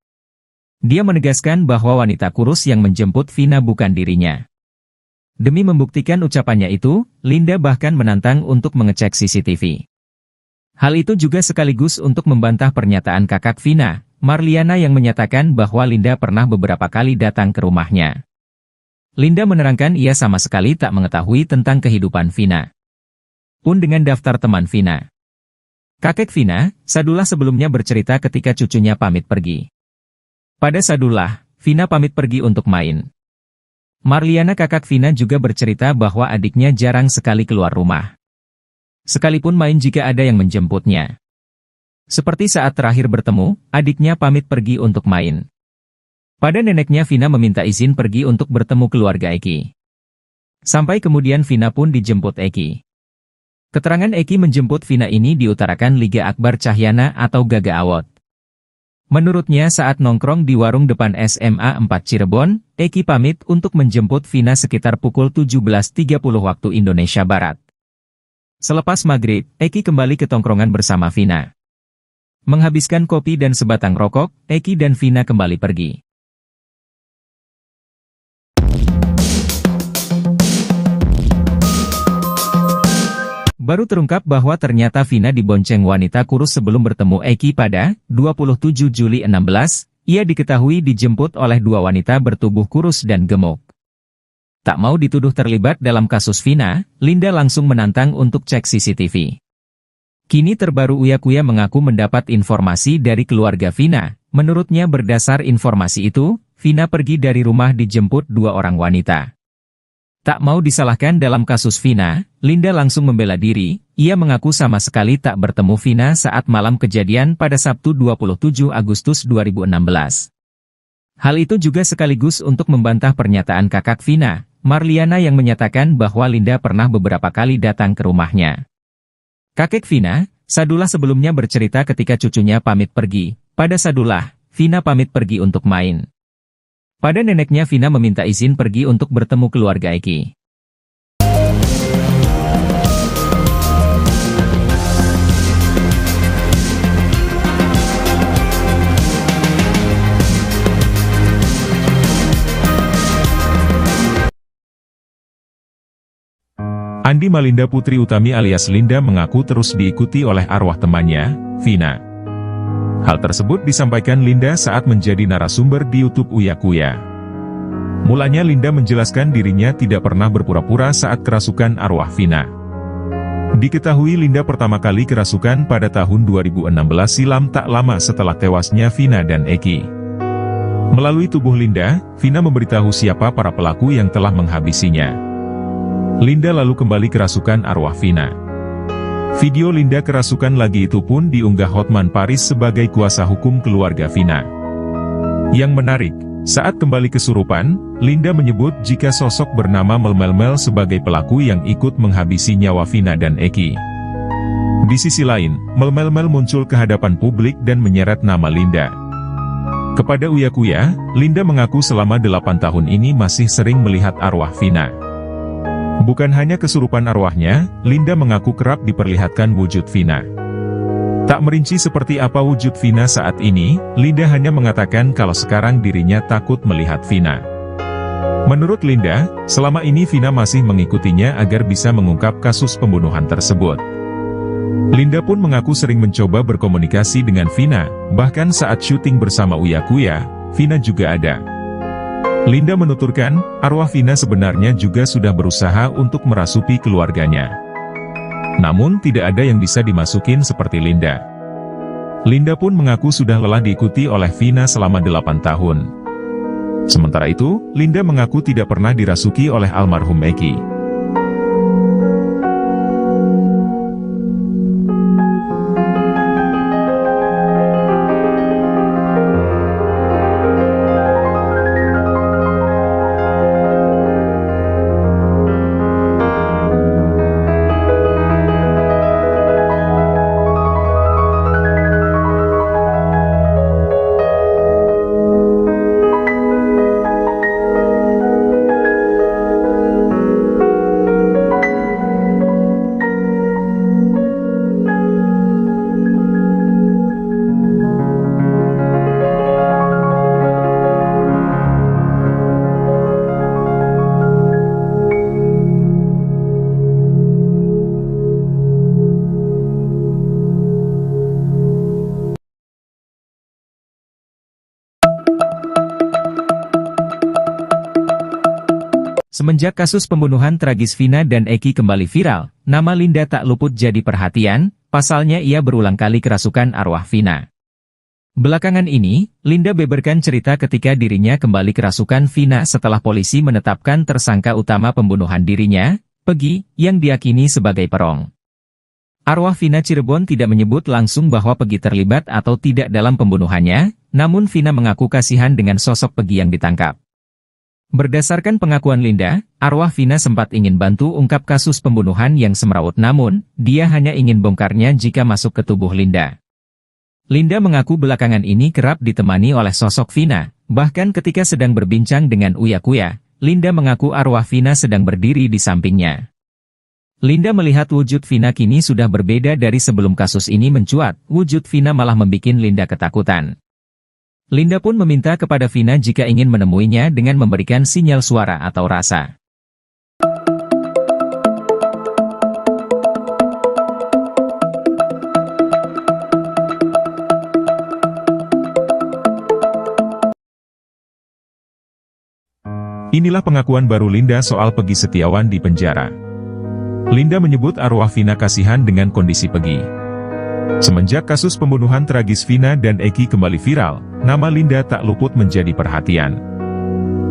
S1: Dia menegaskan bahwa wanita kurus yang menjemput Vina bukan dirinya. Demi membuktikan ucapannya itu, Linda bahkan menantang untuk mengecek CCTV. Hal itu juga sekaligus untuk membantah pernyataan kakak Vina, Marliana yang menyatakan bahwa Linda pernah beberapa kali datang ke rumahnya. Linda menerangkan ia sama sekali tak mengetahui tentang kehidupan Vina. Pun dengan daftar teman Vina. Kakek Vina, Sadullah sebelumnya bercerita ketika cucunya pamit pergi. Pada Sadullah, Vina pamit pergi untuk main. Marliana kakak Vina juga bercerita bahwa adiknya jarang sekali keluar rumah. Sekalipun main jika ada yang menjemputnya. Seperti saat terakhir bertemu, adiknya pamit pergi untuk main. Pada neneknya Vina meminta izin pergi untuk bertemu keluarga Eki. Sampai kemudian Vina pun dijemput Eki. Keterangan Eki menjemput Vina ini diutarakan Liga Akbar Cahyana atau Gaga Awot. Menurutnya saat nongkrong di warung depan SMA 4 Cirebon, Eki pamit untuk menjemput Vina sekitar pukul 17.30 waktu Indonesia Barat. Selepas maghrib, Eki kembali ke tongkrongan bersama Vina. Menghabiskan kopi dan sebatang rokok, Eki dan Vina kembali pergi. Baru terungkap bahwa ternyata Vina dibonceng wanita kurus sebelum bertemu Eki pada 27 Juli 16, ia diketahui dijemput oleh dua wanita bertubuh kurus dan gemuk. Tak mau dituduh terlibat dalam kasus Vina, Linda langsung menantang untuk cek CCTV. Kini terbaru Uya Kuya mengaku mendapat informasi dari keluarga Vina. Menurutnya berdasar informasi itu, Vina pergi dari rumah dijemput dua orang wanita. Tak mau disalahkan dalam kasus Vina, Linda langsung membela diri. Ia mengaku sama sekali tak bertemu Vina saat malam kejadian pada Sabtu 27 Agustus 2016. Hal itu juga sekaligus untuk membantah pernyataan kakak Vina, Marliana yang menyatakan bahwa Linda pernah beberapa kali datang ke rumahnya. Kakek Vina, Sadullah sebelumnya bercerita ketika cucunya pamit pergi. Pada Sadullah, Vina pamit pergi untuk main. Pada neneknya Vina meminta izin pergi untuk bertemu keluarga Eki.
S2: Andi Malinda Putri Utami alias Linda mengaku terus diikuti oleh arwah temannya, Vina. Hal tersebut disampaikan Linda saat menjadi narasumber di YouTube Uya Kuya. Mulanya Linda menjelaskan dirinya tidak pernah berpura-pura saat kerasukan arwah Vina. Diketahui Linda pertama kali kerasukan pada tahun 2016 silam tak lama setelah tewasnya Vina dan Eki. Melalui tubuh Linda, Vina memberitahu siapa para pelaku yang telah menghabisinya. Linda lalu kembali kerasukan arwah Vina. Video Linda kerasukan lagi itu pun diunggah Hotman Paris sebagai kuasa hukum keluarga Vina. Yang menarik, saat kembali kesurupan, Linda menyebut jika sosok bernama Melmel sebagai pelaku yang ikut menghabisi nyawa Vina dan Eki. Di sisi lain, Melmel muncul ke hadapan publik dan menyeret nama Linda. Kepada Uya Kuya, Linda mengaku selama 8 tahun ini masih sering melihat arwah Vina. Bukan hanya kesurupan arwahnya, Linda mengaku kerap diperlihatkan wujud Vina. Tak merinci seperti apa wujud Vina saat ini, Linda hanya mengatakan kalau sekarang dirinya takut melihat Vina. Menurut Linda, selama ini Vina masih mengikutinya agar bisa mengungkap kasus pembunuhan tersebut. Linda pun mengaku sering mencoba berkomunikasi dengan Vina, bahkan saat syuting bersama Uya Kuya, Vina juga ada. Linda menuturkan, arwah Vina sebenarnya juga sudah berusaha untuk merasuki keluarganya. Namun tidak ada yang bisa dimasukin seperti Linda. Linda pun mengaku sudah lelah diikuti oleh Vina selama 8 tahun. Sementara itu, Linda mengaku tidak pernah dirasuki oleh almarhum Eki.
S1: Semenjak kasus pembunuhan tragis Vina dan Eki kembali viral, nama Linda tak luput jadi perhatian, pasalnya ia berulang kali kerasukan arwah Vina. Belakangan ini, Linda beberkan cerita ketika dirinya kembali kerasukan Vina setelah polisi menetapkan tersangka utama pembunuhan dirinya, Pegi, yang diyakini sebagai perong. Arwah Vina Cirebon tidak menyebut langsung bahwa Pegi terlibat atau tidak dalam pembunuhannya, namun Vina mengaku kasihan dengan sosok Pegi yang ditangkap. Berdasarkan pengakuan Linda, arwah Vina sempat ingin bantu ungkap kasus pembunuhan yang semrawut, namun, dia hanya ingin bongkarnya jika masuk ke tubuh Linda. Linda mengaku belakangan ini kerap ditemani oleh sosok Vina, bahkan ketika sedang berbincang dengan Uya Kuya, Linda mengaku arwah Vina sedang berdiri di sampingnya. Linda melihat wujud Vina kini sudah berbeda dari sebelum kasus ini mencuat, wujud Vina malah membuat Linda ketakutan. Linda pun meminta kepada Vina jika ingin menemuinya dengan memberikan sinyal suara atau rasa.
S2: Inilah pengakuan baru Linda soal Peggy Setiawan di penjara. Linda menyebut arwah Vina kasihan dengan kondisi Peggy. Semenjak kasus pembunuhan tragis Vina dan Eki kembali viral, nama Linda tak luput menjadi perhatian.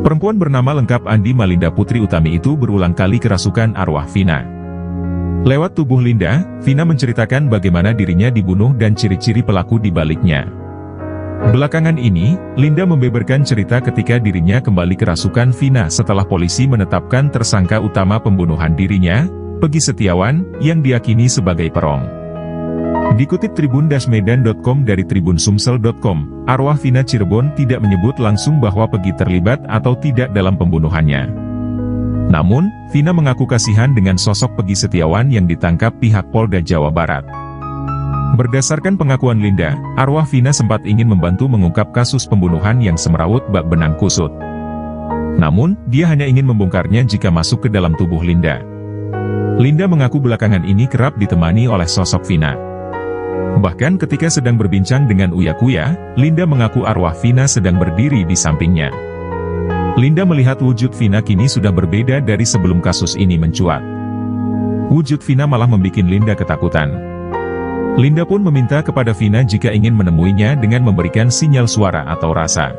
S2: Perempuan bernama lengkap Andi Malinda Putri Utami itu berulang kali kerasukan arwah Vina. Lewat tubuh Linda, Vina menceritakan bagaimana dirinya dibunuh dan ciri-ciri pelaku di baliknya. Belakangan ini, Linda membeberkan cerita ketika dirinya kembali kerasukan Vina setelah polisi menetapkan tersangka utama pembunuhan dirinya, Peggy Setiawan, yang diyakini sebagai perong. Dikutip tribun-medan.com dari tribunsumsel.com, arwah Vina Cirebon tidak menyebut langsung bahwa Peggy terlibat atau tidak dalam pembunuhannya. Namun, Vina mengaku kasihan dengan sosok Peggy Setiawan yang ditangkap pihak Polda Jawa Barat. Berdasarkan pengakuan Linda, arwah Vina sempat ingin membantu mengungkap kasus pembunuhan yang semrawut bak benang kusut. Namun, dia hanya ingin membongkarnya jika masuk ke dalam tubuh Linda. Linda mengaku belakangan ini kerap ditemani oleh sosok Vina. Bahkan ketika sedang berbincang dengan Uya Kuya, Linda mengaku arwah Vina sedang berdiri di sampingnya. Linda melihat wujud Vina kini sudah berbeda dari sebelum kasus ini mencuat. Wujud Vina malah membuat Linda ketakutan. Linda pun meminta kepada Vina jika ingin menemuinya dengan memberikan sinyal suara atau rasa.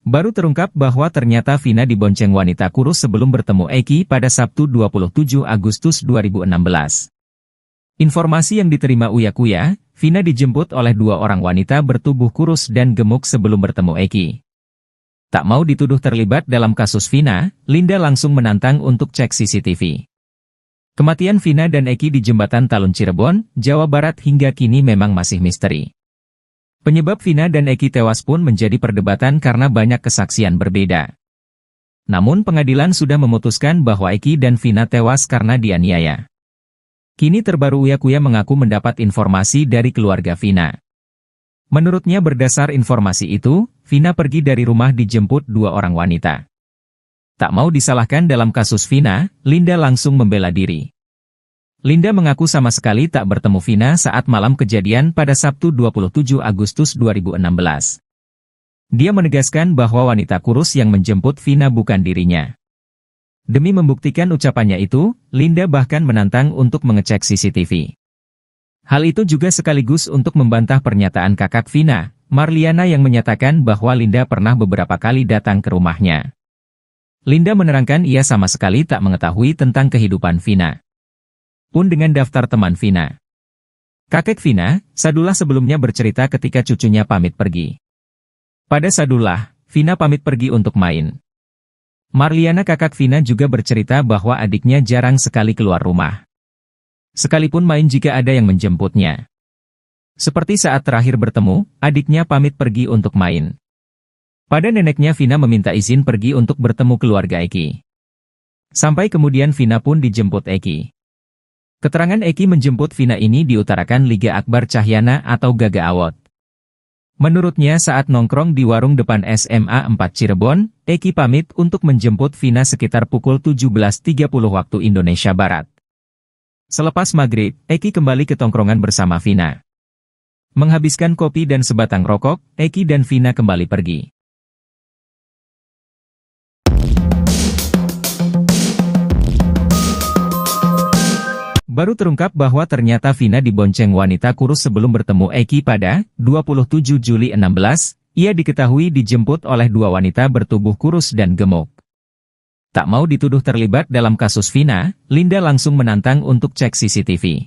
S1: Baru terungkap bahwa ternyata Vina dibonceng wanita kurus sebelum bertemu Eki pada Sabtu 27 Agustus 2016. Informasi yang diterima Uya Kuya, Vina dijemput oleh dua orang wanita bertubuh kurus dan gemuk sebelum bertemu Eki. Tak mau dituduh terlibat dalam kasus Vina, Linda langsung menantang untuk cek CCTV. Kematian Vina dan Eki di Jembatan Talun Cirebon, Jawa Barat hingga kini memang masih misteri. Penyebab Vina dan Eki tewas pun menjadi perdebatan karena banyak kesaksian berbeda. Namun pengadilan sudah memutuskan bahwa Eki dan Vina tewas karena dianiaya. Kini terbaru Uya Kuya mengaku mendapat informasi dari keluarga Vina. Menurutnya berdasar informasi itu, Vina pergi dari rumah dijemput dua orang wanita. Tak mau disalahkan dalam kasus Vina, Linda langsung membela diri. Linda mengaku sama sekali tak bertemu Vina saat malam kejadian pada Sabtu 27 Agustus 2016. Dia menegaskan bahwa wanita kurus yang menjemput Vina bukan dirinya. Demi membuktikan ucapannya itu, Linda bahkan menantang untuk mengecek CCTV. Hal itu juga sekaligus untuk membantah pernyataan kakak Vina, Marliana yang menyatakan bahwa Linda pernah beberapa kali datang ke rumahnya. Linda menerangkan ia sama sekali tak mengetahui tentang kehidupan Vina. Pun dengan daftar teman Vina. Kakek Vina, Sadullah sebelumnya bercerita ketika cucunya pamit pergi. Pada Sadullah, Vina pamit pergi untuk main. Marliana kakak Vina juga bercerita bahwa adiknya jarang sekali keluar rumah. Sekalipun main jika ada yang menjemputnya. Seperti saat terakhir bertemu, adiknya pamit pergi untuk main. Pada neneknya Vina meminta izin pergi untuk bertemu keluarga Eki. Sampai kemudian Vina pun dijemput Eki. Keterangan Eki menjemput Vina ini diutarakan Liga Akbar Cahyana atau Gaga Awot. Menurutnya saat nongkrong di warung depan SMA 4 Cirebon, Eki pamit untuk menjemput Vina sekitar pukul 17.30 waktu Indonesia Barat. Selepas maghrib, Eki kembali ke tongkrongan bersama Vina. Menghabiskan kopi dan sebatang rokok, Eki dan Vina kembali pergi. Baru terungkap bahwa ternyata Vina dibonceng wanita kurus sebelum bertemu Eki pada 27 Juli 16, ia diketahui dijemput oleh dua wanita bertubuh kurus dan gemuk. Tak mau dituduh terlibat dalam kasus Vina, Linda langsung menantang untuk cek CCTV.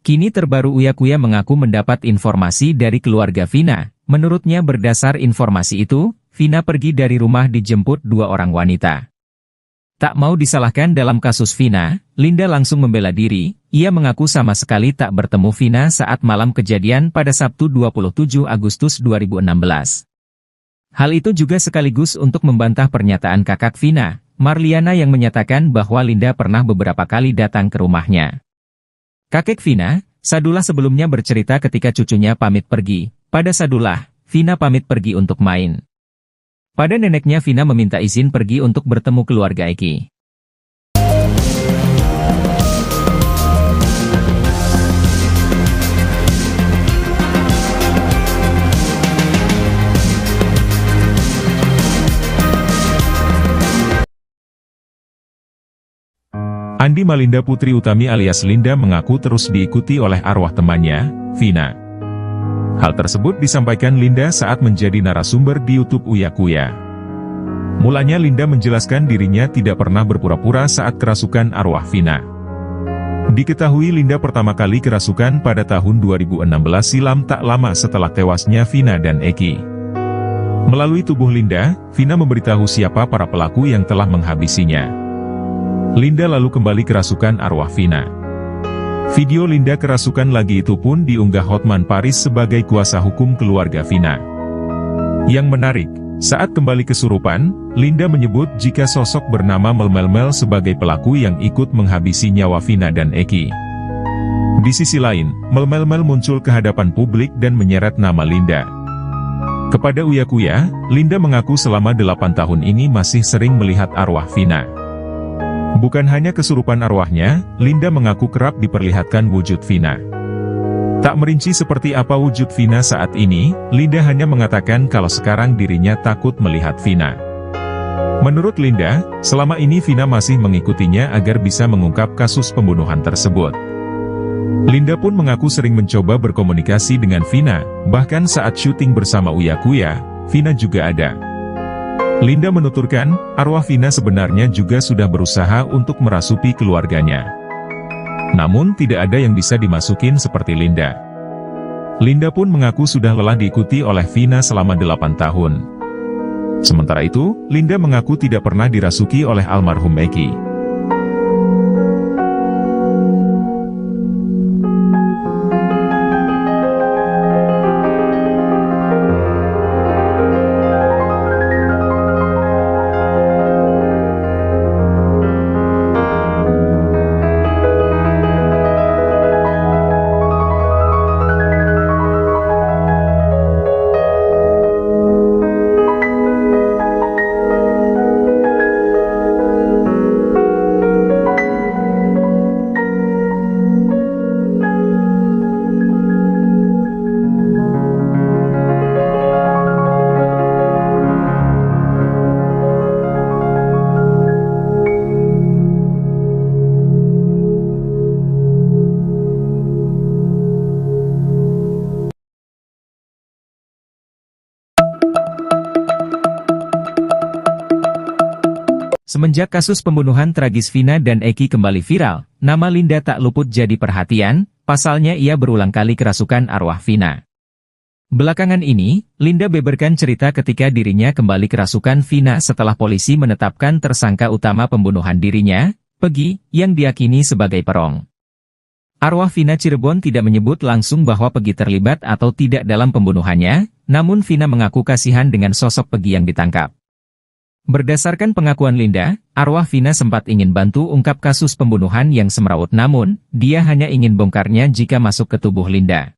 S1: Kini terbaru Uya Kuya mengaku mendapat informasi dari keluarga Vina. Menurutnya berdasar informasi itu, Vina pergi dari rumah dijemput dua orang wanita. Tak mau disalahkan dalam kasus Vina, Linda langsung membela diri. Ia mengaku sama sekali tak bertemu Vina saat malam kejadian pada Sabtu 27 Agustus 2016. Hal itu juga sekaligus untuk membantah pernyataan kakak Vina, Marliana, yang menyatakan bahwa Linda pernah beberapa kali datang ke rumahnya. Kakek Vina, Sadullah, sebelumnya bercerita ketika cucunya pamit pergi. Pada Sadullah, Vina pamit pergi untuk main. Pada neneknya Vina meminta izin pergi untuk bertemu keluarga Eki.
S2: Andi Malinda Putri Utami alias Linda mengaku terus diikuti oleh arwah temannya, Vina. Hal tersebut disampaikan Linda saat menjadi narasumber di YouTube Uya Kuya. Mulanya Linda menjelaskan dirinya tidak pernah berpura-pura saat kerasukan arwah Vina. Diketahui Linda pertama kali kerasukan pada tahun 2016 silam, tak lama setelah tewasnya Vina dan Eki. Melalui tubuh Linda, Vina memberitahu siapa para pelaku yang telah menghabisinya. Linda lalu kembali kerasukan arwah Vina. Video Linda kerasukan lagi itu pun diunggah Hotman Paris sebagai kuasa hukum keluarga Vina. Yang menarik, saat kembali kesurupan, Linda menyebut jika sosok bernama Mel sebagai pelaku yang ikut menghabisi nyawa Vina dan Eki. Di sisi lain, Mel muncul ke hadapan publik dan menyeret nama Linda. Kepada Uya Kuya, Linda mengaku selama 8 tahun ini masih sering melihat arwah Vina. Bukan hanya kesurupan arwahnya, Linda mengaku kerap diperlihatkan wujud Vina. Tak merinci seperti apa wujud Vina saat ini, Linda hanya mengatakan kalau sekarang dirinya takut melihat Vina. Menurut Linda, selama ini Vina masih mengikutinya agar bisa mengungkap kasus pembunuhan tersebut. Linda pun mengaku sering mencoba berkomunikasi dengan Vina, bahkan saat syuting bersama Uya Kuya, Vina juga ada. Linda menuturkan, arwah Vina sebenarnya juga sudah berusaha untuk merasuki keluarganya. Namun tidak ada yang bisa dimasukin seperti Linda. Linda pun mengaku sudah lelah diikuti oleh Vina selama 8 tahun. Sementara itu, Linda mengaku tidak pernah dirasuki oleh almarhum Eki.
S1: Semenjak kasus pembunuhan tragis Vina dan Eki kembali viral, nama Linda tak luput jadi perhatian, pasalnya ia berulang kali kerasukan arwah Vina. Belakangan ini, Linda beberkan cerita ketika dirinya kembali kerasukan Vina setelah polisi menetapkan tersangka utama pembunuhan dirinya, Pegi, yang diyakini sebagai perong. Arwah Vina Cirebon tidak menyebut langsung bahwa Pegi terlibat atau tidak dalam pembunuhannya, namun Vina mengaku kasihan dengan sosok Pegi yang ditangkap. Berdasarkan pengakuan Linda, arwah Vina sempat ingin bantu ungkap kasus pembunuhan yang semrawut, namun, dia hanya ingin bongkarnya jika masuk ke tubuh Linda.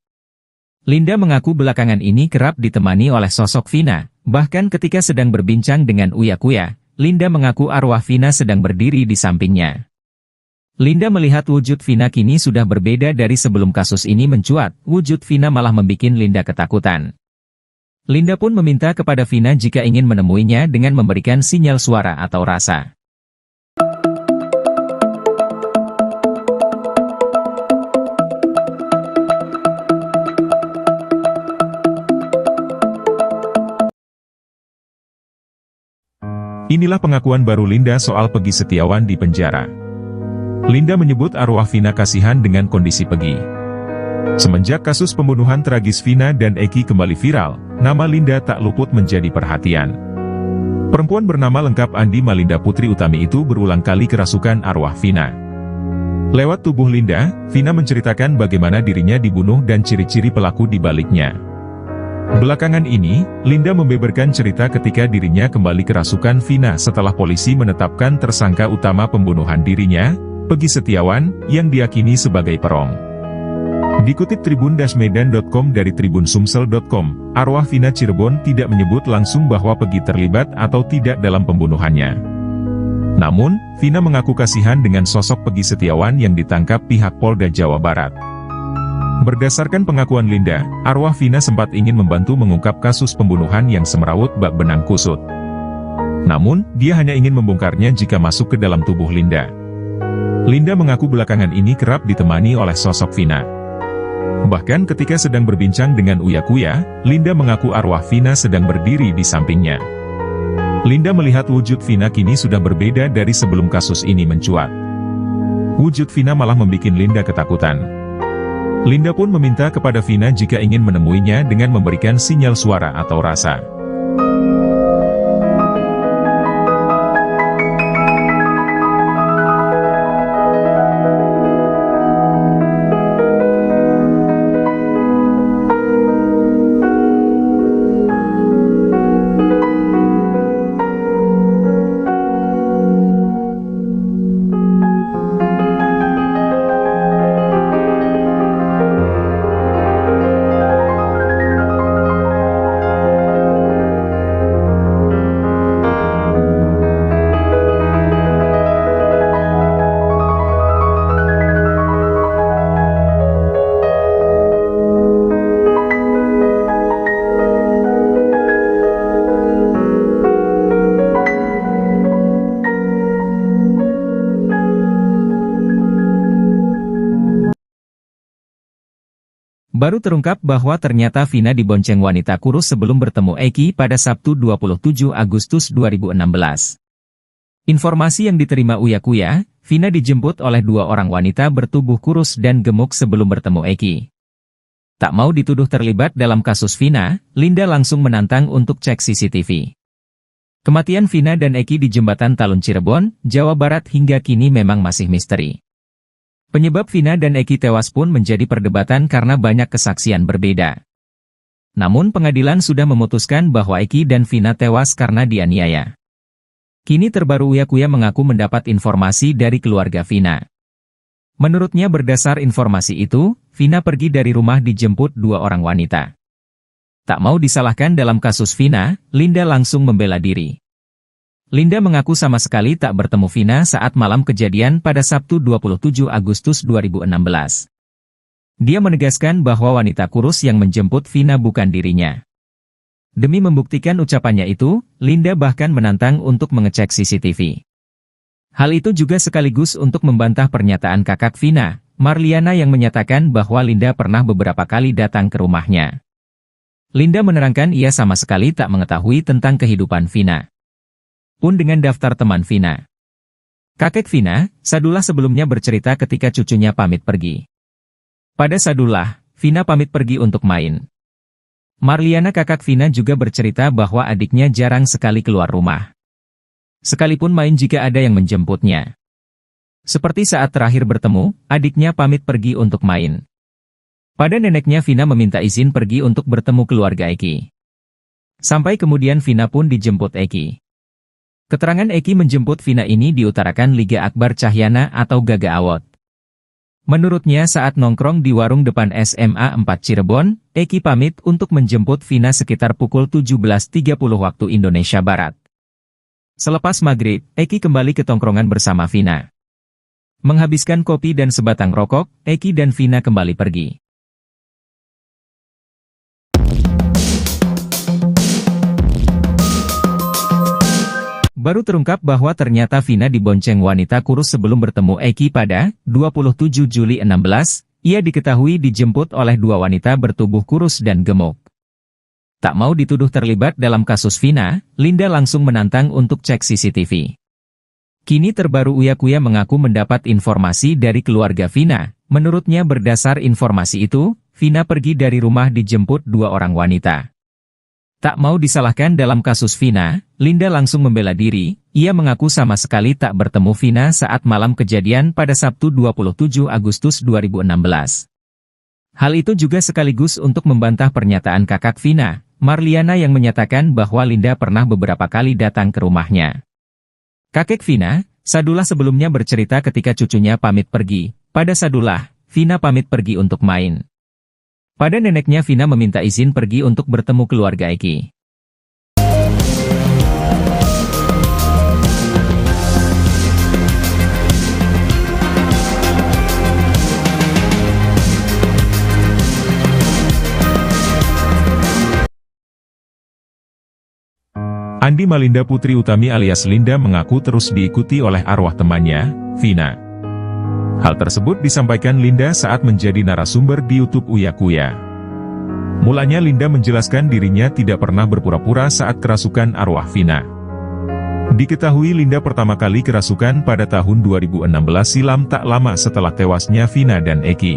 S1: Linda mengaku belakangan ini kerap ditemani oleh sosok Vina, bahkan ketika sedang berbincang dengan Uya Kuya, Linda mengaku arwah Vina sedang berdiri di sampingnya. Linda melihat wujud Vina kini sudah berbeda dari sebelum kasus ini mencuat, wujud Vina malah membuat Linda ketakutan. Linda pun meminta kepada Vina jika ingin menemuinya dengan memberikan sinyal suara atau rasa.
S2: Inilah pengakuan baru Linda soal Peggy Setiawan di penjara. Linda menyebut arwah Vina kasihan dengan kondisi Peggy. Semenjak kasus pembunuhan tragis Vina dan Eki kembali viral, nama Linda tak luput menjadi perhatian. Perempuan bernama lengkap Andi Malinda Putri Utami itu berulang kali kerasukan arwah Vina. Lewat tubuh Linda, Vina menceritakan bagaimana dirinya dibunuh dan ciri-ciri pelaku di baliknya. Belakangan ini, Linda membeberkan cerita ketika dirinya kembali kerasukan Vina setelah polisi menetapkan tersangka utama pembunuhan dirinya, Peggy Setiawan, yang diyakini sebagai perong. Dikutip tribun-medan.com dari tribunsumsel.com, arwah Vina Cirebon tidak menyebut langsung bahwa Peggy terlibat atau tidak dalam pembunuhannya. Namun, Vina mengaku kasihan dengan sosok Peggy Setiawan yang ditangkap pihak Polda Jawa Barat. Berdasarkan pengakuan Linda, arwah Vina sempat ingin membantu mengungkap kasus pembunuhan yang semrawut bak benang kusut. Namun, dia hanya ingin membongkarnya jika masuk ke dalam tubuh Linda. Linda mengaku belakangan ini kerap ditemani oleh sosok Vina. Bahkan ketika sedang berbincang dengan Uya Kuya, Linda mengaku arwah Vina sedang berdiri di sampingnya. Linda melihat wujud Vina kini sudah berbeda dari sebelum kasus ini mencuat. Wujud Vina malah membuat Linda ketakutan. Linda pun meminta kepada Vina jika ingin menemuinya dengan memberikan sinyal suara atau rasa.
S1: Baru terungkap bahwa ternyata Vina dibonceng wanita kurus sebelum bertemu Eki pada Sabtu 27 Agustus 2016. Informasi yang diterima Uya Kuya, Vina dijemput oleh dua orang wanita bertubuh kurus dan gemuk sebelum bertemu Eki. Tak mau dituduh terlibat dalam kasus Vina, Linda langsung menantang untuk cek CCTV. Kematian Vina dan Eki di Jembatan Talun Cirebon, Jawa Barat hingga kini memang masih misteri. Penyebab Vina dan Eki tewas pun menjadi perdebatan karena banyak kesaksian berbeda. Namun pengadilan sudah memutuskan bahwa Eki dan Vina tewas karena dianiaya. Kini terbaru Uya Kuya mengaku mendapat informasi dari keluarga Vina. Menurutnya berdasar informasi itu, Vina pergi dari rumah dijemput dua orang wanita. Tak mau disalahkan dalam kasus Vina, Linda langsung membela diri. Linda mengaku sama sekali tak bertemu Vina saat malam kejadian pada Sabtu 27 Agustus 2016. Dia menegaskan bahwa wanita kurus yang menjemput Vina bukan dirinya. Demi membuktikan ucapannya itu, Linda bahkan menantang untuk mengecek CCTV. Hal itu juga sekaligus untuk membantah pernyataan kakak Vina, Marliana yang menyatakan bahwa Linda pernah beberapa kali datang ke rumahnya. Linda menerangkan ia sama sekali tak mengetahui tentang kehidupan Vina. Pun dengan daftar teman Vina. Kakek Vina, Sadullah sebelumnya bercerita ketika cucunya pamit pergi. Pada Sadullah, Vina pamit pergi untuk main. Marliana kakak Vina juga bercerita bahwa adiknya jarang sekali keluar rumah. Sekalipun main jika ada yang menjemputnya. Seperti saat terakhir bertemu, adiknya pamit pergi untuk main. Pada neneknya Vina meminta izin pergi untuk bertemu keluarga Eki. Sampai kemudian Vina pun dijemput Eki. Keterangan Eki menjemput Vina ini diutarakan Liga Akbar Cahyana atau Gaga Awot. Menurutnya saat nongkrong di warung depan SMA 4 Cirebon, Eki pamit untuk menjemput Vina sekitar pukul 17.30 waktu Indonesia Barat. Selepas maghrib, Eki kembali ke tongkrongan bersama Vina. Menghabiskan kopi dan sebatang rokok, Eki dan Vina kembali pergi. Baru terungkap bahwa ternyata Vina dibonceng wanita kurus sebelum bertemu Eki pada 27 Juli 16, ia diketahui dijemput oleh dua wanita bertubuh kurus dan gemuk. Tak mau dituduh terlibat dalam kasus Vina, Linda langsung menantang untuk cek CCTV. Kini terbaru Uya Kuya mengaku mendapat informasi dari keluarga Vina. Menurutnya berdasar informasi itu, Vina pergi dari rumah dijemput dua orang wanita. Tak mau disalahkan dalam kasus Vina, Linda langsung membela diri. Ia mengaku sama sekali tak bertemu Vina saat malam kejadian pada Sabtu 27 Agustus 2016. Hal itu juga sekaligus untuk membantah pernyataan kakak Vina, Marliana, yang menyatakan bahwa Linda pernah beberapa kali datang ke rumahnya. Kakek Vina, Sadullah, sebelumnya bercerita ketika cucunya pamit pergi. Pada Sadullah, Vina pamit pergi untuk main. Pada neneknya Vina meminta izin pergi untuk bertemu keluarga Eki.
S2: Andi Malinda Putri Utami alias Linda mengaku terus diikuti oleh arwah temannya, Vina. Hal tersebut disampaikan Linda saat menjadi narasumber di YouTube Uya Kuya. Mulanya Linda menjelaskan dirinya tidak pernah berpura-pura saat kerasukan arwah Vina. Diketahui Linda pertama kali kerasukan pada tahun 2016 silam, tak lama setelah tewasnya Vina dan Eki.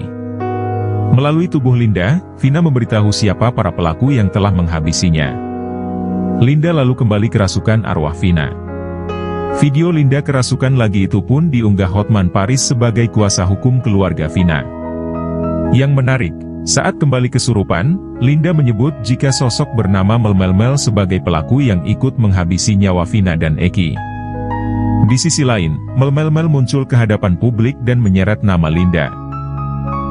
S2: Melalui tubuh Linda, Vina memberitahu siapa para pelaku yang telah menghabisinya. Linda lalu kembali kerasukan arwah Vina. Video Linda kerasukan lagi itu pun diunggah Hotman Paris sebagai kuasa hukum keluarga Vina. Yang menarik, saat kembali kesurupan, Linda menyebut jika sosok bernama Mel sebagai pelaku yang ikut menghabisi nyawa Vina dan Eki. Di sisi lain, Mel muncul ke hadapan publik dan menyeret nama Linda.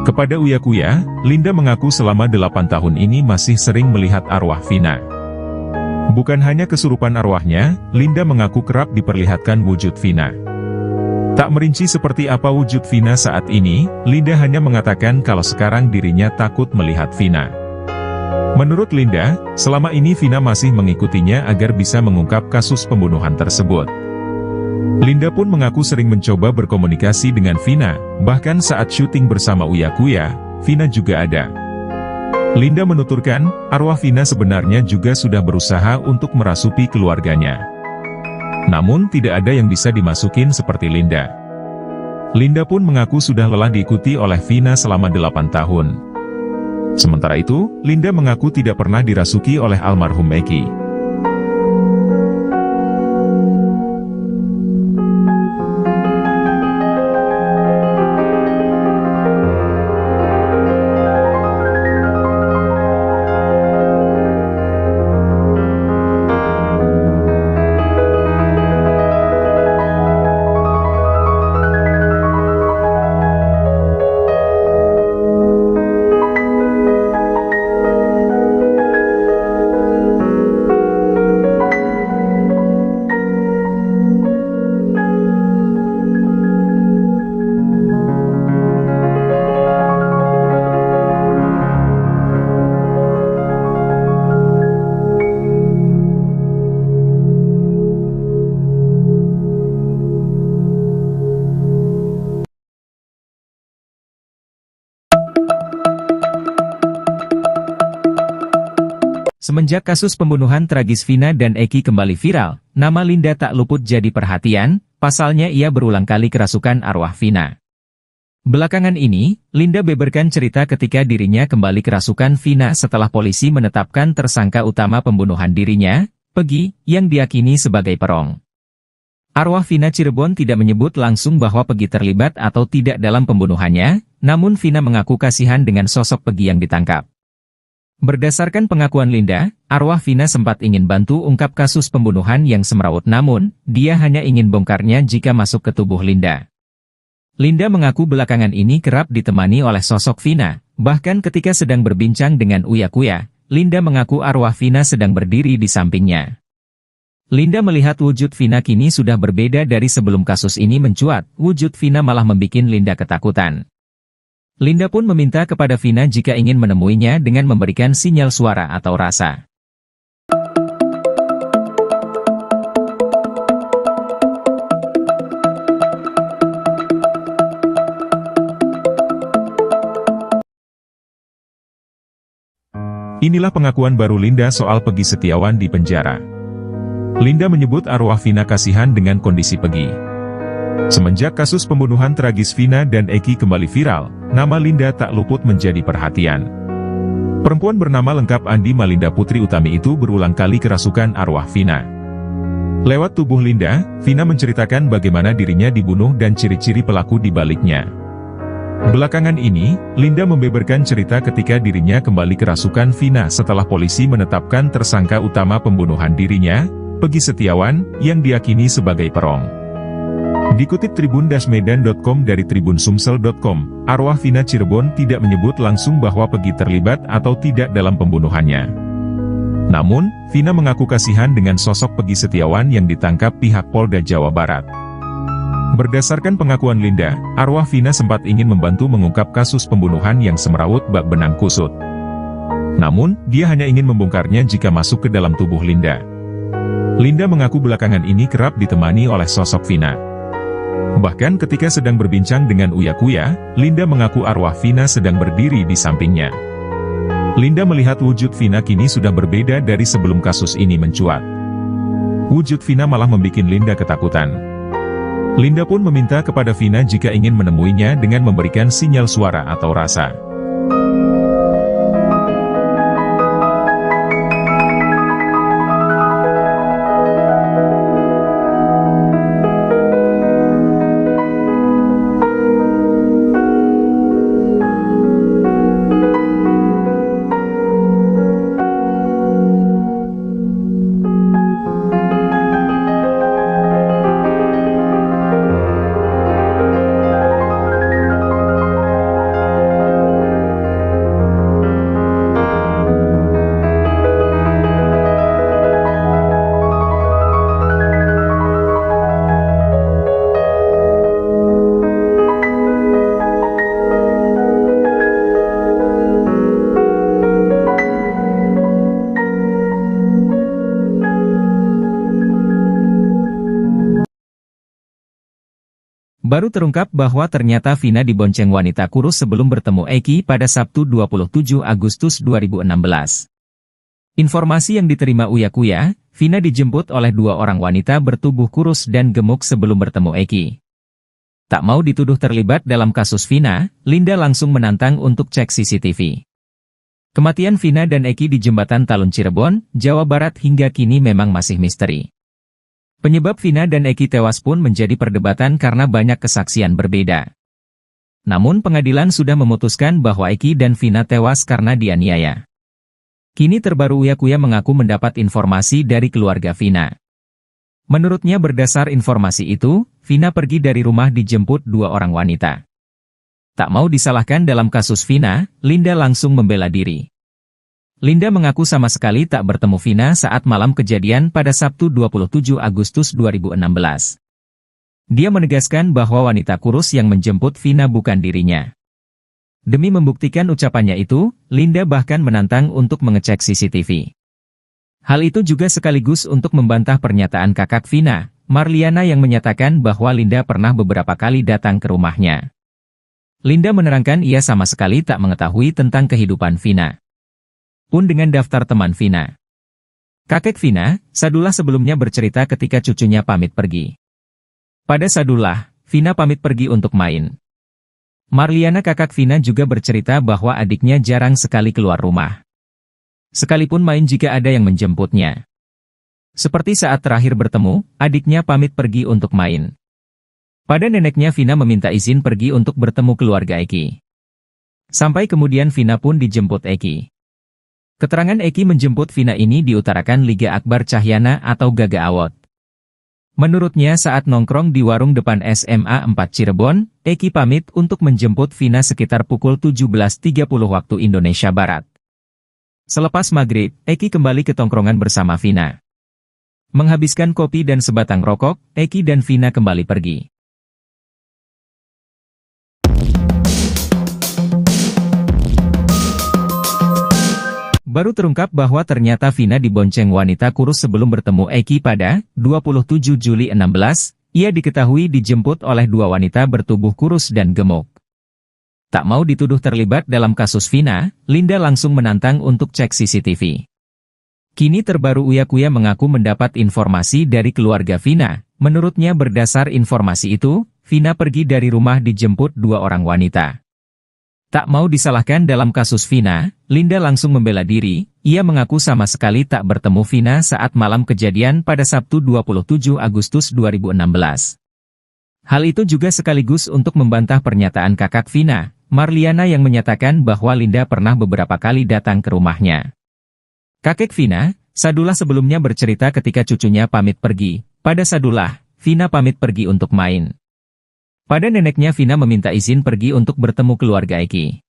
S2: Kepada Uya Kuya, Linda mengaku selama 8 tahun ini masih sering melihat arwah Vina. Bukan hanya kesurupan arwahnya, Linda mengaku kerap diperlihatkan wujud Vina. Tak merinci seperti apa wujud Vina saat ini, Linda hanya mengatakan kalau sekarang dirinya takut melihat Vina. Menurut Linda, selama ini Vina masih mengikutinya agar bisa mengungkap kasus pembunuhan tersebut. Linda pun mengaku sering mencoba berkomunikasi dengan Vina, bahkan saat syuting bersama Uya Kuya, Vina juga ada. Linda menuturkan, arwah Vina sebenarnya juga sudah berusaha untuk merasuki keluarganya. Namun tidak ada yang bisa dimasukin seperti Linda. Linda pun mengaku sudah lelah diikuti oleh Vina selama 8 tahun. Sementara itu, Linda mengaku tidak pernah dirasuki oleh almarhum Eki.
S1: Semenjak kasus pembunuhan tragis Vina dan Eki kembali viral, nama Linda tak luput jadi perhatian, pasalnya ia berulang kali kerasukan arwah Vina. Belakangan ini, Linda beberkan cerita ketika dirinya kembali kerasukan Vina setelah polisi menetapkan tersangka utama pembunuhan dirinya, Pegi, yang diyakini sebagai perong. Arwah Vina Cirebon tidak menyebut langsung bahwa Pegi terlibat atau tidak dalam pembunuhannya, namun Vina mengaku kasihan dengan sosok Pegi yang ditangkap. Berdasarkan pengakuan Linda, arwah Vina sempat ingin bantu ungkap kasus pembunuhan yang semrawut, namun, dia hanya ingin bongkarnya jika masuk ke tubuh Linda. Linda mengaku belakangan ini kerap ditemani oleh sosok Vina, bahkan ketika sedang berbincang dengan Uya Kuya, Linda mengaku arwah Vina sedang berdiri di sampingnya. Linda melihat wujud Vina kini sudah berbeda dari sebelum kasus ini mencuat, wujud Vina malah membuat Linda ketakutan. Linda pun meminta kepada Vina jika ingin menemuinya dengan memberikan sinyal suara atau rasa.
S2: Inilah pengakuan baru Linda soal Peggy Setiawan di penjara. Linda menyebut arwah Vina kasihan dengan kondisi Peggy. Semenjak kasus pembunuhan tragis Vina dan Eki kembali viral, nama Linda tak luput menjadi perhatian. Perempuan bernama lengkap Andi Malinda Putri Utami itu berulang kali kerasukan arwah Vina. Lewat tubuh Linda, Vina menceritakan bagaimana dirinya dibunuh dan ciri-ciri pelaku di baliknya. Belakangan ini, Linda membeberkan cerita ketika dirinya kembali kerasukan Vina setelah polisi menetapkan tersangka utama pembunuhan dirinya, Peggy Setiawan, yang diyakini sebagai perong. Dikutip tribun-medan.com dari tribunsumsel.com, arwah Vina Cirebon tidak menyebut langsung bahwa Peggy terlibat atau tidak dalam pembunuhannya. Namun, Vina mengaku kasihan dengan sosok Peggy Setiawan yang ditangkap pihak Polda Jawa Barat. Berdasarkan pengakuan Linda, arwah Vina sempat ingin membantu mengungkap kasus pembunuhan yang semrawut bak benang kusut. Namun, dia hanya ingin membongkarnya jika masuk ke dalam tubuh Linda. Linda mengaku belakangan ini kerap ditemani oleh sosok Vina. Bahkan ketika sedang berbincang dengan Uya Kuya, Linda mengaku arwah Vina sedang berdiri di sampingnya. Linda melihat wujud Vina kini sudah berbeda dari sebelum kasus ini mencuat. Wujud Vina malah membuat Linda ketakutan. Linda pun meminta kepada Vina jika ingin menemuinya dengan memberikan sinyal suara atau rasa.
S1: Baru terungkap bahwa ternyata Vina dibonceng wanita kurus sebelum bertemu Eki pada Sabtu 27 Agustus 2016. Informasi yang diterima Uya Kuya, Vina dijemput oleh dua orang wanita bertubuh kurus dan gemuk sebelum bertemu Eki. Tak mau dituduh terlibat dalam kasus Vina, Linda langsung menantang untuk cek CCTV. Kematian Vina dan Eki di Jembatan Talun Cirebon, Jawa Barat hingga kini memang masih misteri. Penyebab Vina dan Eki tewas pun menjadi perdebatan karena banyak kesaksian berbeda. Namun pengadilan sudah memutuskan bahwa Eki dan Vina tewas karena dianiaya. Kini terbaru Uya Kuya mengaku mendapat informasi dari keluarga Vina. Menurutnya berdasar informasi itu, Vina pergi dari rumah dijemput dua orang wanita. Tak mau disalahkan dalam kasus Vina, Linda langsung membela diri. Linda mengaku sama sekali tak bertemu Vina saat malam kejadian pada Sabtu 27 Agustus 2016. Dia menegaskan bahwa wanita kurus yang menjemput Vina bukan dirinya. Demi membuktikan ucapannya itu, Linda bahkan menantang untuk mengecek CCTV. Hal itu juga sekaligus untuk membantah pernyataan kakak Vina, Marliana yang menyatakan bahwa Linda pernah beberapa kali datang ke rumahnya. Linda menerangkan ia sama sekali tak mengetahui tentang kehidupan Vina. Pun dengan daftar teman Vina. Kakek Vina, Sadullah sebelumnya bercerita ketika cucunya pamit pergi. Pada Sadullah, Vina pamit pergi untuk main. Marliana kakak Vina juga bercerita bahwa adiknya jarang sekali keluar rumah. Sekalipun main jika ada yang menjemputnya. Seperti saat terakhir bertemu, adiknya pamit pergi untuk main. Pada neneknya Vina meminta izin pergi untuk bertemu keluarga Eki. Sampai kemudian Vina pun dijemput Eki. Keterangan Eki menjemput Vina ini diutarakan Liga Akbar Cahyana atau Gaga Awot. Menurutnya saat nongkrong di warung depan SMA 4 Cirebon, Eki pamit untuk menjemput Vina sekitar pukul 17.30 waktu Indonesia Barat. Selepas maghrib, Eki kembali ke tongkrongan bersama Vina. Menghabiskan kopi dan sebatang rokok, Eki dan Vina kembali pergi. Baru terungkap bahwa ternyata Vina dibonceng wanita kurus sebelum bertemu Eki pada 27 Juli 16, ia diketahui dijemput oleh dua wanita bertubuh kurus dan gemuk. Tak mau dituduh terlibat dalam kasus Vina, Linda langsung menantang untuk cek CCTV. Kini terbaru Uya Kuya mengaku mendapat informasi dari keluarga Vina. Menurutnya berdasar informasi itu, Vina pergi dari rumah dijemput dua orang wanita. Tak mau disalahkan dalam kasus Vina, Linda langsung membela diri. Ia mengaku sama sekali tak bertemu Vina saat malam kejadian pada Sabtu 27 Agustus 2016. Hal itu juga sekaligus untuk membantah pernyataan kakak Vina, Marliana, yang menyatakan bahwa Linda pernah beberapa kali datang ke rumahnya. Kakek Vina, Sadullah, sebelumnya bercerita ketika cucunya pamit pergi. Pada Sadullah, Vina pamit pergi untuk main. Pada neneknya Vina meminta izin pergi untuk bertemu keluarga Eki.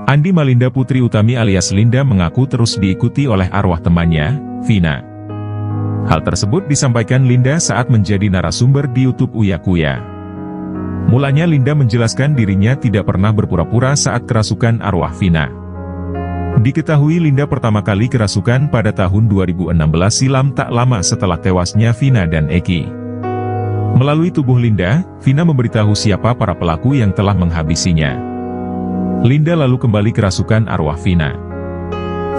S2: Andi Malinda Putri Utami alias Linda mengaku terus diikuti oleh arwah temannya, Vina. Hal tersebut disampaikan Linda saat menjadi narasumber di YouTube Uya Kuya. Mulanya Linda menjelaskan dirinya tidak pernah berpura-pura saat kerasukan arwah Vina. Diketahui Linda pertama kali kerasukan pada tahun 2016 silam, tak lama setelah tewasnya Vina dan Eki. Melalui tubuh Linda, Vina memberitahu siapa para pelaku yang telah menghabisinya. Linda lalu kembali kerasukan arwah Vina.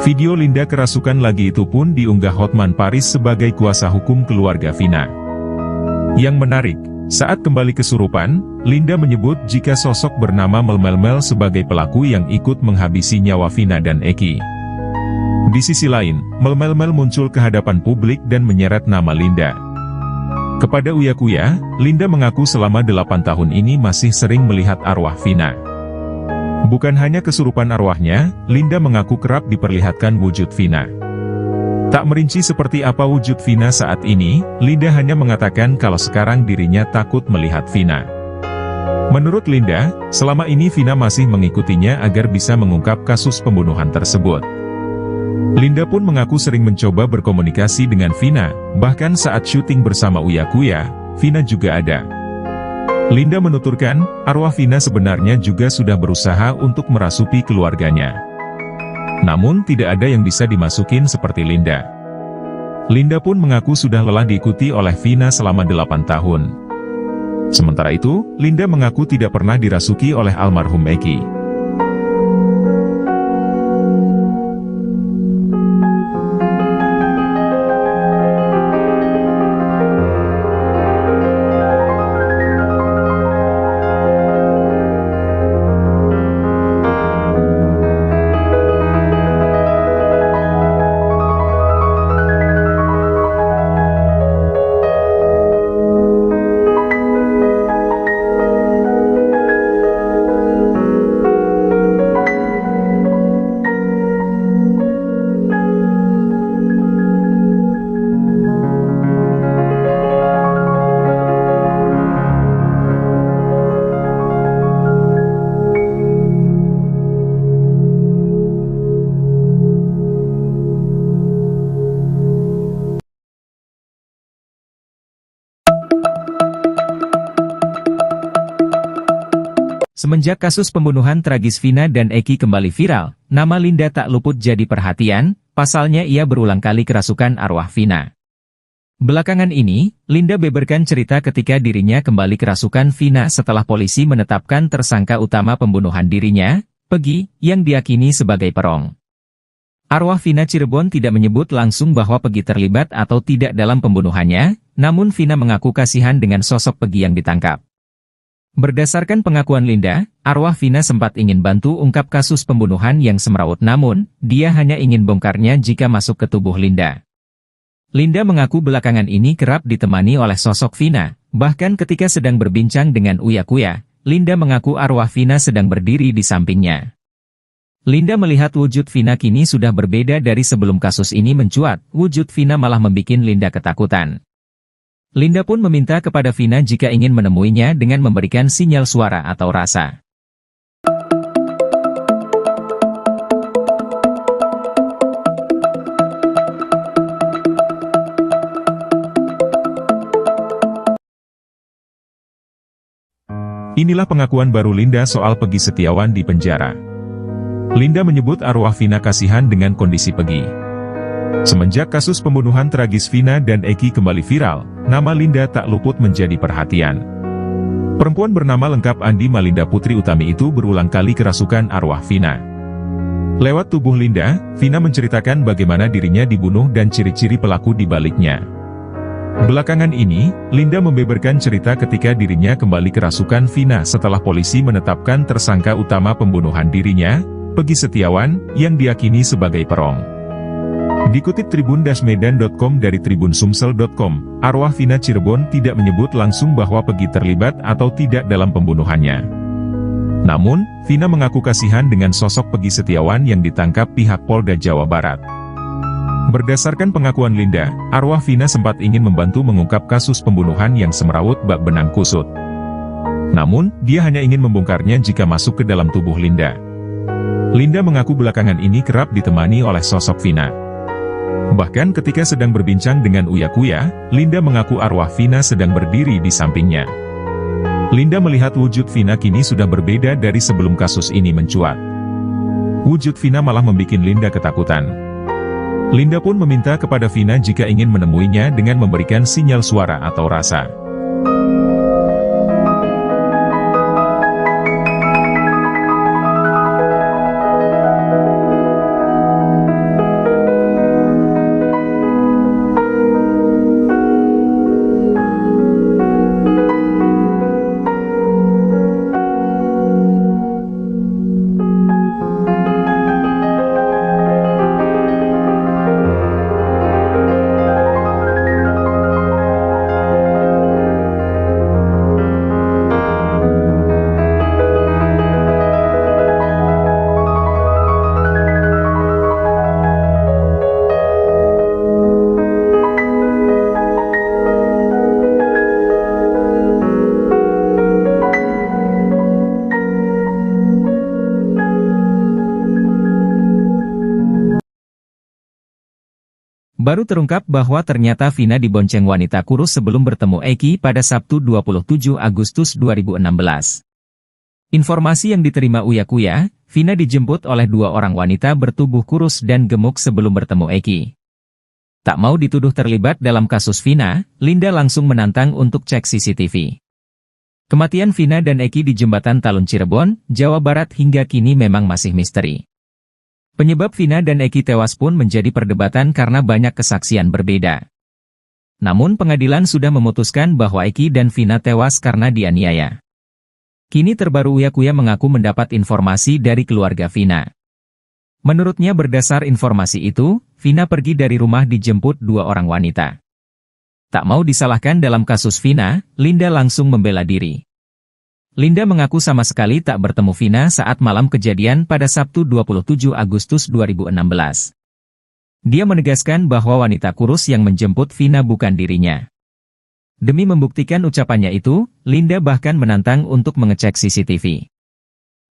S2: Video Linda kerasukan lagi itu pun diunggah Hotman Paris sebagai kuasa hukum keluarga Vina. Yang menarik, saat kembali kesurupan, Linda menyebut jika sosok bernama Mel sebagai pelaku yang ikut menghabisi nyawa Vina dan Eki. Di sisi lain, Mel muncul ke hadapan publik dan menyeret nama Linda. Kepada Uya Kuya, Linda mengaku selama 8 tahun ini masih sering melihat arwah Vina. Bukan hanya kesurupan arwahnya, Linda mengaku kerap diperlihatkan wujud Vina. Tak merinci seperti apa wujud Vina saat ini, Linda hanya mengatakan kalau sekarang dirinya takut melihat Vina. Menurut Linda, selama ini Vina masih mengikutinya agar bisa mengungkap kasus pembunuhan tersebut. Linda pun mengaku sering mencoba berkomunikasi dengan Vina, bahkan saat syuting bersama Uya Kuya, Vina juga ada. Linda menuturkan, arwah Vina sebenarnya juga sudah berusaha untuk merasuki keluarganya. Namun tidak ada yang bisa dimasukin seperti Linda. Linda pun mengaku sudah lelah diikuti oleh Vina selama 8 tahun. Sementara itu, Linda mengaku tidak pernah dirasuki oleh almarhum Eki.
S1: Semenjak kasus pembunuhan tragis Vina dan Eki kembali viral, nama Linda tak luput jadi perhatian, pasalnya ia berulang kali kerasukan arwah Vina. Belakangan ini, Linda beberkan cerita ketika dirinya kembali kerasukan Vina setelah polisi menetapkan tersangka utama pembunuhan dirinya, Pegi, yang diyakini sebagai perong. Arwah Vina Cirebon tidak menyebut langsung bahwa Pegi terlibat atau tidak dalam pembunuhannya, namun Vina mengaku kasihan dengan sosok Pegi yang ditangkap. Berdasarkan pengakuan Linda, arwah Vina sempat ingin bantu ungkap kasus pembunuhan yang semrawut, namun, dia hanya ingin bongkarnya jika masuk ke tubuh Linda. Linda mengaku belakangan ini kerap ditemani oleh sosok Vina, bahkan ketika sedang berbincang dengan Uya Kuya, Linda mengaku arwah Vina sedang berdiri di sampingnya. Linda melihat wujud Vina kini sudah berbeda dari sebelum kasus ini mencuat, wujud Vina malah membuat Linda ketakutan. Linda pun meminta kepada Vina jika ingin menemuinya dengan memberikan sinyal suara atau rasa.
S2: Inilah pengakuan baru Linda soal Peggy Setiawan di penjara. Linda menyebut arwah Vina kasihan dengan kondisi Peggy. Semenjak kasus pembunuhan tragis Vina dan Eki kembali viral, nama Linda tak luput menjadi perhatian. Perempuan bernama lengkap Andi Malinda Putri Utami itu berulang kali kerasukan arwah Vina. Lewat tubuh Linda, Vina menceritakan bagaimana dirinya dibunuh dan ciri-ciri pelaku di baliknya. Belakangan ini, Linda membeberkan cerita ketika dirinya kembali kerasukan Vina setelah polisi menetapkan tersangka utama pembunuhan dirinya, Peggy Setiawan, yang diyakini sebagai perong. Dikutip tribun-medan.com dari tribunsumsel.com, arwah Vina Cirebon tidak menyebut langsung bahwa Peggy terlibat atau tidak dalam pembunuhannya. Namun, Vina mengaku kasihan dengan sosok Peggy Setiawan yang ditangkap pihak Polda Jawa Barat. Berdasarkan pengakuan Linda, arwah Vina sempat ingin membantu mengungkap kasus pembunuhan yang semrawut bak benang kusut. Namun, dia hanya ingin membongkarnya jika masuk ke dalam tubuh Linda. Linda mengaku belakangan ini kerap ditemani oleh sosok Vina. Bahkan ketika sedang berbincang dengan Uya Kuya, Linda mengaku arwah Vina sedang berdiri di sampingnya. Linda melihat wujud Vina kini sudah berbeda dari sebelum kasus ini mencuat. Wujud Vina malah membuat Linda ketakutan. Linda pun meminta kepada Vina jika ingin menemuinya dengan memberikan sinyal suara atau rasa.
S1: Baru terungkap bahwa ternyata Vina dibonceng wanita kurus sebelum bertemu Eki pada Sabtu 27 Agustus 2016. Informasi yang diterima Uya Kuya, Vina dijemput oleh dua orang wanita bertubuh kurus dan gemuk sebelum bertemu Eki. Tak mau dituduh terlibat dalam kasus Vina, Linda langsung menantang untuk cek CCTV. Kematian Vina dan Eki di Jembatan Talun Cirebon, Jawa Barat hingga kini memang masih misteri. Penyebab Vina dan Eki tewas pun menjadi perdebatan karena banyak kesaksian berbeda. Namun pengadilan sudah memutuskan bahwa Eki dan Vina tewas karena dianiaya. Kini terbaru Uya Kuya mengaku mendapat informasi dari keluarga Vina. Menurutnya berdasar informasi itu, Vina pergi dari rumah dijemput dua orang wanita. Tak mau disalahkan dalam kasus Vina, Linda langsung membela diri. Linda mengaku sama sekali tak bertemu Vina saat malam kejadian pada Sabtu 27 Agustus 2016. Dia menegaskan bahwa wanita kurus yang menjemput Vina bukan dirinya. Demi membuktikan ucapannya itu, Linda bahkan menantang untuk mengecek CCTV.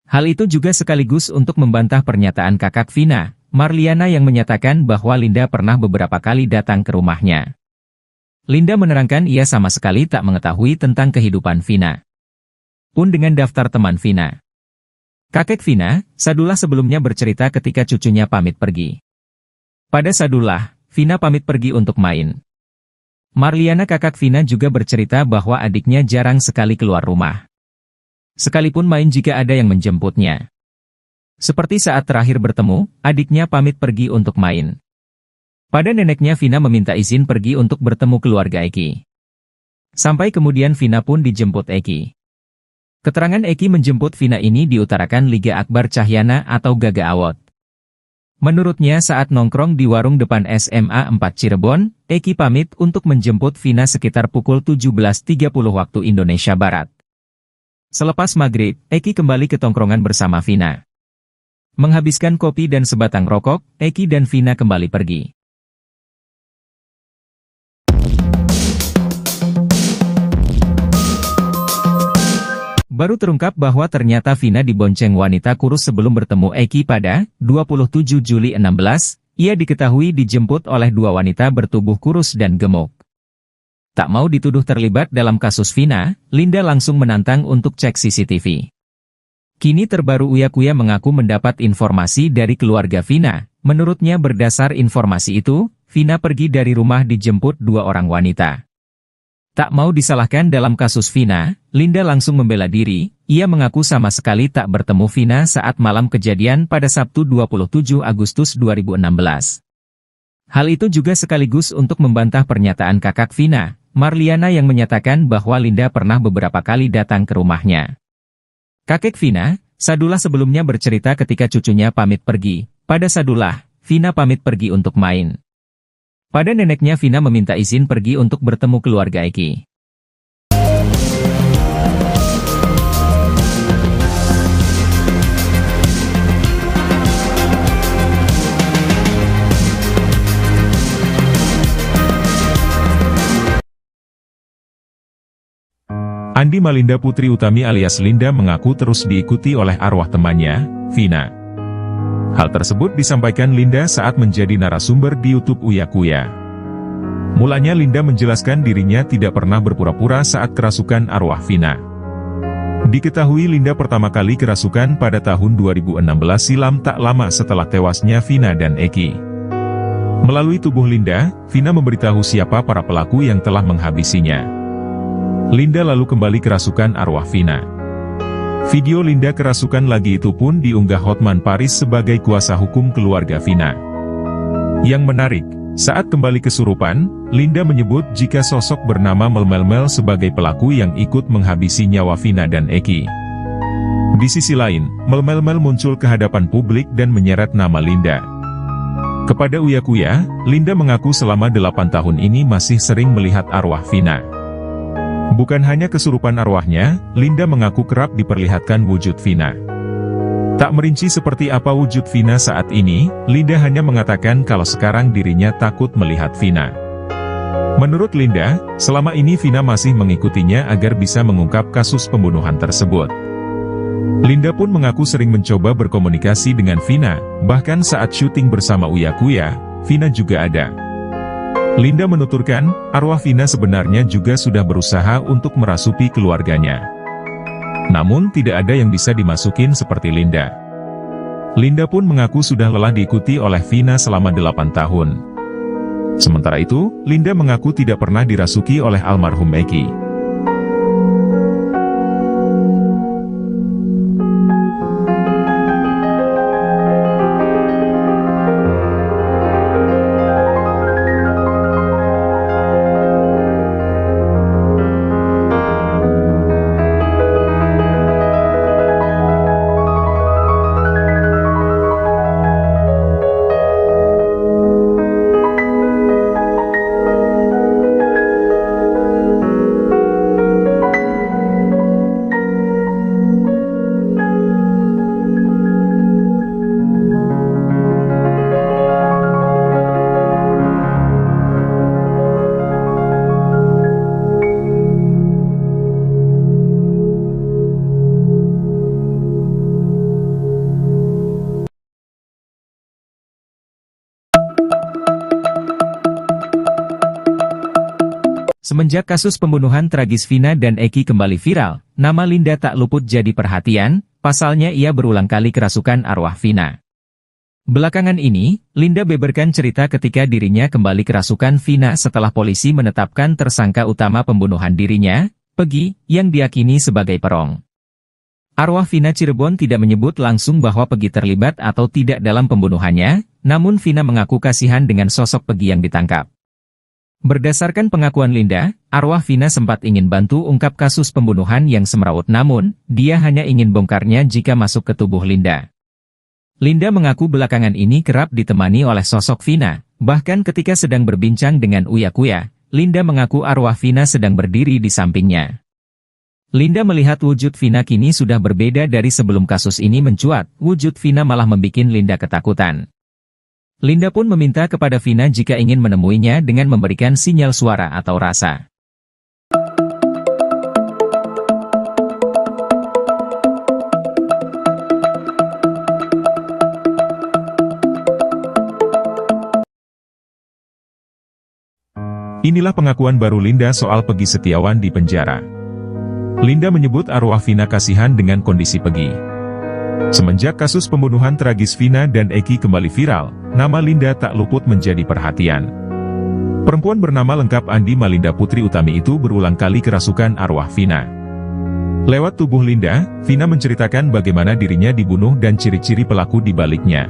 S1: Hal itu juga sekaligus untuk membantah pernyataan kakak Vina, Marliana yang menyatakan bahwa Linda pernah beberapa kali datang ke rumahnya. Linda menerangkan ia sama sekali tak mengetahui tentang kehidupan Vina. Pun dengan daftar teman Vina. Kakek Vina, Sadullah sebelumnya bercerita ketika cucunya pamit pergi. Pada Sadullah, Vina pamit pergi untuk main. Marliana kakak Vina juga bercerita bahwa adiknya jarang sekali keluar rumah. Sekalipun main jika ada yang menjemputnya. Seperti saat terakhir bertemu, adiknya pamit pergi untuk main. Pada neneknya Vina meminta izin pergi untuk bertemu keluarga Eki. Sampai kemudian Vina pun dijemput Eki. Keterangan Eki menjemput Vina ini diutarakan Liga Akbar Cahyana atau Gaga Awot. Menurutnya saat nongkrong di warung depan SMA 4 Cirebon, Eki pamit untuk menjemput Vina sekitar pukul 17.30 waktu Indonesia Barat. Selepas maghrib, Eki kembali ke tongkrongan bersama Vina. Menghabiskan kopi dan sebatang rokok, Eki dan Vina kembali pergi. Baru terungkap bahwa ternyata Vina dibonceng wanita kurus sebelum bertemu Eki pada 27 Juli 16, ia diketahui dijemput oleh dua wanita bertubuh kurus dan gemuk. Tak mau dituduh terlibat dalam kasus Vina, Linda langsung menantang untuk cek CCTV. Kini terbaru Uya Kuya mengaku mendapat informasi dari keluarga Vina. Menurutnya berdasar informasi itu, Vina pergi dari rumah dijemput dua orang wanita. Tak mau disalahkan dalam kasus Vina, Linda langsung membela diri. Ia mengaku sama sekali tak bertemu Vina saat malam kejadian pada Sabtu 27 Agustus 2016. Hal itu juga sekaligus untuk membantah pernyataan kakak Vina, Marliana, yang menyatakan bahwa Linda pernah beberapa kali datang ke rumahnya. Kakek Vina, Sadullah, sebelumnya bercerita ketika cucunya pamit pergi. Pada Sadullah, Vina pamit pergi untuk main. Pada neneknya Vina meminta izin pergi untuk bertemu keluarga Eki.
S2: Andi Malinda Putri Utami alias Linda mengaku terus diikuti oleh arwah temannya, Vina. Hal tersebut disampaikan Linda saat menjadi narasumber di YouTube Uya Kuya. Mulanya Linda menjelaskan dirinya tidak pernah berpura-pura saat kerasukan arwah Vina. Diketahui Linda pertama kali kerasukan pada tahun 2016 silam, tak lama setelah tewasnya Vina dan Eki. Melalui tubuh Linda, Vina memberitahu siapa para pelaku yang telah menghabisinya. Linda lalu kembali kerasukan arwah Vina. Video Linda kerasukan lagi itu pun diunggah Hotman Paris sebagai kuasa hukum keluarga Vina. Yang menarik, saat kembali kesurupan, Linda menyebut jika sosok bernama Melmel sebagai pelaku yang ikut menghabisi nyawa Vina dan Eki. Di sisi lain, Melmel muncul ke hadapan publik dan menyeret nama Linda. Kepada Uya Kuya, Linda mengaku selama 8 tahun ini masih sering melihat arwah Vina. Bukan hanya kesurupan arwahnya, Linda mengaku kerap diperlihatkan wujud Vina. Tak merinci seperti apa wujud Vina saat ini, Linda hanya mengatakan kalau sekarang dirinya takut melihat Vina. Menurut Linda, selama ini Vina masih mengikutinya agar bisa mengungkap kasus pembunuhan tersebut. Linda pun mengaku sering mencoba berkomunikasi dengan Vina, bahkan saat syuting bersama Uya Kuya, Vina juga ada. Linda menuturkan, arwah Vina sebenarnya juga sudah berusaha untuk merasuki keluarganya. Namun tidak ada yang bisa dimasukin seperti Linda. Linda pun mengaku sudah lelah diikuti oleh Vina selama 8 tahun. Sementara itu, Linda mengaku tidak pernah dirasuki oleh almarhum Eki.
S1: Semenjak kasus pembunuhan tragis Vina dan Eki kembali viral, nama Linda tak luput jadi perhatian, pasalnya ia berulang kali kerasukan arwah Vina. Belakangan ini, Linda beberkan cerita ketika dirinya kembali kerasukan Vina setelah polisi menetapkan tersangka utama pembunuhan dirinya, Pegi, yang diyakini sebagai perong. Arwah Vina Cirebon tidak menyebut langsung bahwa Pegi terlibat atau tidak dalam pembunuhannya, namun Vina mengaku kasihan dengan sosok Pegi yang ditangkap. Berdasarkan pengakuan Linda, arwah Vina sempat ingin bantu ungkap kasus pembunuhan yang semrawut, namun, dia hanya ingin bongkarnya jika masuk ke tubuh Linda. Linda mengaku belakangan ini kerap ditemani oleh sosok Vina, bahkan ketika sedang berbincang dengan Uya Kuya, Linda mengaku arwah Vina sedang berdiri di sampingnya. Linda melihat wujud Vina kini sudah berbeda dari sebelum kasus ini mencuat, wujud Vina malah membuat Linda ketakutan. Linda pun meminta kepada Vina jika ingin menemuinya dengan memberikan sinyal suara atau rasa.
S2: Inilah pengakuan baru Linda soal Peggy Setiawan di penjara. Linda menyebut arwah Vina kasihan dengan kondisi Peggy. Semenjak kasus pembunuhan tragis Vina dan Eki kembali viral, nama Linda tak luput menjadi perhatian. Perempuan bernama lengkap Andi Malinda Putri Utami itu berulang kali kerasukan arwah Vina. Lewat tubuh Linda, Vina menceritakan bagaimana dirinya dibunuh dan ciri-ciri pelaku di baliknya.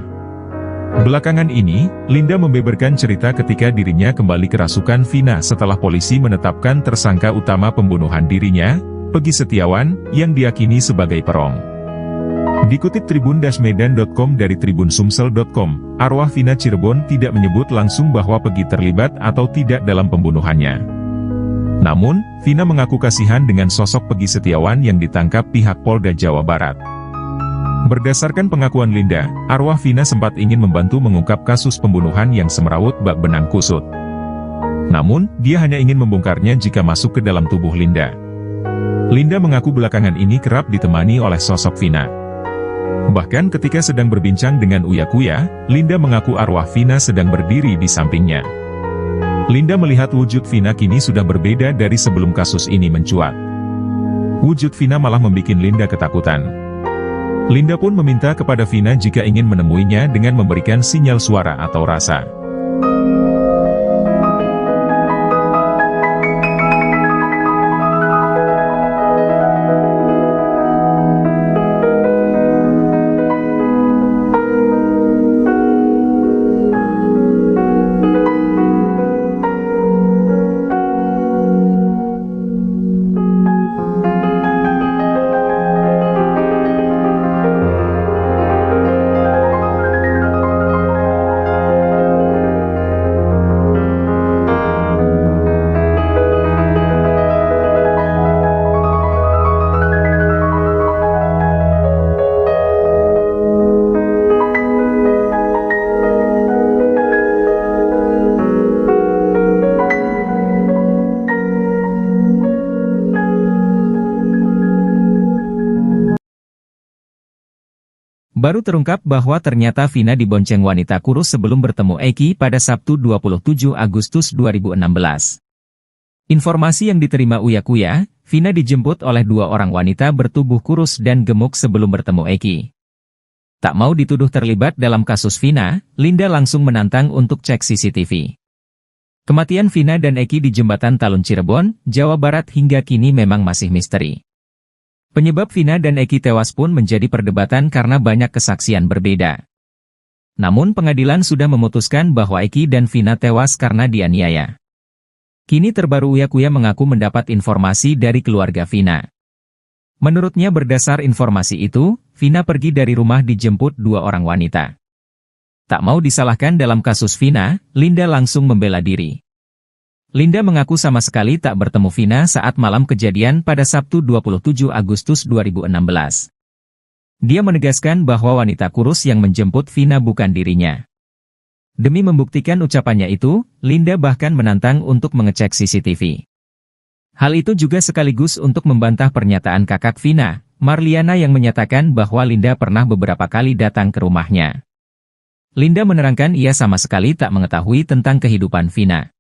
S2: Belakangan ini, Linda membeberkan cerita ketika dirinya kembali kerasukan Vina setelah polisi menetapkan tersangka utama pembunuhan dirinya, Peggy Setiawan, yang diyakini sebagai perong. Dikutip tribun-medan.com dari tribunsumsel.com, arwah Vina Cirebon tidak menyebut langsung bahwa Peggy terlibat atau tidak dalam pembunuhannya. Namun, Vina mengaku kasihan dengan sosok Peggy Setiawan yang ditangkap pihak Polda Jawa Barat. Berdasarkan pengakuan Linda, arwah Vina sempat ingin membantu mengungkap kasus pembunuhan yang semrawut bak benang kusut. Namun, dia hanya ingin membongkarnya jika masuk ke dalam tubuh Linda. Linda mengaku belakangan ini kerap ditemani oleh sosok Vina. Bahkan ketika sedang berbincang dengan Uya Kuya, Linda mengaku arwah Vina sedang berdiri di sampingnya. Linda melihat wujud Vina kini sudah berbeda dari sebelum kasus ini mencuat. Wujud Vina malah membuat Linda ketakutan. Linda pun meminta kepada Vina jika ingin menemuinya dengan memberikan sinyal suara atau rasa.
S1: Baru terungkap bahwa ternyata Vina dibonceng wanita kurus sebelum bertemu Eki pada Sabtu 27 Agustus 2016. Informasi yang diterima Uya Kuya, Vina dijemput oleh dua orang wanita bertubuh kurus dan gemuk sebelum bertemu Eki. Tak mau dituduh terlibat dalam kasus Vina, Linda langsung menantang untuk cek CCTV. Kematian Vina dan Eki di Jembatan Talun Cirebon, Jawa Barat hingga kini memang masih misteri. Penyebab Vina dan Eki tewas pun menjadi perdebatan karena banyak kesaksian berbeda. Namun pengadilan sudah memutuskan bahwa Eki dan Vina tewas karena dianiaya. Kini terbaru Uya Kuya mengaku mendapat informasi dari keluarga Vina. Menurutnya berdasar informasi itu, Vina pergi dari rumah dijemput dua orang wanita. Tak mau disalahkan dalam kasus Vina, Linda langsung membela diri. Linda mengaku sama sekali tak bertemu Vina saat malam kejadian pada Sabtu 27 Agustus 2016. Dia menegaskan bahwa wanita kurus yang menjemput Vina bukan dirinya. Demi membuktikan ucapannya itu, Linda bahkan menantang untuk mengecek CCTV. Hal itu juga sekaligus untuk membantah pernyataan kakak Vina, Marliana yang menyatakan bahwa Linda pernah beberapa kali datang ke rumahnya. Linda menerangkan ia sama sekali tak mengetahui tentang kehidupan Vina.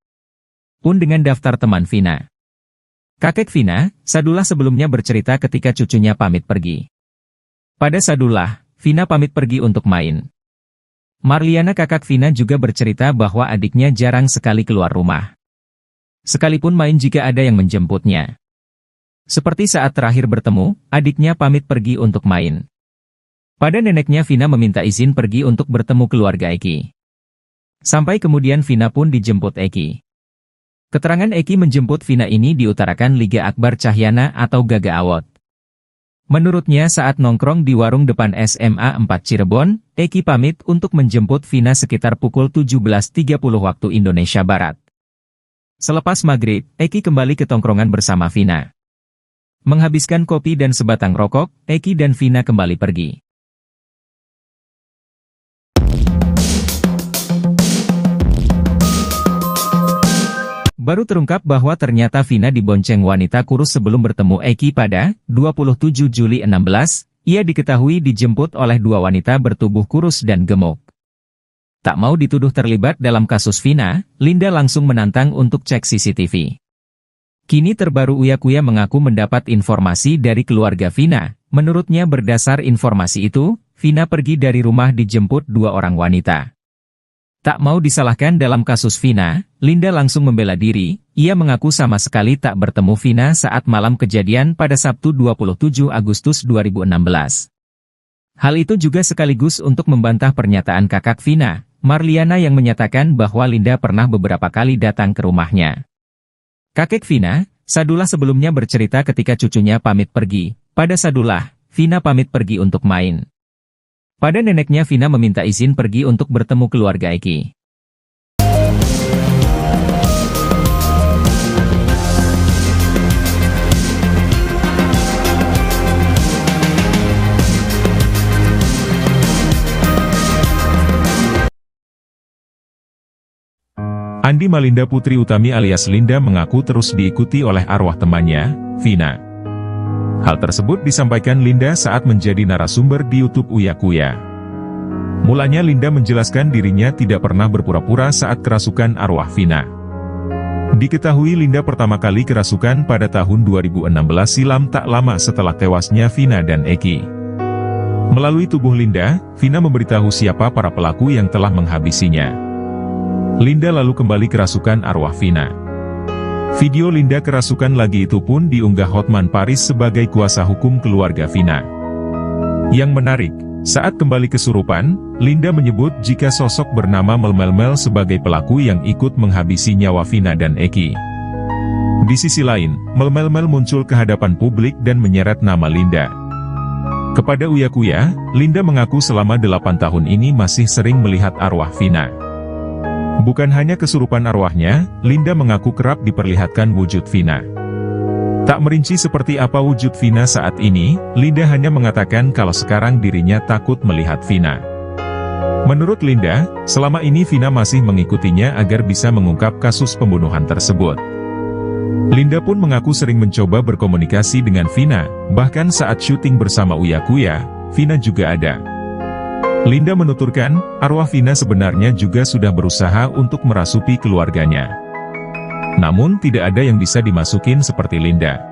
S1: Pun dengan daftar teman Vina. Kakek Vina, Sadullah sebelumnya bercerita ketika cucunya pamit pergi. Pada Sadullah, Vina pamit pergi untuk main. Marliana kakak Vina juga bercerita bahwa adiknya jarang sekali keluar rumah. Sekalipun main jika ada yang menjemputnya. Seperti saat terakhir bertemu, adiknya pamit pergi untuk main. Pada neneknya Vina meminta izin pergi untuk bertemu keluarga Eki. Sampai kemudian Vina pun dijemput Eki. Keterangan Eki menjemput Vina ini diutarakan Liga Akbar Cahyana atau Gaga Awot. Menurutnya saat nongkrong di warung depan SMA 4 Cirebon, Eki pamit untuk menjemput Vina sekitar pukul 17.30 waktu Indonesia Barat. Selepas maghrib, Eki kembali ke tongkrongan bersama Vina. Menghabiskan kopi dan sebatang rokok, Eki dan Vina kembali pergi. Baru terungkap bahwa ternyata Vina dibonceng wanita kurus sebelum bertemu Eki pada 27 Juli 16, ia diketahui dijemput oleh dua wanita bertubuh kurus dan gemuk. Tak mau dituduh terlibat dalam kasus Vina, Linda langsung menantang untuk cek CCTV. Kini terbaru Uya Kuya mengaku mendapat informasi dari keluarga Vina. Menurutnya berdasar informasi itu, Vina pergi dari rumah dijemput dua orang wanita. Tak mau disalahkan dalam kasus Vina, Linda langsung membela diri. Ia mengaku sama sekali tak bertemu Vina saat malam kejadian pada Sabtu 27 Agustus 2016. Hal itu juga sekaligus untuk membantah pernyataan kakak Vina, Marliana, yang menyatakan bahwa Linda pernah beberapa kali datang ke rumahnya. Kakek Vina, Sadullah, sebelumnya bercerita ketika cucunya pamit pergi. Pada Sadullah, Vina pamit pergi untuk main. Pada neneknya Vina meminta izin pergi untuk bertemu keluarga Eki.
S2: Andi Malinda Putri Utami alias Linda mengaku terus diikuti oleh arwah temannya, Vina. Hal tersebut disampaikan Linda saat menjadi narasumber di YouTube Uya Kuya. Mulanya Linda menjelaskan dirinya tidak pernah berpura-pura saat kerasukan arwah Vina. Diketahui Linda pertama kali kerasukan pada tahun 2016 silam, tak lama setelah tewasnya Vina dan Eki. Melalui tubuh Linda, Vina memberitahu siapa para pelaku yang telah menghabisinya. Linda lalu kembali kerasukan arwah Vina. Video Linda kerasukan lagi itu pun diunggah Hotman Paris sebagai kuasa hukum keluarga Vina. Yang menarik, saat kembali kesurupan, Linda menyebut jika sosok bernama Melmel sebagai pelaku yang ikut menghabisi nyawa Vina dan Eki. Di sisi lain, Melmel muncul ke hadapan publik dan menyeret nama Linda. Kepada Uya Kuya, Linda mengaku selama 8 tahun ini masih sering melihat arwah Vina. Bukan hanya kesurupan arwahnya, Linda mengaku kerap diperlihatkan wujud Vina. Tak merinci seperti apa wujud Vina saat ini, Linda hanya mengatakan kalau sekarang dirinya takut melihat Vina. Menurut Linda, selama ini Vina masih mengikutinya agar bisa mengungkap kasus pembunuhan tersebut. Linda pun mengaku sering mencoba berkomunikasi dengan Vina, bahkan saat syuting bersama Uya Kuya, Vina juga ada. Linda menuturkan, arwah Vina sebenarnya juga sudah berusaha untuk merasuki keluarganya. Namun tidak ada yang bisa dimasukin seperti Linda.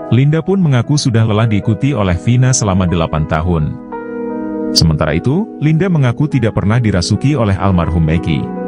S2: Linda pun mengaku sudah lelah diikuti oleh Vina selama 8 tahun. Sementara itu, Linda mengaku tidak pernah dirasuki oleh almarhum Eki.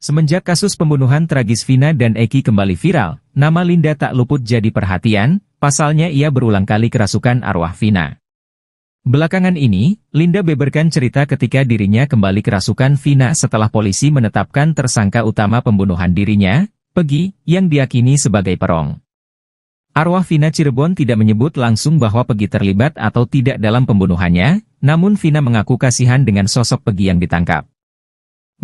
S1: Semenjak kasus pembunuhan tragis Vina dan Eki kembali viral, nama Linda tak luput jadi perhatian, pasalnya ia berulang kali kerasukan arwah Vina. Belakangan ini, Linda beberkan cerita ketika dirinya kembali kerasukan Vina setelah polisi menetapkan tersangka utama pembunuhan dirinya, Pegi, yang diyakini sebagai perong. Arwah Vina Cirebon tidak menyebut langsung bahwa Pegi terlibat atau tidak dalam pembunuhannya, namun Vina mengaku kasihan dengan sosok Pegi yang ditangkap.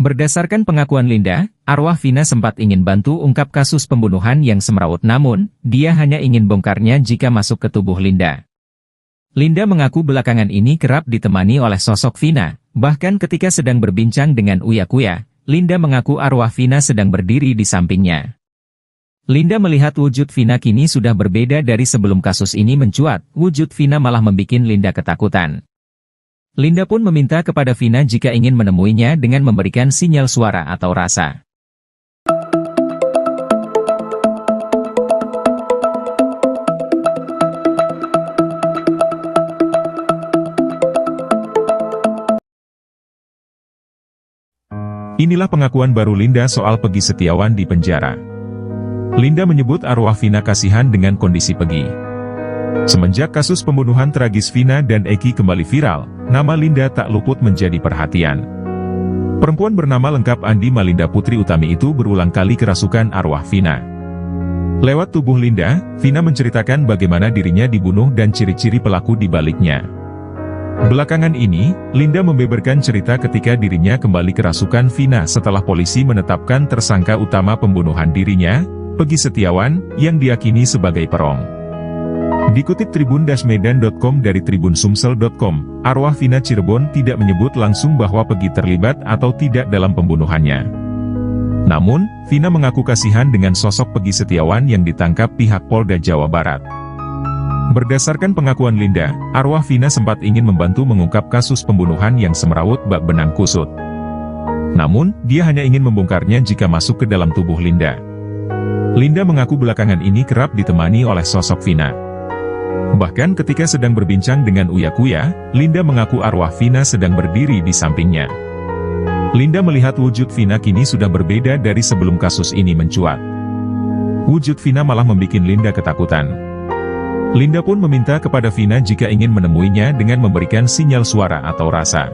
S1: Berdasarkan pengakuan Linda, arwah Vina sempat ingin bantu ungkap kasus pembunuhan yang semrawut, namun, dia hanya ingin bongkarnya jika masuk ke tubuh Linda. Linda mengaku belakangan ini kerap ditemani oleh sosok Vina, bahkan ketika sedang berbincang dengan Uya Kuya, Linda mengaku arwah Vina sedang berdiri di sampingnya. Linda melihat wujud Vina kini sudah berbeda dari sebelum kasus ini mencuat, wujud Vina malah membuat Linda ketakutan. Linda pun meminta kepada Vina jika ingin menemuinya dengan memberikan sinyal suara atau rasa.
S2: Inilah pengakuan baru Linda soal Peggy Setiawan di penjara. Linda menyebut arwah Vina kasihan dengan kondisi Peggy. Semenjak kasus pembunuhan tragis Vina dan Eki kembali viral, nama Linda tak luput menjadi perhatian. Perempuan bernama lengkap Andi Malinda Putri Utami itu berulang kali kerasukan arwah Vina. Lewat tubuh Linda, Vina menceritakan bagaimana dirinya dibunuh dan ciri-ciri pelaku di baliknya. Belakangan ini, Linda membeberkan cerita ketika dirinya kembali kerasukan Vina setelah polisi menetapkan tersangka utama pembunuhan dirinya, Peggy Setiawan, yang diyakini sebagai perong. Dikutip tribun-medan.com dari tribunsumsel.com, arwah Vina Cirebon tidak menyebut langsung bahwa Peggy terlibat atau tidak dalam pembunuhannya. Namun, Vina mengaku kasihan dengan sosok Peggy Setiawan yang ditangkap pihak Polda Jawa Barat. Berdasarkan pengakuan Linda, arwah Vina sempat ingin membantu mengungkap kasus pembunuhan yang semrawut bak benang kusut. Namun, dia hanya ingin membongkarnya jika masuk ke dalam tubuh Linda. Linda mengaku belakangan ini kerap ditemani oleh sosok Vina. Bahkan ketika sedang berbincang dengan Uya Kuya, Linda mengaku arwah Vina sedang berdiri di sampingnya. Linda melihat wujud Vina kini sudah berbeda dari sebelum kasus ini mencuat. Wujud Vina malah membuat Linda ketakutan. Linda pun meminta kepada Vina jika ingin menemuinya dengan memberikan sinyal suara atau rasa.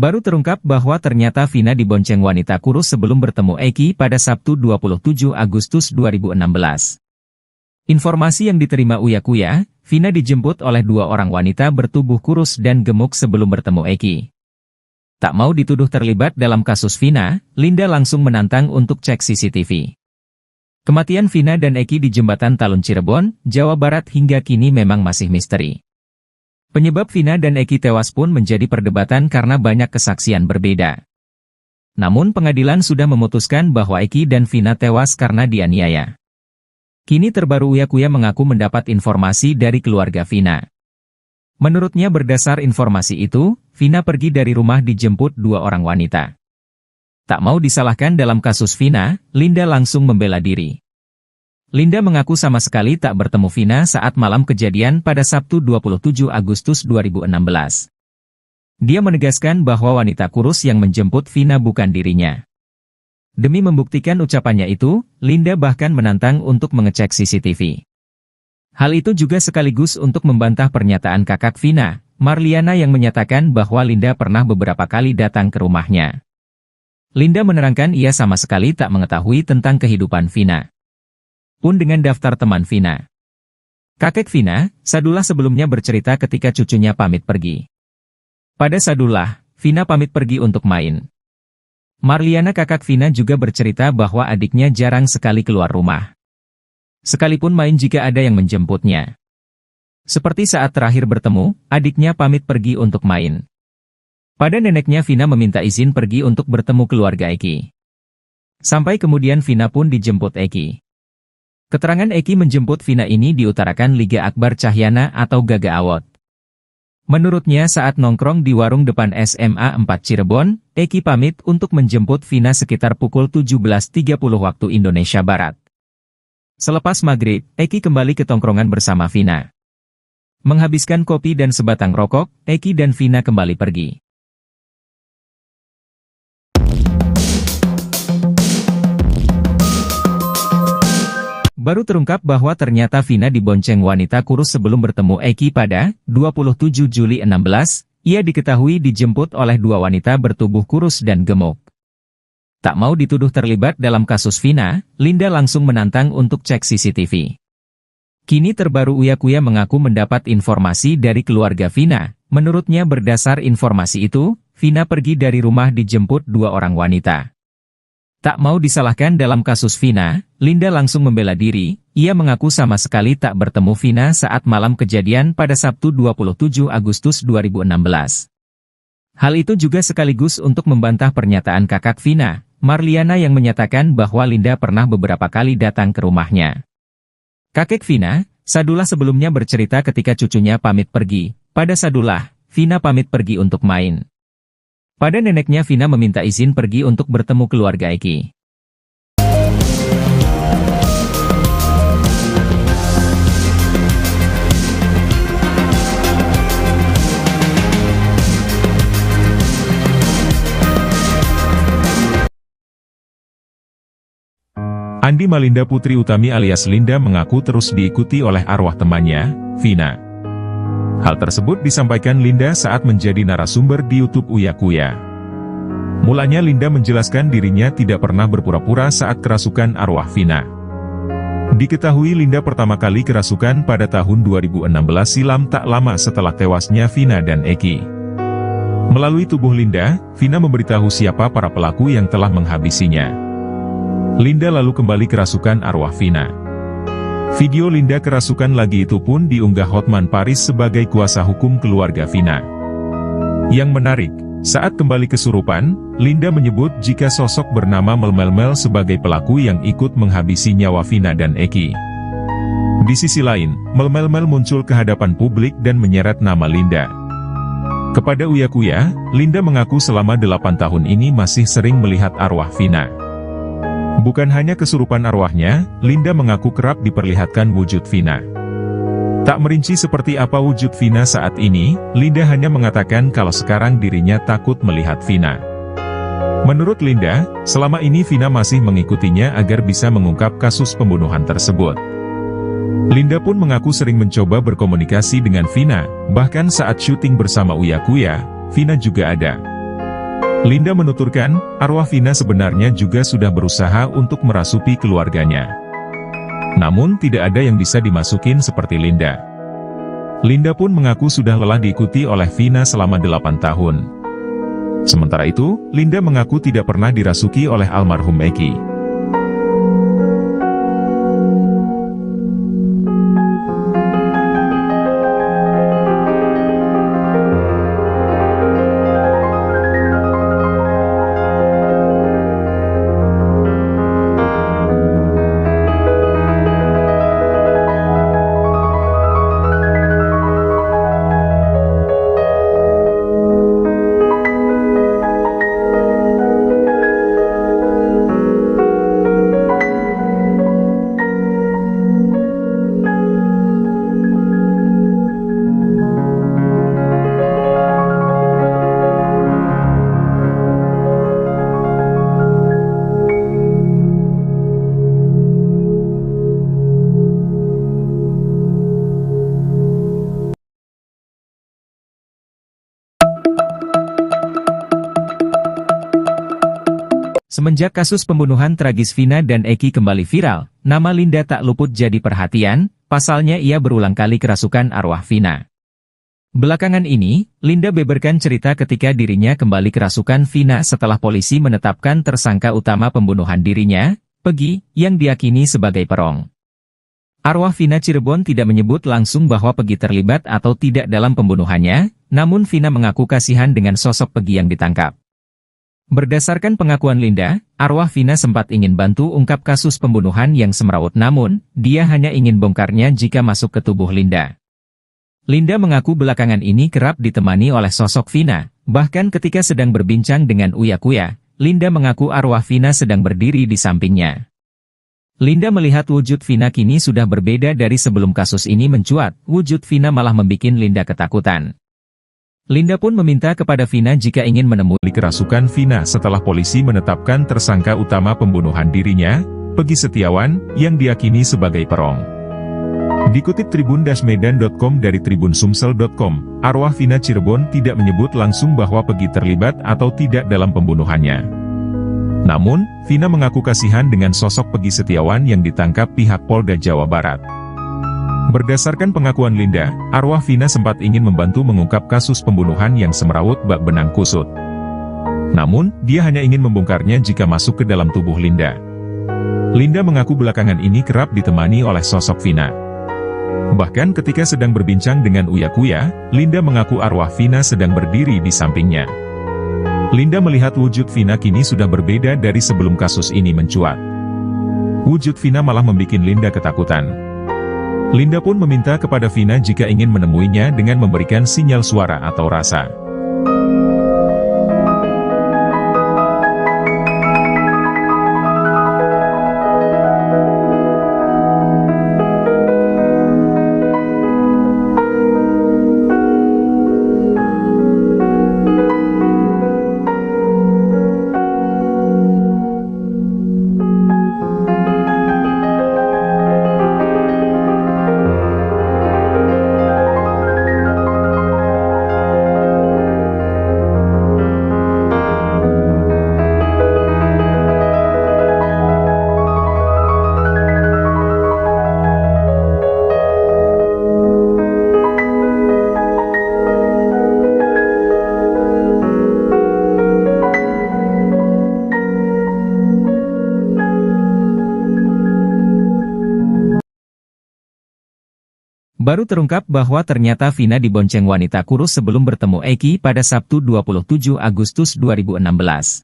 S1: Baru terungkap bahwa ternyata Vina dibonceng wanita kurus sebelum bertemu Eki pada Sabtu 27 Agustus 2016. Informasi yang diterima Uya Kuya, Vina dijemput oleh dua orang wanita bertubuh kurus dan gemuk sebelum bertemu Eki. Tak mau dituduh terlibat dalam kasus Vina, Linda langsung menantang untuk cek CCTV. Kematian Vina dan Eki di Jembatan Talun Cirebon, Jawa Barat hingga kini memang masih misteri. Penyebab Vina dan Eki tewas pun menjadi perdebatan karena banyak kesaksian berbeda. Namun pengadilan sudah memutuskan bahwa Eki dan Vina tewas karena dianiaya. Kini terbaru Uya Kuya mengaku mendapat informasi dari keluarga Vina. Menurutnya berdasar informasi itu, Vina pergi dari rumah dijemput dua orang wanita. Tak mau disalahkan dalam kasus Vina, Linda langsung membela diri. Linda mengaku sama sekali tak bertemu Vina saat malam kejadian pada Sabtu 27 Agustus 2016. Dia menegaskan bahwa wanita kurus yang menjemput Vina bukan dirinya. Demi membuktikan ucapannya itu, Linda bahkan menantang untuk mengecek CCTV. Hal itu juga sekaligus untuk membantah pernyataan kakak Vina, Marliana yang menyatakan bahwa Linda pernah beberapa kali datang ke rumahnya. Linda menerangkan ia sama sekali tak mengetahui tentang kehidupan Vina. Pun dengan daftar teman Vina. Kakek Vina, Sadullah sebelumnya bercerita ketika cucunya pamit pergi. Pada Sadullah, Vina pamit pergi untuk main. Marliana kakak Vina juga bercerita bahwa adiknya jarang sekali keluar rumah. Sekalipun main jika ada yang menjemputnya. Seperti saat terakhir bertemu, adiknya pamit pergi untuk main. Pada neneknya Vina meminta izin pergi untuk bertemu keluarga Eki. Sampai kemudian Vina pun dijemput Eki. Keterangan Eki menjemput Vina ini diutarakan Liga Akbar Cahyana atau Gaga Awot. Menurutnya saat nongkrong di warung depan SMA 4 Cirebon, Eki pamit untuk menjemput Vina sekitar pukul 17.30 waktu Indonesia Barat. Selepas maghrib, Eki kembali ke tongkrongan bersama Vina. Menghabiskan kopi dan sebatang rokok, Eki dan Vina kembali pergi. Baru terungkap bahwa ternyata Vina dibonceng wanita kurus sebelum bertemu Eki pada 27 Juli 16, ia diketahui dijemput oleh dua wanita bertubuh kurus dan gemuk. Tak mau dituduh terlibat dalam kasus Vina, Linda langsung menantang untuk cek CCTV. Kini terbaru Uya Kuya mengaku mendapat informasi dari keluarga Vina. Menurutnya berdasar informasi itu, Vina pergi dari rumah dijemput dua orang wanita. Tak mau disalahkan dalam kasus Vina, Linda langsung membela diri. Ia mengaku sama sekali tak bertemu Vina saat malam kejadian pada Sabtu 27 Agustus 2016. Hal itu juga sekaligus untuk membantah pernyataan kakak Vina, Marliana yang menyatakan bahwa Linda pernah beberapa kali datang ke rumahnya. Kakek Vina, Sadullah sebelumnya bercerita ketika cucunya pamit pergi. Pada Sadullah, Vina pamit pergi untuk main. Pada neneknya Vina meminta izin pergi untuk bertemu keluarga Eki.
S2: Andi Malinda Putri Utami alias Linda mengaku terus diikuti oleh arwah temannya, Vina. Hal tersebut disampaikan Linda saat menjadi narasumber di YouTube Uya Kuya. Mulanya Linda menjelaskan dirinya tidak pernah berpura-pura saat kerasukan arwah Vina. Diketahui Linda pertama kali kerasukan pada tahun 2016 silam tak lama setelah tewasnya Vina dan Eki. Melalui tubuh Linda, Vina memberitahu siapa para pelaku yang telah menghabisinya. Linda lalu kembali kerasukan arwah Vina. Video Linda kerasukan lagi itu pun diunggah Hotman Paris sebagai kuasa hukum keluarga Vina. Yang menarik, saat kembali kesurupan, Linda menyebut jika sosok bernama Melmel sebagai pelaku yang ikut menghabisi nyawa Vina dan Eki. Di sisi lain, Melmel muncul ke hadapan publik dan menyeret nama Linda. Kepada Uya Kuya, Linda mengaku selama 8 tahun ini masih sering melihat arwah Vina. Bukan hanya kesurupan arwahnya, Linda mengaku kerap diperlihatkan wujud Vina. Tak merinci seperti apa wujud Vina saat ini, Linda hanya mengatakan kalau sekarang dirinya takut melihat Vina. Menurut Linda, selama ini Vina masih mengikutinya agar bisa mengungkap kasus pembunuhan tersebut. Linda pun mengaku sering mencoba berkomunikasi dengan Vina, bahkan saat syuting bersama Uya Kuya, Vina juga ada. Linda menuturkan, arwah Vina sebenarnya juga sudah berusaha untuk merasuki keluarganya. Namun tidak ada yang bisa dimasukin seperti Linda. Linda pun mengaku sudah lelah diikuti oleh Vina selama 8 tahun. Sementara itu, Linda mengaku tidak pernah dirasuki oleh almarhum Eki.
S1: Semenjak kasus pembunuhan tragis Vina dan Eki kembali viral, nama Linda tak luput jadi perhatian, pasalnya ia berulang kali kerasukan arwah Vina. Belakangan ini, Linda beberkan cerita ketika dirinya kembali kerasukan Vina setelah polisi menetapkan tersangka utama pembunuhan dirinya, Pegi, yang diyakini sebagai perong. Arwah Vina Cirebon tidak menyebut langsung bahwa Pegi terlibat atau tidak dalam pembunuhannya, namun Vina mengaku kasihan dengan sosok Pegi yang ditangkap. Berdasarkan pengakuan Linda, arwah Vina sempat ingin bantu ungkap kasus pembunuhan yang semrawut, namun, dia hanya ingin bongkarnya jika masuk ke tubuh Linda. Linda mengaku belakangan ini kerap ditemani oleh sosok Vina, bahkan ketika sedang berbincang dengan Uya Kuya, Linda mengaku arwah Vina sedang berdiri di sampingnya. Linda melihat wujud Vina kini sudah berbeda dari sebelum kasus ini mencuat, wujud Vina malah membuat Linda ketakutan. Linda pun meminta kepada Vina jika ingin menemui
S2: kerasukan Vina setelah polisi menetapkan tersangka utama pembunuhan dirinya, Peggy Setiawan, yang diyakini sebagai perong. Dikutip tribun-medan.com dari tribunsumsel.com, arwah Vina Cirebon tidak menyebut langsung bahwa Peggy terlibat atau tidak dalam pembunuhannya. Namun, Vina mengaku kasihan dengan sosok Peggy Setiawan yang ditangkap pihak Polda Jawa Barat. Berdasarkan pengakuan Linda, arwah Vina sempat ingin membantu mengungkap kasus pembunuhan yang semrawut bak benang kusut. Namun, dia hanya ingin membongkarnya jika masuk ke dalam tubuh Linda. Linda mengaku belakangan ini kerap ditemani oleh sosok Vina. Bahkan ketika sedang berbincang dengan Uya Kuya, Linda mengaku arwah Vina sedang berdiri di sampingnya. Linda melihat wujud Vina kini sudah berbeda dari sebelum kasus ini mencuat. Wujud Vina malah membuat Linda ketakutan. Linda pun meminta kepada Vina jika ingin menemuinya dengan memberikan sinyal suara atau rasa.
S1: Baru terungkap bahwa ternyata Vina dibonceng wanita kurus sebelum bertemu Eki pada Sabtu 27 Agustus 2016.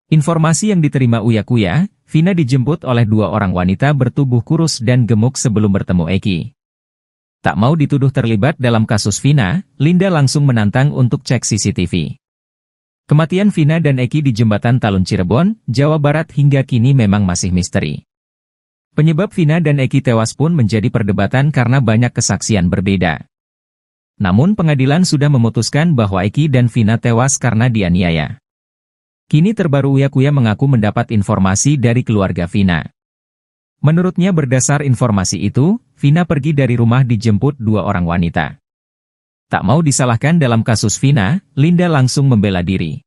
S1: Informasi yang diterima Uya Kuya, Vina dijemput oleh dua orang wanita bertubuh kurus dan gemuk sebelum bertemu Eki. Tak mau dituduh terlibat dalam kasus Vina, Linda langsung menantang untuk cek CCTV. Kematian Vina dan Eki di Jembatan Talun Cirebon, Jawa Barat hingga kini memang masih misteri. Penyebab Vina dan Eki tewas pun menjadi perdebatan karena banyak kesaksian berbeda. Namun pengadilan sudah memutuskan bahwa Eki dan Vina tewas karena dianiaya. Kini terbaru Uya Kuya mengaku mendapat informasi dari keluarga Vina. Menurutnya berdasar informasi itu, Vina pergi dari rumah dijemput dua orang wanita. Tak mau disalahkan dalam kasus Vina, Linda langsung membela diri.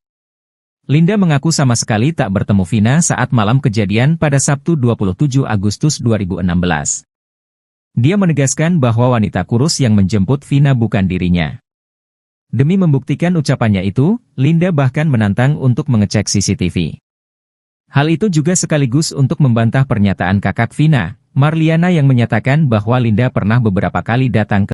S1: Linda mengaku sama sekali tak bertemu Vina saat malam kejadian pada Sabtu 27 Agustus 2016. Dia menegaskan bahwa wanita kurus yang menjemput Vina bukan dirinya. Demi membuktikan ucapannya itu, Linda bahkan menantang untuk mengecek CCTV. Hal itu juga sekaligus untuk membantah pernyataan kakak Vina, Marliana, yang menyatakan bahwa Linda pernah beberapa kali datang ke